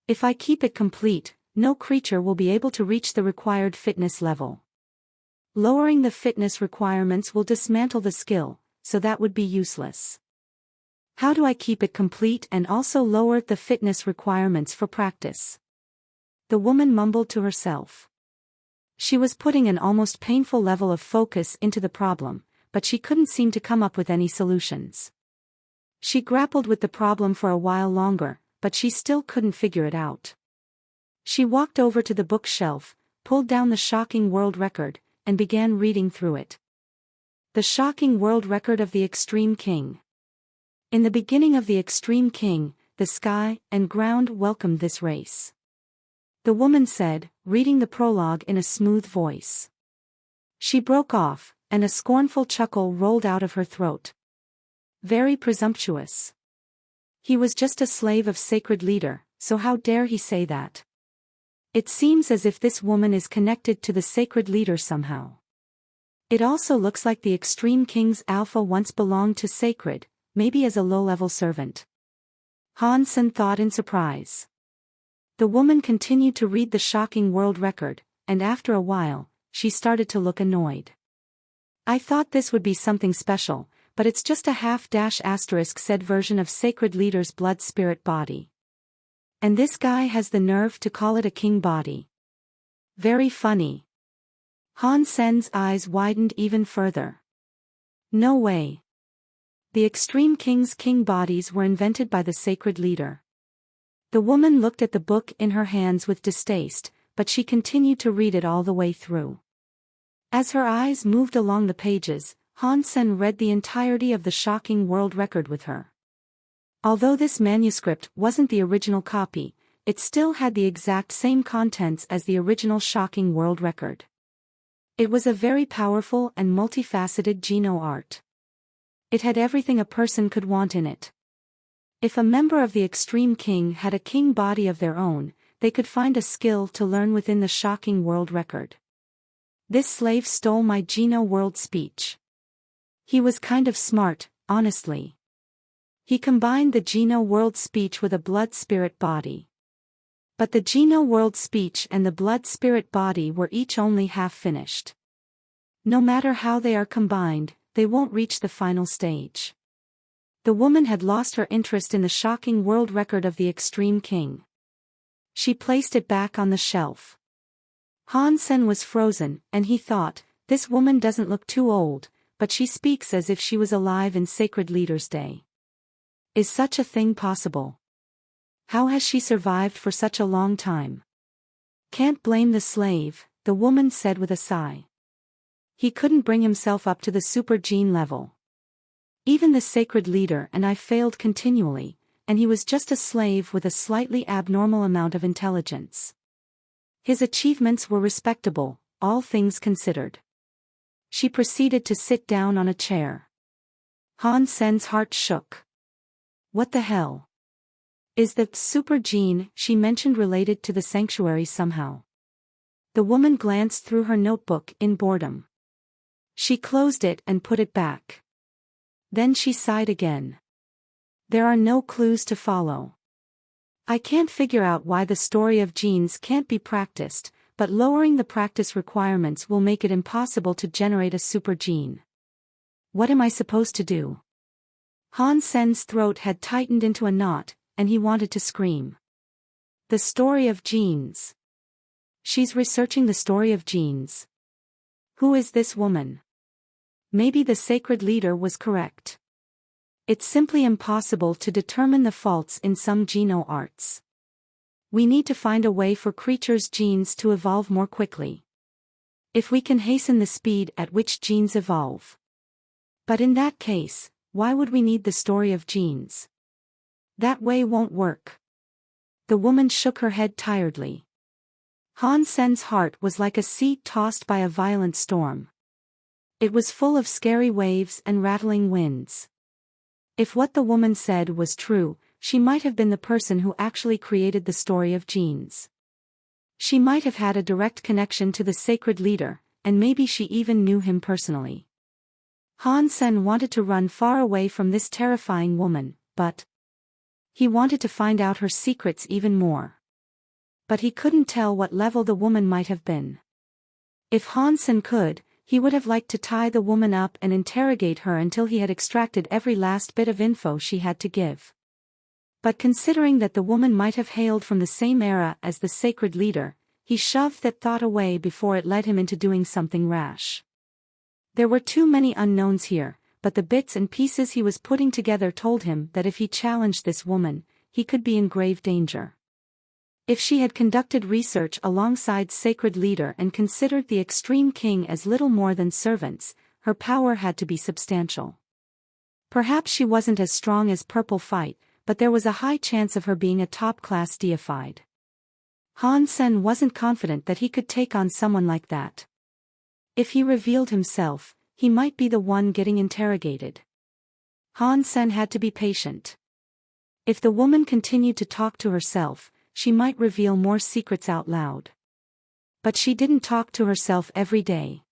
If I keep it complete, no creature will be able to reach the required fitness level. Lowering the fitness requirements will dismantle the skill, so that would be useless. How do I keep it complete and also lower the fitness requirements for practice? The woman mumbled to herself. She was putting an almost painful level of focus into the problem, but she couldn't seem to come up with any solutions. She grappled with the problem for a while longer, but she still couldn't figure it out. She walked over to the bookshelf, pulled down the shocking world record, and began reading through it. The shocking world record of the Extreme King. In the beginning of the Extreme King, the sky and ground welcomed this race. The woman said, reading the prologue in a smooth voice. She broke off, and a scornful chuckle rolled out of her throat. Very presumptuous. He was just a slave of sacred leader, so how dare he say that? It seems as if this woman is connected to the sacred leader somehow. It also looks like the Extreme King's alpha once belonged to sacred, maybe as a low-level servant. Han-sen thought in surprise. The woman continued to read the shocking world record, and after a while, she started to look annoyed. I thought this would be something special, but it's just a ** said version of sacred leader's blood spirit body. And this guy has the nerve to call it a king body. Very funny. Han-sen's eyes widened even further. No way. The Extreme King's king bodies were invented by the sacred leader. The woman looked at the book in her hands with distaste, but she continued to read it all the way through. As her eyes moved along the pages, Han-sen read the entirety of the shocking world record with her. Although this manuscript wasn't the original copy, it still had the exact same contents as the original shocking world record. It was a very powerful and multifaceted Geno art. It had everything a person could want in it. If a member of the Extreme King had a king body of their own, they could find a skill to learn within the shocking world record. This slave stole my Geno world speech. He was kind of smart, honestly. He combined the Geno world speech with a blood spirit body. But the Geno world speech and the blood spirit body were each only half finished. No matter how they are combined, they won't reach the final stage. The woman had lost her interest in the shocking world record of the Extreme King. She placed it back on the shelf. Han-sen was frozen, and he thought, this woman doesn't look too old, but she speaks as if she was alive in Sacred Leader's day. Is such a thing possible? How has she survived for such a long time? Can't blame the slave, the woman said with a sigh. He couldn't bring himself up to the super gene level. Even the sacred leader and I failed continually, and he was just a slave with a slightly abnormal amount of intelligence. His achievements were respectable, all things considered. She proceeded to sit down on a chair. Han-sen's heart shook. What the hell? Is the super gene she mentioned related to the sanctuary somehow? The woman glanced through her notebook in boredom. She closed it and put it back. Then she sighed again. There are no clues to follow. I can't figure out why the story of genes can't be practiced, but lowering the practice requirements will make it impossible to generate a super gene. What am I supposed to do? Han-sen's throat had tightened into a knot, and he wanted to scream. The story of genes. She's researching the story of genes. Who is this woman? Maybe the sacred leader was correct. It's simply impossible to determine the faults in some geno arts. We need to find a way for creatures' genes to evolve more quickly. If we can hasten the speed at which genes evolve. But in that case, why would we need the story of genes? That way won't work. The woman shook her head tiredly. Han-sen's heart was like a sea tossed by a violent storm. It was full of scary waves and rattling winds. If what the woman said was true, she might have been the person who actually created the story of genes. She might have had a direct connection to the sacred leader, and maybe she even knew him personally. Han-sen wanted to run far away from this terrifying woman, but he wanted to find out her secrets even more. But he couldn't tell what level the woman might have been. If Han Sen could, he would have liked to tie the woman up and interrogate her until he had extracted every last bit of info she had to give. But considering that the woman might have hailed from the same era as the sacred leader, he shoved that thought away before it led him into doing something rash. There were too many unknowns here, but the bits and pieces he was putting together told him that if he challenged this woman, he could be in grave danger. If she had conducted research alongside sacred leader and considered the extreme king as little more than servants, her power had to be substantial. Perhaps she wasn't as strong as Purple Fight, but there was a high chance of her being a top-class deified. Han Sen wasn't confident that he could take on someone like that. If he revealed himself, he might be the one getting interrogated. Han Sen had to be patient. If the woman continued to talk to herself, she might reveal more secrets out loud. But she didn't talk to herself every day.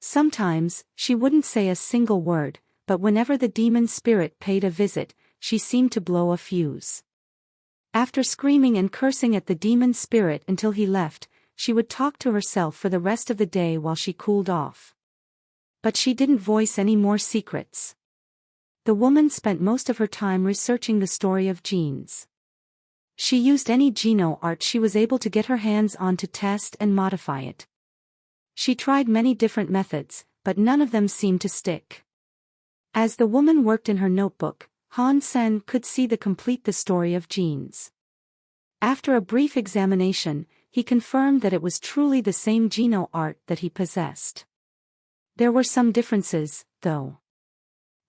Sometimes, she wouldn't say a single word, but whenever the demon spirit paid a visit, she seemed to blow a fuse. After screaming and cursing at the demon spirit until he left, she would talk to herself for the rest of the day while she cooled off. But she didn't voice any more secrets. The woman spent most of her time researching the story of genes. She used any geno art she was able to get her hands on to test and modify it. She tried many different methods, but none of them seemed to stick. As the woman worked in her notebook, Han Sen could see the story of genes. After a brief examination, he confirmed that it was truly the same geno art that he possessed. There were some differences, though.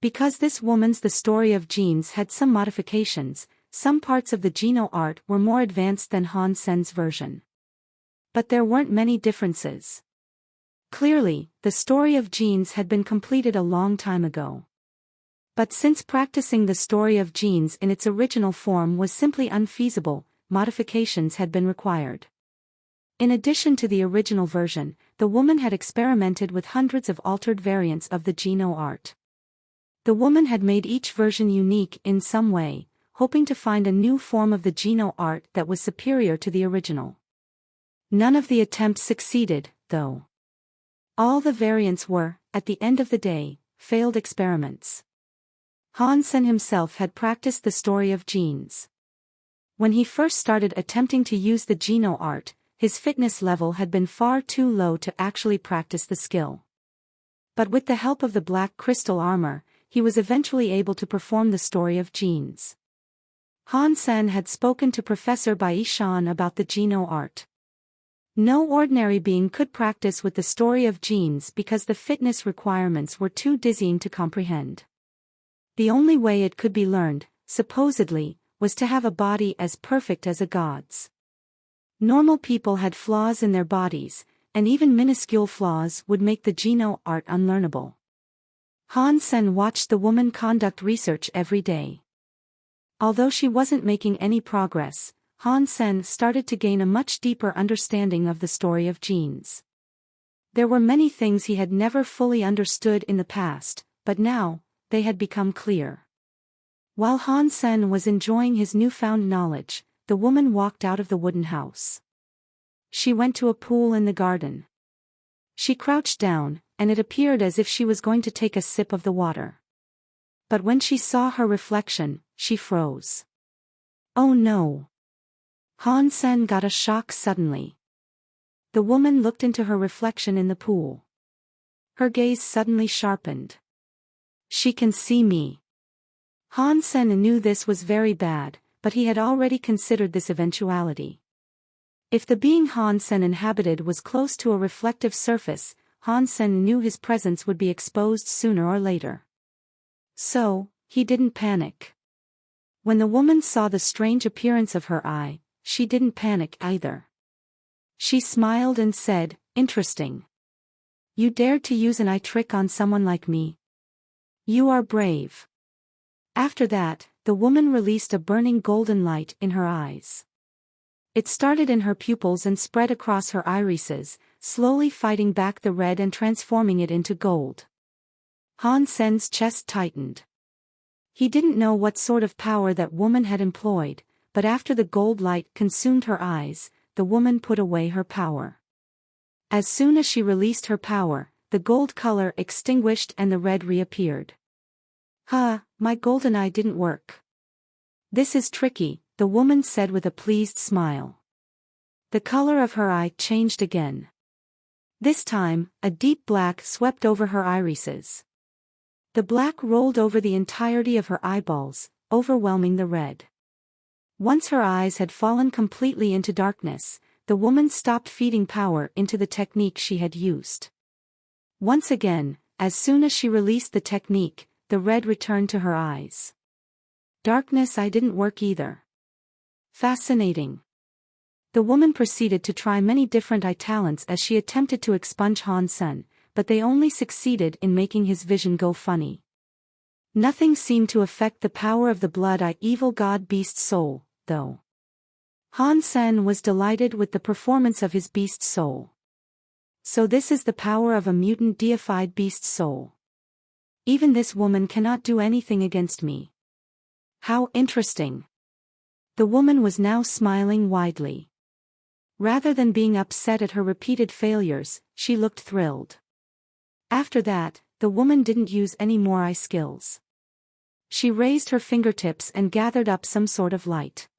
Because this woman's The Story of Genes had some modifications, some parts of the geno art were more advanced than Han Sen's version. But there weren't many differences. Clearly, The Story of Genes had been completed a long time ago. But since practicing The Story of Genes in its original form was simply unfeasible, modifications had been required. In addition to the original version, the woman had experimented with hundreds of altered variants of the geno art. The woman had made each version unique in some way, hoping to find a new form of the geno art that was superior to the original. None of the attempts succeeded, though. All the variants were, at the end of the day, failed experiments. Han Sen himself had practiced The Story of Genes. When he first started attempting to use the geno art, his fitness level had been far too low to actually practice the skill. But with the help of the black crystal armor, he was eventually able to perform The Story of Genes. Han Sen had spoken to Professor Bai Shan about the geno art. No ordinary being could practice with The Story of Genes because the fitness requirements were too dizzying to comprehend. The only way it could be learned, supposedly, was to have a body as perfect as a god's. Normal people had flaws in their bodies, and even minuscule flaws would make the geno art unlearnable. Han Sen watched the woman conduct research every day. Although she wasn't making any progress, Han Sen started to gain a much deeper understanding of The Story of Genes. There were many things he had never fully understood in the past, but now, they had become clear. While Han Sen was enjoying his newfound knowledge, the woman walked out of the wooden house. She went to a pool in the garden. She crouched down, and it appeared as if she was going to take a sip of the water. But when she saw her reflection, she froze. Oh no! Han Sen got a shock suddenly. The woman looked into her reflection in the pool. Her gaze suddenly sharpened. She can see me. Han Sen knew this was very bad, but he had already considered this eventuality. If the being Han Sen inhabited was close to a reflective surface, Han Sen knew his presence would be exposed sooner or later. So, he didn't panic. When the woman saw the strange appearance of her eye, she didn't panic either. She smiled and said, "Interesting. You dared to use an eye trick on someone like me. You are brave." After that, the woman released a burning golden light in her eyes. It started in her pupils and spread across her irises, slowly fighting back the red and transforming it into gold. Han Sen's chest tightened. He didn't know what sort of power that woman had employed, but after the gold light consumed her eyes, the woman put away her power. As soon as she released her power, the gold color extinguished and the red reappeared. My golden eye didn't work. This is tricky, the woman said with a pleased smile. The color of her eye changed again. This time, a deep black swept over her irises. The black rolled over the entirety of her eyeballs, overwhelming the red. Once her eyes had fallen completely into darkness, the woman stopped feeding power into the technique she had used. Once again, as soon as she released the technique, the red returned to her eyes. Darkness eye didn't work either. Fascinating. The woman proceeded to try many different eye talents as she attempted to expunge Han Sen, but they only succeeded in making his vision go funny. Nothing seemed to affect the power of the blood eye evil god beast soul, though. Han Sen was delighted with the performance of his beast soul. So this is the power of a mutant deified beast soul. Even this woman cannot do anything against me. How interesting. The woman was now smiling widely. Rather than being upset at her repeated failures, she looked thrilled. After that, the woman didn't use any more eye skills. She raised her fingertips and gathered up some sort of light.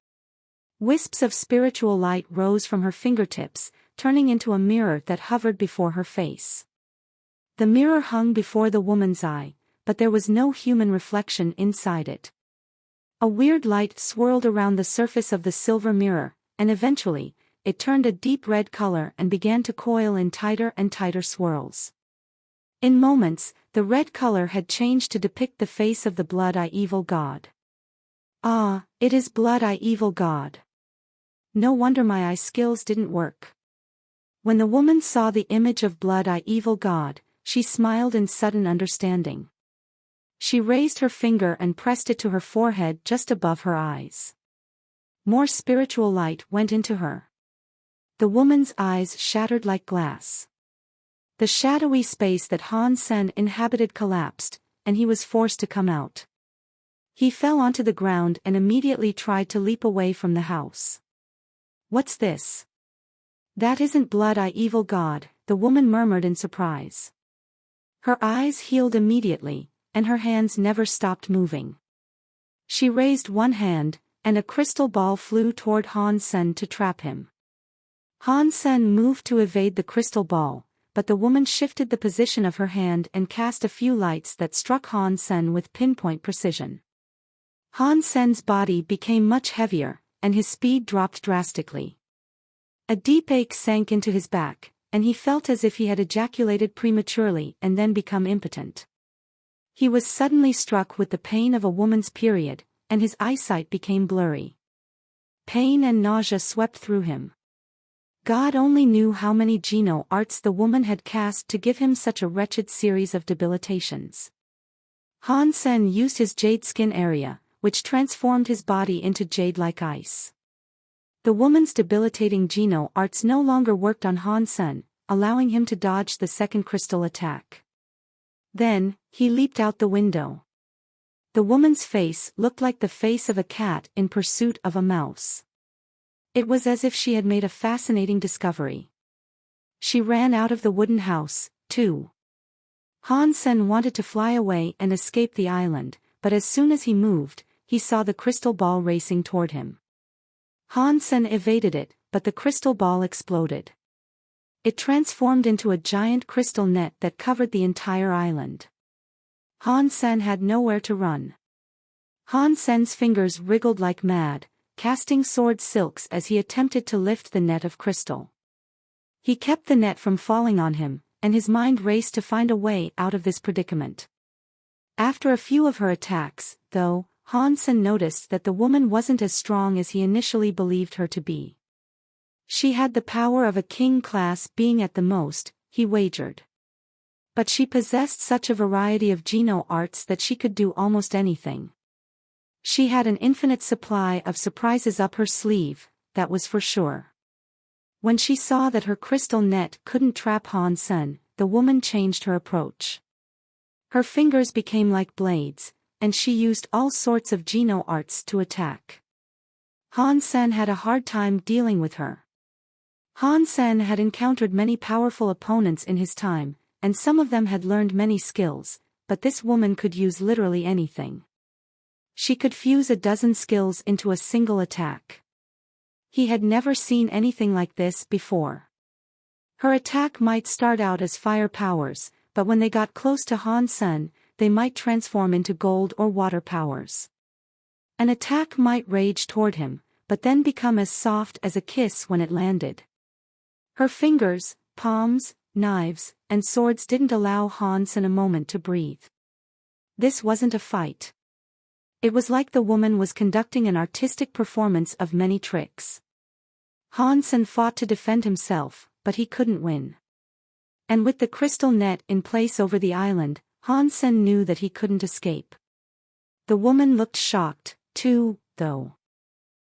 Wisps of spiritual light rose from her fingertips, turning into a mirror that hovered before her face. The mirror hung before the woman's eye, but there was no human reflection inside it. A weird light swirled around the surface of the silver mirror, and eventually, it turned a deep red color and began to coil in tighter and tighter swirls. In moments, the red color had changed to depict the face of the Blood Eye Evil God. Ah, it is Blood Eye Evil God. No wonder my eye skills didn't work. When the woman saw the image of Blood Eye Evil God, she smiled in sudden understanding. She raised her finger and pressed it to her forehead just above her eyes. More spiritual light went into her. The woman's eyes shattered like glass. The shadowy space that Han Sen inhabited collapsed, and he was forced to come out. He fell onto the ground and immediately tried to leap away from the house. What's this? That isn't Blood Eye Evil God, the woman murmured in surprise. Her eyes healed immediately, and her hands never stopped moving. She raised one hand, and a crystal ball flew toward Han Sen to trap him. Han Sen moved to evade the crystal ball, but the woman shifted the position of her hand and cast a few lights that struck Han Sen with pinpoint precision. Han Sen's body became much heavier, and his speed dropped drastically. A deep ache sank into his back, and he felt as if he had ejaculated prematurely and then become impotent. He was suddenly struck with the pain of a woman's period, and his eyesight became blurry. Pain and nausea swept through him. God only knew how many Geno arts the woman had cast to give him such a wretched series of debilitations. Han Sen used his jade skin area, which transformed his body into jade-like ice. The woman's debilitating Geno arts no longer worked on Han Sen, allowing him to dodge the second crystal attack. Then, he leaped out the window. The woman's face looked like the face of a cat in pursuit of a mouse. It was as if she had made a fascinating discovery. She ran out of the wooden house, too. Han Sen wanted to fly away and escape the island, but as soon as he moved, he saw the crystal ball racing toward him. Han Sen evaded it, but the crystal ball exploded. It transformed into a giant crystal net that covered the entire island. Han Sen had nowhere to run. Han Sen's fingers wriggled like mad, casting sword silks as he attempted to lift the net of crystal. He kept the net from falling on him, and his mind raced to find a way out of this predicament. After a few of her attacks, though, Han Sen noticed that the woman wasn't as strong as he initially believed her to be. She had the power of a king-class being at the most, he wagered. But she possessed such a variety of Geno arts that she could do almost anything. She had an infinite supply of surprises up her sleeve, that was for sure. When she saw that her crystal net couldn't trap Han Sen, the woman changed her approach. Her fingers became like blades, and she used all sorts of Geno arts to attack. Han Sen had a hard time dealing with her. Han Sen had encountered many powerful opponents in his time, and some of them had learned many skills, but this woman could use literally anything. She could fuse a dozen skills into a single attack. He had never seen anything like this before. Her attack might start out as fire powers, but when they got close to Han Sen, they might transform into gold or water powers. An attack might rage toward him, but then become as soft as a kiss when it landed. Her fingers, palms, knives, and swords didn't allow Han Sen a moment to breathe. This wasn't a fight. It was like the woman was conducting an artistic performance of many tricks. Han Sen fought to defend himself, but he couldn't win. And with the crystal net in place over the island, Han Sen knew that he couldn't escape. The woman looked shocked, too, though.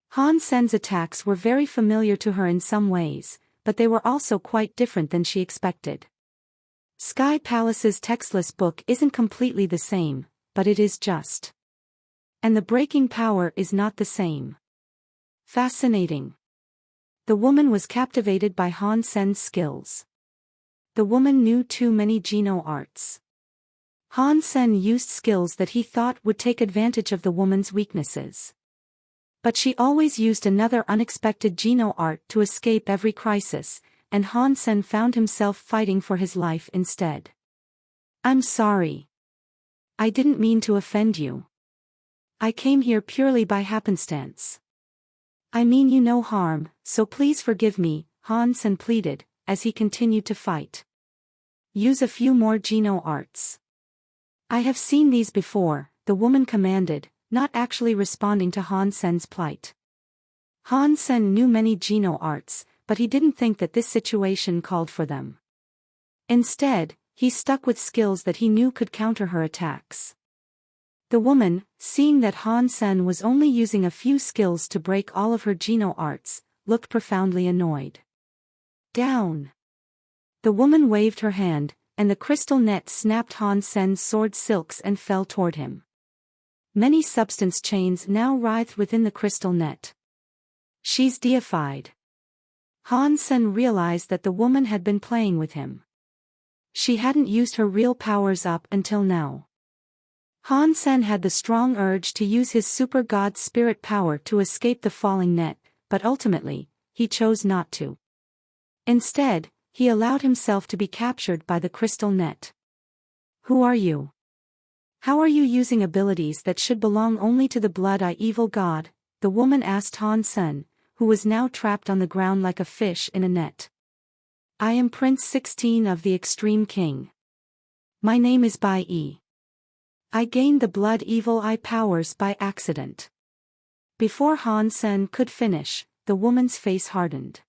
Han Sen's attacks were very familiar to her in some ways, but they were also quite different than she expected. Sky Palace's textless book isn't completely the same, but it is just. And the breaking power is not the same. Fascinating. The woman was captivated by Han Sen's skills. The woman knew too many Geno arts. Han Sen used skills that he thought would take advantage of the woman's weaknesses. But she always used another unexpected Geno art to escape every crisis, and Han Sen found himself fighting for his life instead. I'm sorry. I didn't mean to offend you. I came here purely by happenstance. I mean you no harm, so please forgive me, Han Sen pleaded, as he continued to fight. Use a few more Geno arts. I have seen these before, the woman commanded, not actually responding to Han Sen's plight. Han Sen knew many Geno arts, but he didn't think that this situation called for them. Instead, he stuck with skills that he knew could counter her attacks. The woman, seeing that Han Sen was only using a few skills to break all of her Geno arts, looked profoundly annoyed. Down! The woman waved her hand, and the crystal net snapped Han Sen's sword silks and fell toward him. Many substance chains now writhed within the crystal net. She's deified. Han Sen realized that the woman had been playing with him. She hadn't used her real powers up until now. Han Sen had the strong urge to use his super god spirit power to escape the falling net, but ultimately, he chose not to. Instead, he allowed himself to be captured by the crystal net. Who are you? How are you using abilities that should belong only to the blood-eye evil god? The woman asked Han Sen, who was now trapped on the ground like a fish in a net. I am Prince 16 of the Extreme King. My name is Bai Yi. I gained the blood evil eye powers by accident. Before Han Sen could finish, the woman's face hardened.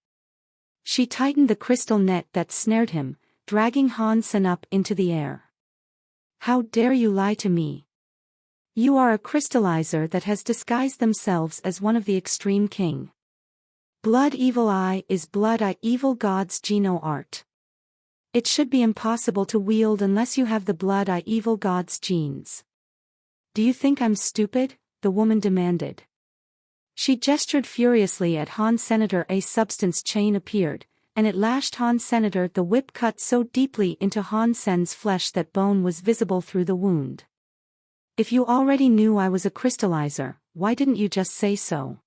She tightened the crystal net that snared him, dragging Han Sen up into the air. How dare you lie to me? You are a crystallizer that has disguised themselves as one of the Extreme King. Blood Evil Eye is Blood Eye Evil God's Geno art. It should be impossible to wield unless you have the Blood Eye Evil God's genes. Do you think I'm stupid? The woman demanded. She gestured furiously at Han Senator. A substance chain appeared, and it lashed Han Senator. The whip cut so deeply into Han Sen's flesh that bone was visible through the wound. If you already knew I was a crystallizer, why didn't you just say so?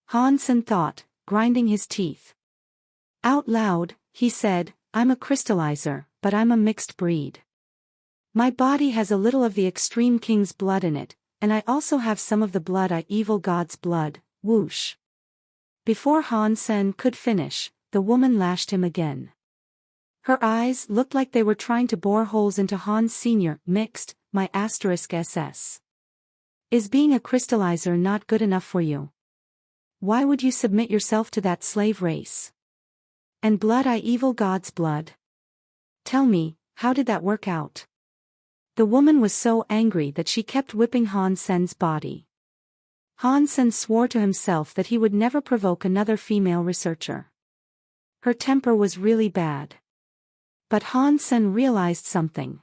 Han Sen thought, grinding his teeth. Out loud, he said, I'm a crystallizer, but I'm a mixed breed. My body has a little of the Extreme King's blood in it, and I also have some of the Blood Eye Evil God's blood. Whoosh. Before Han Sen could finish, the woman lashed him again. Her eyes looked like they were trying to bore holes into Han's senior, mixed, my *SS. Is being a crystallizer not good enough for you? Why would you submit yourself to that slave race? And Blood Eye Evil God's blood? Tell me, how did that work out? The woman was so angry that she kept whipping Han Sen's body. Han Sen swore to himself that he would never provoke another female researcher. Her temper was really bad. But Han Sen realized something.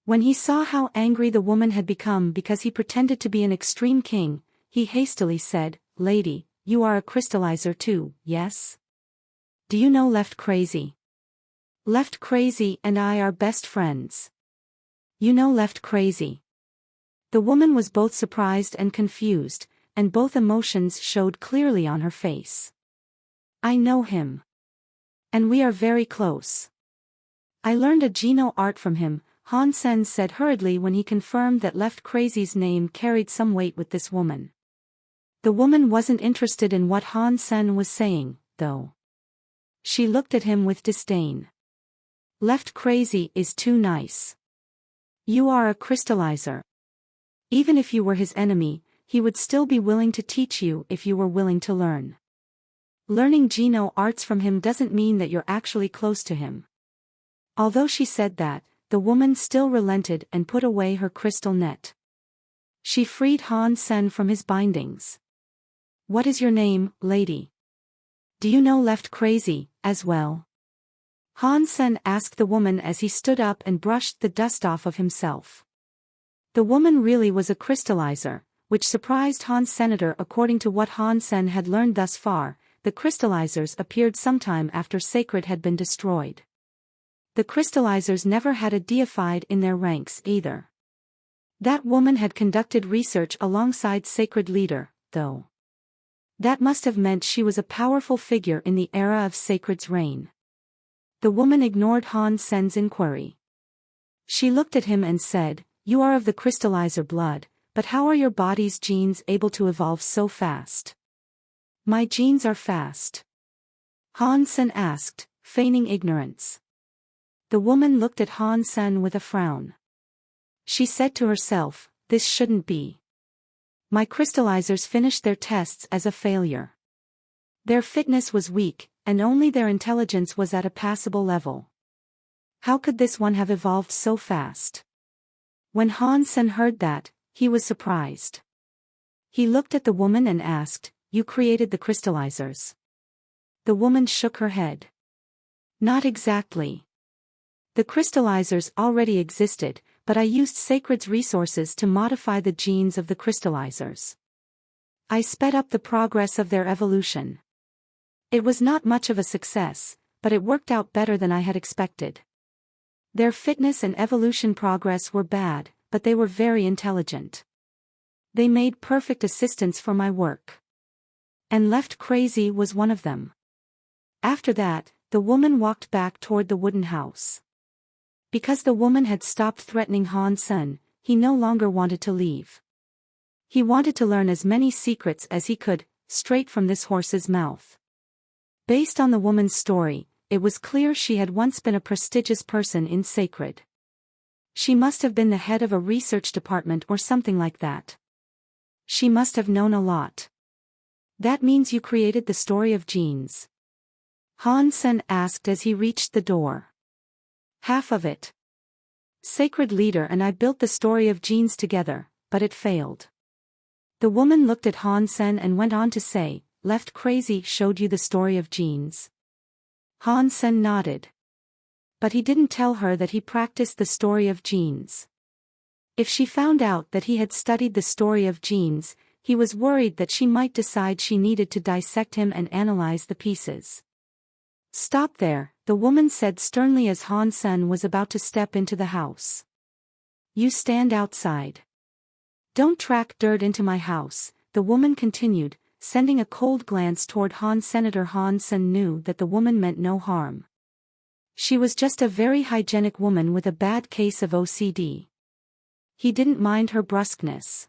When he saw how angry the woman had become because he pretended to be an extreme king, he hastily said, Lady, you are a crystallizer too, yes? Do you know Left Crazy? Left Crazy and I are best friends. You know Left Crazy? The woman was both surprised and confused, and both emotions showed clearly on her face. I know him. And we are very close. I learned a Geno art from him, Han Sen said hurriedly when he confirmed that Left Crazy's name carried some weight with this woman. The woman wasn't interested in what Han Sen was saying, though. She looked at him with disdain. Left Crazy is too nice. You are a crystallizer. Even if you were his enemy, he would still be willing to teach you if you were willing to learn. Learning Geno arts from him doesn't mean that you're actually close to him. Although she said that, the woman still relented and put away her crystal net. She freed Han Sen from his bindings. What is your name, lady? Do you know Left Crazy, as well? Han Sen asked the woman as he stood up and brushed the dust off of himself. The woman really was a crystallizer, which surprised Han Senator. According to what Han Sen had learned thus far, the crystallizers appeared sometime after Sacred had been destroyed. The crystallizers never had a deified in their ranks either. That woman had conducted research alongside Sacred Leader, though. That must have meant she was a powerful figure in the era of Sacred's reign. The woman ignored Han Sen's inquiry. She looked at him and said, "You are of the crystallizer blood, but how are your body's genes able to evolve so fast?" "My genes are fast." Han Sen asked, feigning ignorance. The woman looked at Han Sen with a frown. She said to herself, "This shouldn't be. My crystallizers finished their tests as a failure. Their fitness was weak, and only their intelligence was at a passable level. How could this one have evolved so fast?" When Han Sen heard that, he was surprised. He looked at the woman and asked, "You created the crystallizers?" The woman shook her head. "Not exactly. The crystallizers already existed, but I used Sacred's resources to modify the genes of the crystallizers. I sped up the progress of their evolution. It was not much of a success, but it worked out better than I had expected. Their fitness and evolution progress were bad, but they were very intelligent. They made perfect assistants for my work. And Left Crazy was one of them." After that, the woman walked back toward the wooden house. Because the woman had stopped threatening Han Sen, he no longer wanted to leave. He wanted to learn as many secrets as he could, straight from this horse's mouth. Based on the woman's story, it was clear she had once been a prestigious person in Sacred. She must have been the head of a research department or something like that. She must have known a lot. "That means you created the story of genes?" Han Sen asked as he reached the door. "Half of it. Sacred Leader and I built the story of genes together, but it failed." The woman looked at Han Sen and went on to say, "Left Crazy showed you the story of genes?" Han Sen nodded. But he didn't tell her that he practiced the story of genes. If she found out that he had studied the story of genes, he was worried that she might decide she needed to dissect him and analyze the pieces. "Stop there," the woman said sternly as Han Sen was about to step into the house. "You stand outside. Don't track dirt into my house," the woman continued, sending a cold glance toward Han Senator. Han Sen knew that the woman meant no harm. She was just a very hygienic woman with a bad case of OCD. He didn't mind her brusqueness.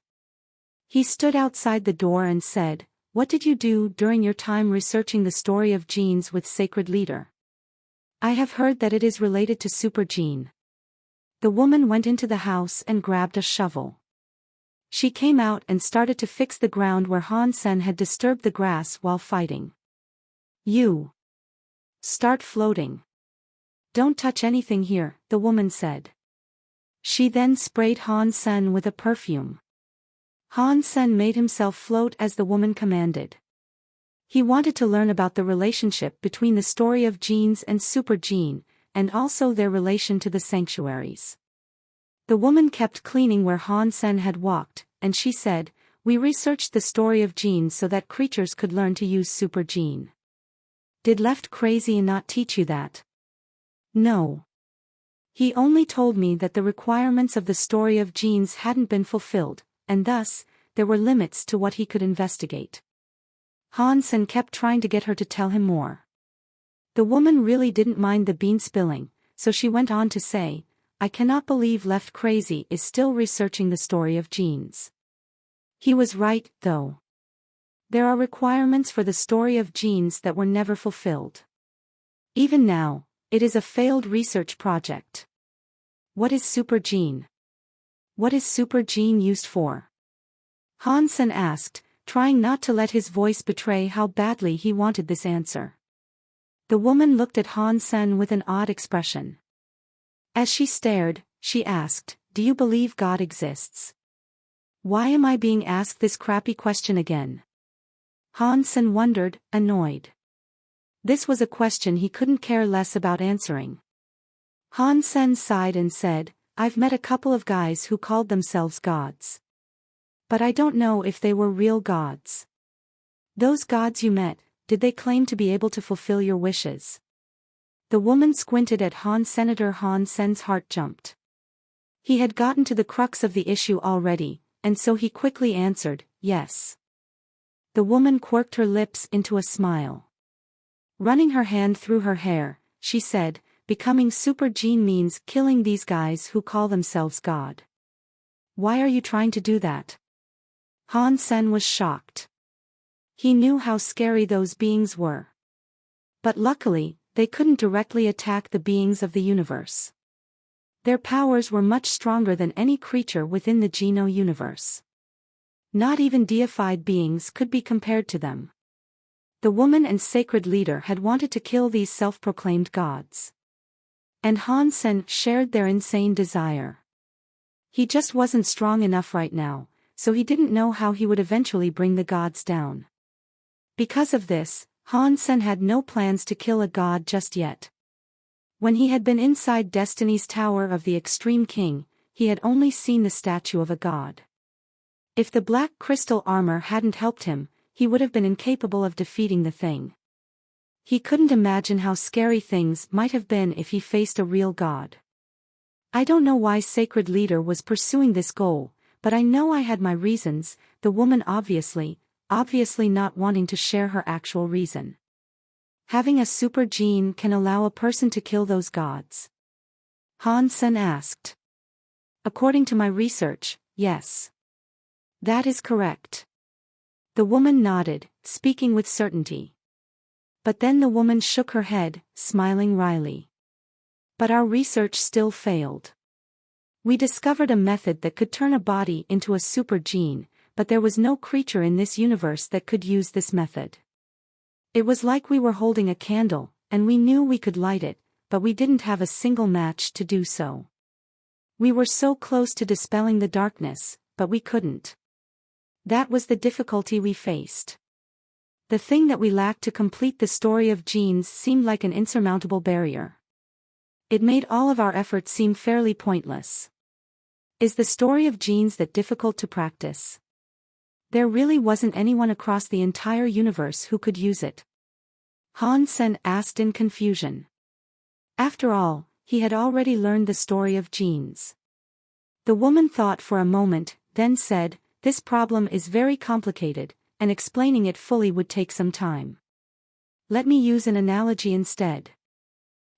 He stood outside the door and said, "What did you do during your time researching the story of genes with Sacred Leader?" "I have heard that it is related to Super Gene." The woman went into the house and grabbed a shovel. She came out and started to fix the ground where Han Sen had disturbed the grass while fighting. "You start floating. Don't touch anything here," the woman said. She then sprayed Han Sen with a perfume. Han Sen made himself float as the woman commanded. He wanted to learn about the relationship between the story of genes and Super Gene, and also their relation to the sanctuaries. The woman kept cleaning where Han Sen had walked, and she said, "We researched the story of genes so that creatures could learn to use Super Gene. Did Left Crazy not teach you that? No. He only told me that the requirements of the story of genes hadn't been fulfilled, and thus, there were limits to what he could investigate. Han-sen kept trying to get her to tell him more. The woman really didn't mind the bean spilling, so she went on to say, I cannot believe Left Crazy is still researching the story of genes. He was right, though. There are requirements for the story of genes that were never fulfilled. Even now, it is a failed research project. What is super gene? What is super gene used for? Han-sen asked, trying not to let his voice betray how badly he wanted this answer. The woman looked at Han-sen with an odd expression. As she stared, she asked, do you believe God exists? Why am I being asked this crappy question again? Han-sen wondered, annoyed. This was a question he couldn't care less about answering. Han-sen sighed and said, I've met a couple of guys who called themselves gods. But I don't know if they were real gods. Those gods you met, did they claim to be able to fulfill your wishes? The woman squinted at Senator Han-sen's heart jumped. He had gotten to the crux of the issue already, and so he quickly answered, yes. The woman quirked her lips into a smile. Running her hand through her hair, she said, becoming super gene means killing these guys who call themselves God. Why are you trying to do that? Han-sen was shocked. He knew how scary those beings were. But luckily, they couldn't directly attack the beings of the universe. Their powers were much stronger than any creature within the Geno universe. Not even deified beings could be compared to them. The woman and sacred leader had wanted to kill these self-proclaimed gods. And Han-sen shared their insane desire. He just wasn't strong enough right now, so he didn't know how he would eventually bring the gods down. Because of this, Han-sen had no plans to kill a god just yet. When he had been inside Destiny's Tower of the Extreme King, he had only seen the statue of a god. If the black crystal armor hadn't helped him, he would have been incapable of defeating the thing. He couldn't imagine how scary things might have been if he faced a real god. I don't know why Sacred Leader was pursuing this goal, but I know I had my reasons, the woman obviously not wanting to share her actual reason. Having a super gene can allow a person to kill those gods? Han-sen asked. According to my research, yes. That is correct. The woman nodded, speaking with certainty. But then the woman shook her head, smiling wryly. But our research still failed. We discovered a method that could turn a body into a super gene, but there was no creature in this universe that could use this method. It was like we were holding a candle, and we knew we could light it, but we didn't have a single match to do so. We were so close to dispelling the darkness, but we couldn't. That was the difficulty we faced. The thing that we lacked to complete the story of genes seemed like an insurmountable barrier. It made all of our efforts seem fairly pointless. Is the story of genes that difficult to practice? There really wasn't anyone across the entire universe who could use it. Han-sen asked in confusion. After all, he had already learned the story of genes. The woman thought for a moment, then said, this problem is very complicated, and explaining it fully would take some time. Let me use an analogy instead.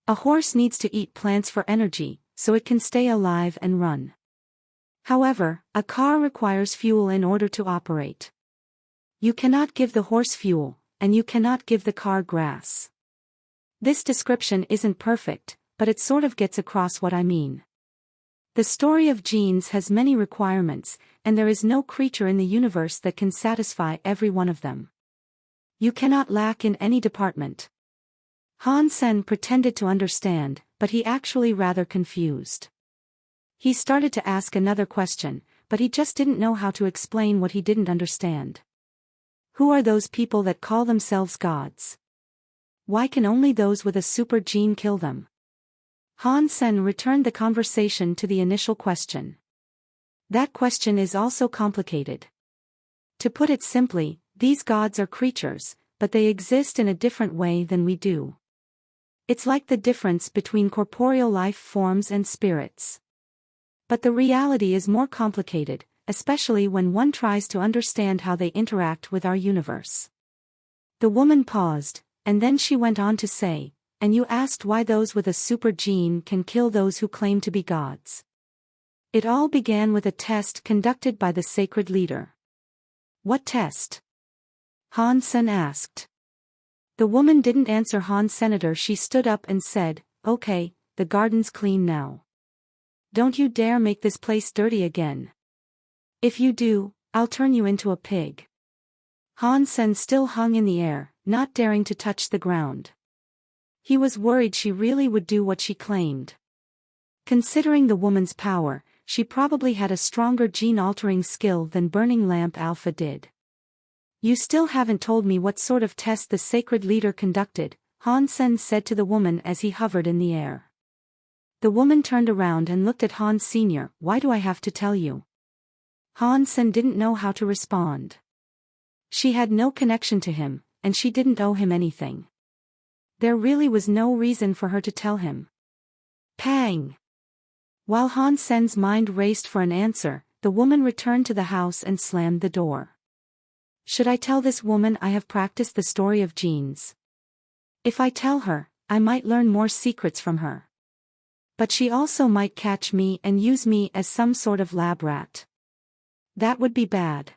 A horse needs to eat plants for energy, so it can stay alive and run. However, a car requires fuel in order to operate. You cannot give the horse fuel, and you cannot give the car grass. This description isn't perfect, but it sort of gets across what I mean. The story of genes has many requirements, and there is no creature in the universe that can satisfy every one of them. You cannot lack in any department. Han-sen pretended to understand, but he actually rather confused. He started to ask another question, but he just didn't know how to explain what he didn't understand. Who are those people that call themselves gods? Why can only those with a super gene kill them? Han-sen returned the conversation to the initial question. That question is also complicated. To put it simply, these gods are creatures, but they exist in a different way than we do. It's like the difference between corporeal life forms and spirits. But the reality is more complicated, especially when one tries to understand how they interact with our universe. The woman paused, and then she went on to say, and you asked why those with a super gene can kill those who claim to be gods. It all began with a test conducted by the sacred leader. What test? Han Sen asked. The woman didn't answer Han Senator. She stood up and said, okay, the garden's clean now. Don't you dare make this place dirty again. If you do, I'll turn you into a pig. Han Sen still hung in the air, not daring to touch the ground. He was worried she really would do what she claimed. Considering the woman's power, she probably had a stronger gene-altering skill than Burning Lamp Alpha did. You still haven't told me what sort of test the sacred leader conducted, Han Sen said to the woman as he hovered in the air. The woman turned around and looked at Han Sr. Why do I have to tell you? Han Sen didn't know how to respond. She had no connection to him, and she didn't owe him anything. There really was no reason for her to tell him. Pang! While Han Sen's mind raced for an answer, the woman returned to the house and slammed the door. Should I tell this woman I have practiced the story of genes? If I tell her, I might learn more secrets from her. But she also might catch me and use me as some sort of lab rat. That would be bad.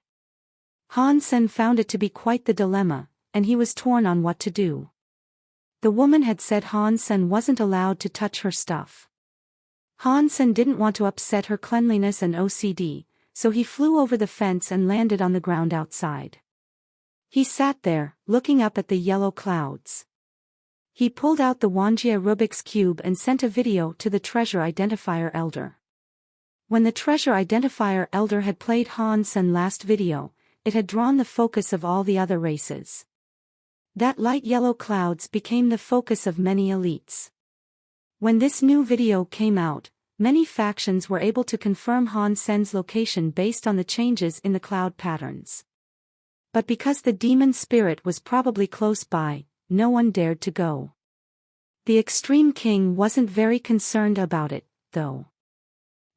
Han Sen found it to be quite the dilemma, and he was torn on what to do. The woman had said Han Sen wasn't allowed to touch her stuff. Han Sen didn't want to upset her cleanliness and OCD, so he flew over the fence and landed on the ground outside. He sat there, looking up at the yellow clouds. He pulled out the Wuxia Rubik's Cube and sent a video to the Treasure Identifier Elder. When the Treasure Identifier Elder had played Han Sen's last video, it had drawn the focus of all the other races. That light yellow clouds became the focus of many elites. When this new video came out, many factions were able to confirm Han Sen's location based on the changes in the cloud patterns. But because the demon spirit was probably close by, no one dared to go. The Extreme King wasn't very concerned about it, though.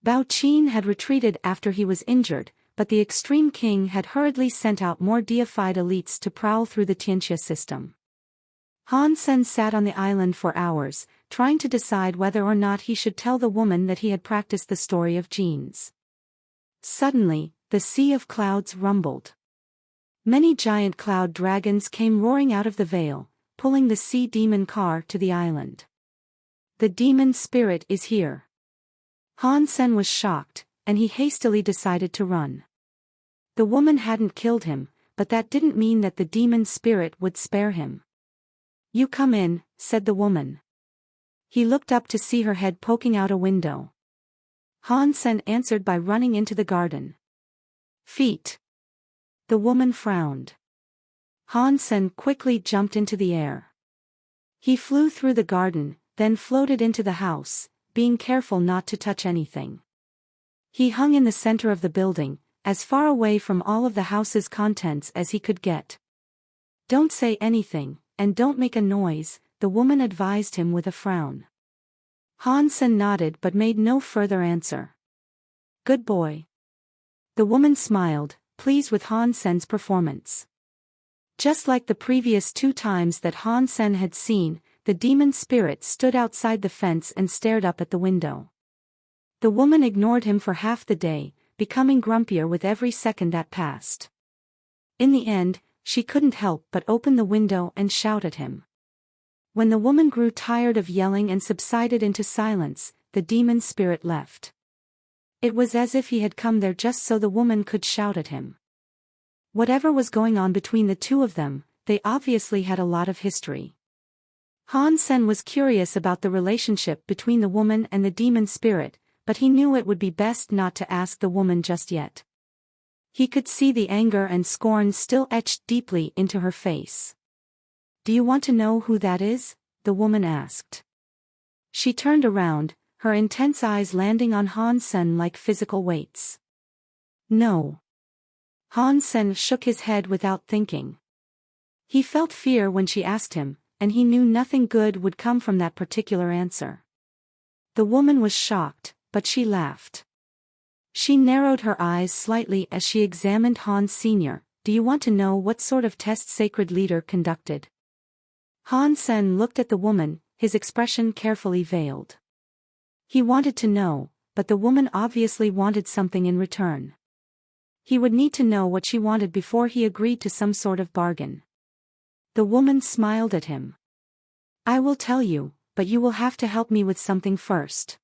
Bao Qin had retreated after he was injured, but the Extreme King had hurriedly sent out more deified elites to prowl through the Tianxia system. Han Sen sat on the island for hours, trying to decide whether or not he should tell the woman that he had practiced the story of genes. Suddenly, the sea of clouds rumbled. Many giant cloud dragons came roaring out of the veil, pulling the sea demon car to the island. The demon spirit is here. Han Sen was shocked, and he hastily decided to run. The woman hadn't killed him, but that didn't mean that the demon spirit would spare him. You come in, said the woman. He looked up to see her head poking out a window. Han Sen answered by running into the garden. Feet. The woman frowned. Han Sen quickly jumped into the air. He flew through the garden, then floated into the house, being careful not to touch anything. He hung in the center of the building, as far away from all of the house's contents as he could get. Don't say anything, and don't make a noise, the woman advised him with a frown. Han Sen nodded but made no further answer. Good boy. The woman smiled, pleased with Han Sen's performance. Just like the previous 2 times that Han Sen had seen, the demon spirit stood outside the fence and stared up at the window. The woman ignored him for half the day, becoming grumpier with every second that passed. In the end, she couldn't help but open the window and shout at him. When the woman grew tired of yelling and subsided into silence, the demon spirit left. It was as if he had come there just so the woman could shout at him. Whatever was going on between the two of them, they obviously had a lot of history. Han Sen was curious about the relationship between the woman and the demon spirit, but he knew it would be best not to ask the woman just yet. He could see the anger and scorn still etched deeply into her face. Do you want to know who that is? The woman asked. She turned around, her intense eyes landing on Han Sen like physical weights. No. Han Sen shook his head without thinking. He felt fear when she asked him, and he knew nothing good would come from that particular answer. The woman was shocked, but she laughed. She narrowed her eyes slightly as she examined Han Sr. Do you want to know what sort of test Sacred Leader conducted? Han Sen looked at the woman, his expression carefully veiled. He wanted to know, but the woman obviously wanted something in return. He would need to know what she wanted before he agreed to some sort of bargain. The woman smiled at him. I will tell you, but you will have to help me with something first.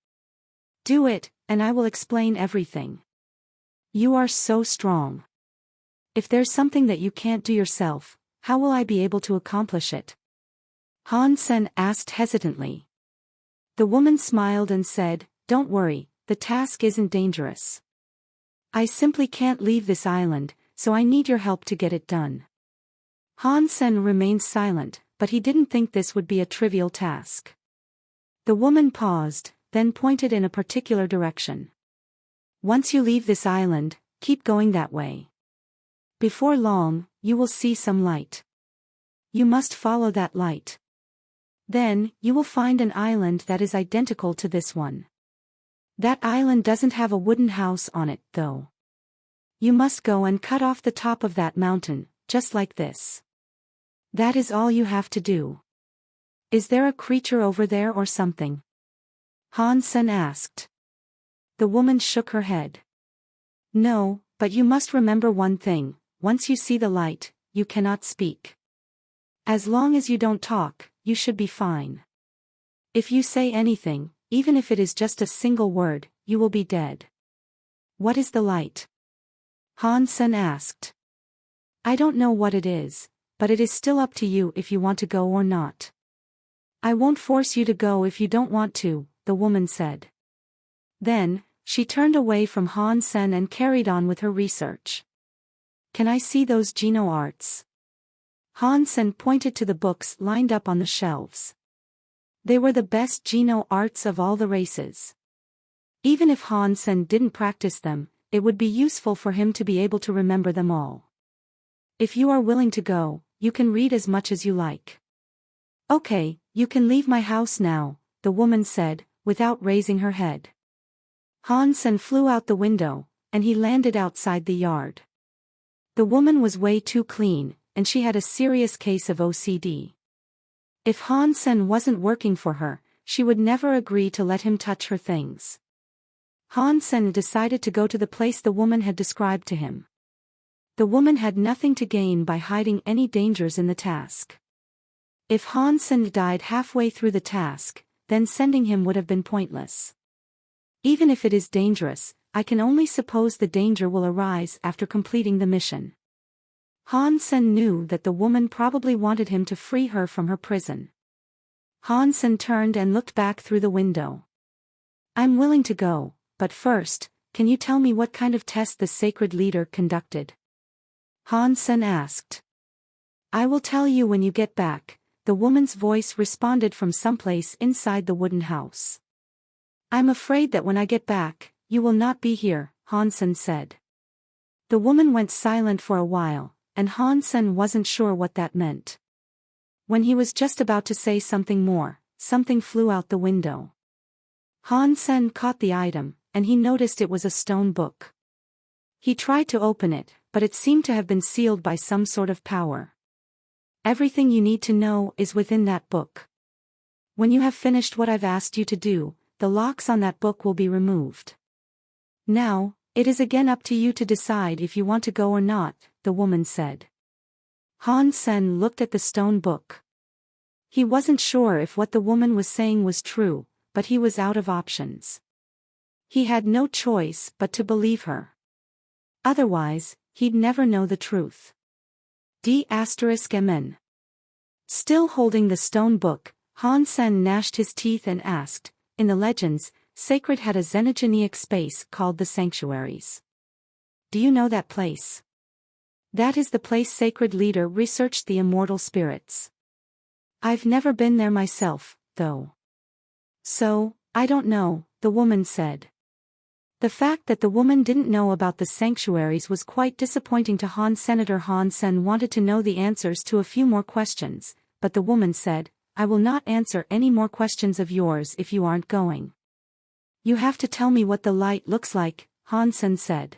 Do it, and I will explain everything. You are so strong. If there's something that you can't do yourself, how will I be able to accomplish it? Han Sen asked hesitantly. The woman smiled and said, Don't worry, the task isn't dangerous. I simply can't leave this island, so I need your help to get it done. Han Sen remained silent, but he didn't think this would be a trivial task. The woman paused, then pointed in a particular direction. Once you leave this island, keep going that way. Before long, you will see some light. You must follow that light. Then, you will find an island that is identical to this one. That island doesn't have a wooden house on it, though. You must go and cut off the top of that mountain, just like this. That is all you have to do. Is there a creature over there or something? Han Sen asked. The woman shook her head. No, but you must remember one thing, once you see the light, you cannot speak. As long as you don't talk, you should be fine. If you say anything, even if it is just a single word, you will be dead. What is the light? Han Sen asked. I don't know what it is, but it is still up to you if you want to go or not. I won't force you to go if you don't want to, the woman said. Then, she turned away from Han Sen and carried on with her research. Can I see those Geno arts? Han Sen pointed to the books lined up on the shelves. They were the best Geno arts of all the races. Even if Han Sen didn't practice them, it would be useful for him to be able to remember them all. If you are willing to go, you can read as much as you like. Okay, you can leave my house now, the woman said, without raising her head. Han Sen flew out the window, and he landed outside the yard. The woman was way too clean, and she had a serious case of OCD. If Han Sen wasn't working for her, she would never agree to let him touch her things. Han Sen decided to go to the place the woman had described to him. The woman had nothing to gain by hiding any dangers in the task. If Han Sen died halfway through the task, then sending him would have been pointless. Even if it is dangerous, I can only suppose the danger will arise after completing the mission. Han Sen knew that the woman probably wanted him to free her from her prison. Han Sen turned and looked back through the window. I'm willing to go, but first, can you tell me what kind of test the Sacred Leader conducted? Han Sen asked. I will tell you when you get back, the woman's voice responded from someplace inside the wooden house. I'm afraid that when I get back, you will not be here, Han Sen said. The woman went silent for a while, and Han Sen wasn't sure what that meant. When he was just about to say something more, something flew out the window. Han Sen caught the item, and he noticed it was a stone book. He tried to open it, but it seemed to have been sealed by some sort of power. Everything you need to know is within that book. When you have finished what I've asked you to do, the locks on that book will be removed. Now, it is again up to you to decide if you want to go or not, the woman said. Han Sen looked at the stone book. He wasn't sure if what the woman was saying was true, but he was out of options. He had no choice but to believe her. Otherwise, he'd never know the truth. D***mn. Still holding the stone book, Han Sen gnashed his teeth and asked, in the legends, Sacred had a xenogenic space called the Sanctuaries. Do you know that place? That is the place Sacred Leader researched the immortal spirits. I've never been there myself, though. So, I don't know, the woman said. The fact that the woman didn't know about the sanctuaries was quite disappointing to Han. Senator Han Sen wanted to know the answers to a few more questions, but the woman said, "I will not answer any more questions of yours if you aren't going." "You have to tell me what the light looks like," Han Sen said.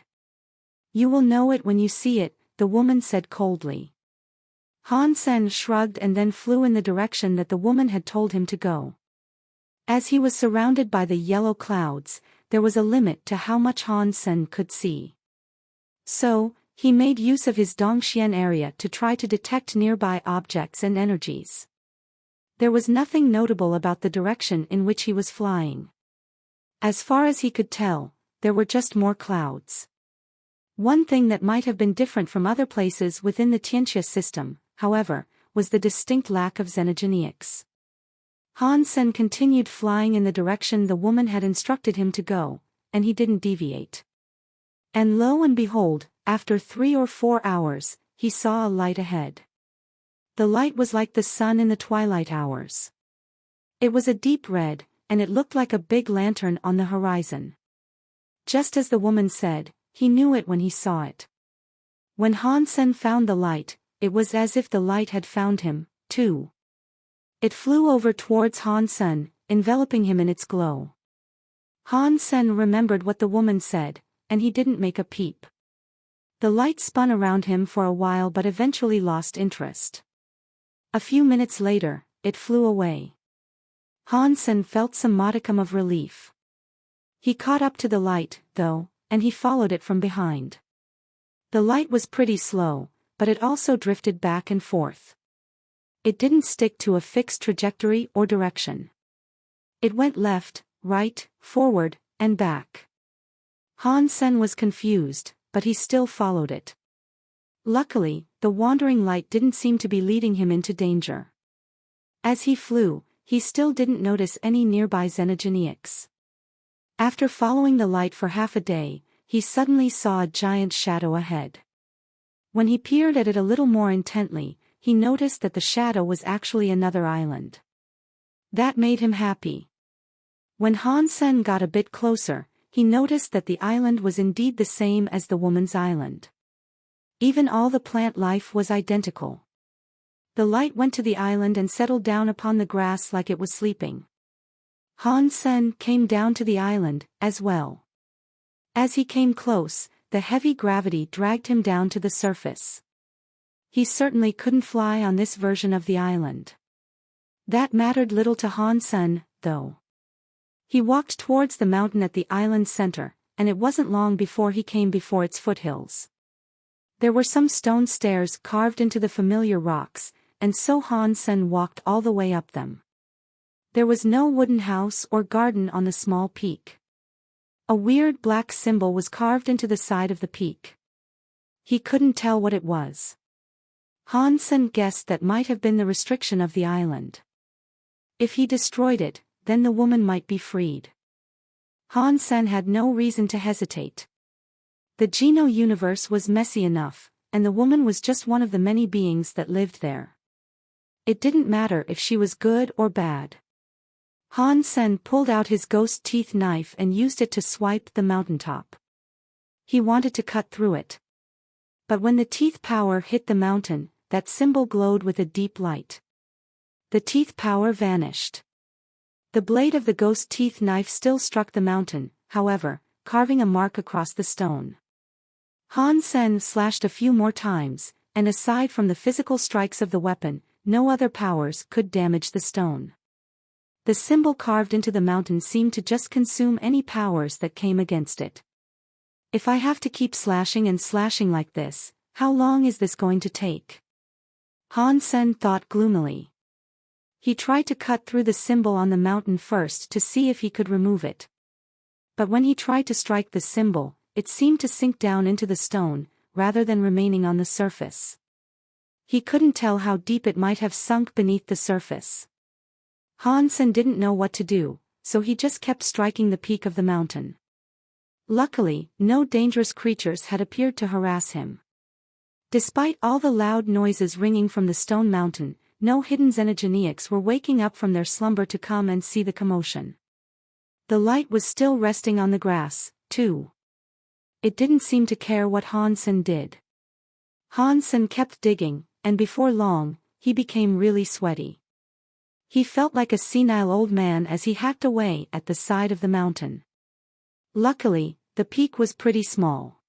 "You will know it when you see it," the woman said coldly. Han Sen shrugged and then flew in the direction that the woman had told him to go. As he was surrounded by the yellow clouds, there was a limit to how much Han Sen could see. So, he made use of his Dongxian area to try to detect nearby objects and energies. There was nothing notable about the direction in which he was flying. As far as he could tell, there were just more clouds. One thing that might have been different from other places within the Tianxia system, however, was the distinct lack of xenogeneics. Han Sen continued flying in the direction the woman had instructed him to go, and he didn't deviate. And lo and behold, after 3 or 4 hours, he saw a light ahead. The light was like the sun in the twilight hours. It was a deep red, and it looked like a big lantern on the horizon. Just as the woman said, he knew it when he saw it. When Han Sen found the light, it was as if the light had found him, too. It flew over towards Han Sen, enveloping him in its glow. Han Sen remembered what the woman said, and he didn't make a peep. The light spun around him for a while but eventually lost interest. A few minutes later, it flew away. Han Sen felt some modicum of relief. He caught up to the light, though, and he followed it from behind. The light was pretty slow, but it also drifted back and forth. It didn't stick to a fixed trajectory or direction. It went left, right, forward, and back. Han Sen was confused, but he still followed it. Luckily, the wandering light didn't seem to be leading him into danger. As he flew, he still didn't notice any nearby xenogeneics. After following the light for half a day, he suddenly saw a giant shadow ahead. When he peered at it a little more intently, he noticed that the shadow was actually another island. That made him happy. When Han Sen got a bit closer, he noticed that the island was indeed the same as the woman's island. Even all the plant life was identical. The light went to the island and settled down upon the grass like it was sleeping. Han Sen came down to the island, as well. As he came close, the heavy gravity dragged him down to the surface. He certainly couldn't fly on this version of the island. That mattered little to Han Sen, though. He walked towards the mountain at the island's center, and it wasn't long before he came before its foothills. There were some stone stairs carved into the familiar rocks, and so Han Sen walked all the way up them. There was no wooden house or garden on the small peak. A weird black symbol was carved into the side of the peak. He couldn't tell what it was. Han Sen guessed that might have been the restriction of the island. If he destroyed it, then the woman might be freed. Han Sen had no reason to hesitate. The Geno universe was messy enough, and the woman was just one of the many beings that lived there. It didn't matter if she was good or bad. Han Sen pulled out his ghost teeth knife and used it to swipe the mountaintop. He wanted to cut through it. But when the teeth power hit the mountain, that symbol glowed with a deep light. The teeth power vanished. The blade of the ghost teeth knife still struck the mountain, however, carving a mark across the stone. Han Sen slashed a few more times, and aside from the physical strikes of the weapon, no other powers could damage the stone. The symbol carved into the mountain seemed to just consume any powers that came against it. If I have to keep slashing and slashing like this, how long is this going to take? Han Sen thought gloomily. He tried to cut through the symbol on the mountain first to see if he could remove it. But when he tried to strike the symbol, it seemed to sink down into the stone, rather than remaining on the surface. He couldn't tell how deep it might have sunk beneath the surface. Han Sen didn't know what to do, so he just kept striking the peak of the mountain. Luckily, no dangerous creatures had appeared to harass him. Despite all the loud noises ringing from the stone mountain, no hidden xenogeneics were waking up from their slumber to come and see the commotion. The light was still resting on the grass, too. It didn't seem to care what Hansen did. Hansen kept digging, and before long, he became really sweaty. He felt like a senile old man as he hacked away at the side of the mountain. Luckily, the peak was pretty small.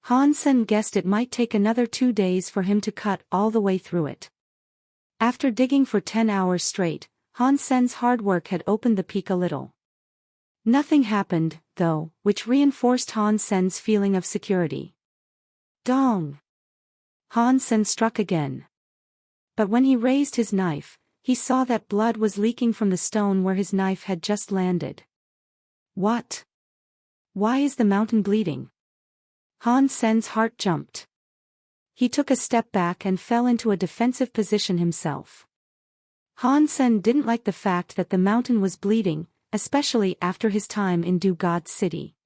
Hansen guessed it might take another 2 days for him to cut all the way through it. After digging for 10 hours straight, Hansen's hard work had opened the peak a little. Nothing happened, though, which reinforced Hansen's feeling of security. Dong! Hansen struck again. But when he raised his knife, he saw that blood was leaking from the stone where his knife had just landed. What? Why is the mountain bleeding? Hansen's heart jumped. He took a step back and fell into a defensive position himself. Hansen didn't like the fact that the mountain was bleeding, especially after his time in Do God City.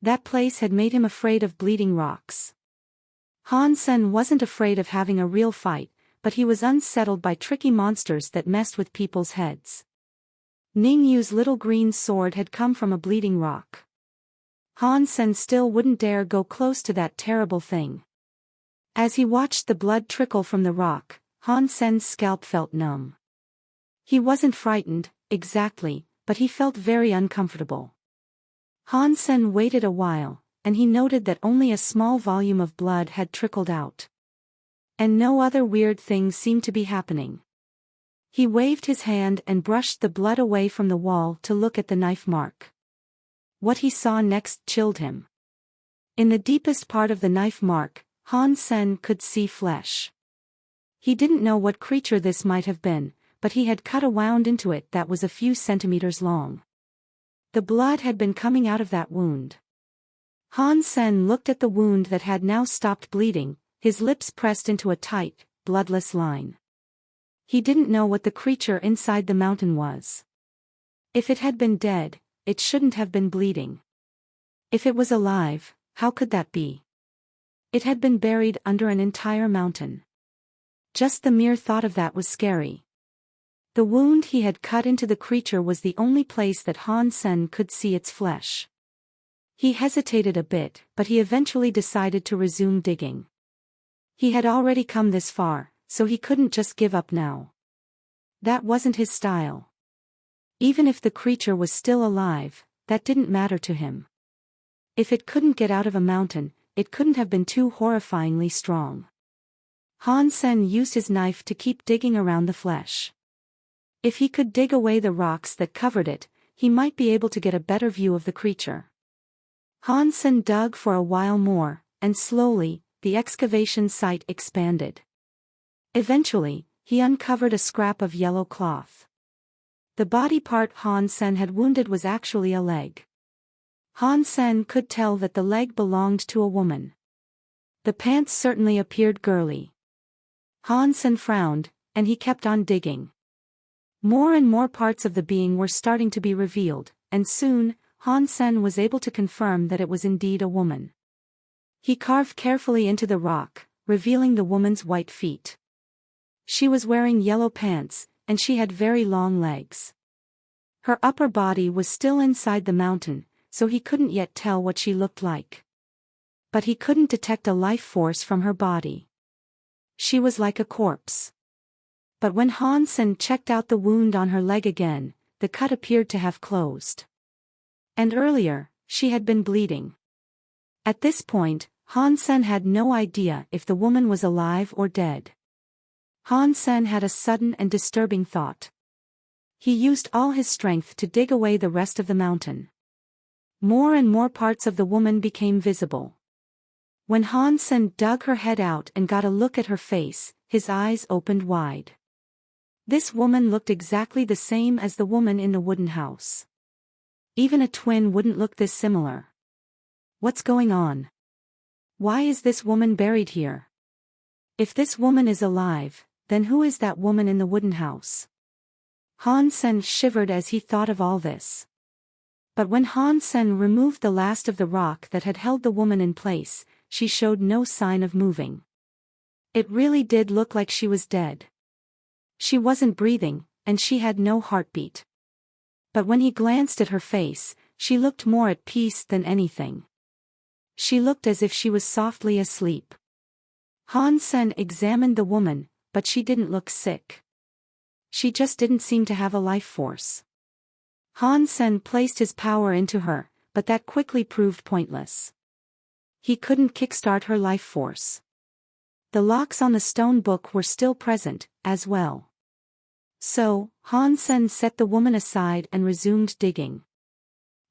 That place had made him afraid of bleeding rocks. Hansen wasn't afraid of having a real fight, but he was unsettled by tricky monsters that messed with people's heads. Ning Yu's little green sword had come from a bleeding rock. Hansen still wouldn't dare go close to that terrible thing. As he watched the blood trickle from the rock, Hansen's scalp felt numb. He wasn't frightened, exactly, but he felt very uncomfortable. Hansen waited a while, and he noted that only a small volume of blood had trickled out. And no other weird things seemed to be happening. He waved his hand and brushed the blood away from the wall to look at the knife mark. What he saw next chilled him. In the deepest part of the knife mark, Hansen could see flesh. He didn't know what creature this might have been, but he had cut a wound into it that was a few centimeters long. The blood had been coming out of that wound. Hansen looked at the wound that had now stopped bleeding, his lips pressed into a tight, bloodless line. He didn't know what the creature inside the mountain was. If it had been dead, it shouldn't have been bleeding. If it was alive, how could that be? It had been buried under an entire mountain. Just the mere thought of that was scary. The wound he had cut into the creature was the only place that Hansen could see its flesh. He hesitated a bit, but he eventually decided to resume digging. He had already come this far, so he couldn't just give up now. That wasn't his style. Even if the creature was still alive, that didn't matter to him. If it couldn't get out of a mountain, it couldn't have been too horrifyingly strong. Hansen used his knife to keep digging around the flesh. If he could dig away the rocks that covered it, he might be able to get a better view of the creature. Hansen dug for a while more, and slowly, the excavation site expanded. Eventually, he uncovered a scrap of yellow cloth. The body part Hansen had wounded was actually a leg. Hansen could tell that the leg belonged to a woman. The pants certainly appeared girly. Hansen frowned, and he kept on digging. More and more parts of the being were starting to be revealed, and soon, Hansen was able to confirm that it was indeed a woman. He carved carefully into the rock, revealing the woman's white feet. She was wearing yellow pants, and she had very long legs. Her upper body was still inside the mountain, so he couldn't yet tell what she looked like. But he couldn't detect a life force from her body. She was like a corpse. But when Hansen checked out the wound on her leg again, the cut appeared to have closed. And earlier, she had been bleeding. At this point, Hansen had no idea if the woman was alive or dead. Hansen had a sudden and disturbing thought. He used all his strength to dig away the rest of the mountain. More and more parts of the woman became visible. When Hansen dug her head out and got a look at her face, his eyes opened wide. This woman looked exactly the same as the woman in the wooden house. Even a twin wouldn't look this similar. What's going on? Why is this woman buried here? If this woman is alive, then who is that woman in the wooden house? Hansen shivered as he thought of all this. But when Hansen removed the last of the rock that had held the woman in place, she showed no sign of moving. It really did look like she was dead. She wasn't breathing, and she had no heartbeat. But when he glanced at her face, She looked more at peace than anything. She looked as if she was softly asleep. Han Sen examined the woman, but she didn't look sick. She just didn't seem to have a life force. Han Sen placed his power into her, but that quickly proved pointless. He couldn't kickstart her life force. The locks on the stone book were still present, as well. So, Han Sen set the woman aside and resumed digging.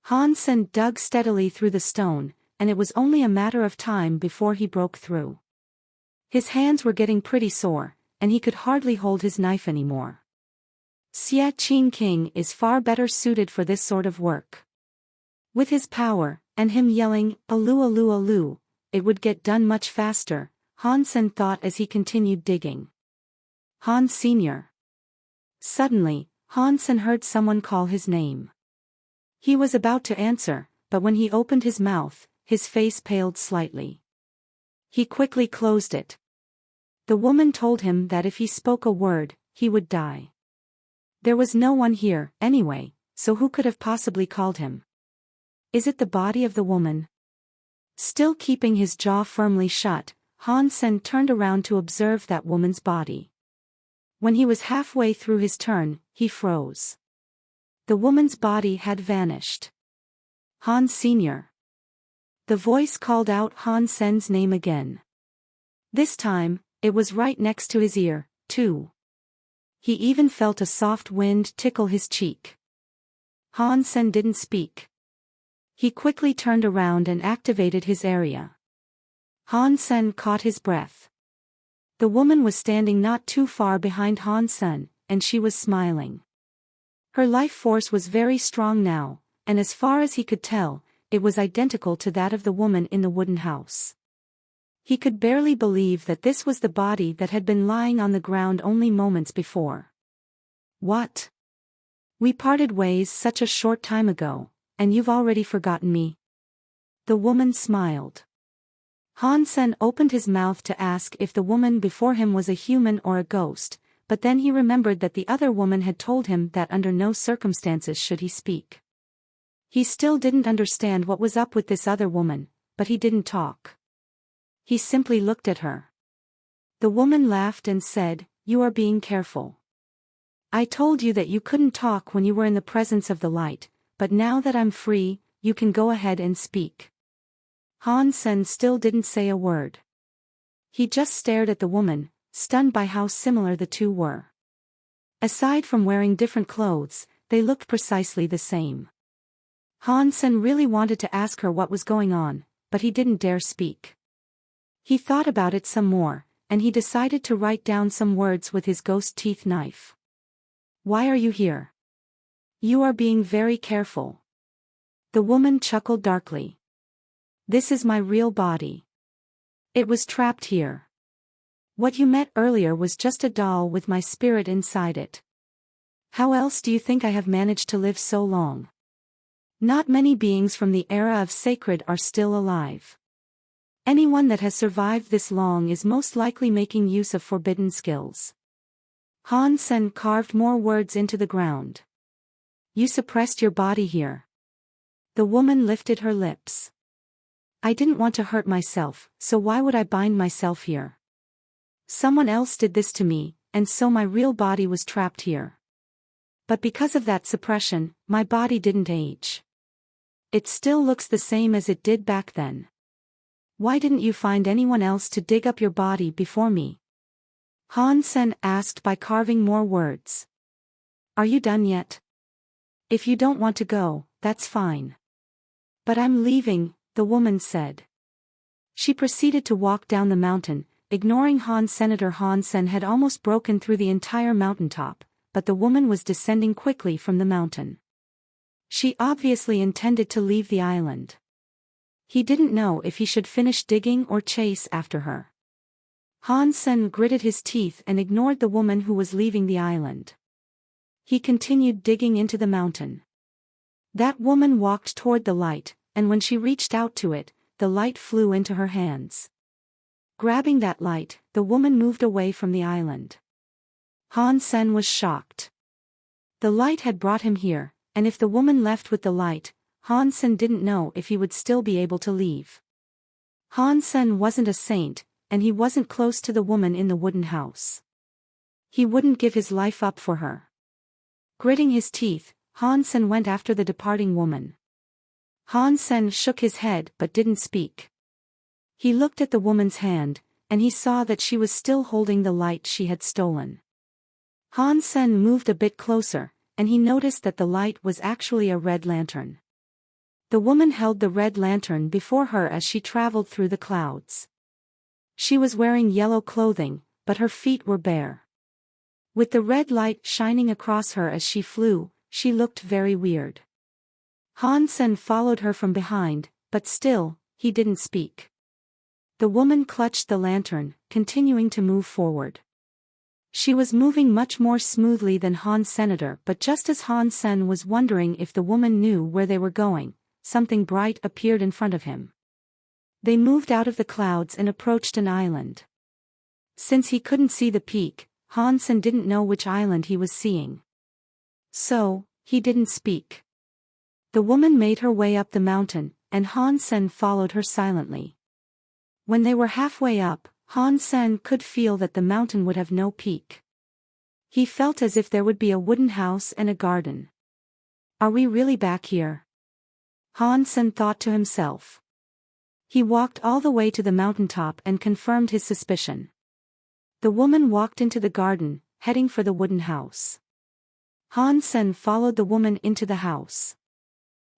Han Sen dug steadily through the stone, and it was only a matter of time before he broke through. His hands were getting pretty sore, and he could hardly hold his knife anymore. Xia Qin King is far better suited for this sort of work. With his power, and him yelling, "Alu alu alu," it would get done much faster, Han Sen thought as he continued digging. Han Sr. Suddenly, Han Sen heard someone call his name. He was about to answer, but when he opened his mouth, his face paled slightly. He quickly closed it. The woman told him that if he spoke a word, he would die. There was no one here, anyway, so who could have possibly called him? Is it the body of the woman? Still keeping his jaw firmly shut, Han Sen turned around to observe that woman's body. When he was halfway through his turn, he froze. The woman's body had vanished. Han Sr. The voice called out Han Sen's name again. This time, it was right next to his ear, too. He even felt a soft wind tickle his cheek. Han Sen didn't speak. He quickly turned around and activated his area. Han Sen caught his breath. The woman was standing not too far behind Han Sen, and she was smiling. Her life force was very strong now, and as far as he could tell, it was identical to that of the woman in the wooden house. He could barely believe that this was the body that had been lying on the ground only moments before. What? We parted ways such a short time ago, and you've already forgotten me? The woman smiled. Han Sen opened his mouth to ask if the woman before him was a human or a ghost, but then he remembered that the other woman had told him that under no circumstances should he speak. He still didn't understand what was up with this other woman, but he didn't talk. He simply looked at her. The woman laughed and said, "You are being careful. I told you that you couldn't talk when you were in the presence of the light, but now that I'm free, you can go ahead and speak." Han Sen still didn't say a word. He just stared at the woman, stunned by how similar the two were. Aside from wearing different clothes, they looked precisely the same. Han Sen really wanted to ask her what was going on, but he didn't dare speak. He thought about it some more, and he decided to write down some words with his ghost teeth knife. "Why are you here? You are being very careful." The woman chuckled darkly. "This is my real body. It was trapped here. What you met earlier was just a doll with my spirit inside it. How else do you think I have managed to live so long? Not many beings from the era of sacred are still alive. Anyone that has survived this long is most likely making use of forbidden skills." Han Sen carved more words into the ground. "You suppressed your body here." The woman lifted her lips. "I didn't want to hurt myself, so why would I bind myself here? Someone else did this to me, and so my real body was trapped here. But because of that suppression, my body didn't age. It still looks the same as it did back then. Why didn't you find anyone else to dig up your body before me?" Han Sen asked by carving more words. "Are you done yet? If you don't want to go, that's fine." "But I'm leaving," the woman said. She proceeded to walk down the mountain, ignoring Han. Senator Han Sen had almost broken through the entire mountaintop, but the woman was descending quickly from the mountain. She obviously intended to leave the island. He didn't know if he should finish digging or chase after her. Han Sen gritted his teeth and ignored the woman who was leaving the island. He continued digging into the mountain. That woman walked toward the light, and when she reached out to it, the light flew into her hands. Grabbing that light, the woman moved away from the island. Han Sen was shocked. The light had brought him here, and if the woman left with the light, Han Sen didn't know if he would still be able to leave. Han Sen wasn't a saint, and he wasn't close to the woman in the wooden house. He wouldn't give his life up for her. Gritting his teeth, Han Sen went after the departing woman. Han Sen shook his head but didn't speak. He looked at the woman's hand, and he saw that she was still holding the light she had stolen. Han Sen moved a bit closer, and he noticed that the light was actually a red lantern. The woman held the red lantern before her as she traveled through the clouds. She was wearing yellow clothing, but her feet were bare. With the red light shining across her as she flew, she looked very weird. Han Sen followed her from behind, but still, he didn't speak. The woman clutched the lantern, continuing to move forward. She was moving much more smoothly than Han Senator, but just as Han Sen was wondering if the woman knew where they were going, something bright appeared in front of him. They moved out of the clouds and approached an island. Since he couldn't see the peak, Han Sen didn't know which island he was seeing. So, he didn't speak. The woman made her way up the mountain, and Han Sen followed her silently. When they were halfway up, Han Sen could feel that the mountain would have no peak. He felt as if there would be a wooden house and a garden. Are we really back here? Han Sen thought to himself. He walked all the way to the mountaintop and confirmed his suspicion. The woman walked into the garden, heading for the wooden house. Han Sen followed the woman into the house.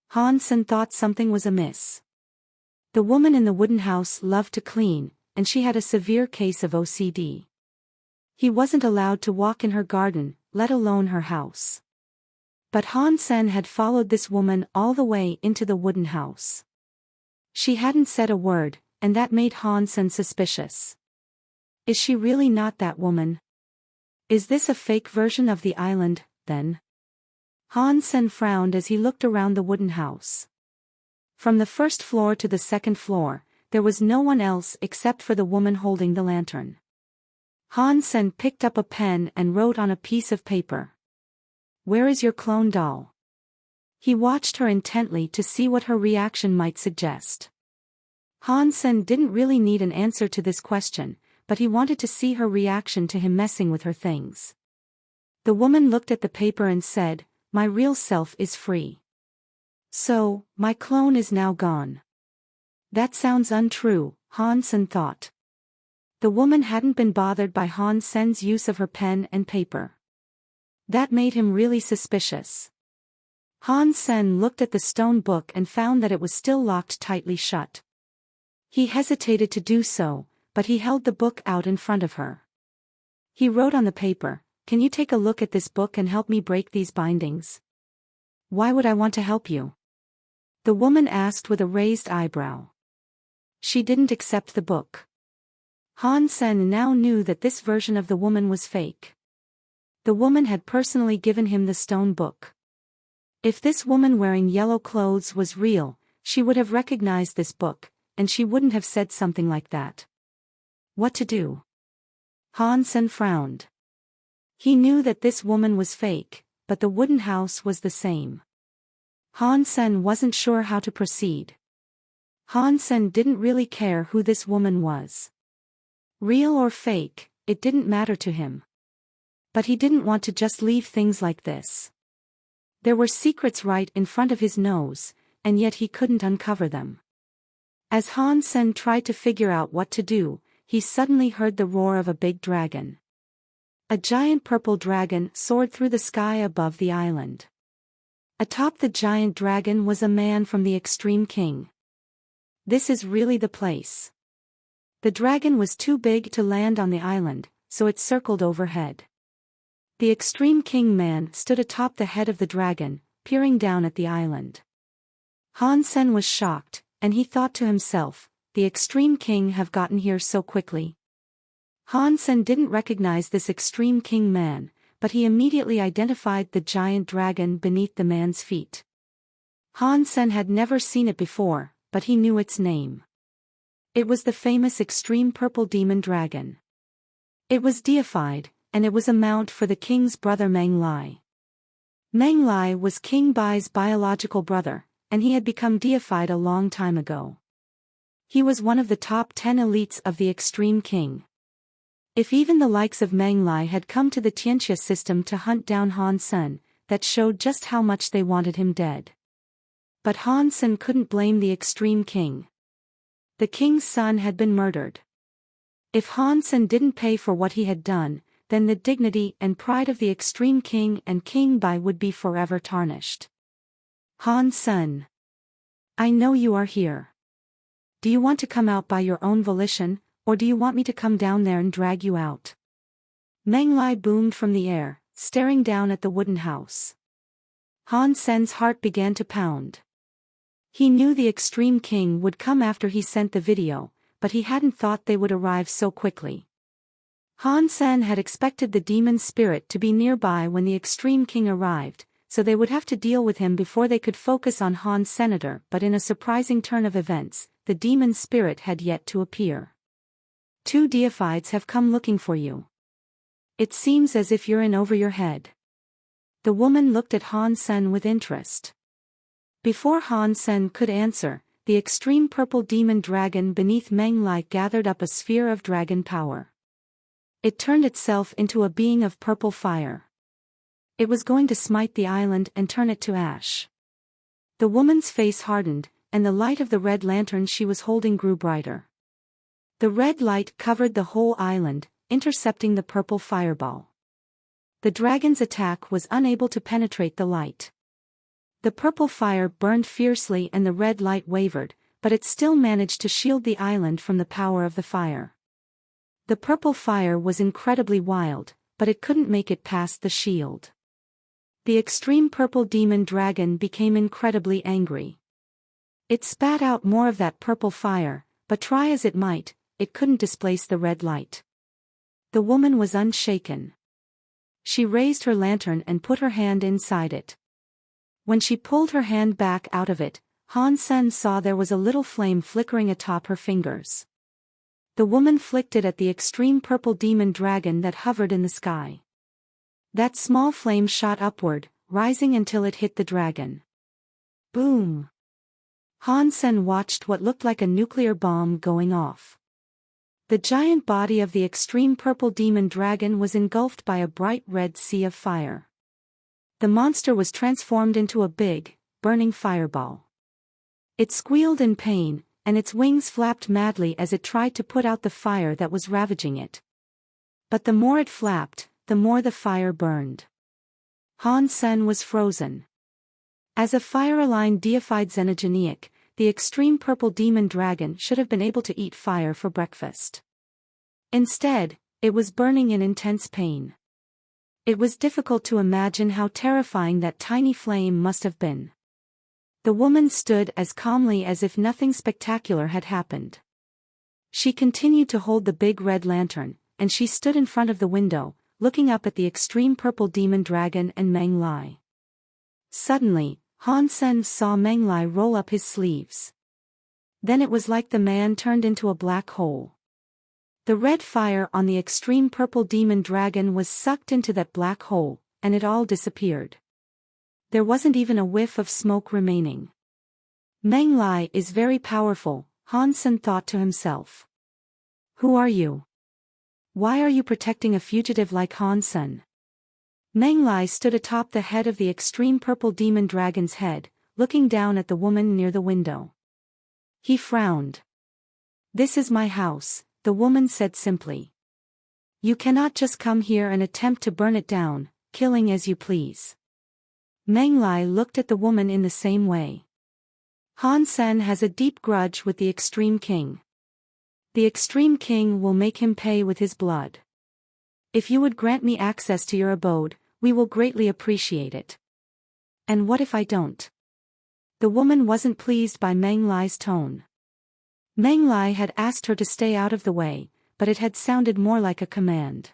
Han Sen thought something was amiss. The woman in the wooden house loved to clean, and she had a severe case of OCD. He wasn't allowed to walk in her garden, let alone her house. But Han Sen had followed this woman all the way into the wooden house. She hadn't said a word, and that made Han Sen suspicious. Is she really not that woman? Is this a fake version of the island, then? Han Sen frowned as he looked around the wooden house. From the first floor to the second floor, there was no one else except for the woman holding the lantern. Han Sen picked up a pen and wrote on a piece of paper. "Where is your clone doll?" He watched her intently to see what her reaction might suggest. Han Sen didn't really need an answer to this question, but he wanted to see her reaction to him messing with her things. The woman looked at the paper and said, "My real self is free. So, my clone is now gone." That sounds untrue, Han Sen thought. The woman hadn't been bothered by Han Sen's use of her pen and paper. That made him really suspicious. Han Sen looked at the stone book and found that it was still locked tightly shut. He hesitated to do so, but he held the book out in front of her. He wrote on the paper, "Can you take a look at this book and help me break these bindings?" "Why would I want to help you?" the woman asked with a raised eyebrow. She didn't accept the book. Han Sen now knew that this version of the woman was fake. The woman had personally given him the stone book. If this woman wearing yellow clothes was real, she would have recognized this book, and she wouldn't have said something like that. What to do? Han Sen frowned. He knew that this woman was fake, but the wooden house was the same. Han Sen wasn't sure how to proceed. Han Sen didn't really care who this woman was. Real or fake, it didn't matter to him. But he didn't want to just leave things like this. There were secrets right in front of his nose, and yet he couldn't uncover them. As Han Sen tried to figure out what to do, he suddenly heard the roar of a big dragon. A giant purple dragon soared through the sky above the island. Atop the giant dragon was a man from the Extreme King. This is really the place. The dragon was too big to land on the island, so it circled overhead. The Extreme King man stood atop the head of the dragon, peering down at the island. Han Sen was shocked, and he thought to himself, the Extreme King have gotten here so quickly. Han Sen didn't recognize this Extreme King man, but he immediately identified the giant dragon beneath the man's feet. Han Sen had never seen it before, but he knew its name. It was the famous Extreme Purple Demon Dragon. It was deified, and it was a mount for the king's brother Meng Lai. Meng Lai was King Bai's biological brother, and he had become deified a long time ago. He was one of the top 10 elites of the Extreme King. If even the likes of Meng Lai had come to the Tianxia system to hunt down Han Sen, that showed just how much they wanted him dead. But Han Sen couldn't blame the Extreme King. The king's son had been murdered. If Han Sen didn't pay for what he had done, then the dignity and pride of the Extreme King and King Bai would be forever tarnished. Han Sen. I know you are here. Do you want to come out by your own volition, or do you want me to come down there and drag you out? Meng Lai boomed from the air, staring down at the wooden house. Han Sen's heart began to pound. He knew the Extreme King would come after he sent the video, but he hadn't thought they would arrive so quickly. Han Sen had expected the demon spirit to be nearby when the Extreme King arrived, so they would have to deal with him before they could focus on Han's senator, but in a surprising turn of events, the demon spirit had yet to appear. 2 deifieds have come looking for you. It seems as if you're in over your head. The woman looked at Han Sen with interest. Before Han Sen could answer, the extreme purple demon dragon beneath Meng Lai gathered up a sphere of dragon power. It turned itself into a being of purple fire. It was going to smite the island and turn it to ash. The woman's face hardened, and the light of the red lantern she was holding grew brighter. The red light covered the whole island, intercepting the purple fireball. The dragon's attack was unable to penetrate the light. The purple fire burned fiercely and the red light wavered, but it still managed to shield the island from the power of the fire. The purple fire was incredibly wild, but it couldn't make it past the shield. The extreme purple demon dragon became incredibly angry. It spat out more of that purple fire, but try as it might, it couldn't displace the red light. The woman was unshaken. She raised her lantern and put her hand inside it. When she pulled her hand back out of it, Han Sen saw there was a little flame flickering atop her fingers. The woman flicked it at the extreme purple demon dragon that hovered in the sky. That small flame shot upward, rising until it hit the dragon. Boom! Han Sen watched what looked like a nuclear bomb going off. The giant body of the extreme purple demon dragon was engulfed by a bright red sea of fire. The monster was transformed into a big, burning fireball. It squealed in pain, and its wings flapped madly as it tried to put out the fire that was ravaging it. But the more it flapped, the more the fire burned. Han Sen was frozen. As a fire-aligned deified xenogeniac, the extreme purple demon dragon should have been able to eat fire for breakfast. Instead, it was burning in intense pain. It was difficult to imagine how terrifying that tiny flame must have been. The woman stood as calmly as if nothing spectacular had happened. She continued to hold the big red lantern, and she stood in front of the window, looking up at the extreme purple demon dragon and Meng Lai. Suddenly, Han Sen saw Meng Lai roll up his sleeves. Then it was like the man turned into a black hole. The red fire on the extreme purple demon dragon was sucked into that black hole, and it all disappeared. There wasn't even a whiff of smoke remaining. Meng Lai is very powerful, Han Sen thought to himself. Who are you? Why are you protecting a fugitive like Han Sen? Meng Lai stood atop the head of the extreme purple demon dragon's head, looking down at the woman near the window. He frowned. This is my house, the woman said simply. You cannot just come here and attempt to burn it down, killing as you please. Meng Lai looked at the woman in the same way. Han Sen has a deep grudge with the Extreme King. The Extreme King will make him pay with his blood. If you would grant me access to your abode, we will greatly appreciate it. And what if I don't? The woman wasn't pleased by Meng Lai's tone. Meng Lai had asked her to stay out of the way, but it had sounded more like a command.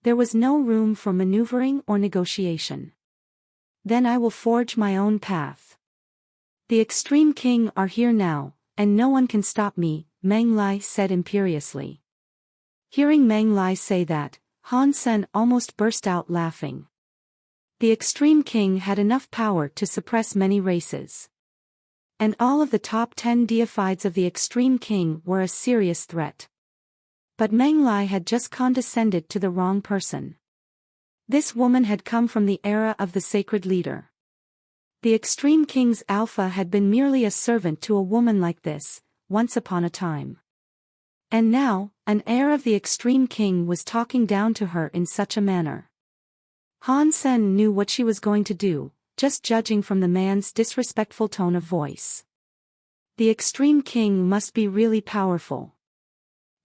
There was no room for maneuvering or negotiation. Then I will forge my own path. The Extreme King are here now, and no one can stop me, Meng Lai said imperiously. Hearing Meng Lai say that, Han Sen almost burst out laughing. The Extreme King had enough power to suppress many races. and all of the top 10 deifieds of the Extreme King were a serious threat. But Meng Lai had just condescended to the wrong person. This woman had come from the era of the sacred leader. The Extreme King's alpha had been merely a servant to a woman like this, once upon a time. And now, an heir of the Extreme King was talking down to her in such a manner. Han Sen knew what she was going to do, just judging from the man's disrespectful tone of voice. The Extreme King must be really powerful.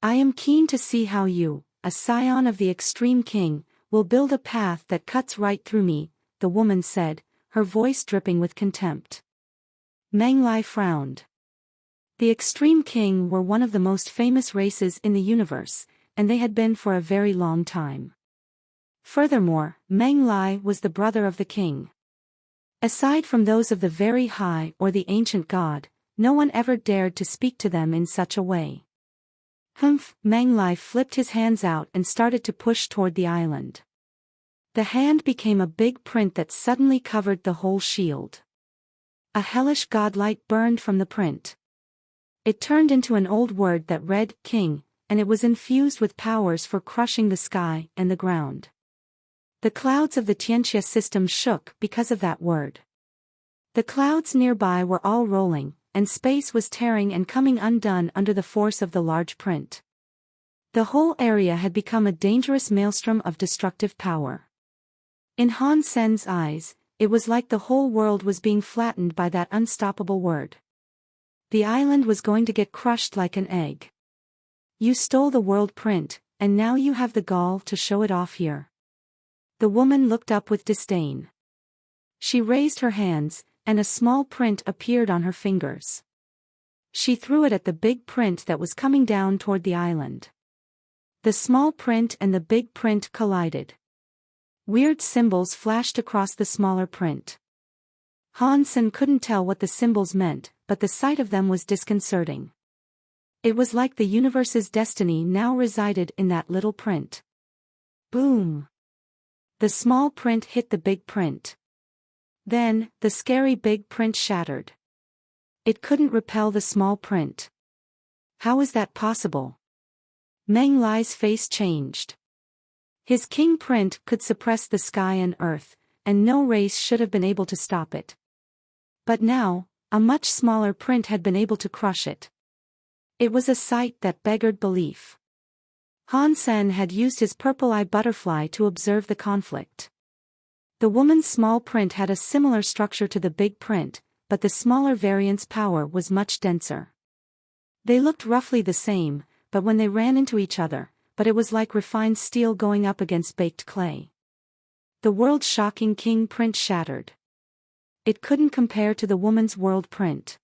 I am keen to see how you, a scion of the Extreme King, will build a path that cuts right through me, the woman said, her voice dripping with contempt. Meng Lai frowned. The Extreme King were one of the most famous races in the universe, and they had been for a very long time. Furthermore, Meng Lai was the brother of the king. Aside from those of the very high or the ancient god, no one ever dared to speak to them in such a way. Humph! Meng Lai flipped his hands out and started to push toward the island. The hand became a big print that suddenly covered the whole shield. A hellish godlight burned from the print. It turned into an old word that read, King, and it was infused with powers for crushing the sky and the ground. The clouds of the Tianxia system shook because of that word. The clouds nearby were all rolling, and space was tearing and coming undone under the force of the large print. The whole area had become a dangerous maelstrom of destructive power. In Han Sen's eyes, it was like the whole world was being flattened by that unstoppable word. The island was going to get crushed like an egg. You stole the world print, and now you have the gall to show it off here. The woman looked up with disdain. She raised her hands, and a small print appeared on her fingers. She threw it at the big print that was coming down toward the island. The small print and the big print collided. Weird symbols flashed across the smaller print. Han Sen couldn't tell what the symbols meant, but the sight of them was disconcerting. It was like the universe's destiny now resided in that little print. Boom! The small print hit the big print. Then, the scary big print shattered. It couldn't repel the small print. How is that possible? Meng Lai's face changed. His king print could suppress the sky and earth, and no race should have been able to stop it. But now, a much smaller print had been able to crush it. It was a sight that beggared belief. Han Sen had used his purple-eye butterfly to observe the conflict. The woman's small print had a similar structure to the big print, but the smaller variant's power was much denser. They looked roughly the same, but when they ran into each other, but it was like refined steel going up against baked clay. The world-shocking king print shattered. It couldn't compare to the woman's world print.